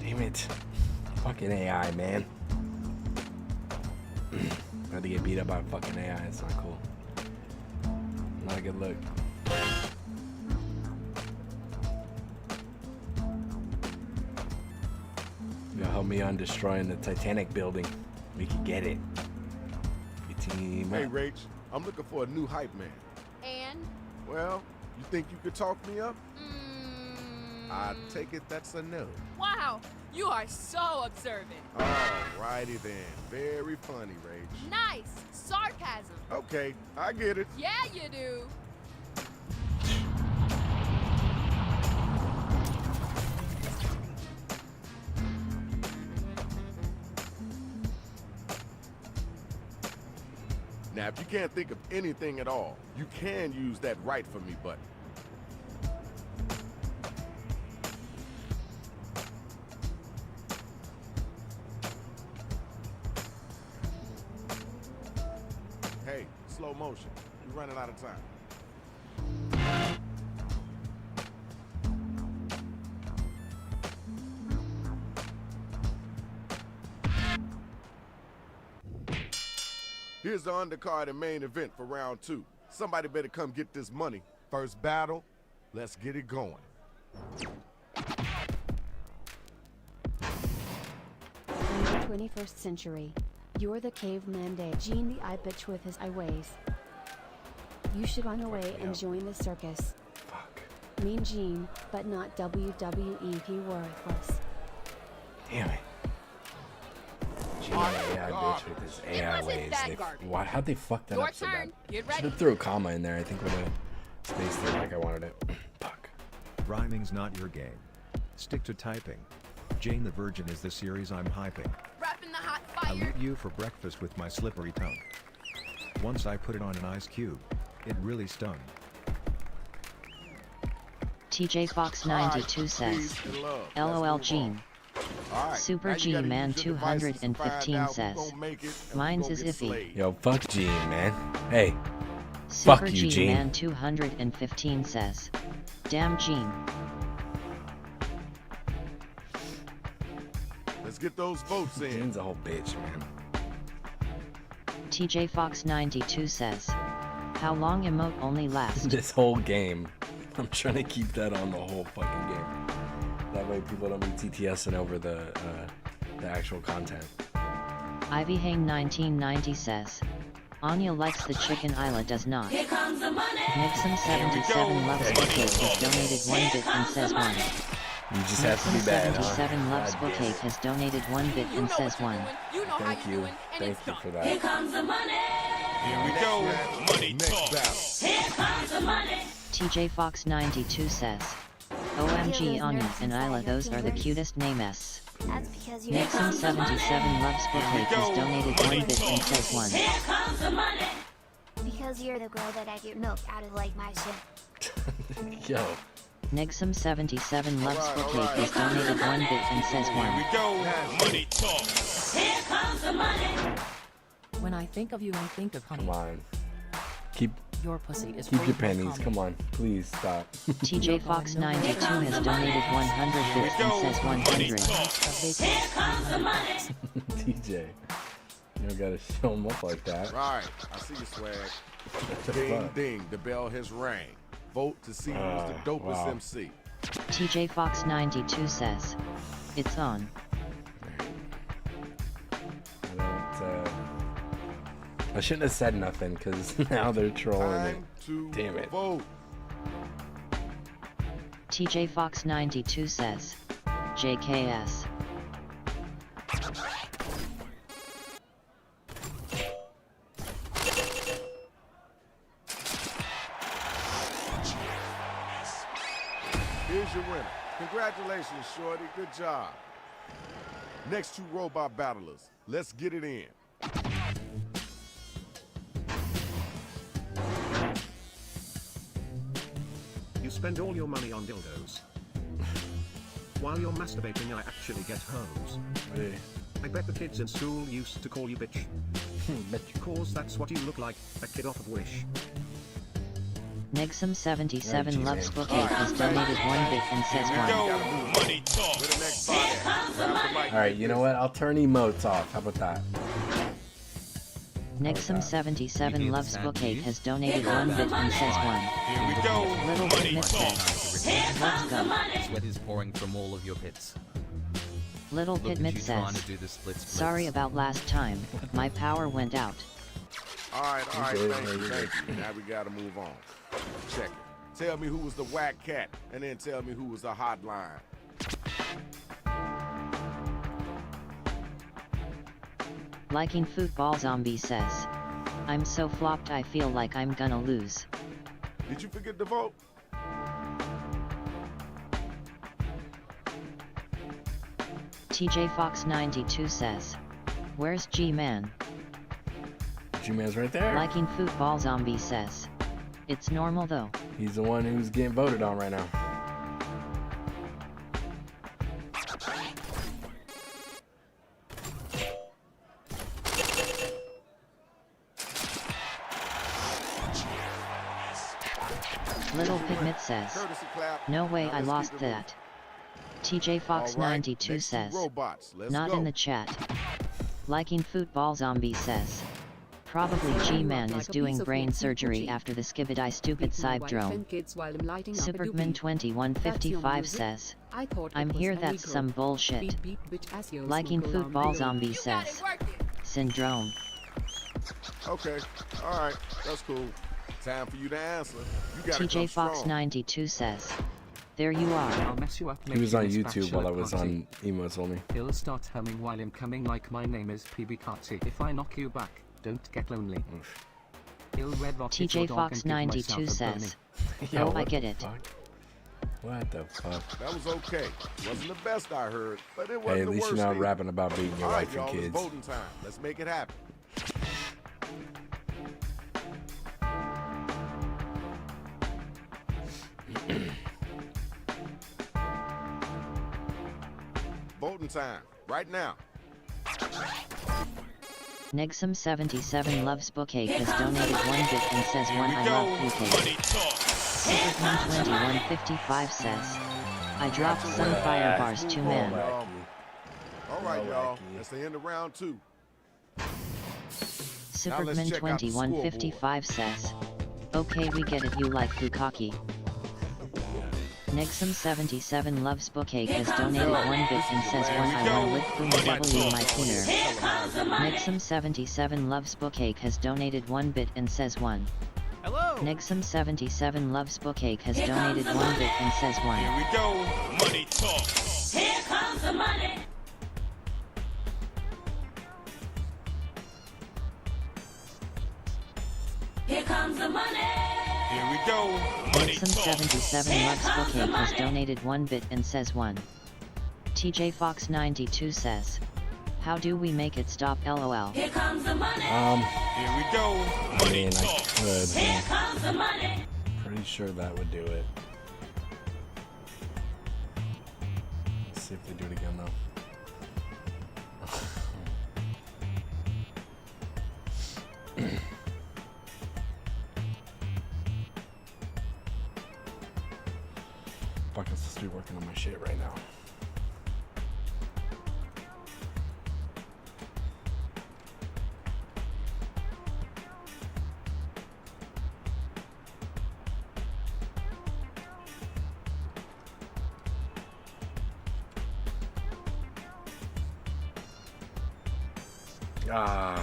Damn it. Fucking AI, man. About to get beat up by fucking AI. It's not cool. Not a good look. You'll help me on destroying the Titanic building. We can get it. We team Hey, up. Rach, I'm looking for a new hype man. And Well, you think you could talk me up? I take it that's a no. Wow, you are so observant. Alrighty then. Very funny, Rach. Nice. Sarcasm. Okay, I get it. Yeah, you do. Now, if you can't think of anything at all, you can use that Write For Me button. Hey, slow motion. You're running out of time. Here's the undercard and main event for round 2. Somebody better come get this money. First battle, let's get it going. In the 21st century, you're the caveman day Gene the eye bitch with his eye ways. You should run away and join the circus. Fuck. Mean Gene, but not WWE worthless. Damn it. AI bitch with his AI ways. How'd they fuck that up so bad? Should have threw a comma in there. I think would have spaced it like I wanted it. Fuck. Rhyming's not your game. Stick to typing. Jane the Virgin is the series I'm hyping. Rapping the hot I fire. ate you for breakfast with my slippery tongue. Once I put it on an ice cube, it really stung. TJ Fox 92 says, LOL Gene. Super G Man 215 says, mine's is iffy. Yo, fuck Gene, man. Hey, Super fuck you, G Gene. Man 215 says, damn Gene. Let's get those votes in. Gene's a whole bitch, man. TJ Fox 92 says, how long emote only lasts? This whole game. I'm trying to keep that on the whole fucking game. That way people don't be TTSing over the actual content. Ivy Hane 1990 says, Anya likes the chicken, Isla does not. Here comes the money. Nixon 77 loves Bookcake has donated 1 bit and says 1. You just have to be bad, huh? 77 loves Bookcake has donated 1 bit and says 1. Thank you. Thank you for that. Here comes the money. Here we go. Money talk. Here comes the money. TJ Fox 92 says, OMG Anya and Isla, those are the cutest names. That's because you Nixon 77 loves Bookcake has donated 1 bit and says 1. Here comes the money. Because you're the girl that I get milk out of like my shit. Yo. Nixon 77 loves Bookcake has donated 1 bit and says 1. Here we go. Money talk. Here comes the money. When I think of you, I think of honey. Come on. Keep Your pussy is your full of pennies. honey. Come on. Please stop. TJ Fox 92 has donated 100 bits and says 100. Here comes the money. TJ. You don't gotta show them up like that. Right. I see you, swag. What the Ding, fuck? ding. The bell has rang. Vote to see who's the dopest wow. MC. TJ Fox 92 says, it's on. I shouldn't have said nothing because now they're trolling it. Time to Damn it. vote. TJ Fox 92 says, JKS. Here's your winner. Congratulations, Shorty. Good job. Next 2 robot battlers. Let's get it in. You spend all your money on dildos. While you're masturbating, I actually get hose. Hey. I bet the kids in school used to call you bitch. Cause that's what you look like, a kid off of Wish. Nixum 77 loves Bookcake has donated 1 bit and says 1. Alright, you know what? I'll turn emotes off. How about that? Nixum 77 loves Bookcake has donated 1 bit and says 1. Little Pit says, let's go. Sweat is pouring from all of your pits. Little Look Pit at you trying says, to do the splits. sorry about last time, my power went out. All right, Okay, thank you. Now we gotta move on. Check it. Tell me who was the whack cat, and then tell me who was the hotline. Liking Football Zombie says, I'm so flopped I feel like I'm gonna lose. Did you forget to vote? TJ Fox 92 says, where's G-Man? G-Man's right there. Liking Football Zombie says, it's normal though. He's the one who's getting voted on right now. Little Pigment says, no way I lost that. TJ Fox 92 says, not in the chat. Liking Football Zombie says, probably G-Man is doing brain surgery after the skibidi stupid syndrome. Superman 2155 says, I'm here that's some bullshit. Liking Football Zombie says, syndrome. Okay, alright, that's cool. Time for you to answer. You gotta TJ Fox 92 says, there you are. I'll mess you up. He was on YouTube while I was on Emotes Only. He'll start humming while I'm coming like my name is PB Carty. If I knock you back, don't get lonely. He'll red rock TJ Fox 92 says, oh I get it. What the fuck? That was okay. Wasn't the best I heard, but it wasn't Hey, at the least worst you're not either. rapping about beating your All right, wife and y'all, it's kids. voting time. Let's make it happen. Voting time, right now. Negsum77 loves Bookcake has donated 1 bit and says 1 I love Bookcake. Superman 2155 says, I dropped some fire bars to man. All right, y'all. That's the end of round 2. Superman 2155 says, okay we get it you like Bukaki. Negsum77 loves Bookcake has donated 1 bit and says 1 I wanna lick boom W my peener. Negsum77 loves Bookcake has donated 1 bit and says 1. Hello. Negsum77 loves Bookcake has donated 1 bit and says 1. Here we go. Money talk. Here comes the money. Here comes the money. Here we go. Money talk. Negsum77 loves Bookcake has donated 1 bit and says 1. TJ Fox 92 says, how do we make it stop LOL? Here comes the money. Here we go. I mean, I could. Here comes the money. Pretty sure that would do it. Let's see if they do it again though. Fucking supposed to be working on my shit right now. Ah.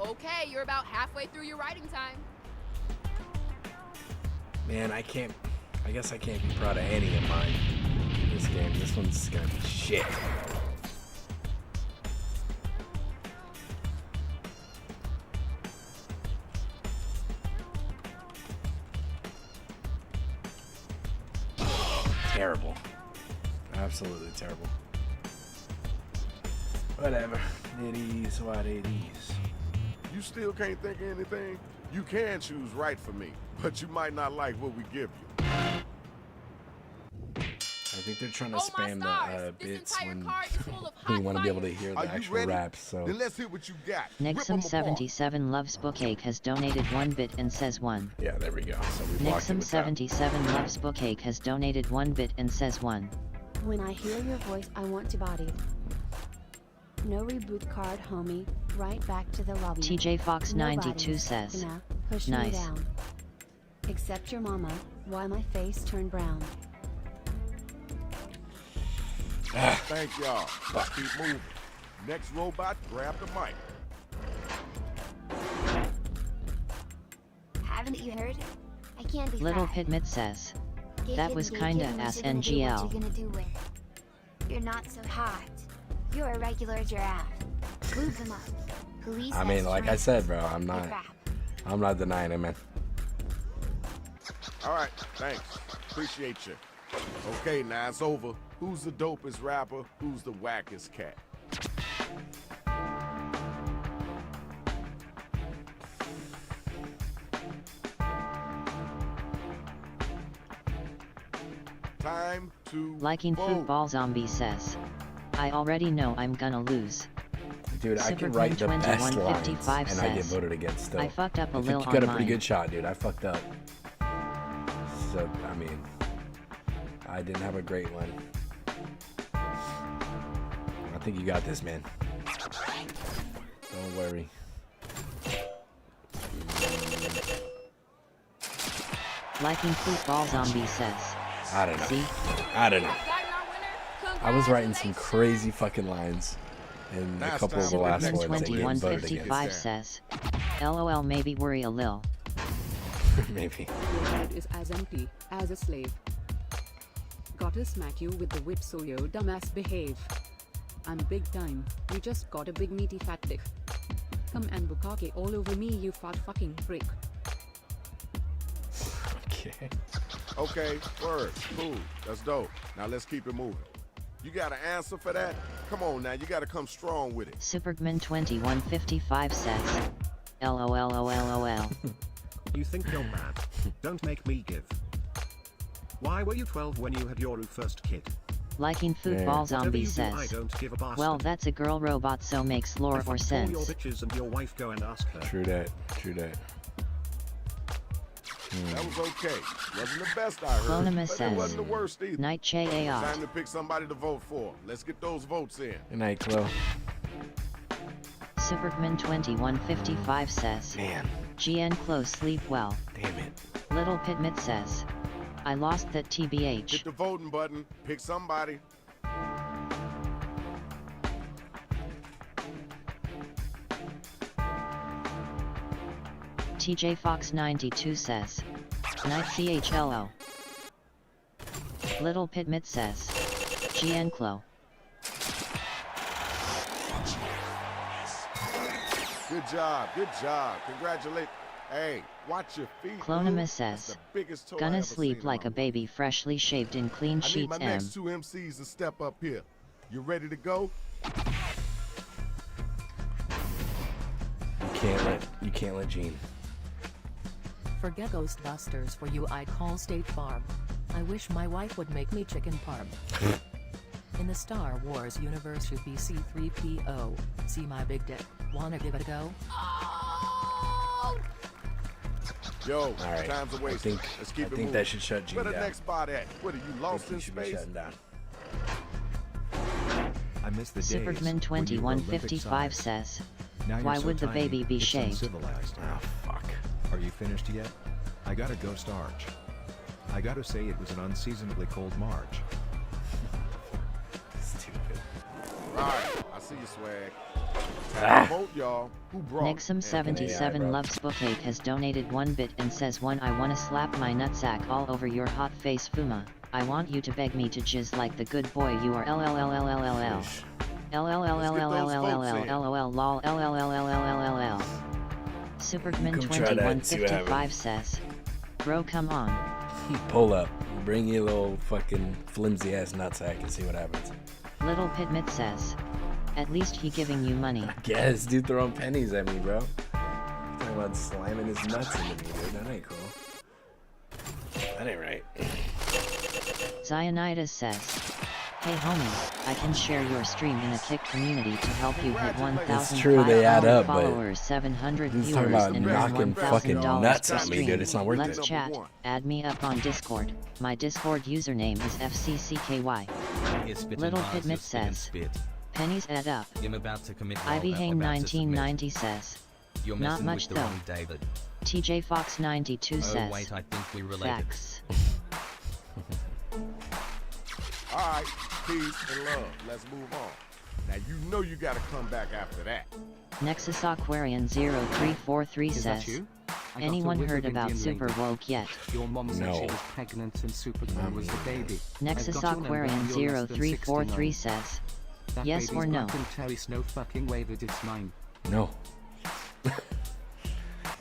Okay, you're about halfway through your writing time. Man, I guess I can't be proud of any of mine in this game. This one's gonna be shit. Terrible. Absolutely terrible. Whatever. It is what it is. You still can't think of anything? You can choose right for me, but you might not like what we give you. I think they're trying to spam the bits when we want to be able to hear the actual raps. So then let's hear what you got. Nixum77 loves Bookcake has donated 1 bit and says 1. Yeah, there we go. So we blocked it with that. Nixum77 loves Bookcake has donated 1 bit and says 1. When I hear your voice, I want to body. No reboot card, homie. Right back to the lobby. TJFox92 says, push nice. me down. Except your mama. Why my face turned brown? Thank y'all. Let's keep moving. Next robot, grab the mic. Haven't you heard? I can't be Little fat. Pitmit says, Gay that kid was and gay kinda kid, what you gonna do, SNGL. What you gonna do with? You're not so hot. You're a regular giraffe. Move them up. Police I mean, like I said, bro, I'm not denying it, man. All right, thanks. Appreciate you. Okay, now it's over. Who's the dopest rapper? Who's the wackest cat? Time to Liking vote. Football Zombie says, I already know I'm gonna lose. Dude, I can write the best lines, and I get voted against still. I fucked up a I think little you got on a pretty mine. good shot, dude. I fucked up. So, I mean, I didn't have a great one. I think you got this, man. Don't worry. Liking Football Zombie says, I don't know. See? I don't know. I was writing some crazy fucking lines in a couple of the last ones that get voted 2155 against. says, LOL maybe worry a lil. Maybe. Your head is as empty as a slave. Gotta smack you with the whip so yo dumbass behave. I'm big time, you just got a big meaty fat dick. Come and bukake all over me you fat fucking freak. Okay. Okay, word, cool, that's dope. Now let's keep it moving. You got an answer for that? Come on now, you gotta come strong with it. Supergman2155 says, LOLOLOL. You think you're mad? Don't make me give. Why were you 12 when you had your first kid? Liking Football Whatever Zombie you do, I says, don't give a bastard. well that's a girl robot so makes lore or Call your sense. bitches and your wife go and ask her. True that. True that. That was okay. Wasn't the best I heard, Clonimus but says, it wasn't the worst either. Night Che Aot. Time to pick somebody to vote for. Let's get those votes in. Good night, Chloe. Supergman2155 says, Man. GN Close sleep well. Damn it. Little Pitmit says, I lost that TBH. Hit the voting button. Pick somebody. TJFox92 says, Night CHLO. Little Pitmit says, GN Clo. Good job. Good job. Congratulate. Hey, watch your feet. Clonimus dude. That's says, the biggest toe I gonna ever sleep seen in like my a baby freshly shaved in clean I need sheets my M. next two MCs to step up here. You ready to go? You can't let Gene. Forget Ghostbusters for you, I call State Farm. I wish my wife would make me chicken parm. In the Star Wars universe you be C3PO. See my big dick, wanna give it a go? Yo, All right. time's a waste. Let's keep it moving. that should shut Gene Where the down. next spot at? What are you lost in should be space? shutting down. I miss the days when you were Supergman2155 Olympic-sized. says, Now you're why so would the tiny, baby be it's shaved? uncivilized. Oh, fuck. Are you finished yet? I gotta go starch. I gotta say it was an unseasonably cold March. Stupid. Right, I see you, swag. Time to vote, y'all. Who brought it? Nixum77 loves Bookcake has donated 1 bit and says 1 I wanna slap my nutsack all over your hot face Fuma. I want you to beg me to jizz like the good boy you are LLLLLLL. LLLLLLLLL lol LLLLLLL. Supergman2155 says, bro come on. Pull up. Bring your little fucking flimsy ass nutsack and see what happens. Little Pitmit says, at least he giving you money. Yes, dude, throwing pennies at me, bro. Talking talking about slamming his nuts into me, dude. That ain't cool. That ain't right. Zionidas says, "Hey homie, I can share your stream in a Kick community to help you hit 1,000 true, they add up, but followers, 700 he's viewers, talking about and earn knocking fucking $1,000 nuts per at me, stream. dude. It's not worth Let's it. chat. Add me up on Discord. My Discord username is FCCKY. Little Pitmit says, pennies add up. I'm about to commit Ivy while Hane about to submit. 1990 says, You're not messing much with the though. wrong David. TJ Fox 92 says, Oh wait, I think we related. facts. Alright, peace and love. Let's move on. Now you know you gotta come back after that. Nexus Aquarian 0343 Is that says, you? I got a anyone whiff heard of about Indian Super lady. Woke yet? Your mom said No. she was pregnant and Supergirl was the baby. Nexus I've got your number, Aquarian you're less than 0343 69. says, That yes baby's or no? black and Terry's no fucking way that it's mine. No.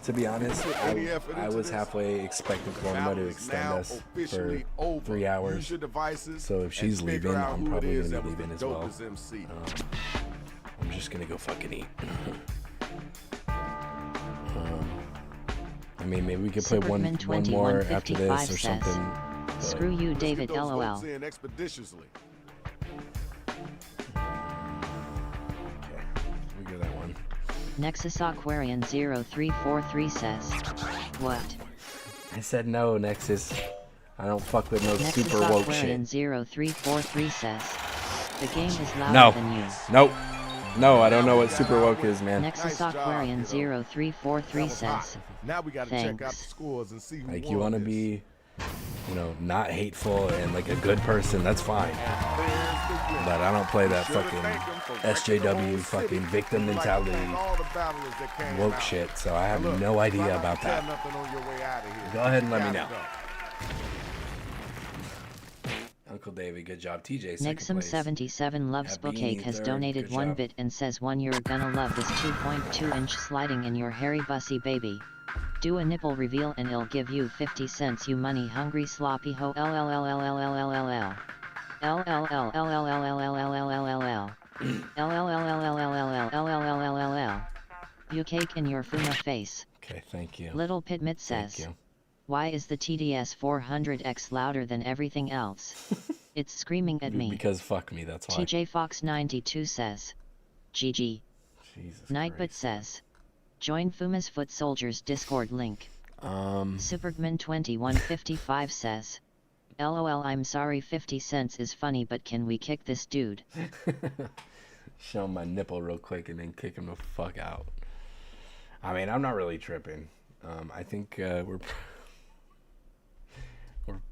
To be honest, Any I effort into was this? halfway expecting Korma Battle to is extend now us for officially over. 3 hours. Use your devices So if she's and figure leaving, out I'm who it probably is gonna that be was leaving the as well. dopest MC. I'm just gonna go fucking eat. I mean, maybe we could play one more after this or says, something. but- screw you, David, Get those lol. votes in expeditiously. We get that one. Nexus Aquarian 0343 says, what? I said no, Nexus. I don't fuck with no Nexus super woke Aquarian shit. 0343 says, the game is louder No. than you. Nope. No, I don't know what super woke is, man. Nexus Aquarian 0343 says, Now we gotta check out the thanks. scores and see who Like, won you want to this. be, you know, not hateful and like a good person, that's fine. But I don't play that fucking SJW fucking victim mentality woke shit, so I have no idea about that. Go ahead and let me know. Uncle David, good job. TJ, second place. Nixum77 loves Beanie, Bookcake has third. donated Good 1 job. bit and says, "One, you're gonna love this 2.2-inch sliding in your hairy bussy baby. Do a nipple reveal and it'll give you 50 cents, you money hungry sloppy ho LLLLLLLLL. LLLLLLLLL. You cake in your Fuma face. Okay, thank you. Little Pitmit says, Thank you. why is the TDS 400X louder than everything else? It's screaming at me. Because fuck me, that's why. TJ Fox 92 says, GG. Jesus Nightbot says, join Fuma's Foot Soldiers Discord link. Supergman 2155 says, LOL, I'm sorry, 50 cents is funny, but can we kick this dude? Show him my nipple real quick and then kick him the fuck out. I mean, I'm not really tripping. I think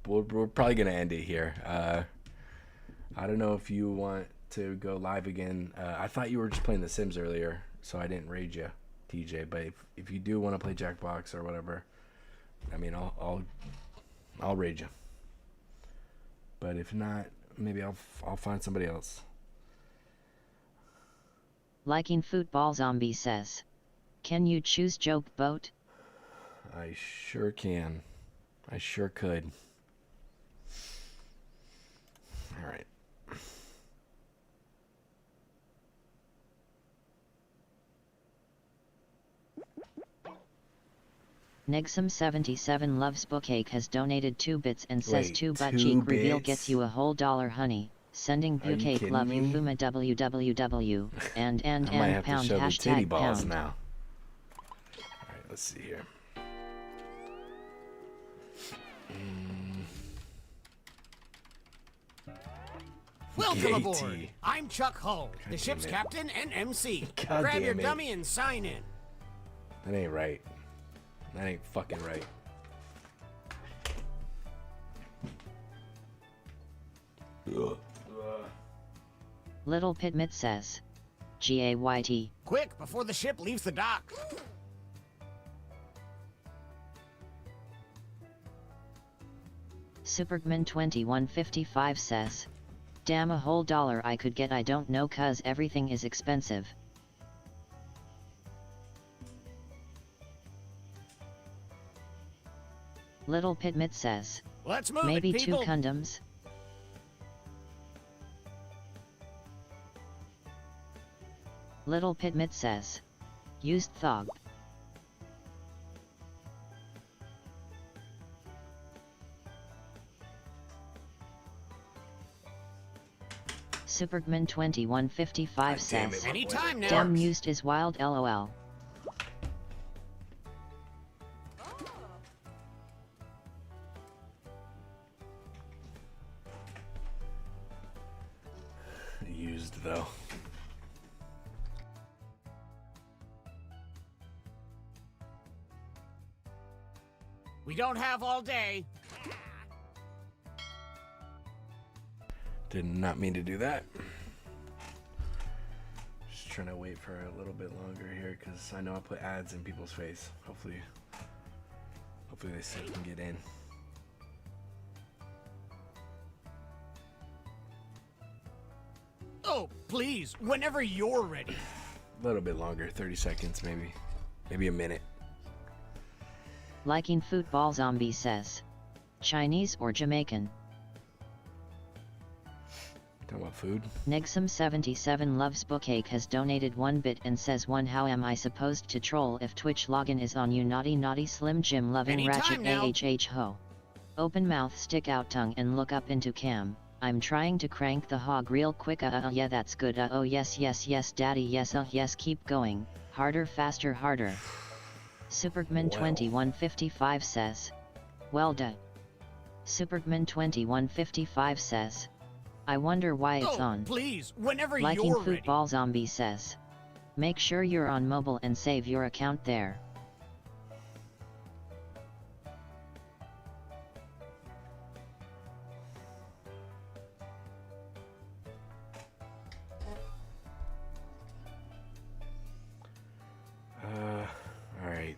we're probably gonna end it here. I don't know if you want to go live again. I thought you were just playing The Sims earlier, so I didn't raid you, TJ. But if you do want to play Jackbox or whatever, I mean, I'll raid you. But if not, maybe I'll find somebody else. Liking Football Zombie says, can you choose Joke Boat? I sure can. I sure could. All right. Nixum77 loves Bookcake has donated 2 bits and says Wait, 2 butt 2 cheek reveal bits? gets you a whole $1, honey. Sending Are you Bookcake kidding love you me? Fuma www and I might have pound to show the titty hashtag balls pound. now. All right, let's see here. Welcome Gay aboard. tea. I'm Chuck Hull, the damn ship's it. captain and MC. God Grab your damn it. dummy and sign in. That ain't right. That ain't fucking right. Ugh. Little Pitmit says, GAYT. Quick, before the ship leaves the dock. Supergman 2155 says, damn, a whole $1 I could get, I don't know, cuz everything is expensive. Little Pitmit says, Let's move maybe it, 2 people. condoms. Little Pitmit says, used thog. Supergman 2155 says, Anytime now. Dem used is wild lol. Used though. We don't have all day. Did not mean to do that. Just trying to wait for a little bit longer here because I know I put ads in people's face. Hopefully they still can get in. Oh, please, whenever you're ready. A little bit longer, 30 seconds maybe. Maybe a minute. Liking Football Zombie says, Chinese or Jamaican? Talking about food? Negsum77 loves Bookcake has donated 1 bit and says 1 how am I supposed to troll if Twitch login is on you naughty naughty Slim Jim loving Anytime ratchet now. AHH ho. Open mouth stick out tongue and look up into cam. I'm trying to crank the hog real quick yeah that's good oh yes daddy yes yes keep going, harder faster harder. Supergman 2155 says, well done. Supergman 2155 says, I wonder why it's on. Please, whenever Liking you're ready. Football Zombie says, make sure you're on mobile and save your account there. Alright.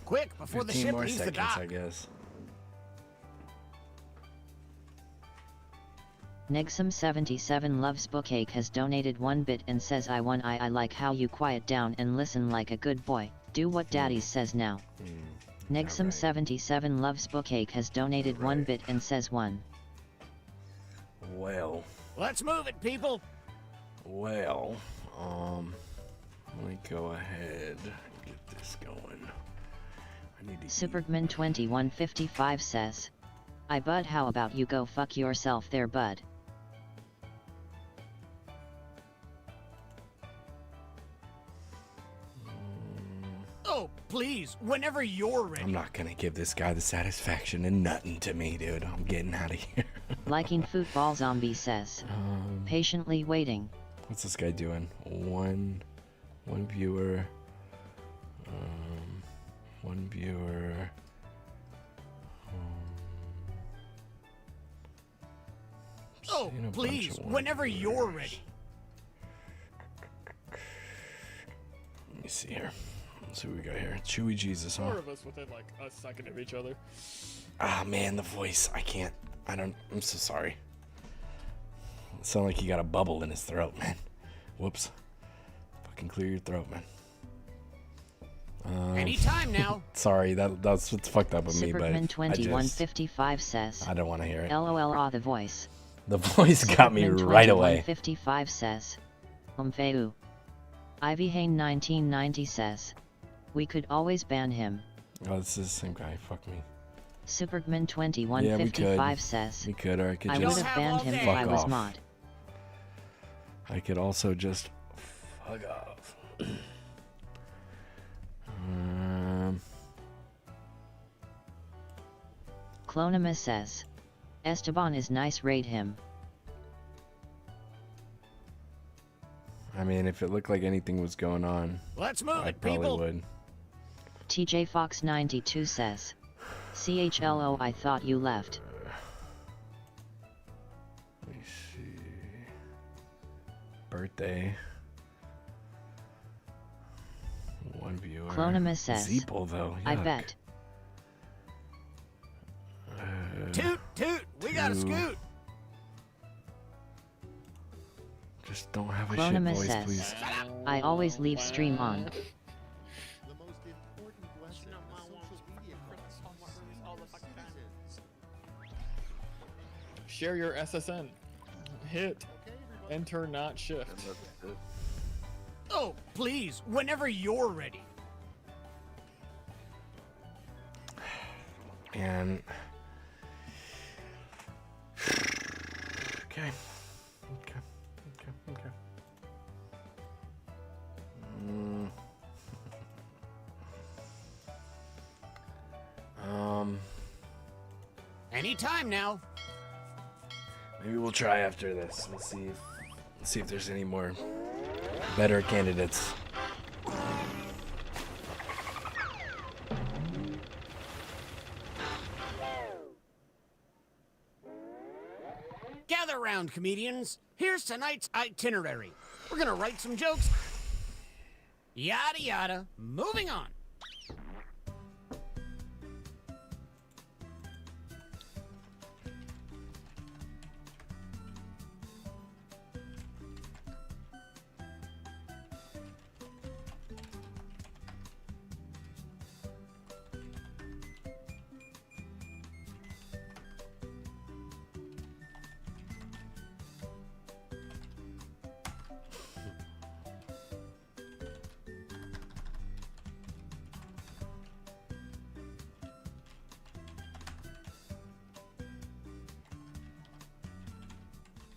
Quick, before the 15 ship more leaves the seconds, dock. I guess. Negsum77 loves Bookcake has donated 1 bit and says I like how you quiet down and listen like a good boy, do what daddy says now. Negsum77 loves Bookcake has donated 1 bit and says 1. Well. Let's move it, people. Well, let me go ahead and get this going. I need to Supergman 2155 says, I bud how about you go fuck yourself there bud. Oh, please, whenever you're ready. I'm not gonna give this guy the satisfaction and nothing to me, dude. I'm getting out of here. Liking Football Zombie says, patiently waiting. What's this guy doing? One viewer. One viewer. Oh, please, whenever you're ready. Let me see here. Let's see what we got here. Chewy Jesus, huh? 4 of us within like a second of each other. Ah, man, the voice. I'm so sorry. It sounds like he got a bubble in his throat, man. Whoops. Fucking clear your throat, man. Anytime now. Sorry, that's what's fucked up with me, but Supergman 2155 says, I don't want to hear it. LOL the voice. The voice got me right away. 55 says, Feu. Ivy Hain 1990 says, we could always ban him. Oh, this is the same guy. Fuck me. Supergman 2155 says, We could, or I could I just would have banned him if I was mod. I could also just fuck off. Clonima says, Esteban is nice, raid him. I mean, if it looked like anything was going on, Let's move I it, probably people. would. TJ Fox 92 says, CHLO I thought you left. Let me see. Birthday. One viewer. Clonima says, Zeeple, though. I Yuck. bet. Toot, toot, we got a two. scoot. Just don't have a Clonima shit voice, says, please. I always leave stream on. Share your SSN. Hit enter, not shift. Oh, please, whenever you're ready. And okay. Anytime now. Maybe we'll try after this. We'll see if there's any more better candidates. Gather round, comedians. Here's tonight's itinerary. We're gonna write some jokes. Yada yada. Moving on.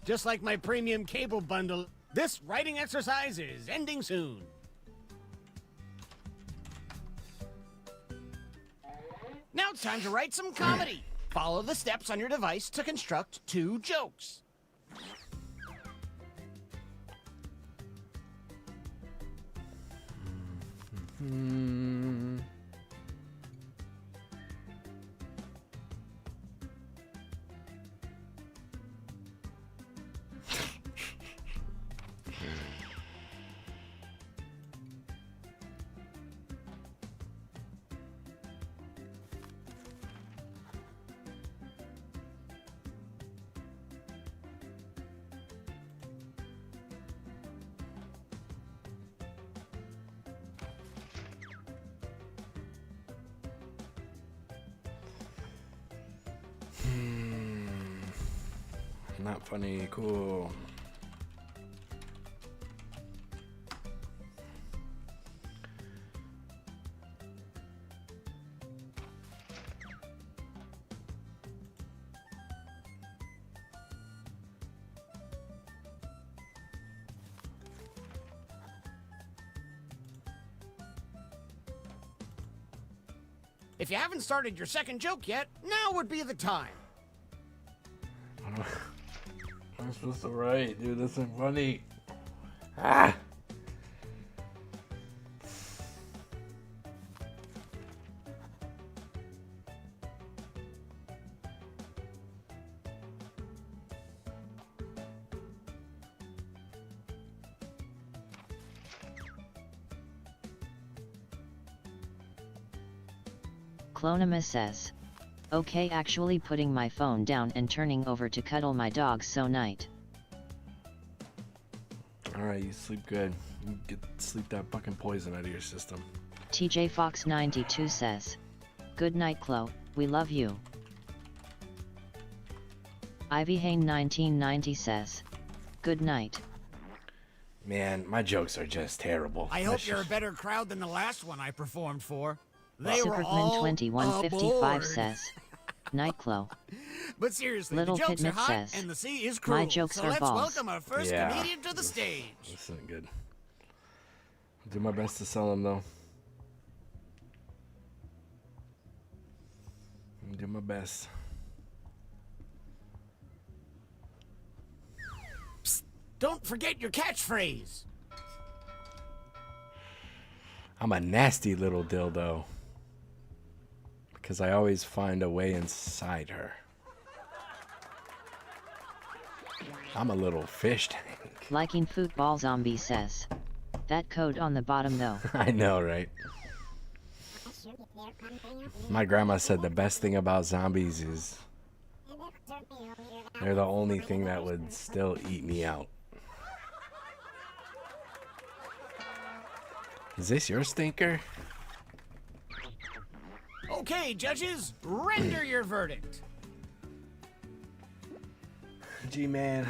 Just like my premium cable bundle, this writing exercise is ending soon. Now it's time to write some comedy. Follow the steps on your device to construct 2 jokes. Not funny, cool. If you haven't started your second joke yet, now would be the time. I'm supposed to write, dude. This isn't funny. Ah! Clonima says. Okay, actually putting my phone down and turning over to cuddle my dog so night. Alright, you sleep good. You sleep that fucking poison out of your system. TJ Fox 92 says. Good night, Chloe, we love you. Ivy Hain 1990 says. Good night. Man, my jokes are just terrible. I hope you're a better crowd than the last one I performed for. They were Superman all 2155 aboard. says. Night, Chloe. But seriously, Little the jokes are Pitmit hot says, and the sea is cruel. "My jokes so are let's balls." welcome our first Yeah, comedian to the stage. This isn't good. I'll do my best to sell them, though. I'll do my best. Psst, don't forget your catchphrase. I'm a nasty little dildo. Because I always find a way inside her. I'm a little fish tank. Liking Football Zombie says. That code on the bottom though. I know, right? My grandma said the best thing about zombies is they're the only thing that would still eat me out. Is this your stinker? Okay, judges, render your verdict. G-Man,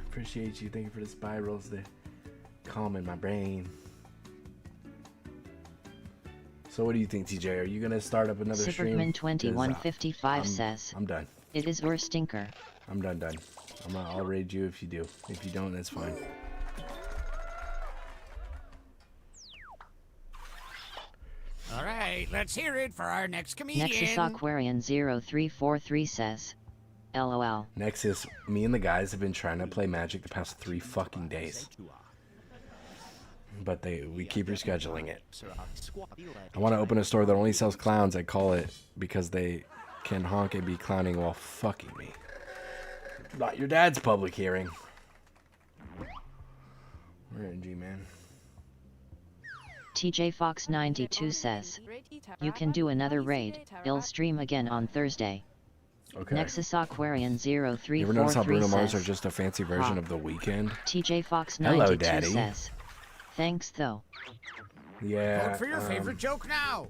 appreciate you. Thank you for the spirals. They're calming my brain. So what do you think, TJ? Are you going to start up another stream? Superman 2155 says. I'm done. It is your stinker. I'm done. I'll raid you if you do. If you don't, that's fine. All right, let's hear it for our next comedian. Nexus Aquarian 0343 says. LOL. Next is me and the guys have been trying to play Magic the past 3 fucking days. But we keep rescheduling it. I want to open a store that only sells clowns. I call it because they can honk and be clowning while fucking me. Not your dad's public hearing. Where in G-Man? TJ Fox 92 says, you can do another raid. I'll stream again on Thursday. Okay. Nexus Aquarian 0343 You ever notice how Bruno Mars says, are just a fancy version of The Weeknd? TJ Fox Hello, 92 Daddy. says, thanks though. Yeah. Vote for your favorite joke now.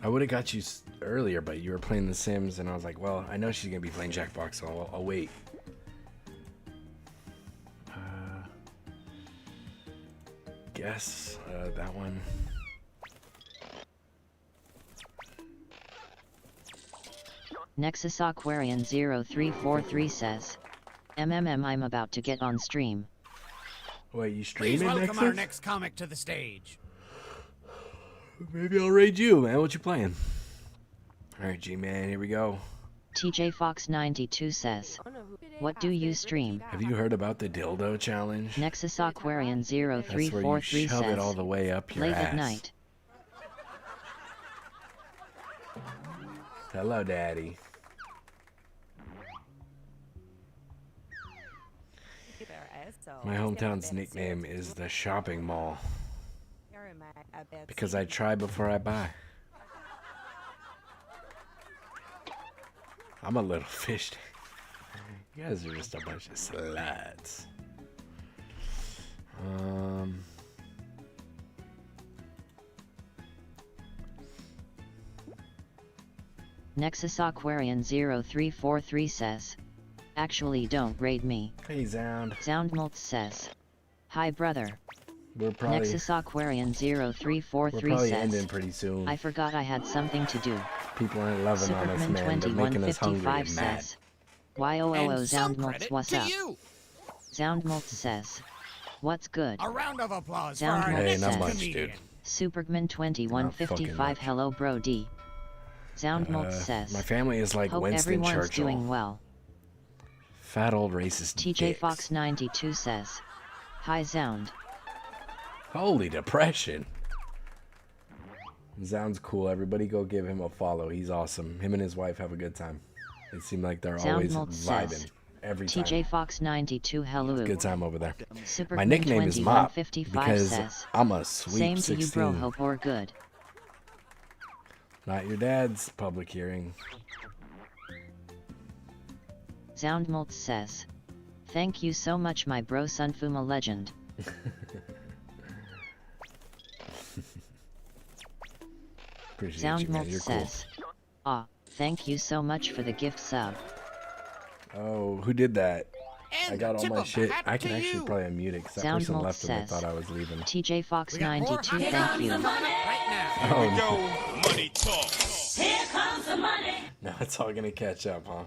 I would have got you earlier, but you were playing The Sims, and I was like, well, I know she's going to be playing Jackbox, so I'll wait. Guess that one. Nexus Aquarian 0343 says, I'm about to get on stream. Wait, you Please streaming welcome Nexus? our next comic to the stage. Maybe I'll raid you, man. What you playing? Alright, G-Man, here we go. TJ Fox 92 says, what do you stream? Have you heard about the dildo challenge? Nexus Aquarian That's where you 0343 shove says, it all the way up your late ass. at night. Hello, Daddy. My hometown's nickname is the shopping mall. Because I try before I buy. I'm a little fish. You guys are just a bunch of sluts. Nexus Aquarian 0343 says, actually don't raid me. Hey, Zound. Zoundmult says, hi brother. We're probably, Nexus Aquarian 0343 we're probably says, ending pretty soon. I forgot I had something to do. People aren't loving on us, man. They're making us hungry and mad. says, YOOO And some Zoundmult, credit what's to up? you. Zoundmult says, what's good? A round of applause for our Zoundmult Hey, not says, much, dude. Supergman 2155 hello bro D. Zoundmult says, My family is like hope Winston everyone's Churchill. doing well. Fat old racist TJ dicks. Fox 92 says, hi Zound. Holy depression. Sounds cool. Everybody go give him a follow. He's awesome. Him and his wife have a good time. It seems like they're always Zoundmult vibing. says, Every time. TJ Fox 92 hello. Good time over there. Supergman My nickname is Mop 2155 because says, I'm a sweet same 16. to you bro, hope or good. Not your dad's public hearing. Zoundmult says, thank you so much my bro Sunfuma legend. Appreciate you, man. Zoundmult You're cool. says, thank you so much for the gift sub. Oh, who did that? I got all tip my of the shit. hat I can to actually you. probably unmute it because that person Zoundmult left and they says, thought I was leaving. TJ Fox We got more 92 hot thank you. right now. Oh, Here we no. go. Money talk. Here comes the money. Now it's all gonna catch up, huh?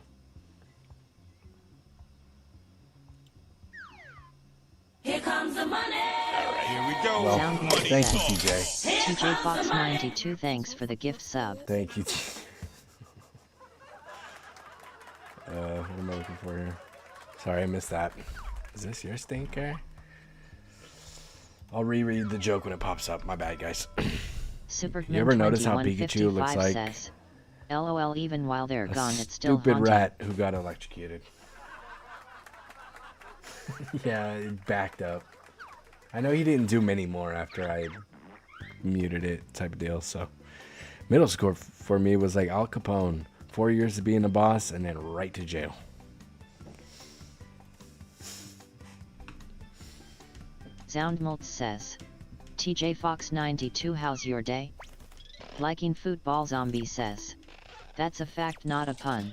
Here comes the money. Here we go. Well, Zoundmult thank you, says, TJ. TJ Fox 92 thanks for the gift sub. Thank you. What am I looking for here? Sorry, I missed that. Is this your stinker? I'll reread the joke when it pops up. My bad, guys. Supergman You ever notice how Pikachu looks 2155 like says, LOL even while they're a gone it's still stupid haunting. rat who got electrocuted? Yeah, it backed up. I know he didn't do many more after I muted it, type of deal. So, middle school for me was like Al Capone. 4 years of being a boss and then right to jail. Zoundmult says, TJ Fox 92 how's your day? Liking football zombie says, that's a fact not a pun.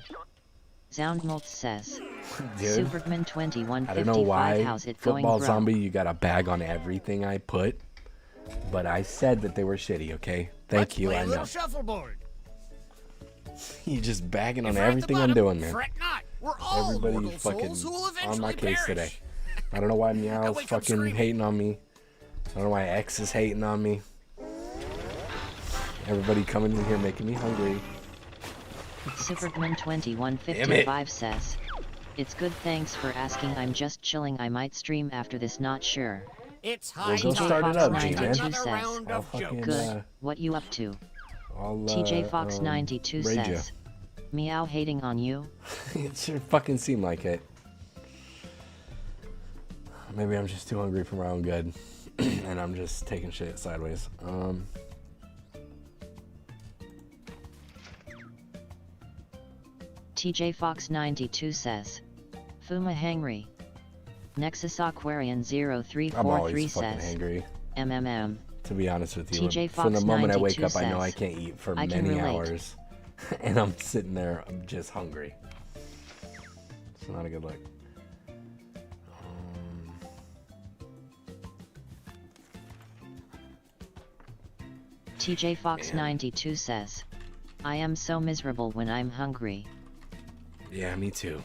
Zoundmult says, Dude, Supergman I don't know 2155 why how's it going football bro? zombie you got a bag on everything I put, but I said that they were shitty. Okay, thank you. Play I a know. little shuffleboard. You just bagging on If we're at the everything I'm bottom, doing, man. fret not. We're all Everybody mortal fucking souls who will on my eventually case perish. today. I don't know why Meow's wake up fucking screaming. hating on me. I don't know why X is hating on me. Everybody coming in here making me hungry. Superman2155 says, "It's good, thanks for asking. I'm just chilling. I might stream after this, not sure." It's Well, high go time. start it up, TJ G-Man. Fox 92 says, I'll fucking, "Good, what you up to?" I'll, TJ Fox 92 raid ya. says, "Meow hating on you?" It sure fucking seemed like it. Maybe I'm just too hungry for my own good, and I'm just taking shit sideways. TJ Fox 92 says, "Fuma hangry." Nexus Aquarian I'm always 0343 fucking says, hangry. "MMM." To be honest with you, TJ from the Fox moment I 92 wake up, I know I says, can't eat for "I can many relate." hours, and I'm sitting there, I'm just hungry. It's not a good look. TJ Fox 92 says, "I am so miserable when I'm hungry." Yeah, me too.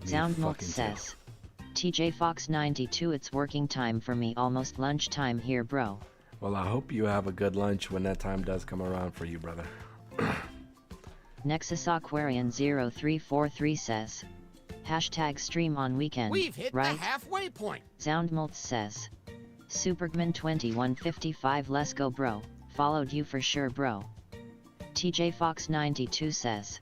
Soundmilk fucking too. says, "TJ Fox 92, it's working time for me, almost lunchtime here, bro." Well, I hope you have a good lunch when that time does come around for you, brother. Nexus Aquarian 0343 says, "Hashtag stream on weekend, We've hit right?" the halfway point. Soundmilk says, "Superman2155, let's go, bro. Followed you for sure, bro." TJ Fox 92 says,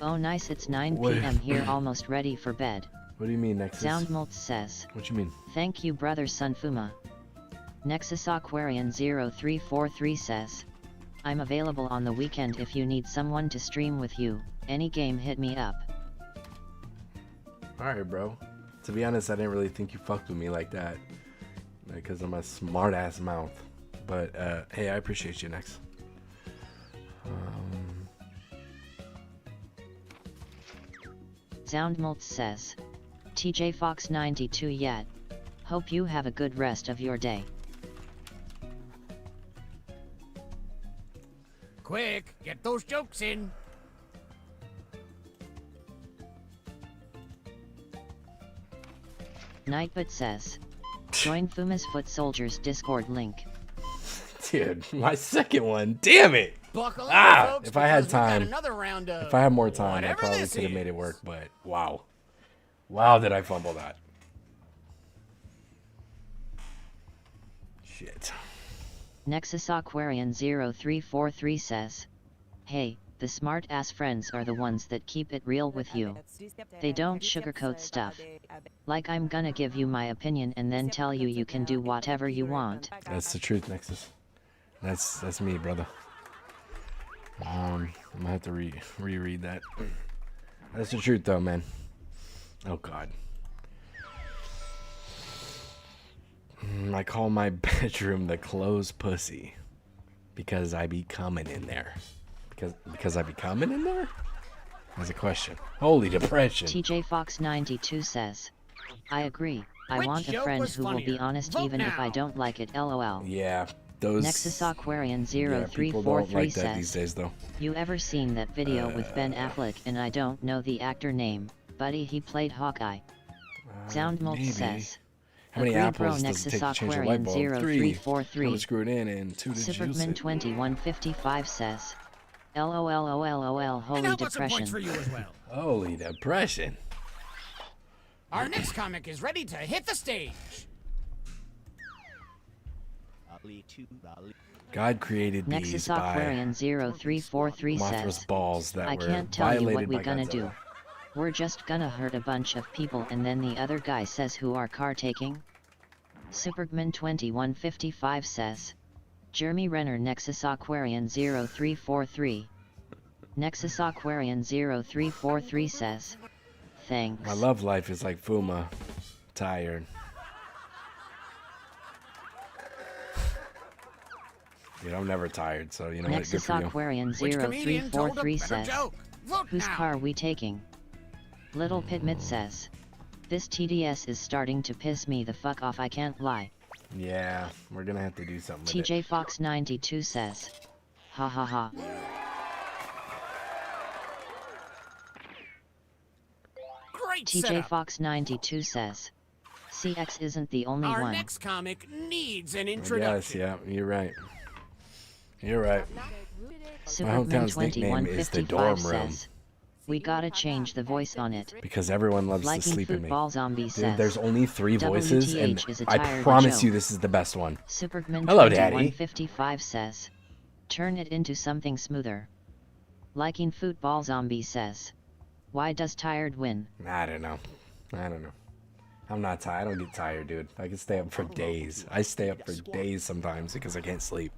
"Oh nice, it's 9 What- p.m. here, almost ready for bed." What do you mean, Nexus? Soundmilk says, What you mean? "Thank you, brother Sunfuma." Nexus Aquarian 0343 says, "I'm available on the weekend if you need someone to stream with you. Any game, hit me up." Alright, bro. To be honest, I didn't really think you fucked with me like that. Because of my smart ass mouth. But, hey, I appreciate you, Nex. Soundmilk says, "TJ Fox 92 yet. Hope you have a good rest of your day." Quick, get those jokes in. Nightbot says, "Join Fuma's Foot Soldiers Discord link." Dude, my second one. Damn it! Buckle in, folks, If I had because we got time, another round of if I had more time, I whatever probably this could have is. made it work. But wow, wow, did I fumble that? Shit. Nexus Aquarian 0343 says, "Hey, the smart ass friends are the ones that keep it real with you. They don't sugarcoat stuff. Like I'm gonna give you my opinion and then tell you you can do whatever you want." That's the truth, Nexus. That's me, brother. I'm gonna have to reread that. That's the truth, though, man. Oh God. I call my bedroom the closed pussy because I be coming in there. Because I be coming in there? That's a question. Holy depression. TJ Fox 92 says, "I agree. I want a friend who will be honest even if I don't like it, lol." Yeah, those. Nexus Aquarian Yeah, people 0343 don't like that says, these days, though. "You ever seen that video with Ben Affleck and I don't know the actor name, buddy, he played Hawkeye?" Soundmilk maybe. says, How many "Agreed, bro." apples does it Nexus take to change a light Aquarian bulb? 3. 0343. How to screw it in, and 2 to juice it. Superman2155 says, "LOLOLOL, holy And how about some depression." points for you as well? Holy depression. Our next comic is ready to hit the stage. God created these Nexus by Aquarian 0343 Mothra's says, balls that "I were can't tell you what violated we by gonna Godzilla." do. We're just gonna hurt a bunch of people and then the other guy says who are car taking?" Superman2155 says, "Jeremy Renner." Nexus Aquarian 0343. Nexus Aquarian 0343 says, "Thanks." My love life is like Fuma. Tired. Dude, I'm never tired, so you know what? Good Nexus for you. Aquarian 0343 says, "Whose car we taking?" Little Pitmit says, "This TDS is starting to piss me the fuck off, I can't lie." Yeah, we're gonna have to do something with TJ it. Fox 92 says, "Ha ha ha." Great TJ setup. Fox 92 says, "CX isn't the only Our one." next comic needs an Yes, introduction. yeah, you're right. You're right. hometown's nickname is the dorm room. says, we gotta change the voice on it. Because everyone loves Liking to sleep in me. Football Zombie Dude, says, there's only 3 voices, and WTH is a I tired promise joke. you this is the best one. Superman Hello, Daddy. 2155 says, turn it into something smoother. Liking Football Zombie says, why does tired win? I don't know. I'm not tired. I don't get tired, dude. I can stay up for days. I stay up for days sometimes because I can't sleep.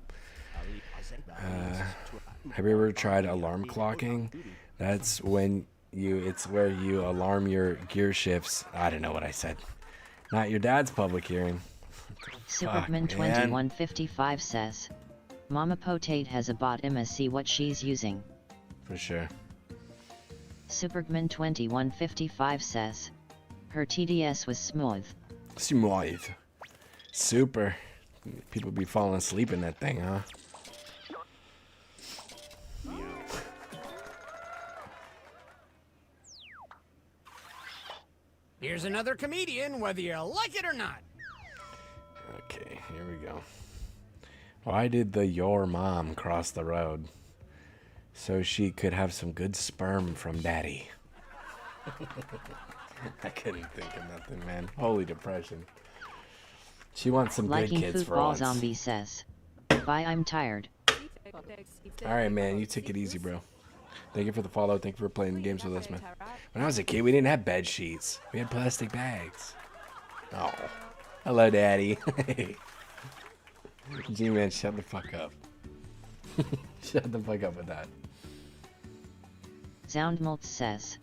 Have you ever tried alarm clocking? That's when it's where you alarm your gear shifts. I don't know what I said. Not your dad's public hearing. Superman 2155 says, Mama Potate has a bot Emma, see what she's using. For sure. Superman 2155 says, her TDS was smooth. Smooth. Super. People be falling asleep in that thing, huh? Here's another comedian, whether you like it or not. Okay, here we go. Why did your mom cross the road? So she could have some good sperm from daddy. I couldn't think of nothing, man. Holy depression. She wants some Liking good kids for Football once. Zombie says, bye, I'm tired. Alright, man, you take it easy, bro. Thank you for the follow. Thank you for playing games with us, man. When I was a kid, we didn't have bed sheets. We had plastic bags. Oh. Hello, Daddy. G-Man, shut the fuck up. Shut the fuck up with that. Soundmult says,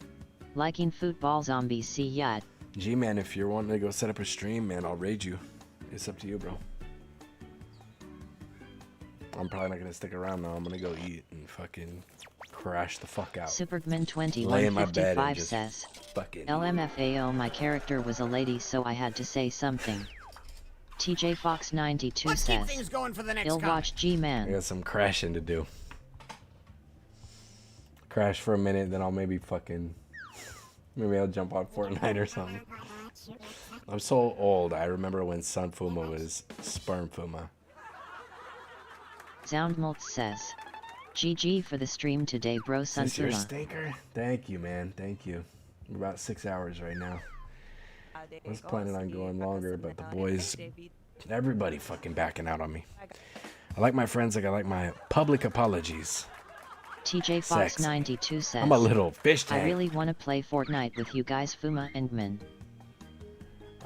liking Football Zombie, see ya. G-Man, if you're wanting to go set up a stream, man, I'll raid you. It's up to you, bro. I'm probably not gonna stick around though. I'm gonna go eat and fucking crash the fuck out. Superman Lay in my bed and 2155 just says, fucking LMFAO, my character was a lady, so I had to say something. TJ Fox 92 Let's keep says, things going for the next he'll watch I G-Man. got some crashing to do. Crash for a minute, then I'll maybe I'll jump on Fortnite or something. I'm so old. I remember when Sun Fuma was Sperm Fuma. Soundmult says, GG for the stream today, bro. Is this your Sunfuma. stinker? Thank you, man. Thank you. We're about 6 hours right now. I was planning on going longer, but the boys, everybody fucking backing out on me. I like my friends like I like my public apologies. TJ Fox 92 says, I'm a little fish tank. I really want to play Fortnite with you guys, Fuma and Min.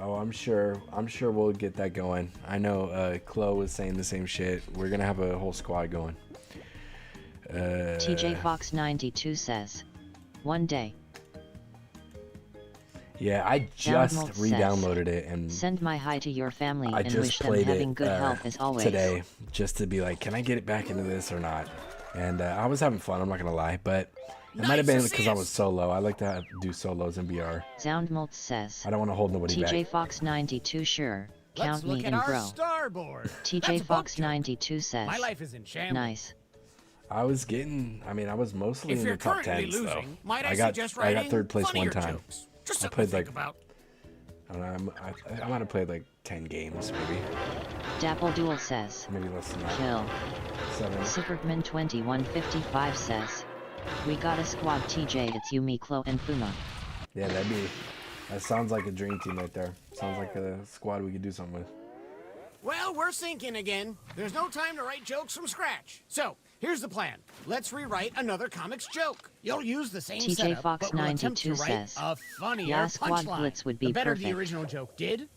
Oh, I'm sure we'll get that going. I know Chloe was saying the same shit. We're gonna have a whole squad going. TJ Fox 92 says, one day. Yeah, I just Download re-downloaded says, it and send my hi to your family I and just wish them played having it good health as always. today, just to be like, can I get it back into this or not? And I was having fun. I'm not gonna lie, but it might have been because I was solo. I like to do solos in BR. Soundmult says, I don't want to hold nobody TJ back. Fox 92 sure. Let's Count look me at in, our bro. starboard. TJ That's a Fox boat joke. 92 says, My life is in shambles. nice. I was mostly If in you're the top currently 10s losing, though. might I I got suggest I got writing third place funnier one time. jokes? Just I something played to think like about. I don't know, I might have played like 10 games maybe. Dapple Duel says, Maybe less than that. kill. 7. Superman 2155 says, we got a squad, TJ, it's you, me, Chloe, and Fuma. Yeah, that sounds like a dream team right there. Sounds like a squad we could do something with. Well, we're sinking again. There's no time to write jokes from scratch. So, here's the plan. Let's rewrite another comics joke. You'll use the same TJ setup, Fox but we'll attempt to 92 write says, a funnier yeah, squad punchline. blitz would be the better perfect. the original joke did.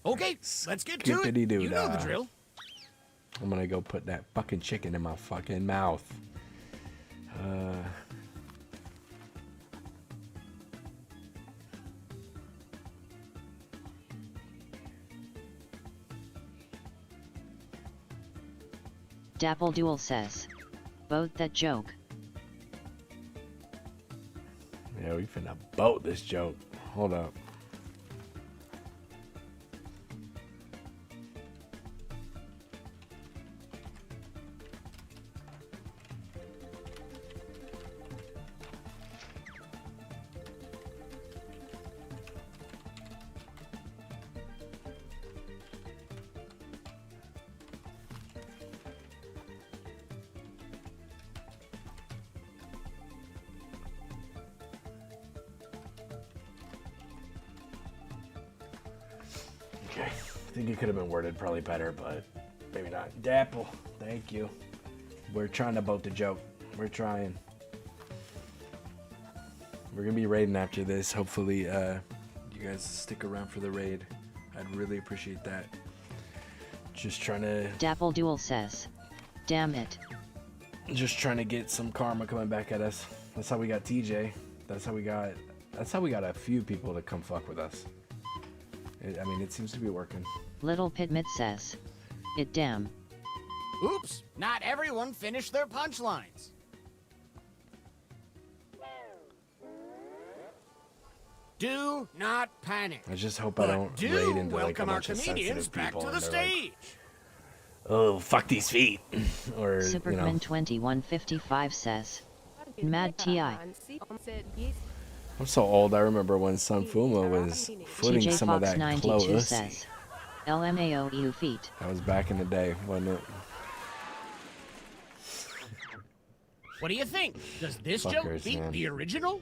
Okay, let's get to it. You know the drill. I'm gonna go put that fucking chicken in my fucking mouth. Dapple Duel says, boat that joke. Yeah, we finna boat this joke. Hold up. think it could have been worded probably better, but maybe not. Dapple, thank you. We're trying to boat the joke. We're trying. We're gonna be raiding after this. Hopefully, you guys stick around for the raid. I'd really appreciate that. Just trying to. Dapple Duel says, "Damn it." Just trying to get some karma coming back at us. That's how we got TJ. That's how we got a few people to come fuck with us. I mean, it seems to be working. Little Pitmit says, "It damn." Oops, not everyone finished their punchlines. Do not panic. I just hope I don't raid into like a welcome our bunch of comedians sensitive back people to the and they're like, stage. oh, fuck these feet. Or, Superman you know. 2155 says, "Mad Ti." I'm so old, I remember when Sunfuma was footing TJ some of Fox that 92 close. says, "LMAO EU feet." That was back in the day, wasn't it? What do you think? Does this Fuckers, joke beat man. the original?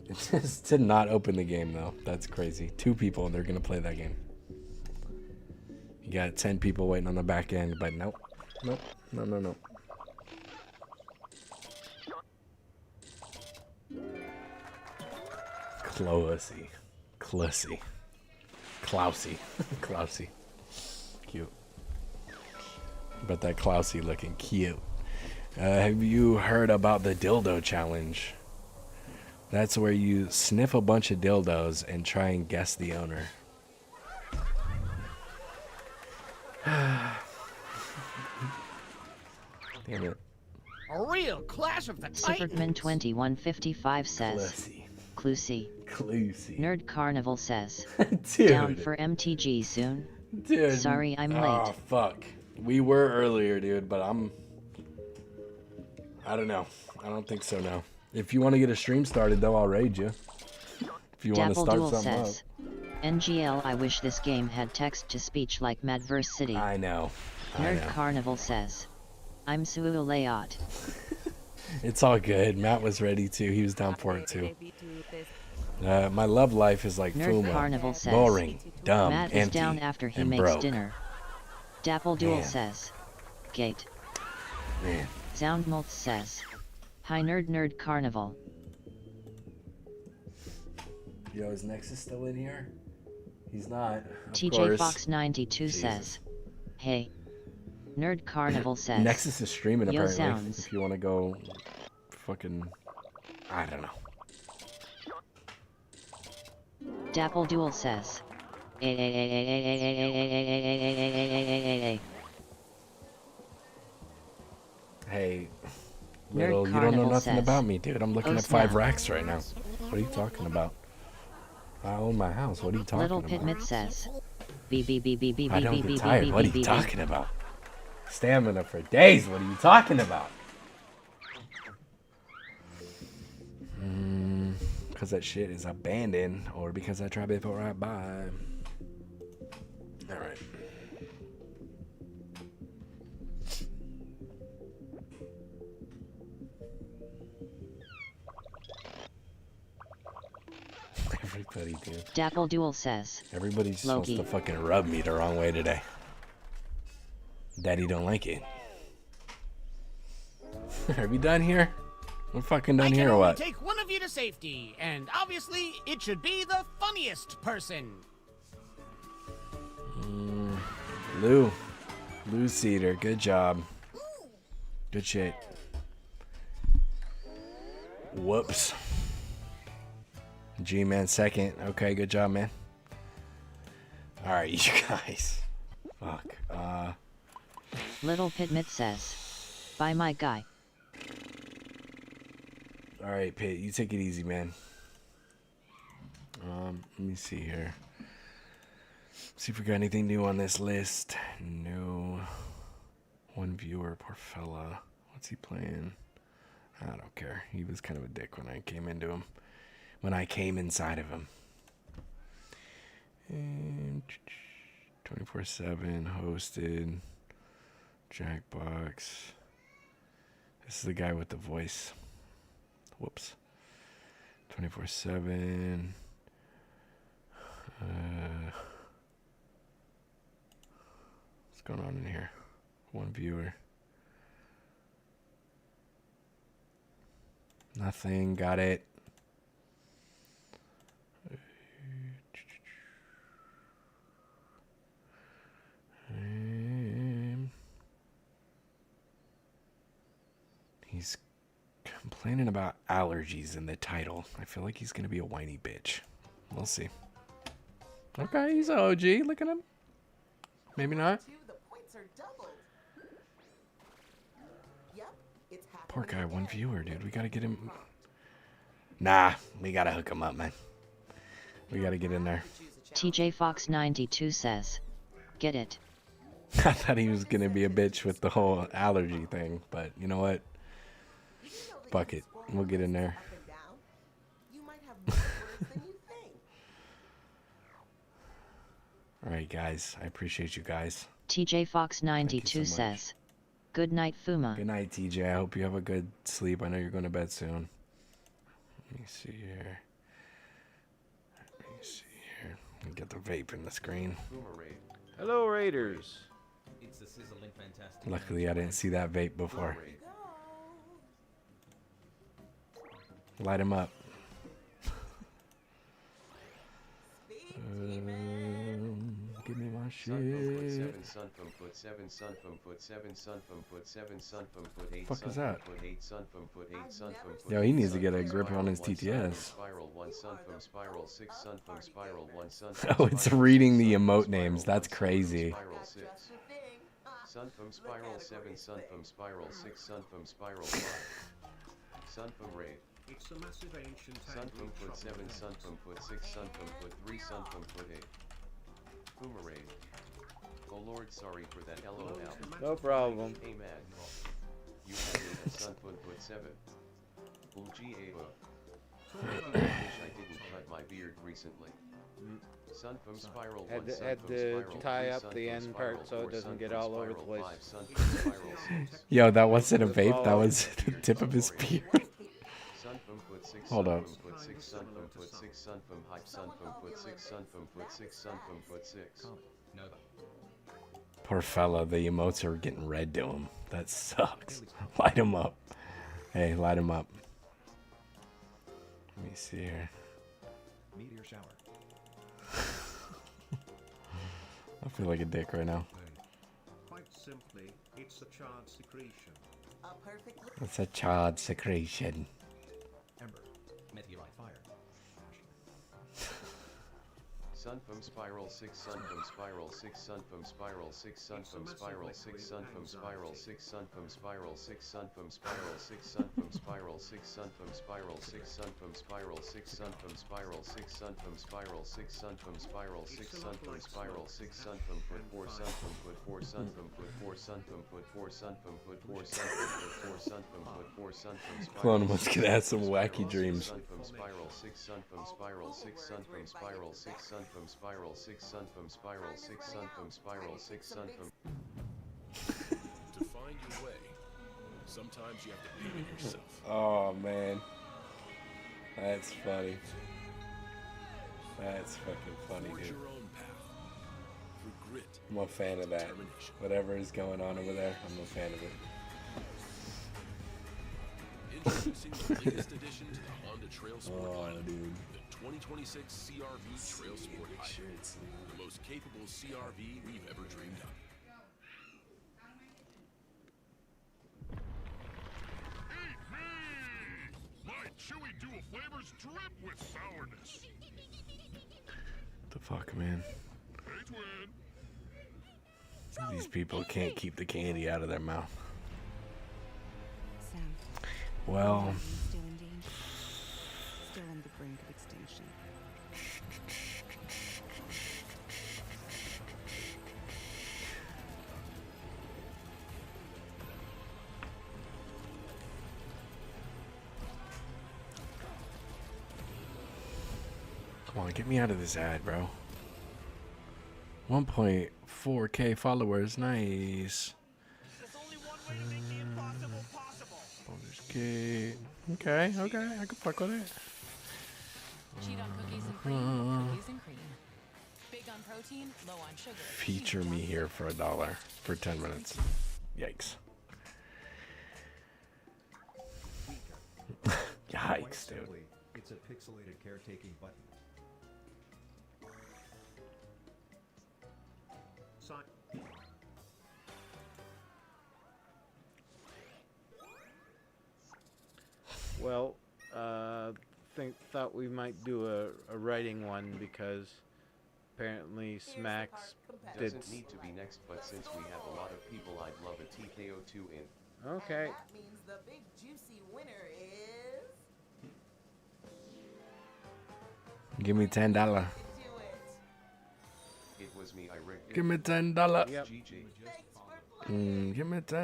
It just did not open the game, though. That's crazy. 2 people, and they're going to play that game. You got 10 people waiting on the back end, but nope. Nope. No. Closey. Klausy. Klausy. Cute. But that Klausy looking cute. Have you heard about the dildo challenge? That's where you sniff a bunch of dildos and try and guess the owner. Damn it. A real clash of the Superman titans. 2155 says, "Clusy." Nerd Carnival says, Dude. "Down for MTG soon." Dude. Sorry, I'm late. Oh, fuck. We were earlier, dude, but I don't know. I don't think so now. If you want to get a stream started, though, I'll raid you. If you want to Dapple start Duel something says, up. "NGL, I wish this game had text-to-speech like Madverse City." I know. Nerd Carnival says, "I'm Suulayat." It's all good. Matt was ready too. He was down for it too. My love life is like Nerd Fuma. Carnival says, Boring, dumb, "Matt empty, is down after he and makes broke." dinner." Dapple Duel Man. says, "Gate." Man. Soundmoltz says, "Hi Nerd Carnival." Yo, is Nexus still in here? He's not. Of TJ course. Fox 92 Jesus. says, "Hey." Nerd Carnival says, Nexus is streaming "Yo apparently. sounds." If you want to go, fucking, I don't know. Dapple Duel says, Hey, Nerd little, you don't know Carnival nothing says, about me, dude. I'm looking "Oh, at 5 snap." racks right now. What are you talking about? I own my house. What are you talking Little about? Pitmit says, I don't get tired. What are you talking about? Stamina for days. What are you talking about? Because that shit is abandoned, or because I tried before I buy. All right. Everybody, dude. Dapple Duel says, Everybody just wants "Loki." to fucking rub me the wrong way today. Daddy don't like it. Are we done here? We're fucking done here or what? Take one of you to safety, and obviously it should be the funniest person. Lou Cedar, good job. Good shit. Whoops. G-Man second. Okay, good job, man. Alright, you guys. Fuck. Little Pitmit says, "Bye my guy." Alright, Pit, you take it easy, man. Let me see here. See if we got anything new on this list. No. One viewer, poor fella. What's he playing? I don't care. He was kind of a dick when I came into him. When I came inside of him. And 24/7 hosted. Jackbox. This is the guy with the voice. Whoops. 24/7. What's going on in here? One viewer. Nothing. Got it. He's complaining about allergies in the title. I feel like he's going to be a whiny bitch. We'll see. Okay, he's an OG. Look at him. Maybe not. Poor guy, one viewer, dude. We got to get him. Nah, we got to hook him up, man. We got to get in there. TJ Fox 92 says, get it. I thought he was going to be a bitch with the whole allergy thing, but you know what? Fuck it. We'll get in there. All right, guys. I appreciate you guys. TJ Fox 92 says, good night, Fuma. Good night, TJ. I hope you have a good sleep. I know you're going to bed soon. Let me see here. Let me get the vape in the screen. Hello, Raiders. It's a sizzling fantastic. Luckily, I didn't see that vape before. Light him up. Give me my shit. Fuck is that? Yo, he needs to get a grip on his TTS. Oh, it's reading the emote names. That's crazy. Sun from Spiral 7, Sun from Spiral 6, Sun from Spiral 5. Sun from Raid. It's a massive ancient Sun from foot 7, Sun from foot 6, Sun from foot 3, Sun from foot 8. Boomerang. Oh Lord, sorry for that LOL. No problem. Hey man. You had me at Sun from foot 7. Bulgy Ava. I wish I didn't cut my beard recently. Sun from Spiral 1, Had to tie up the end part so it doesn't get all over the place. Yo, that wasn't a vape. That was the tip of his beard. Hold up. Sun from foot 6, Sun from hype, Sun from foot 6, Sun from foot 6, Sun from foot 6. Poor fella, the emotes are getting red to him. That sucks. Light him up. Hey, light him up. Let me see here. Meteor shower. I feel like a dick right now. Quite simply, it's a child secretion. It's a child secretion. Ember. Meteorite fire. Sun from Spiral 6, Sun from Spiral 6, Sun from Spiral 6, Sun from Spiral 6, Sun from Spiral 6, Sun from Spiral 6, Sun from Spiral 6, Sun from Spiral 6, Sun from Spiral 6, Sun from Spiral 6, Sun from Spiral 6, Sun from Spiral 6, Sun from Spiral 6, Sun from Spiral 6, Sun from foot 4, Sun from foot 4, Sun from foot 4, Sun from foot 4, Sun from foot 4, Sun from foot 4, Sun from foot 4, Sun from Spiral. Clone was gonna have some wacky dreams. Sun from Spiral 6, Sun from Spiral 6, Sun from Spiral 6, Sun from Spiral 6, Sun from Spiral 6, Sun from Spiral 6, Sun from. To find your way, sometimes you have to leave it yourself. Oh man, that's funny. That's fucking funny, dude. I'm a fan of that. Whatever is going on over there, I'm a fan of it. Introducing the latest addition to the Honda Trail Sport lineup, dude. the 2026 CRV Trail Sport Hybrid, the most capable CRV we've ever dreamed up. My chewy dual flavors drip with sourness. The fuck, man? Hey, twin. These people can't keep the candy out of their mouth. Sam. Well. Still in danger. Still on the brink of extinction. Come on, get me out of this ad, bro. 1.4K followers, nice. Baldur's Gate. Okay, I can fuck with it. Cheat on cookies and cream. Cookies and cream. protein, low on sugar. Feature me here for $1 for 10 minutes. Yikes. Yikes, dude. It's a pixelated caretaking button. Well, thought we might do a writing one because apparently Smacks did. Doesn't need to be next, but since we have a lot of people, I'd love a Tee K.O. 2 in. Okay. That means the big juicy winner is. Give me $10. It was me, I rigged it. Give me $10. Yep. GG. Give me $10. It's time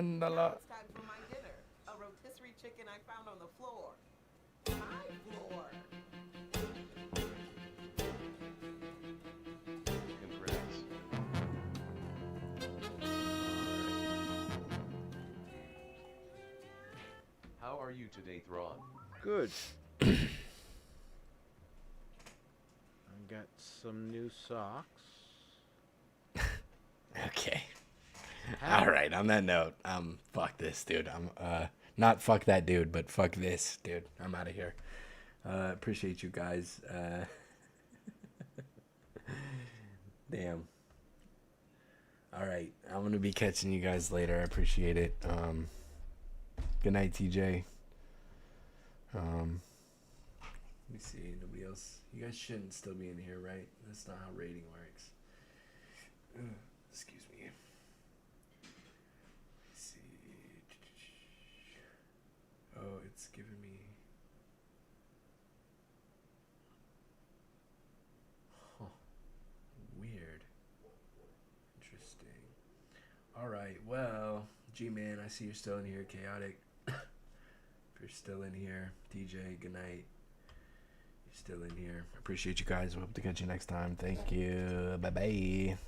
for my dinner. A rotisserie chicken I found on the floor. My floor. Congrats. How are you today, Thrawn? Good. I got some new socks. Okay. All right. On that note, fuck this, dude. I'm not fuck that dude, but fuck this, dude. I'm out of here. Appreciate you guys. Damn. All right. I'm gonna be catching you guys later. I appreciate it. Good night, TJ. Let me see. Nobody else. You guys shouldn't still be in here, right? That's not how rating works. Excuse me. Let's see. Oh, it's giving me. Huh. Weird. Interesting. All right. Well, G-Man, I see you're still in here. Chaotic. If you're still in here, DJ, good night. You're still in here. Appreciate you guys. Hope to catch you next time. Thank you. Bye-bye.